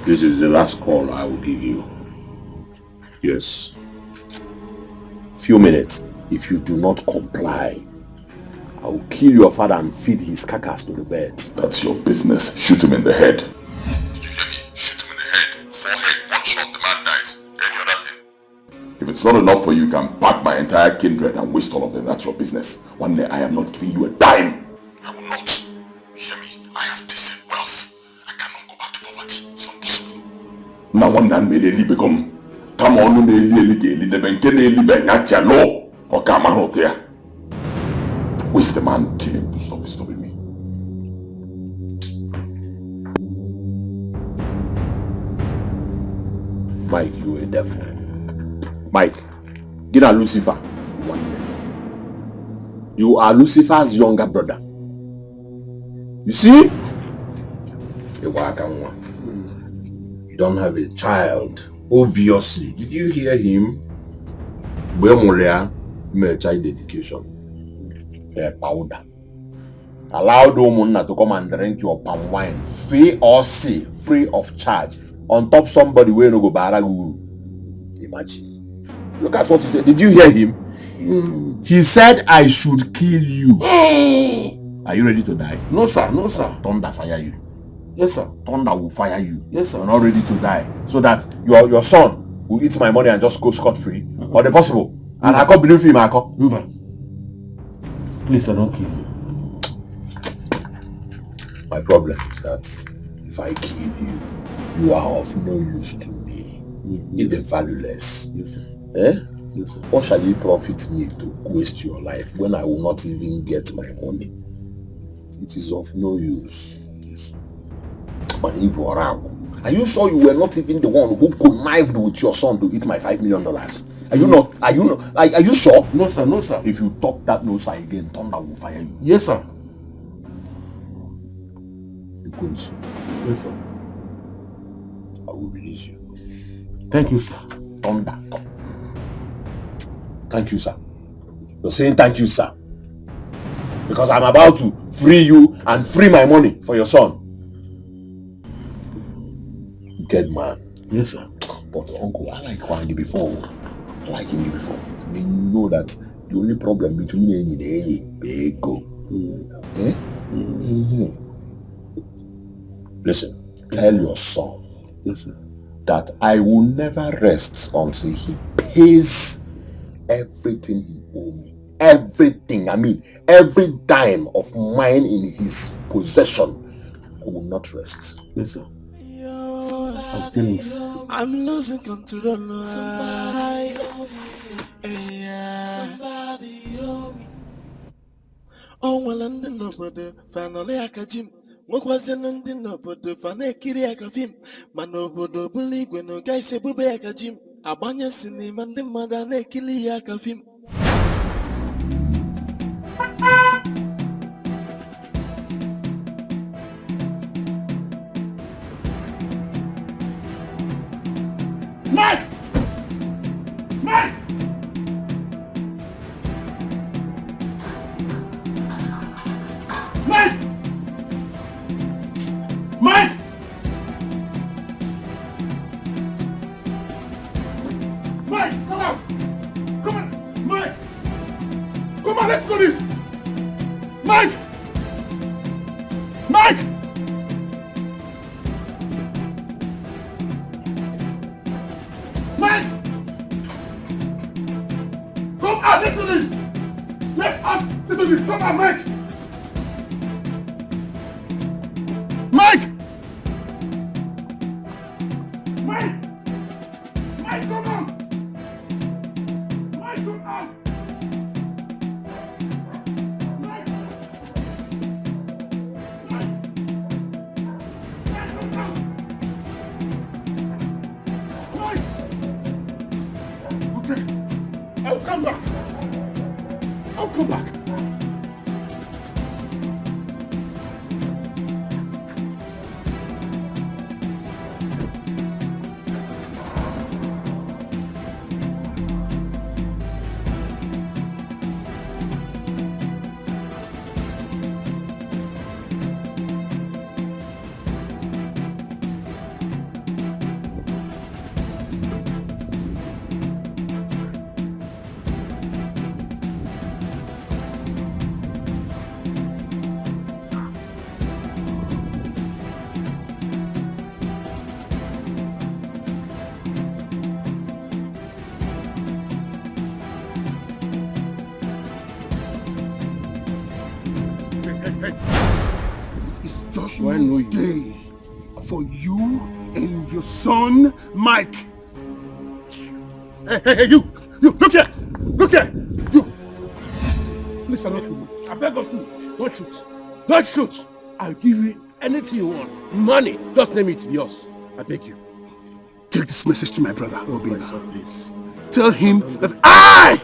this is the last call I will give you. Yes. Few minutes. If you do not comply, I will kill your father and feed his carcass to the birds. That's your business. Shoot him in the head. Did you hear me? Shoot him in the head. Forehead, one shot, the man dies. Any other thing? If it's not enough for you, you can pack my entire kindred and waste all of them. That's your business. One day I am not giving you a dime. I will not. Hear me? I have tasted wealth. I cannot go back to poverty. It's not possible. Now one man may become. Come on, the law. Or come out there. Who is the man? Kill him to stop disturbing me. Mike, you a devil. Mike, get a Lucifer. You are Lucifer's younger brother. You see? You don't have a child. Obviously. Did you hear him? Child dedication. Powder. Allow the woman to come and drink your palm wine, free or see, free of charge, on top somebody where no go baragu. Imagine. Look at what he said. Did you hear him? He said I should kill you. Are you ready to die? No, sir. No, sir. Thunder fire you. Yes, sir. Thunder will fire you. Yes, sir. You're not ready to die. So that your son will eat my money and just go scot-free. Or the possible. And I can't believe him, I can't. Please, I don't kill you. My problem is that if I kill you, you are of no use to me. Yes. It's valueless. Yes, sir. Eh? Yes, sir. What shall it profit me to waste your life when I will not even get my money? It is of no use. But if are you sure you were not even the one who connived with your son to eat my $5 million? Are you not? Are you sure? No, sir. No, sir. If you talk that no, sir, again, thunder will fire you. Yes, sir. Yes, sir. I will release you. Thank you, sir. Thunder. Thank you, sir. You're saying thank you, sir. Because I'm about to free you and free my money for your son. Good man. Yes, sir. But uncle, I like Wangi before. I like him before. I mean, you know that the only problem between me and you is Listen, tell your son that I will never rest until he pays everything he owes me. Everything, I mean, every dime of mine in his possession. I will not rest. Yes, sir. I'm telling you, I'm losing control. Somebody help me. Oh, well, and the nobody, finally, I catch him. What was in the nobody, Fane Kiriaka film? Manobodo, believe when no guy say Bubeka Jim. Abanya Sinim and the mother, Nekiliaka film. Mike! Mike! Mike! Mike! Mike, come out! Come on! Mike! Come on, let's do this! Mike! Mike! Mike! Come out, listen to this! Let us settle this! Come on, Mike! Mike! Mike! Mike, come on! Mike, come out! Mike! Mike! Mike, come out! Mike! Okay, I'll come back. I'll come back. Judgment Day for you and your son, Mike. Hey, you, look here, you. Listen, not you. I beg of you, don't shoot. I'll give you anything you want. Money, just name it, yours. I beg you. Take this message to my brother, Obina. Please. Tell him that I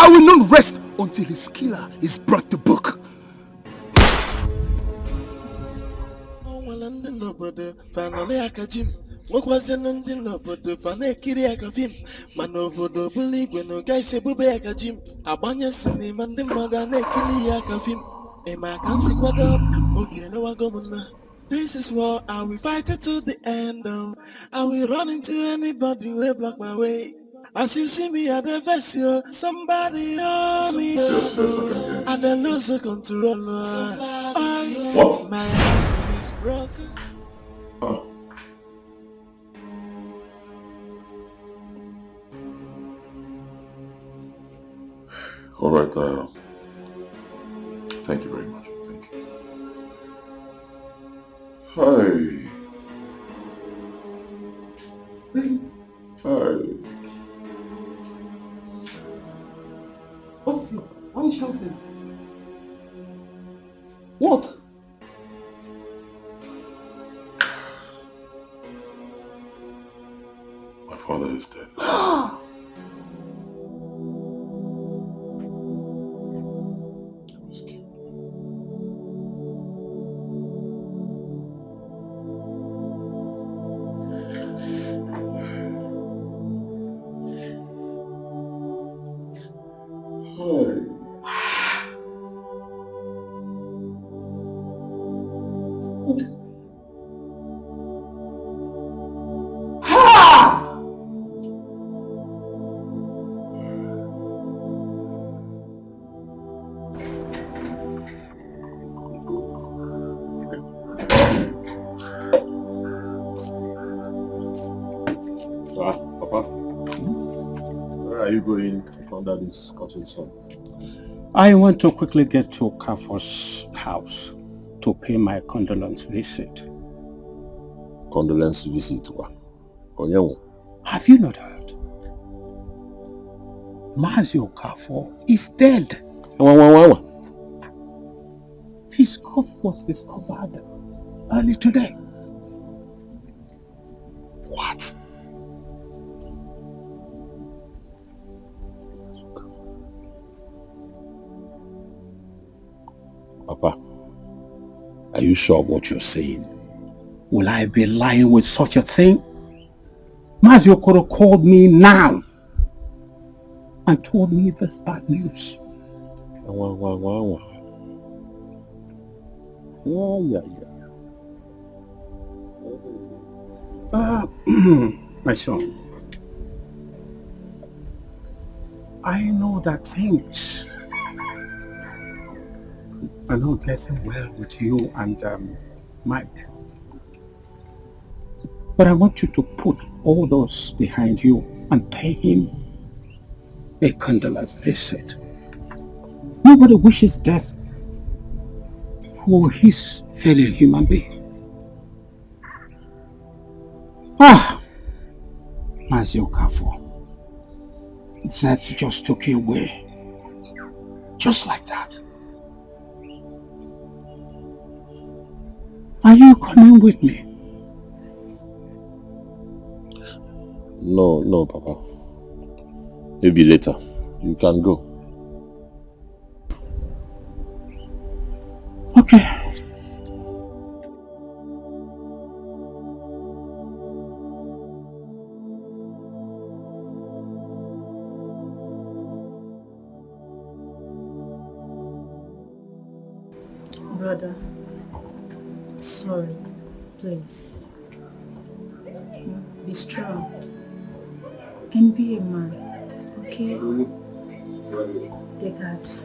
will not rest until his killer is brought to book. Finally, I catch him. What was in the nobody, Fane Kiriaka film? Manobodo, believe when no guy say Bubeka Jim. Abanya Sinim and the mother, Nekiliaka film. And my can't what up. Okay, no, I go. This is what I will fight it to the end of. I will run into anybody who will block my way. As you see me at the vessel, somebody help me. And then lose the control. What? My heart is broken. Oh. All right. Thank you very much. Thank you. Hi. Hi. What is it? Why are you shouting? What? My father is dead. Under this cotton sun. I want to quickly get to Kafor's house to pay my condolence visit. Condolence visit, what? Have you not heard? Wazico is dead. His corpse was discovered early today. What? Papa, are you sure of what you're saying? Will I be lying with such a thing? Wazico called me now and told me this bad news. My son, I know that things are not getting well with you and Mike. But I want you to put all those behind you and pay him a condolence visit. Nobody wishes death for his fellow human being. Wazico, that just took you away. Just like that. Are you coming with me? No, Papa. Maybe later. You can go. Okay. Brother, sorry, please. Be strong and be a man, okay? Take heart.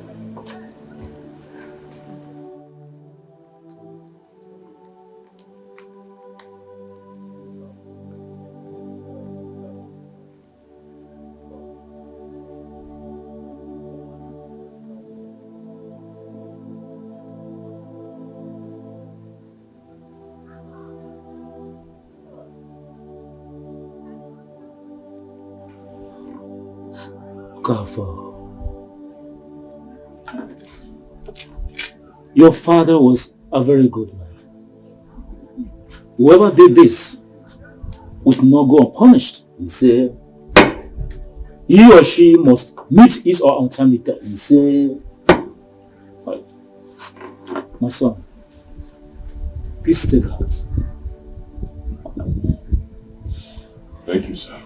Okafor. Your father was a very good man. Whoever did this would not go unpunished. He said, he or she must meet his or her time with death. He said, my son, please take heart. Thank you, sir.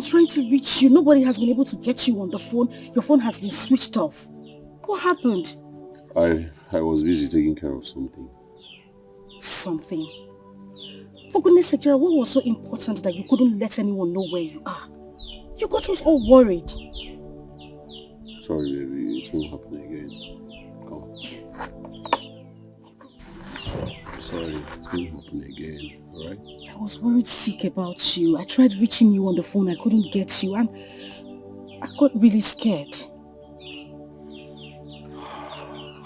Trying to reach you. Nobody has been able to get you on the phone. Your phone has been switched off. What happened? I was busy taking care of something. Something? For goodness sake, Gerald, what was so important that you couldn't let anyone know where you are? You got us all worried. Sorry, baby. It won't happen again. Come. Sorry, it won't happen again. Alright? I was worried sick about you. I tried reaching you on the phone. I couldn't get you and I got really scared.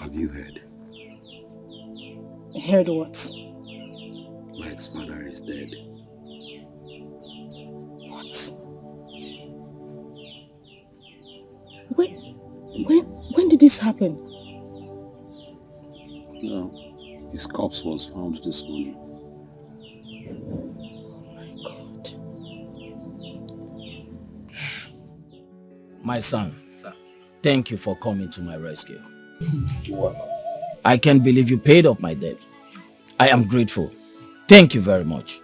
Have you heard? Heard what? Mike's father is dead. What? When did this happen? No. His corpse was found this morning. My son, thank you for coming to my rescue. I can't believe you paid off my debt. I am grateful. Thank you very much.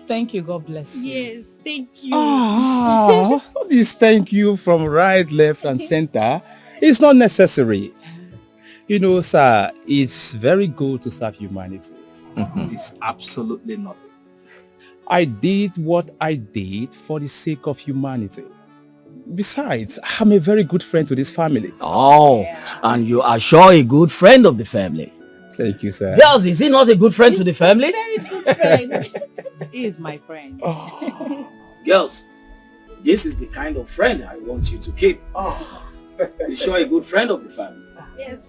Thank you. God bless you. Yes, thank you. All this thank you from right, left, and center is not necessary. You know, sir, it's very good to serve humanity. It's absolutely nothing. I did what I did for the sake of humanity. Besides, I'm a very good friend to this family. Oh, and you are sure a good friend of the family. Thank you, sir. Girls, is he not a good friend to the family? Very good friend. He is my friend. Girls, this is the kind of friend I want you to keep. You sure a good friend of the family? Yes.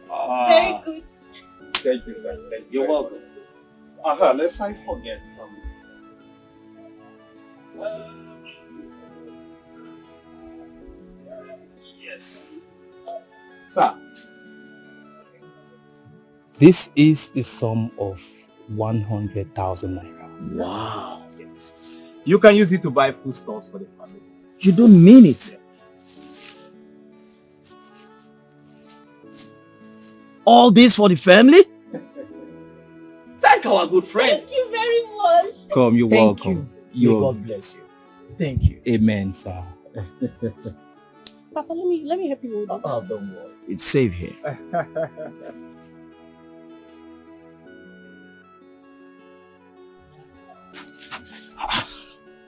Very good. Thank you, sir. Thank you. You're welcome. Let's not forget some. Yes. Sir, this is the sum of 100,000 naira. Wow. Yes. You can use it to buy foodstuffs for the family. You don't mean it. All this for the family? Thank our good friend. Thank you very much. Come, you're Thank welcome. you. May God bless you. Thank you. Amen, sir. Papa, let me help you hold it. Oh, don't worry. It's safe here.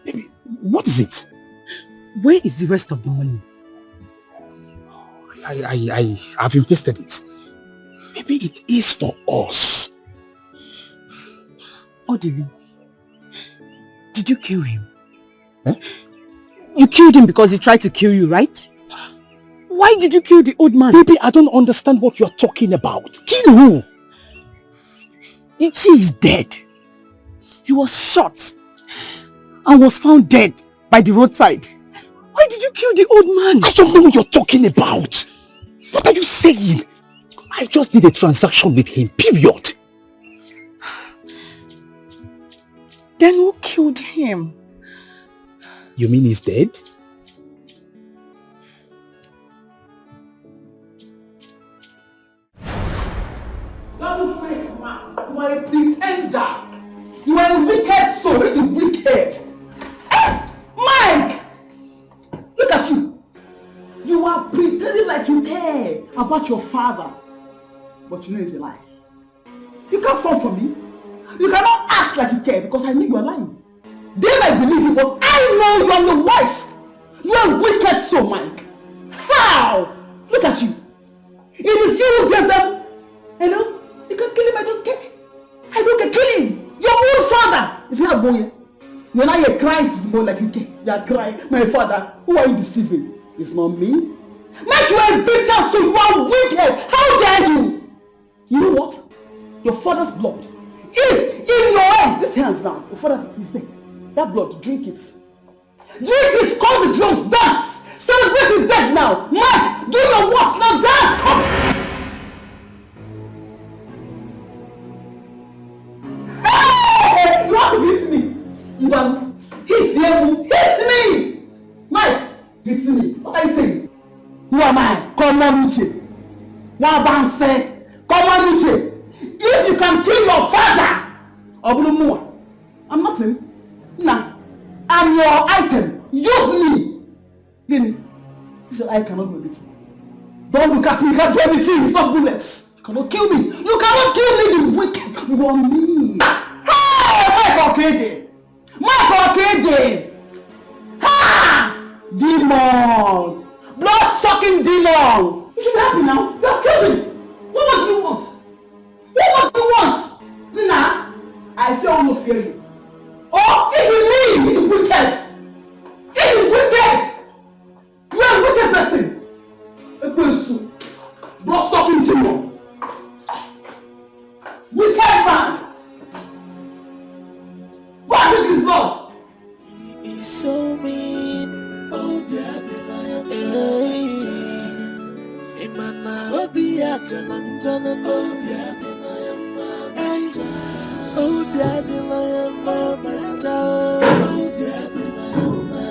Baby, what is it? Where is the rest of the money? I have invested it. Maybe it is for us. Odili, did you kill him? Huh? You killed him because he tried to kill you, right? Why did you kill the old man? Baby, I don't understand what you're talking about. Kill who? Ichi is dead. He was shot and was found dead by the roadside. Why did you kill the old man? I don't know what you're talking about. What are you saying? I just did a transaction with him, period. Then who killed him? You mean he's dead? Double-faced man, you are a pretender. You are a wicked soul, really wicked. Hey, Mike! Look at you. You are pretending like you care about your father. But you know it's a lie. You can't fall for me. You cannot act like you care because I know you are lying. They might believe you, but I know you are your wife. You are a wicked soul, Mike. How? Look at you. It is you who gave them. Hello? You can kill him, I don't care. I don't care, kill him. Your own father. Is he not going? You're not here crying, it's more like you care. You are crying. My father, who are you deceiving? It's not me. Mike, you are a bitter soul. You are wicked. How dare you? You know what? Your father's blood is in your hands. These hands now. Your father is there. That blood, drink it. Drink it. Call the drums. Dance. Celebrate his death now. Mike, do your worst now. Dance. Come. Hey! You want to hit me? You want hit you? Hit me! Mike, hit me. What are you saying? Who am I? Come on, Uche. What about say? Come on, Uche. If you can kill your father, I'm nothing. Nah, I'm your item. Use me. Then, so I cannot do anything. Don't look at me. You can't do anything. It's not bullets. You cannot kill me. You cannot kill me. The wicked. You are me. Hey, Michael Kede. Michael Kede. Ha! Demon. Blood-sucking demon. You should be happy now. You have killed him. What more do you want? What do you want? Nah, I say I will fear you. Oh, it is me, it is wicked. It is wicked. You are a wicked person. A person. Blood-sucking demon. Wicked man. What with his blood? He's so mean. Oh, God, Imana Obia Jalanjana Obia Dinayama Obia Dinayama Obia Dinayama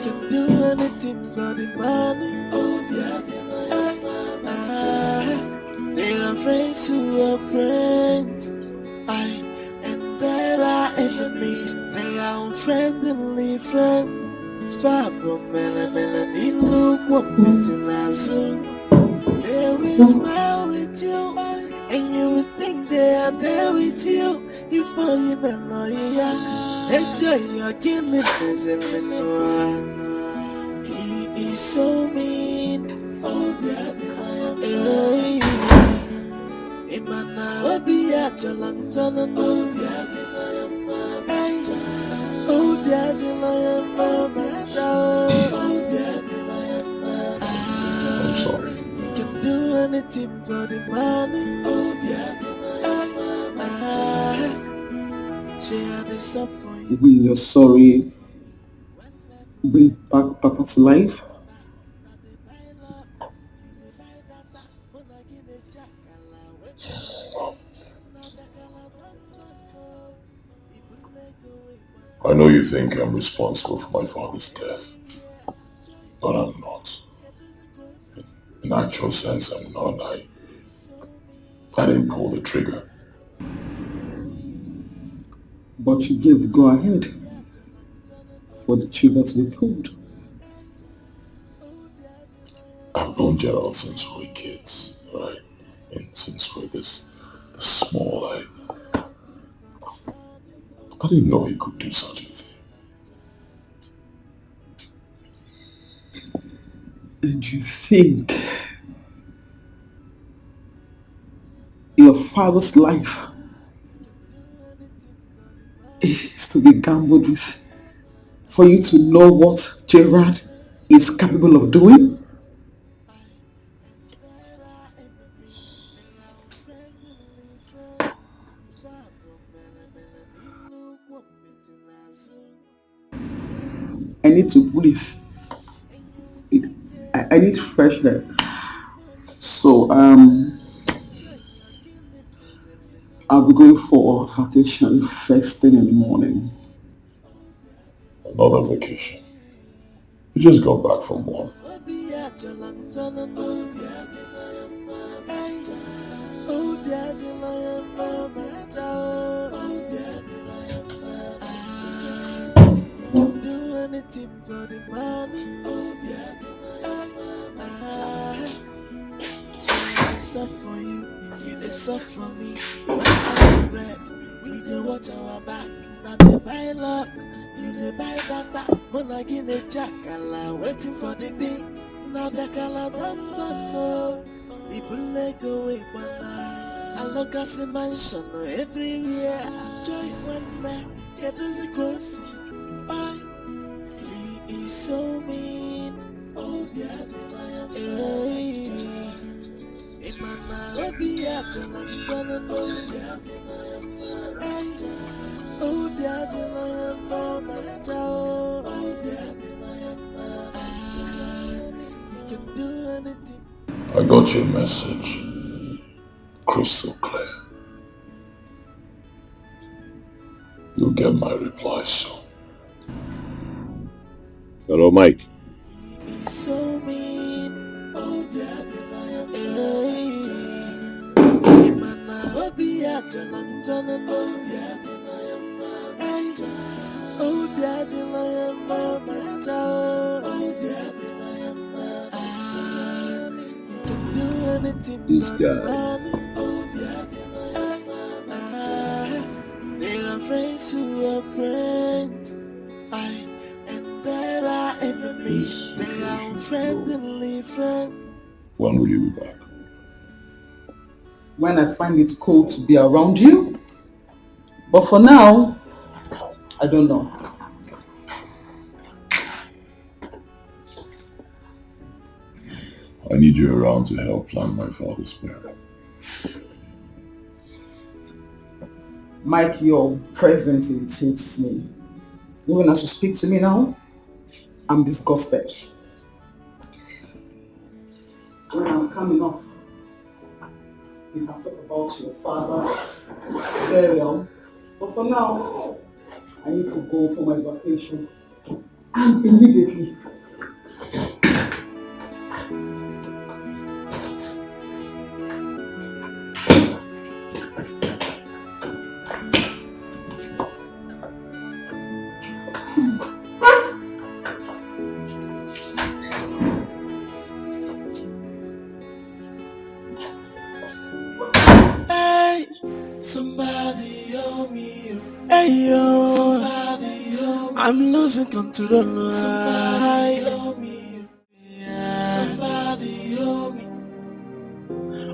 can do anything for the money Obia Dinayama There are friends who are friends and there are unfriendly friend. Far from melanin, look what missing as they will smile with you, and you will think they are there with you. If only memoria, they say you're giving me he is so mean. Oh, hey, Imana, Obia, Jalan, Jalan, Obia, Obia, I'm sorry. you can do anything for the money. Share this up for you. Will your sorry bring back Papa to life? I know you think I'm responsible for my father's death, but I'm not. In actual sense, I'm not. I didn't pull the trigger. But you gave the go-ahead for the trigger to be pulled. I've known Gerald since we were kids, right? And since we're this small, I didn't know he could do such a thing. And you think your father's life is to be gambled with for you to know what Gerard is capable of doing? I need to breathe. I need fresh air. So, I'll be going for a vacation first thing in the morning. Another vacation. We just got back from one. Do anything for the money. It's up for you, it's up for me. We do watch our back. Now they buy luck, you they buy data. When I get a jackala, waiting for the beat. Now the color don't know. People let go away, but I look at the mansion everywhere. Joy one man, get the coast. He is so mean. Oh, yeah, hey. Imana, oh, yeah, you can do anything. I got your message. Crystal clear. You'll get my reply soon. Hello, Mike. So mean. Oh, yeah, hey. Imana, oh, yeah, Jalan, Jalan, oh, yeah, oh, yeah, you can do anything. This guy. There are friends who are friends, and there are enemies. They are unfriendly friends. When will you be back? When I find it cool to be around you. But for now, I don't know. I need you around to help plan my father's burial. Mike, your presence irritates me. Even as you speak to me now, I'm disgusted. When I'm coming off, we can talk about your father's burial. But for now, I need to go for my vacation. And immediately. Hey yo, I'm losing control. Somebody owe me.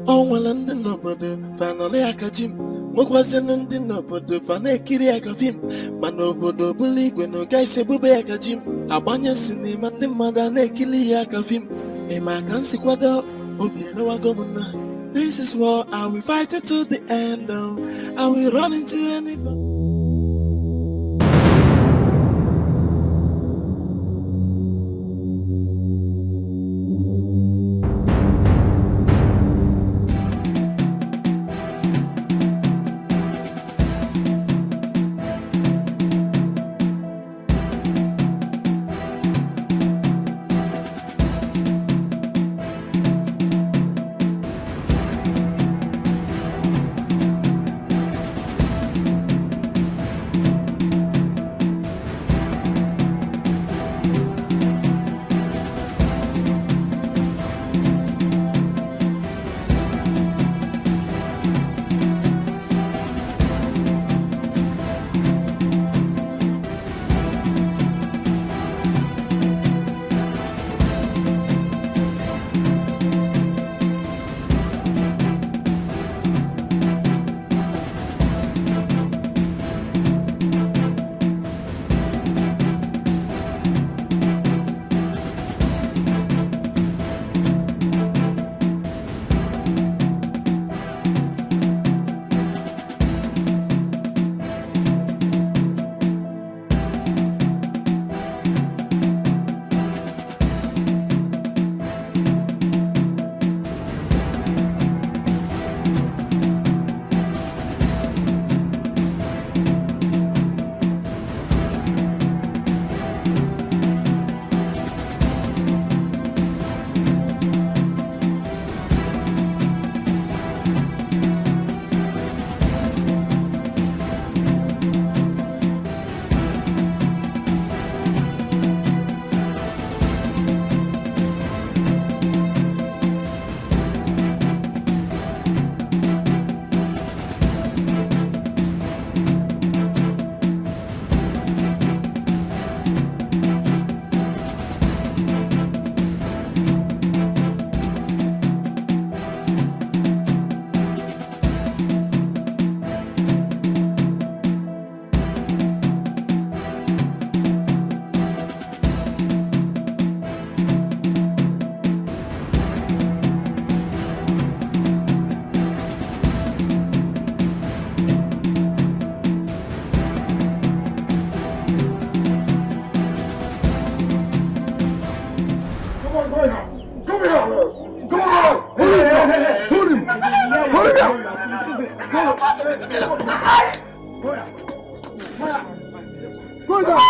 Oh, well, and then nobody finally I catch him. What was an ending nobody finally kiri I catch him. Man, nobody believe when no guy say bube I catch him. A banya sini man the mother ne kili I catch him. A man can see what up. Okay, no I go now. This is war. I will fight it to the end. I will run into anybody.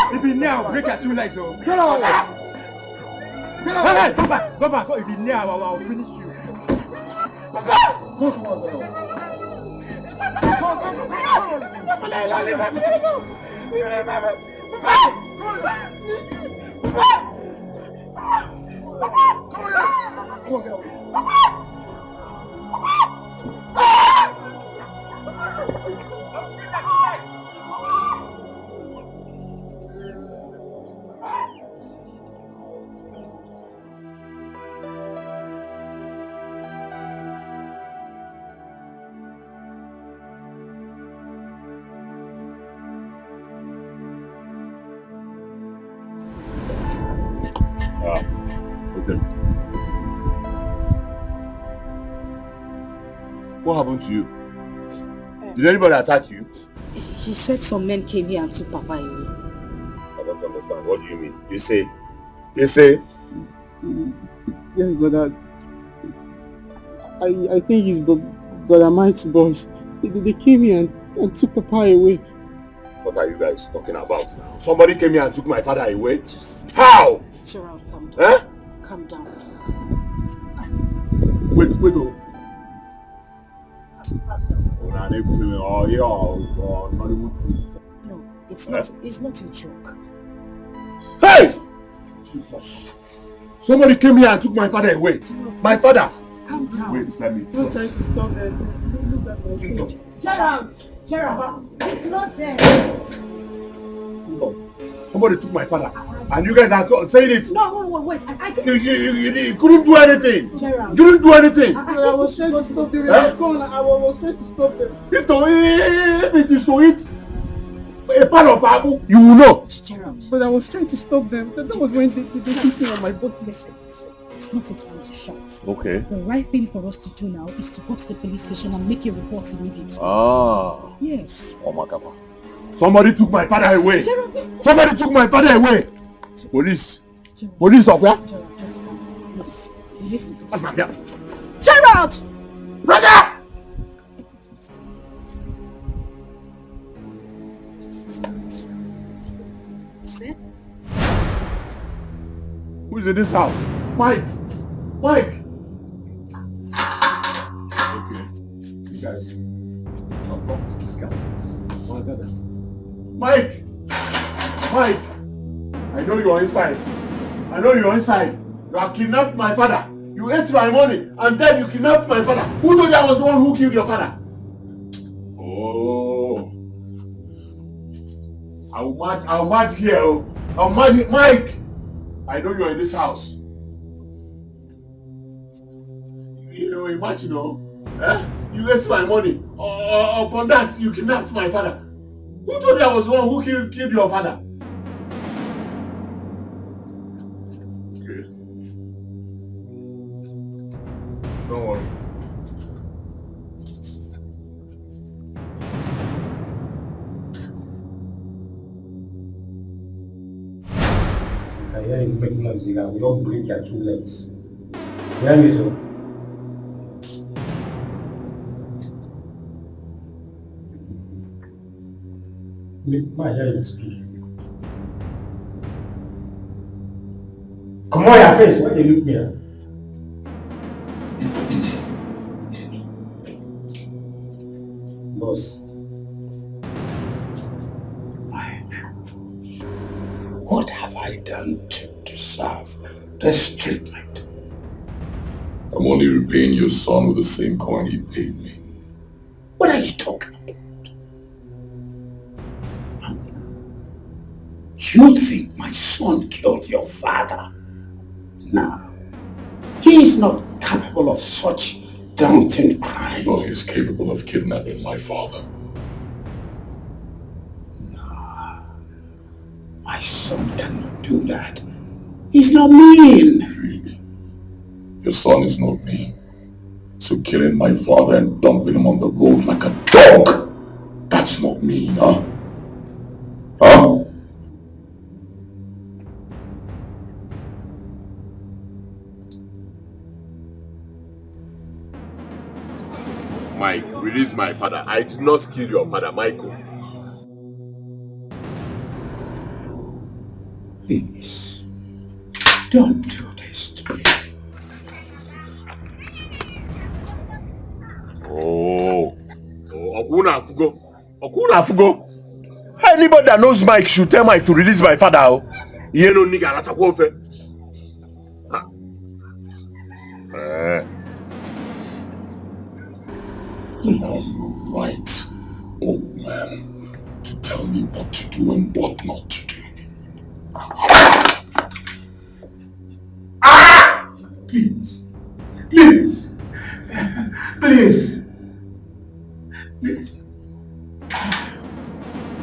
If you now, break your two legs, oh. Get out! Get out! Hey, go back, go back. If you now, I'll finish you. Okay. What happened to you? Did anybody attack you? He said some men came here and took Papa away. I don't understand. What do you mean? You say? Yes, brother. I think he's brother Mike's boys. They came here and took Papa away. What are you guys talking about now? Somebody came here and took my father away? How? Gerald, calm down. Eh? Calm down. Wait. No, it's not. It's not a joke. Hey! Jesus. Somebody came here and took my father away. My father. Calm down. Wait, let me. Don't try to stop it. Look at my face. Gerald! Gerald, it's not there. No. Somebody took my father. And you guys are saying it. No, wait. I You couldn't do anything. Gerald. You didn't do anything. I was trying to stop them. Huh? I was trying to stop them. If it is to eat a part of apple, you will know. Gerald. But I was trying to stop them. That was when they hit me on my body. Listen. It's not a time to shout. Okay. The right thing for us to do now is to go to the police station and make a report immediately. Ah. Yes. Oh my God. Somebody took my father away. Gerald. Somebody took my father away. Police. Gerald. Police up there. Gerald, just come. Please. Listen. What's up there? Gerald! Brother! Who is in this house? Mike! Okay. You guys. I'll talk to this guy. Mike! Mike! I know you are inside. You have kidnapped my father. You ate my money and then you kidnapped my father. Who told you I was the one who killed your father? Oh. I'll mad here. I'll mad here. Mike! I know you are in this house. You imagine, you ate my money. Upon that, you kidnapped my father. Who told you I was the one who killed your father? Okay. Don't worry. I hear you make noise, we don't break your two legs. Hear me, so? I hear you speak. Come on, your face, why do you look me at? Boss. What have I done to deserve this treatment? I'm only repaying your son with the same coin he paid me. What are you talking about? You think my son killed your father? No. He is not capable of such daunting crime. No, he is capable of kidnapping my father. My son cannot do that. He's not mean. Really? Your son is not mean. So killing my father and dumping him on the road like a dog, that's not mean, huh? Huh? Mike, release my father. I did not kill your father, Michael. Please, don't do this to me. Okuna Fugo. Anybody that knows Mike should tell Mike to release my father. You know, nigga, that's a warfare. Right, old man, to tell me what to do and what not to do. Please. Please. Please. Please.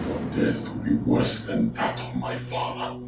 Your death will be worse than that of my father.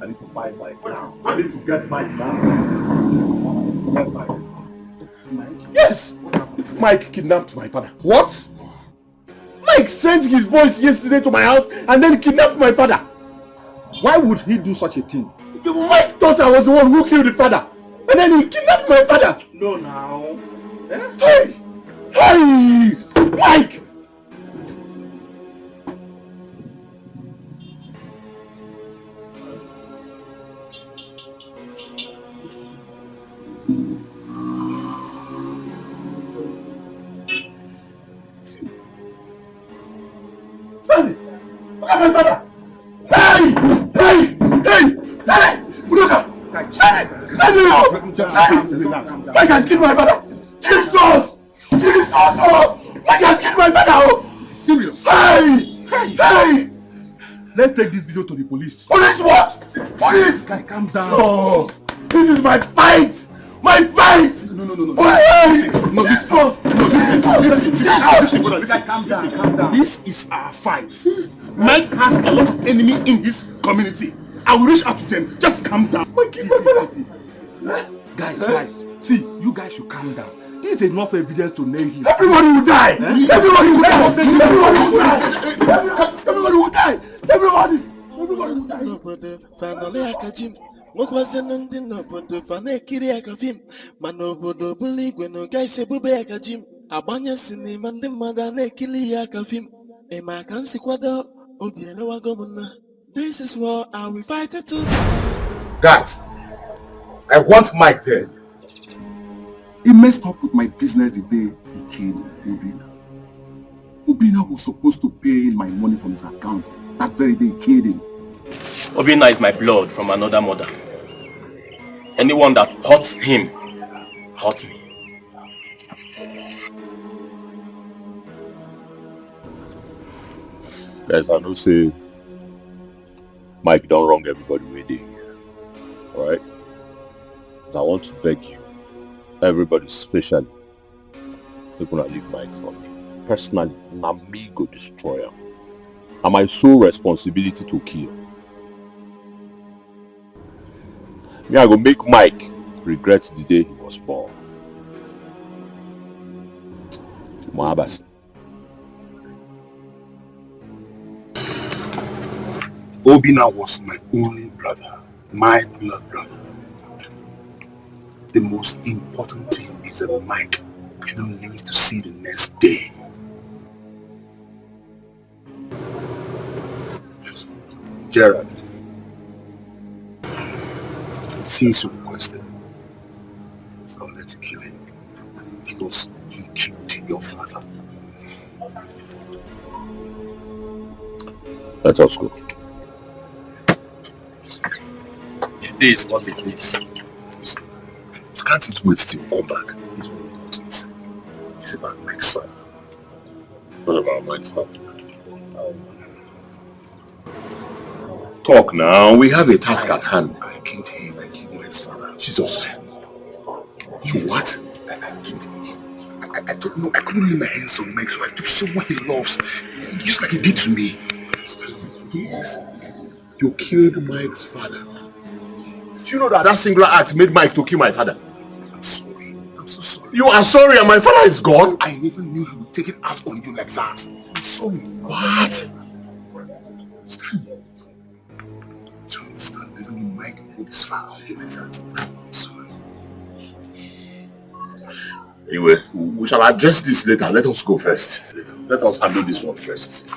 I need to find Mike. I need to get Mike now. Get Mike. Yes! Mike kidnapped my father. What? Mike sent his boys yesterday to my house and then kidnapped my father. Why would he do such a thing? Mike thought I was the one who killed the father. And then he kidnapped my father. No, now. Hey! Hey! Mike! Stanley! Look at my father! Hey! Look! Stanley! Stanley! Mike has killed my father! Jesus! Oh! Mike has killed my father! Oh! Serious? Hey! Let's take this video to the police. Police what? Police! Guy, calm down. Oh! This is my fight! My fight! No. Listen, Calm down. This is our fight. Mike has a lot of enemy in his community. I will reach out to them. Just calm down. Guys, see, you guys should calm down. This is enough evidence to nail him. Everybody will die! Everybody will die! Everybody will die! Finally, Akajim. Nwokwazina ndị n'obodo fa na-ekiri aka fim mana obodo bụla igwe na guys ebube aka jim agbanye sinima ndị mmadụ a na-ekiri ya aka fim ịma aka nsi kwado obi elewago m na this is what I will fight it to. Guys, I want Mike dead. He messed up with my business the day he killed Obina. Obina was supposed to pay my money from his account that very day he killed him. Obina is my blood from another mother. Anyone that hurts him, hurt me. Guys, I know say Mike don't wrong everybody with it. Alright? I want to beg you, everybody especially, they're gonna leave Mike for me. Personally, I'm me go destroy him. And my sole responsibility to kill. Me, I go make Mike regret the day he was born. Mohabas. Obina was my only brother, my blood brother. The most important thing is that Mike shouldn't live to see the next day. Gerald, since you requested, I'll let you kill him because he killed your father. Let us go. A day is not a place. Can't it wait till you come back? It's very important. It's about Mike's father. What about Mike's father? Talk now. We have a task at hand. I killed him. I killed Mike's father. Jesus. You what? I killed him. I don't know. I couldn't lay my hands on Mike, so I took someone he loves. Just like he did to me. Yes. You killed Mike's father. Do you know that singular act made Mike to kill my father? I'm sorry. I'm so sorry. You are sorry and my father is gone? I never knew he would take it out on you like that. I'm sorry. What? Stand. Do you understand? I never knew Mike would go this far on you like that. I'm sorry. Anyway, we shall address this later. Let us go first. Let us handle this one first.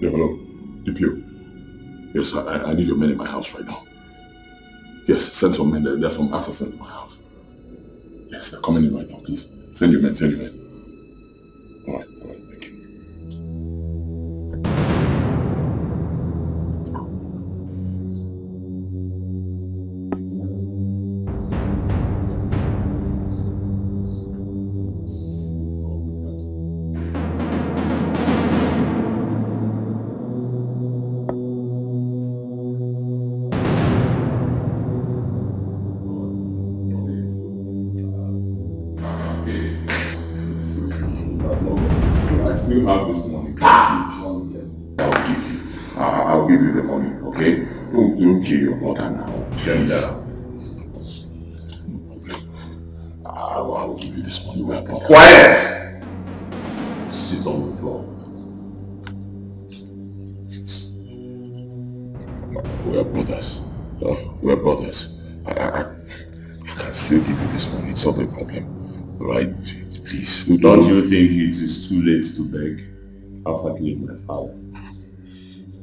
Yeah, hello. DPO. Yes, I need your men in my house right now. Yes, send some men. There's some assassins in my house. Yes, they're coming in right now, please. Send your men, send your men. Alright, thank you. still have this money. I'll give you the money, okay? Don't kill your mother now. Please. I'll give you this money. We're brothers. Quiet! Sit on the floor. We're brothers. We're brothers. I can still give you this money. It's not a problem. Right? Please. Don't you think it is too late to beg after killing my father?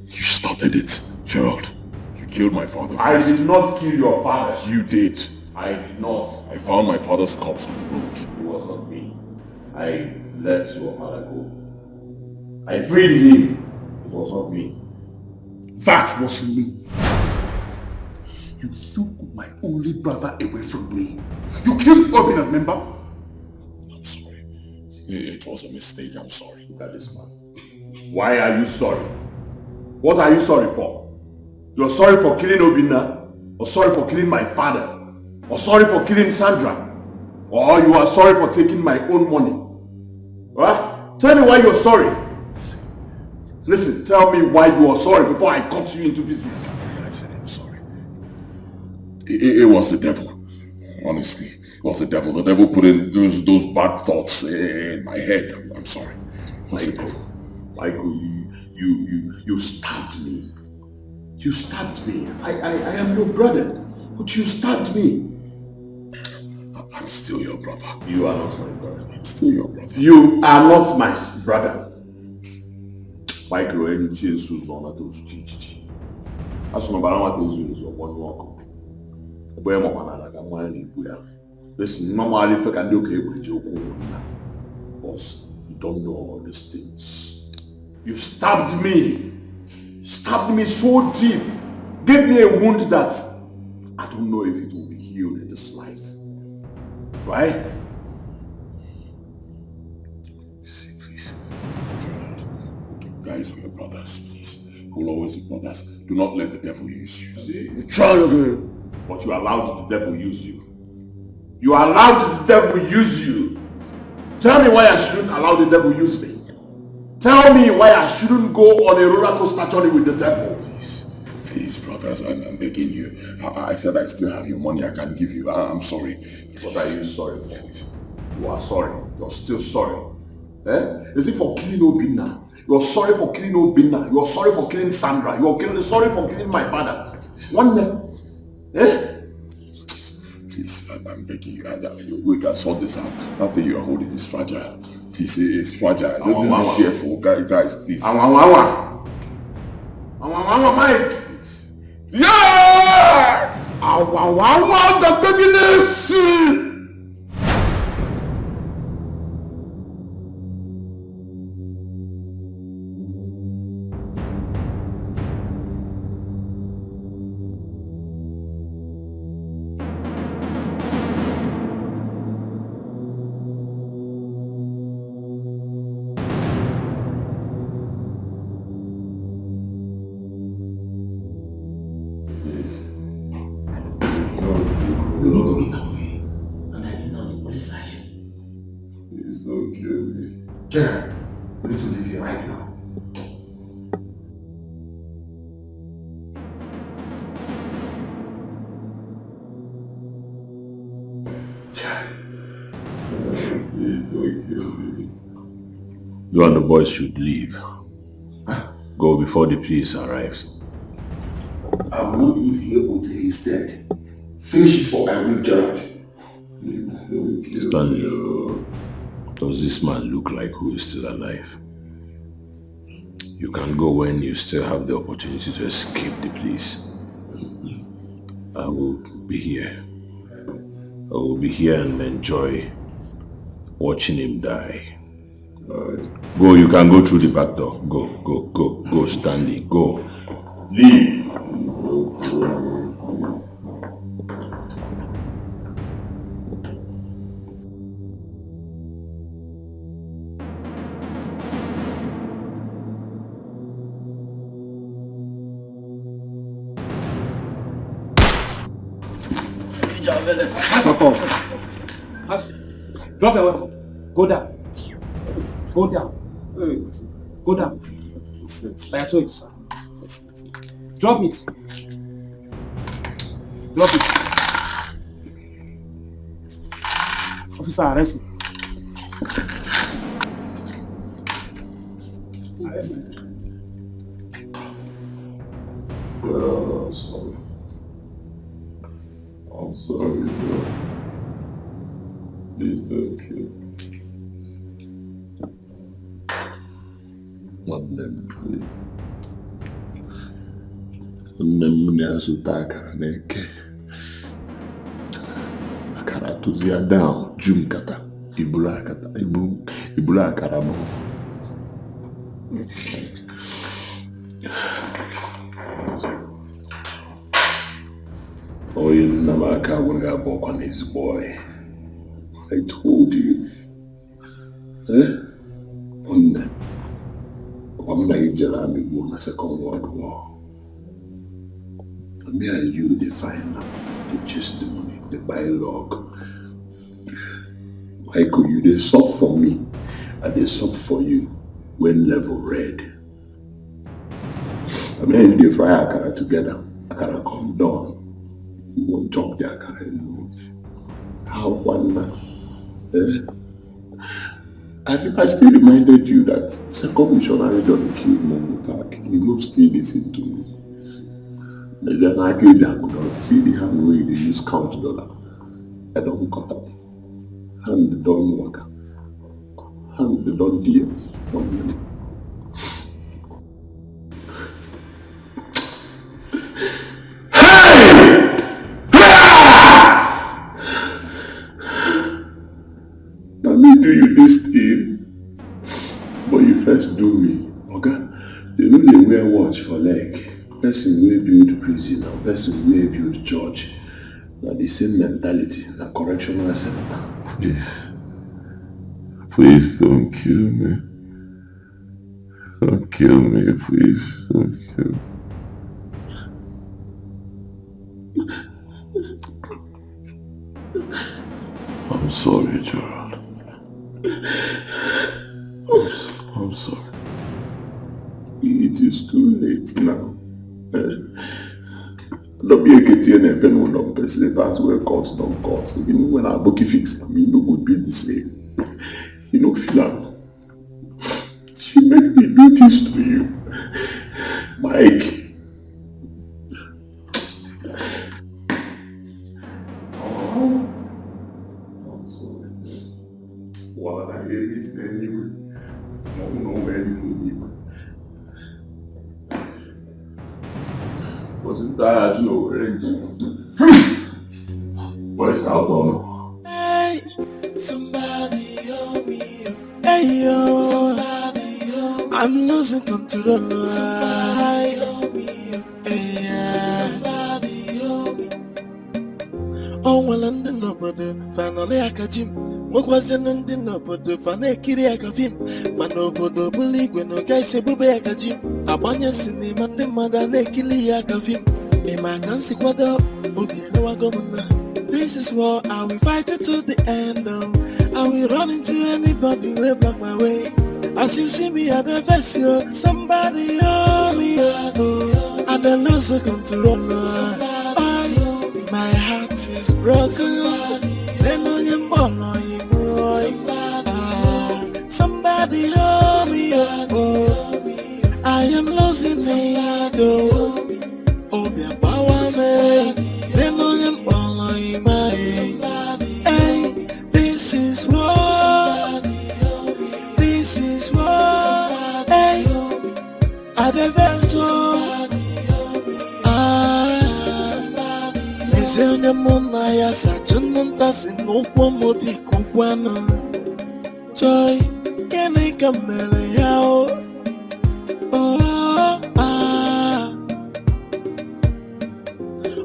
You started it, Gerald. You killed my father first. I did not kill your father. You did. I did not. I found my father's corpse on the road. It was not me. I let your father go. I freed him. It was not me. That was me. You took my only brother away from me. You killed Obina, remember? I'm sorry. It was a mistake. I'm sorry. Look at this man. Why are you sorry? What are you sorry for? You're sorry for killing Obina? Or sorry for killing my father? Or sorry for killing Sandra? Or you are sorry for taking my own money? What? Tell me why you're sorry. Listen, tell me why you are sorry before I cut you into pieces. I said I'm sorry. It was the devil. Honestly, it was the devil. The devil put in those bad thoughts in my head. I'm sorry. It was the devil. Michael, you stabbed me. You stabbed me. I am your brother, but you stabbed me. I'm still your brother. You are not my brother. I'm still your brother. You are not my brother. Michael, any change Susan at those teach. As no matter what those is one walk. Boy, my man, I can mind it. Listen, normally if I can do okay with you, but you don't know all these things. You stabbed me. Stabbed me so deep. Gave me a wound that I don't know if it will be healed in this life. Right? See, please. Guys, we're brothers, please. We'll always be brothers. Do not let the devil use you. See? You try again. But you allowed the devil use you. You allowed the devil use you. Tell me why I shouldn't allow the devil use me. Tell me why I shouldn't go on a roller coaster journey with the devil. Please, brothers, I'm begging you. I said I still have your money I can give you. I'm sorry. What are you sorry for? You are sorry. You're still sorry. Is it for killing Obina? You're sorry for killing Obina. You're sorry for killing Sandra. You're sorry for killing my father. One name. Please, I'm begging you. We can sort this out. That thing you're holding is fragile. Please, it's fragile. Just be careful, guys, please. Mike. Yeah! The beginners. General, we need to leave here right now. You and the boys should leave. Go before the police arrives. I will not leave here until he's dead. Finish it or I will, Gerald. Stanley, does this man look like who is still alive? You can go when you still have the opportunity to escape the police. I will be here. I will be here and enjoy watching him die. Go, you can go through the back door. Go, Stanley, go. Leave. Drop your weapon. Go down. Go down. Go down. By your choice. Drop it. Drop it. Officer, arrest him. I'm sorry. I'm sorry, bro. Please don't kill me. Nwanne m, please. Nne m na-azụta akara n'eke. Akara tụzi ya down, ju nkata, iburu akara m. Onye nna m aka agwaghị abụọkwa n'ezigbo ọyị. I told you. Nne, I'm not in the Second World War. Me and you, they find out, they chase the money, they buy log. Michael, you they sub for me, and they sub for you when level red. I mean, if they fry akara together, akara come down, you won't chop the akara anymore. How one now? I still reminded you that second missionary John killed Momutak. You don't still listen to me. There's an argument. See the hand way they use count dollar. I don't cut up. Hand the don worker. Hand the don deals. Let me do you this thing. But you first do me. Okay? They know they wear watch for leg. Person will build prison and person will build church. Now the same mentality, the correctional center. Please don't kill me. Don't kill me, please. Don't kill me. I'm sorry, Gerald. I'm sorry. It is too late now. Don't be a KTN and pen on person that's where court don't court. Even when our bookie fix, no would be the same. You know, Phila, she made me do this to you. Mike. I'm sorry. Well, I hate it anyway. I don't know where you will be. Wasn't that no range? Freeze! What is out on? Hey, somebody help me. Hey yo, somebody help me. I'm losing control. Somebody help me. Hey, somebody help me. Oh, well, and the nobody finally I catch him. What was in the nobody finally kiri I catch him. Man, nobody believe when no guy say booby I catch him. Abanya sini mande mada nekili ya kafim. Me man can see what up, no governor. This is war, I will fight it to the end. I will run into anybody way back my way. As you see me at the vessel, somebody hold me up. And the loss of control. My heart is broken. Then no you follow you boy. Somebody hold me up. I am losing it, oh, be a power me. Then I am following my hey, this is what, hey, I the vessel. Me say on the moon, I am such a non-tassin, no one more dick, joy, can I come out?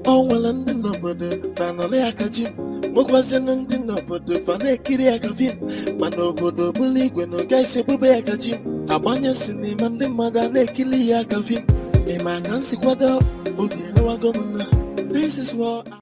Oh, well, and the nobody finally I catch him. What was in the nobody finally kiri I catch him. Man, nobody believe when no guy say booby I catch him. Abanya sini man the mother nekili I catch him. A man can see what up, no governor. This is what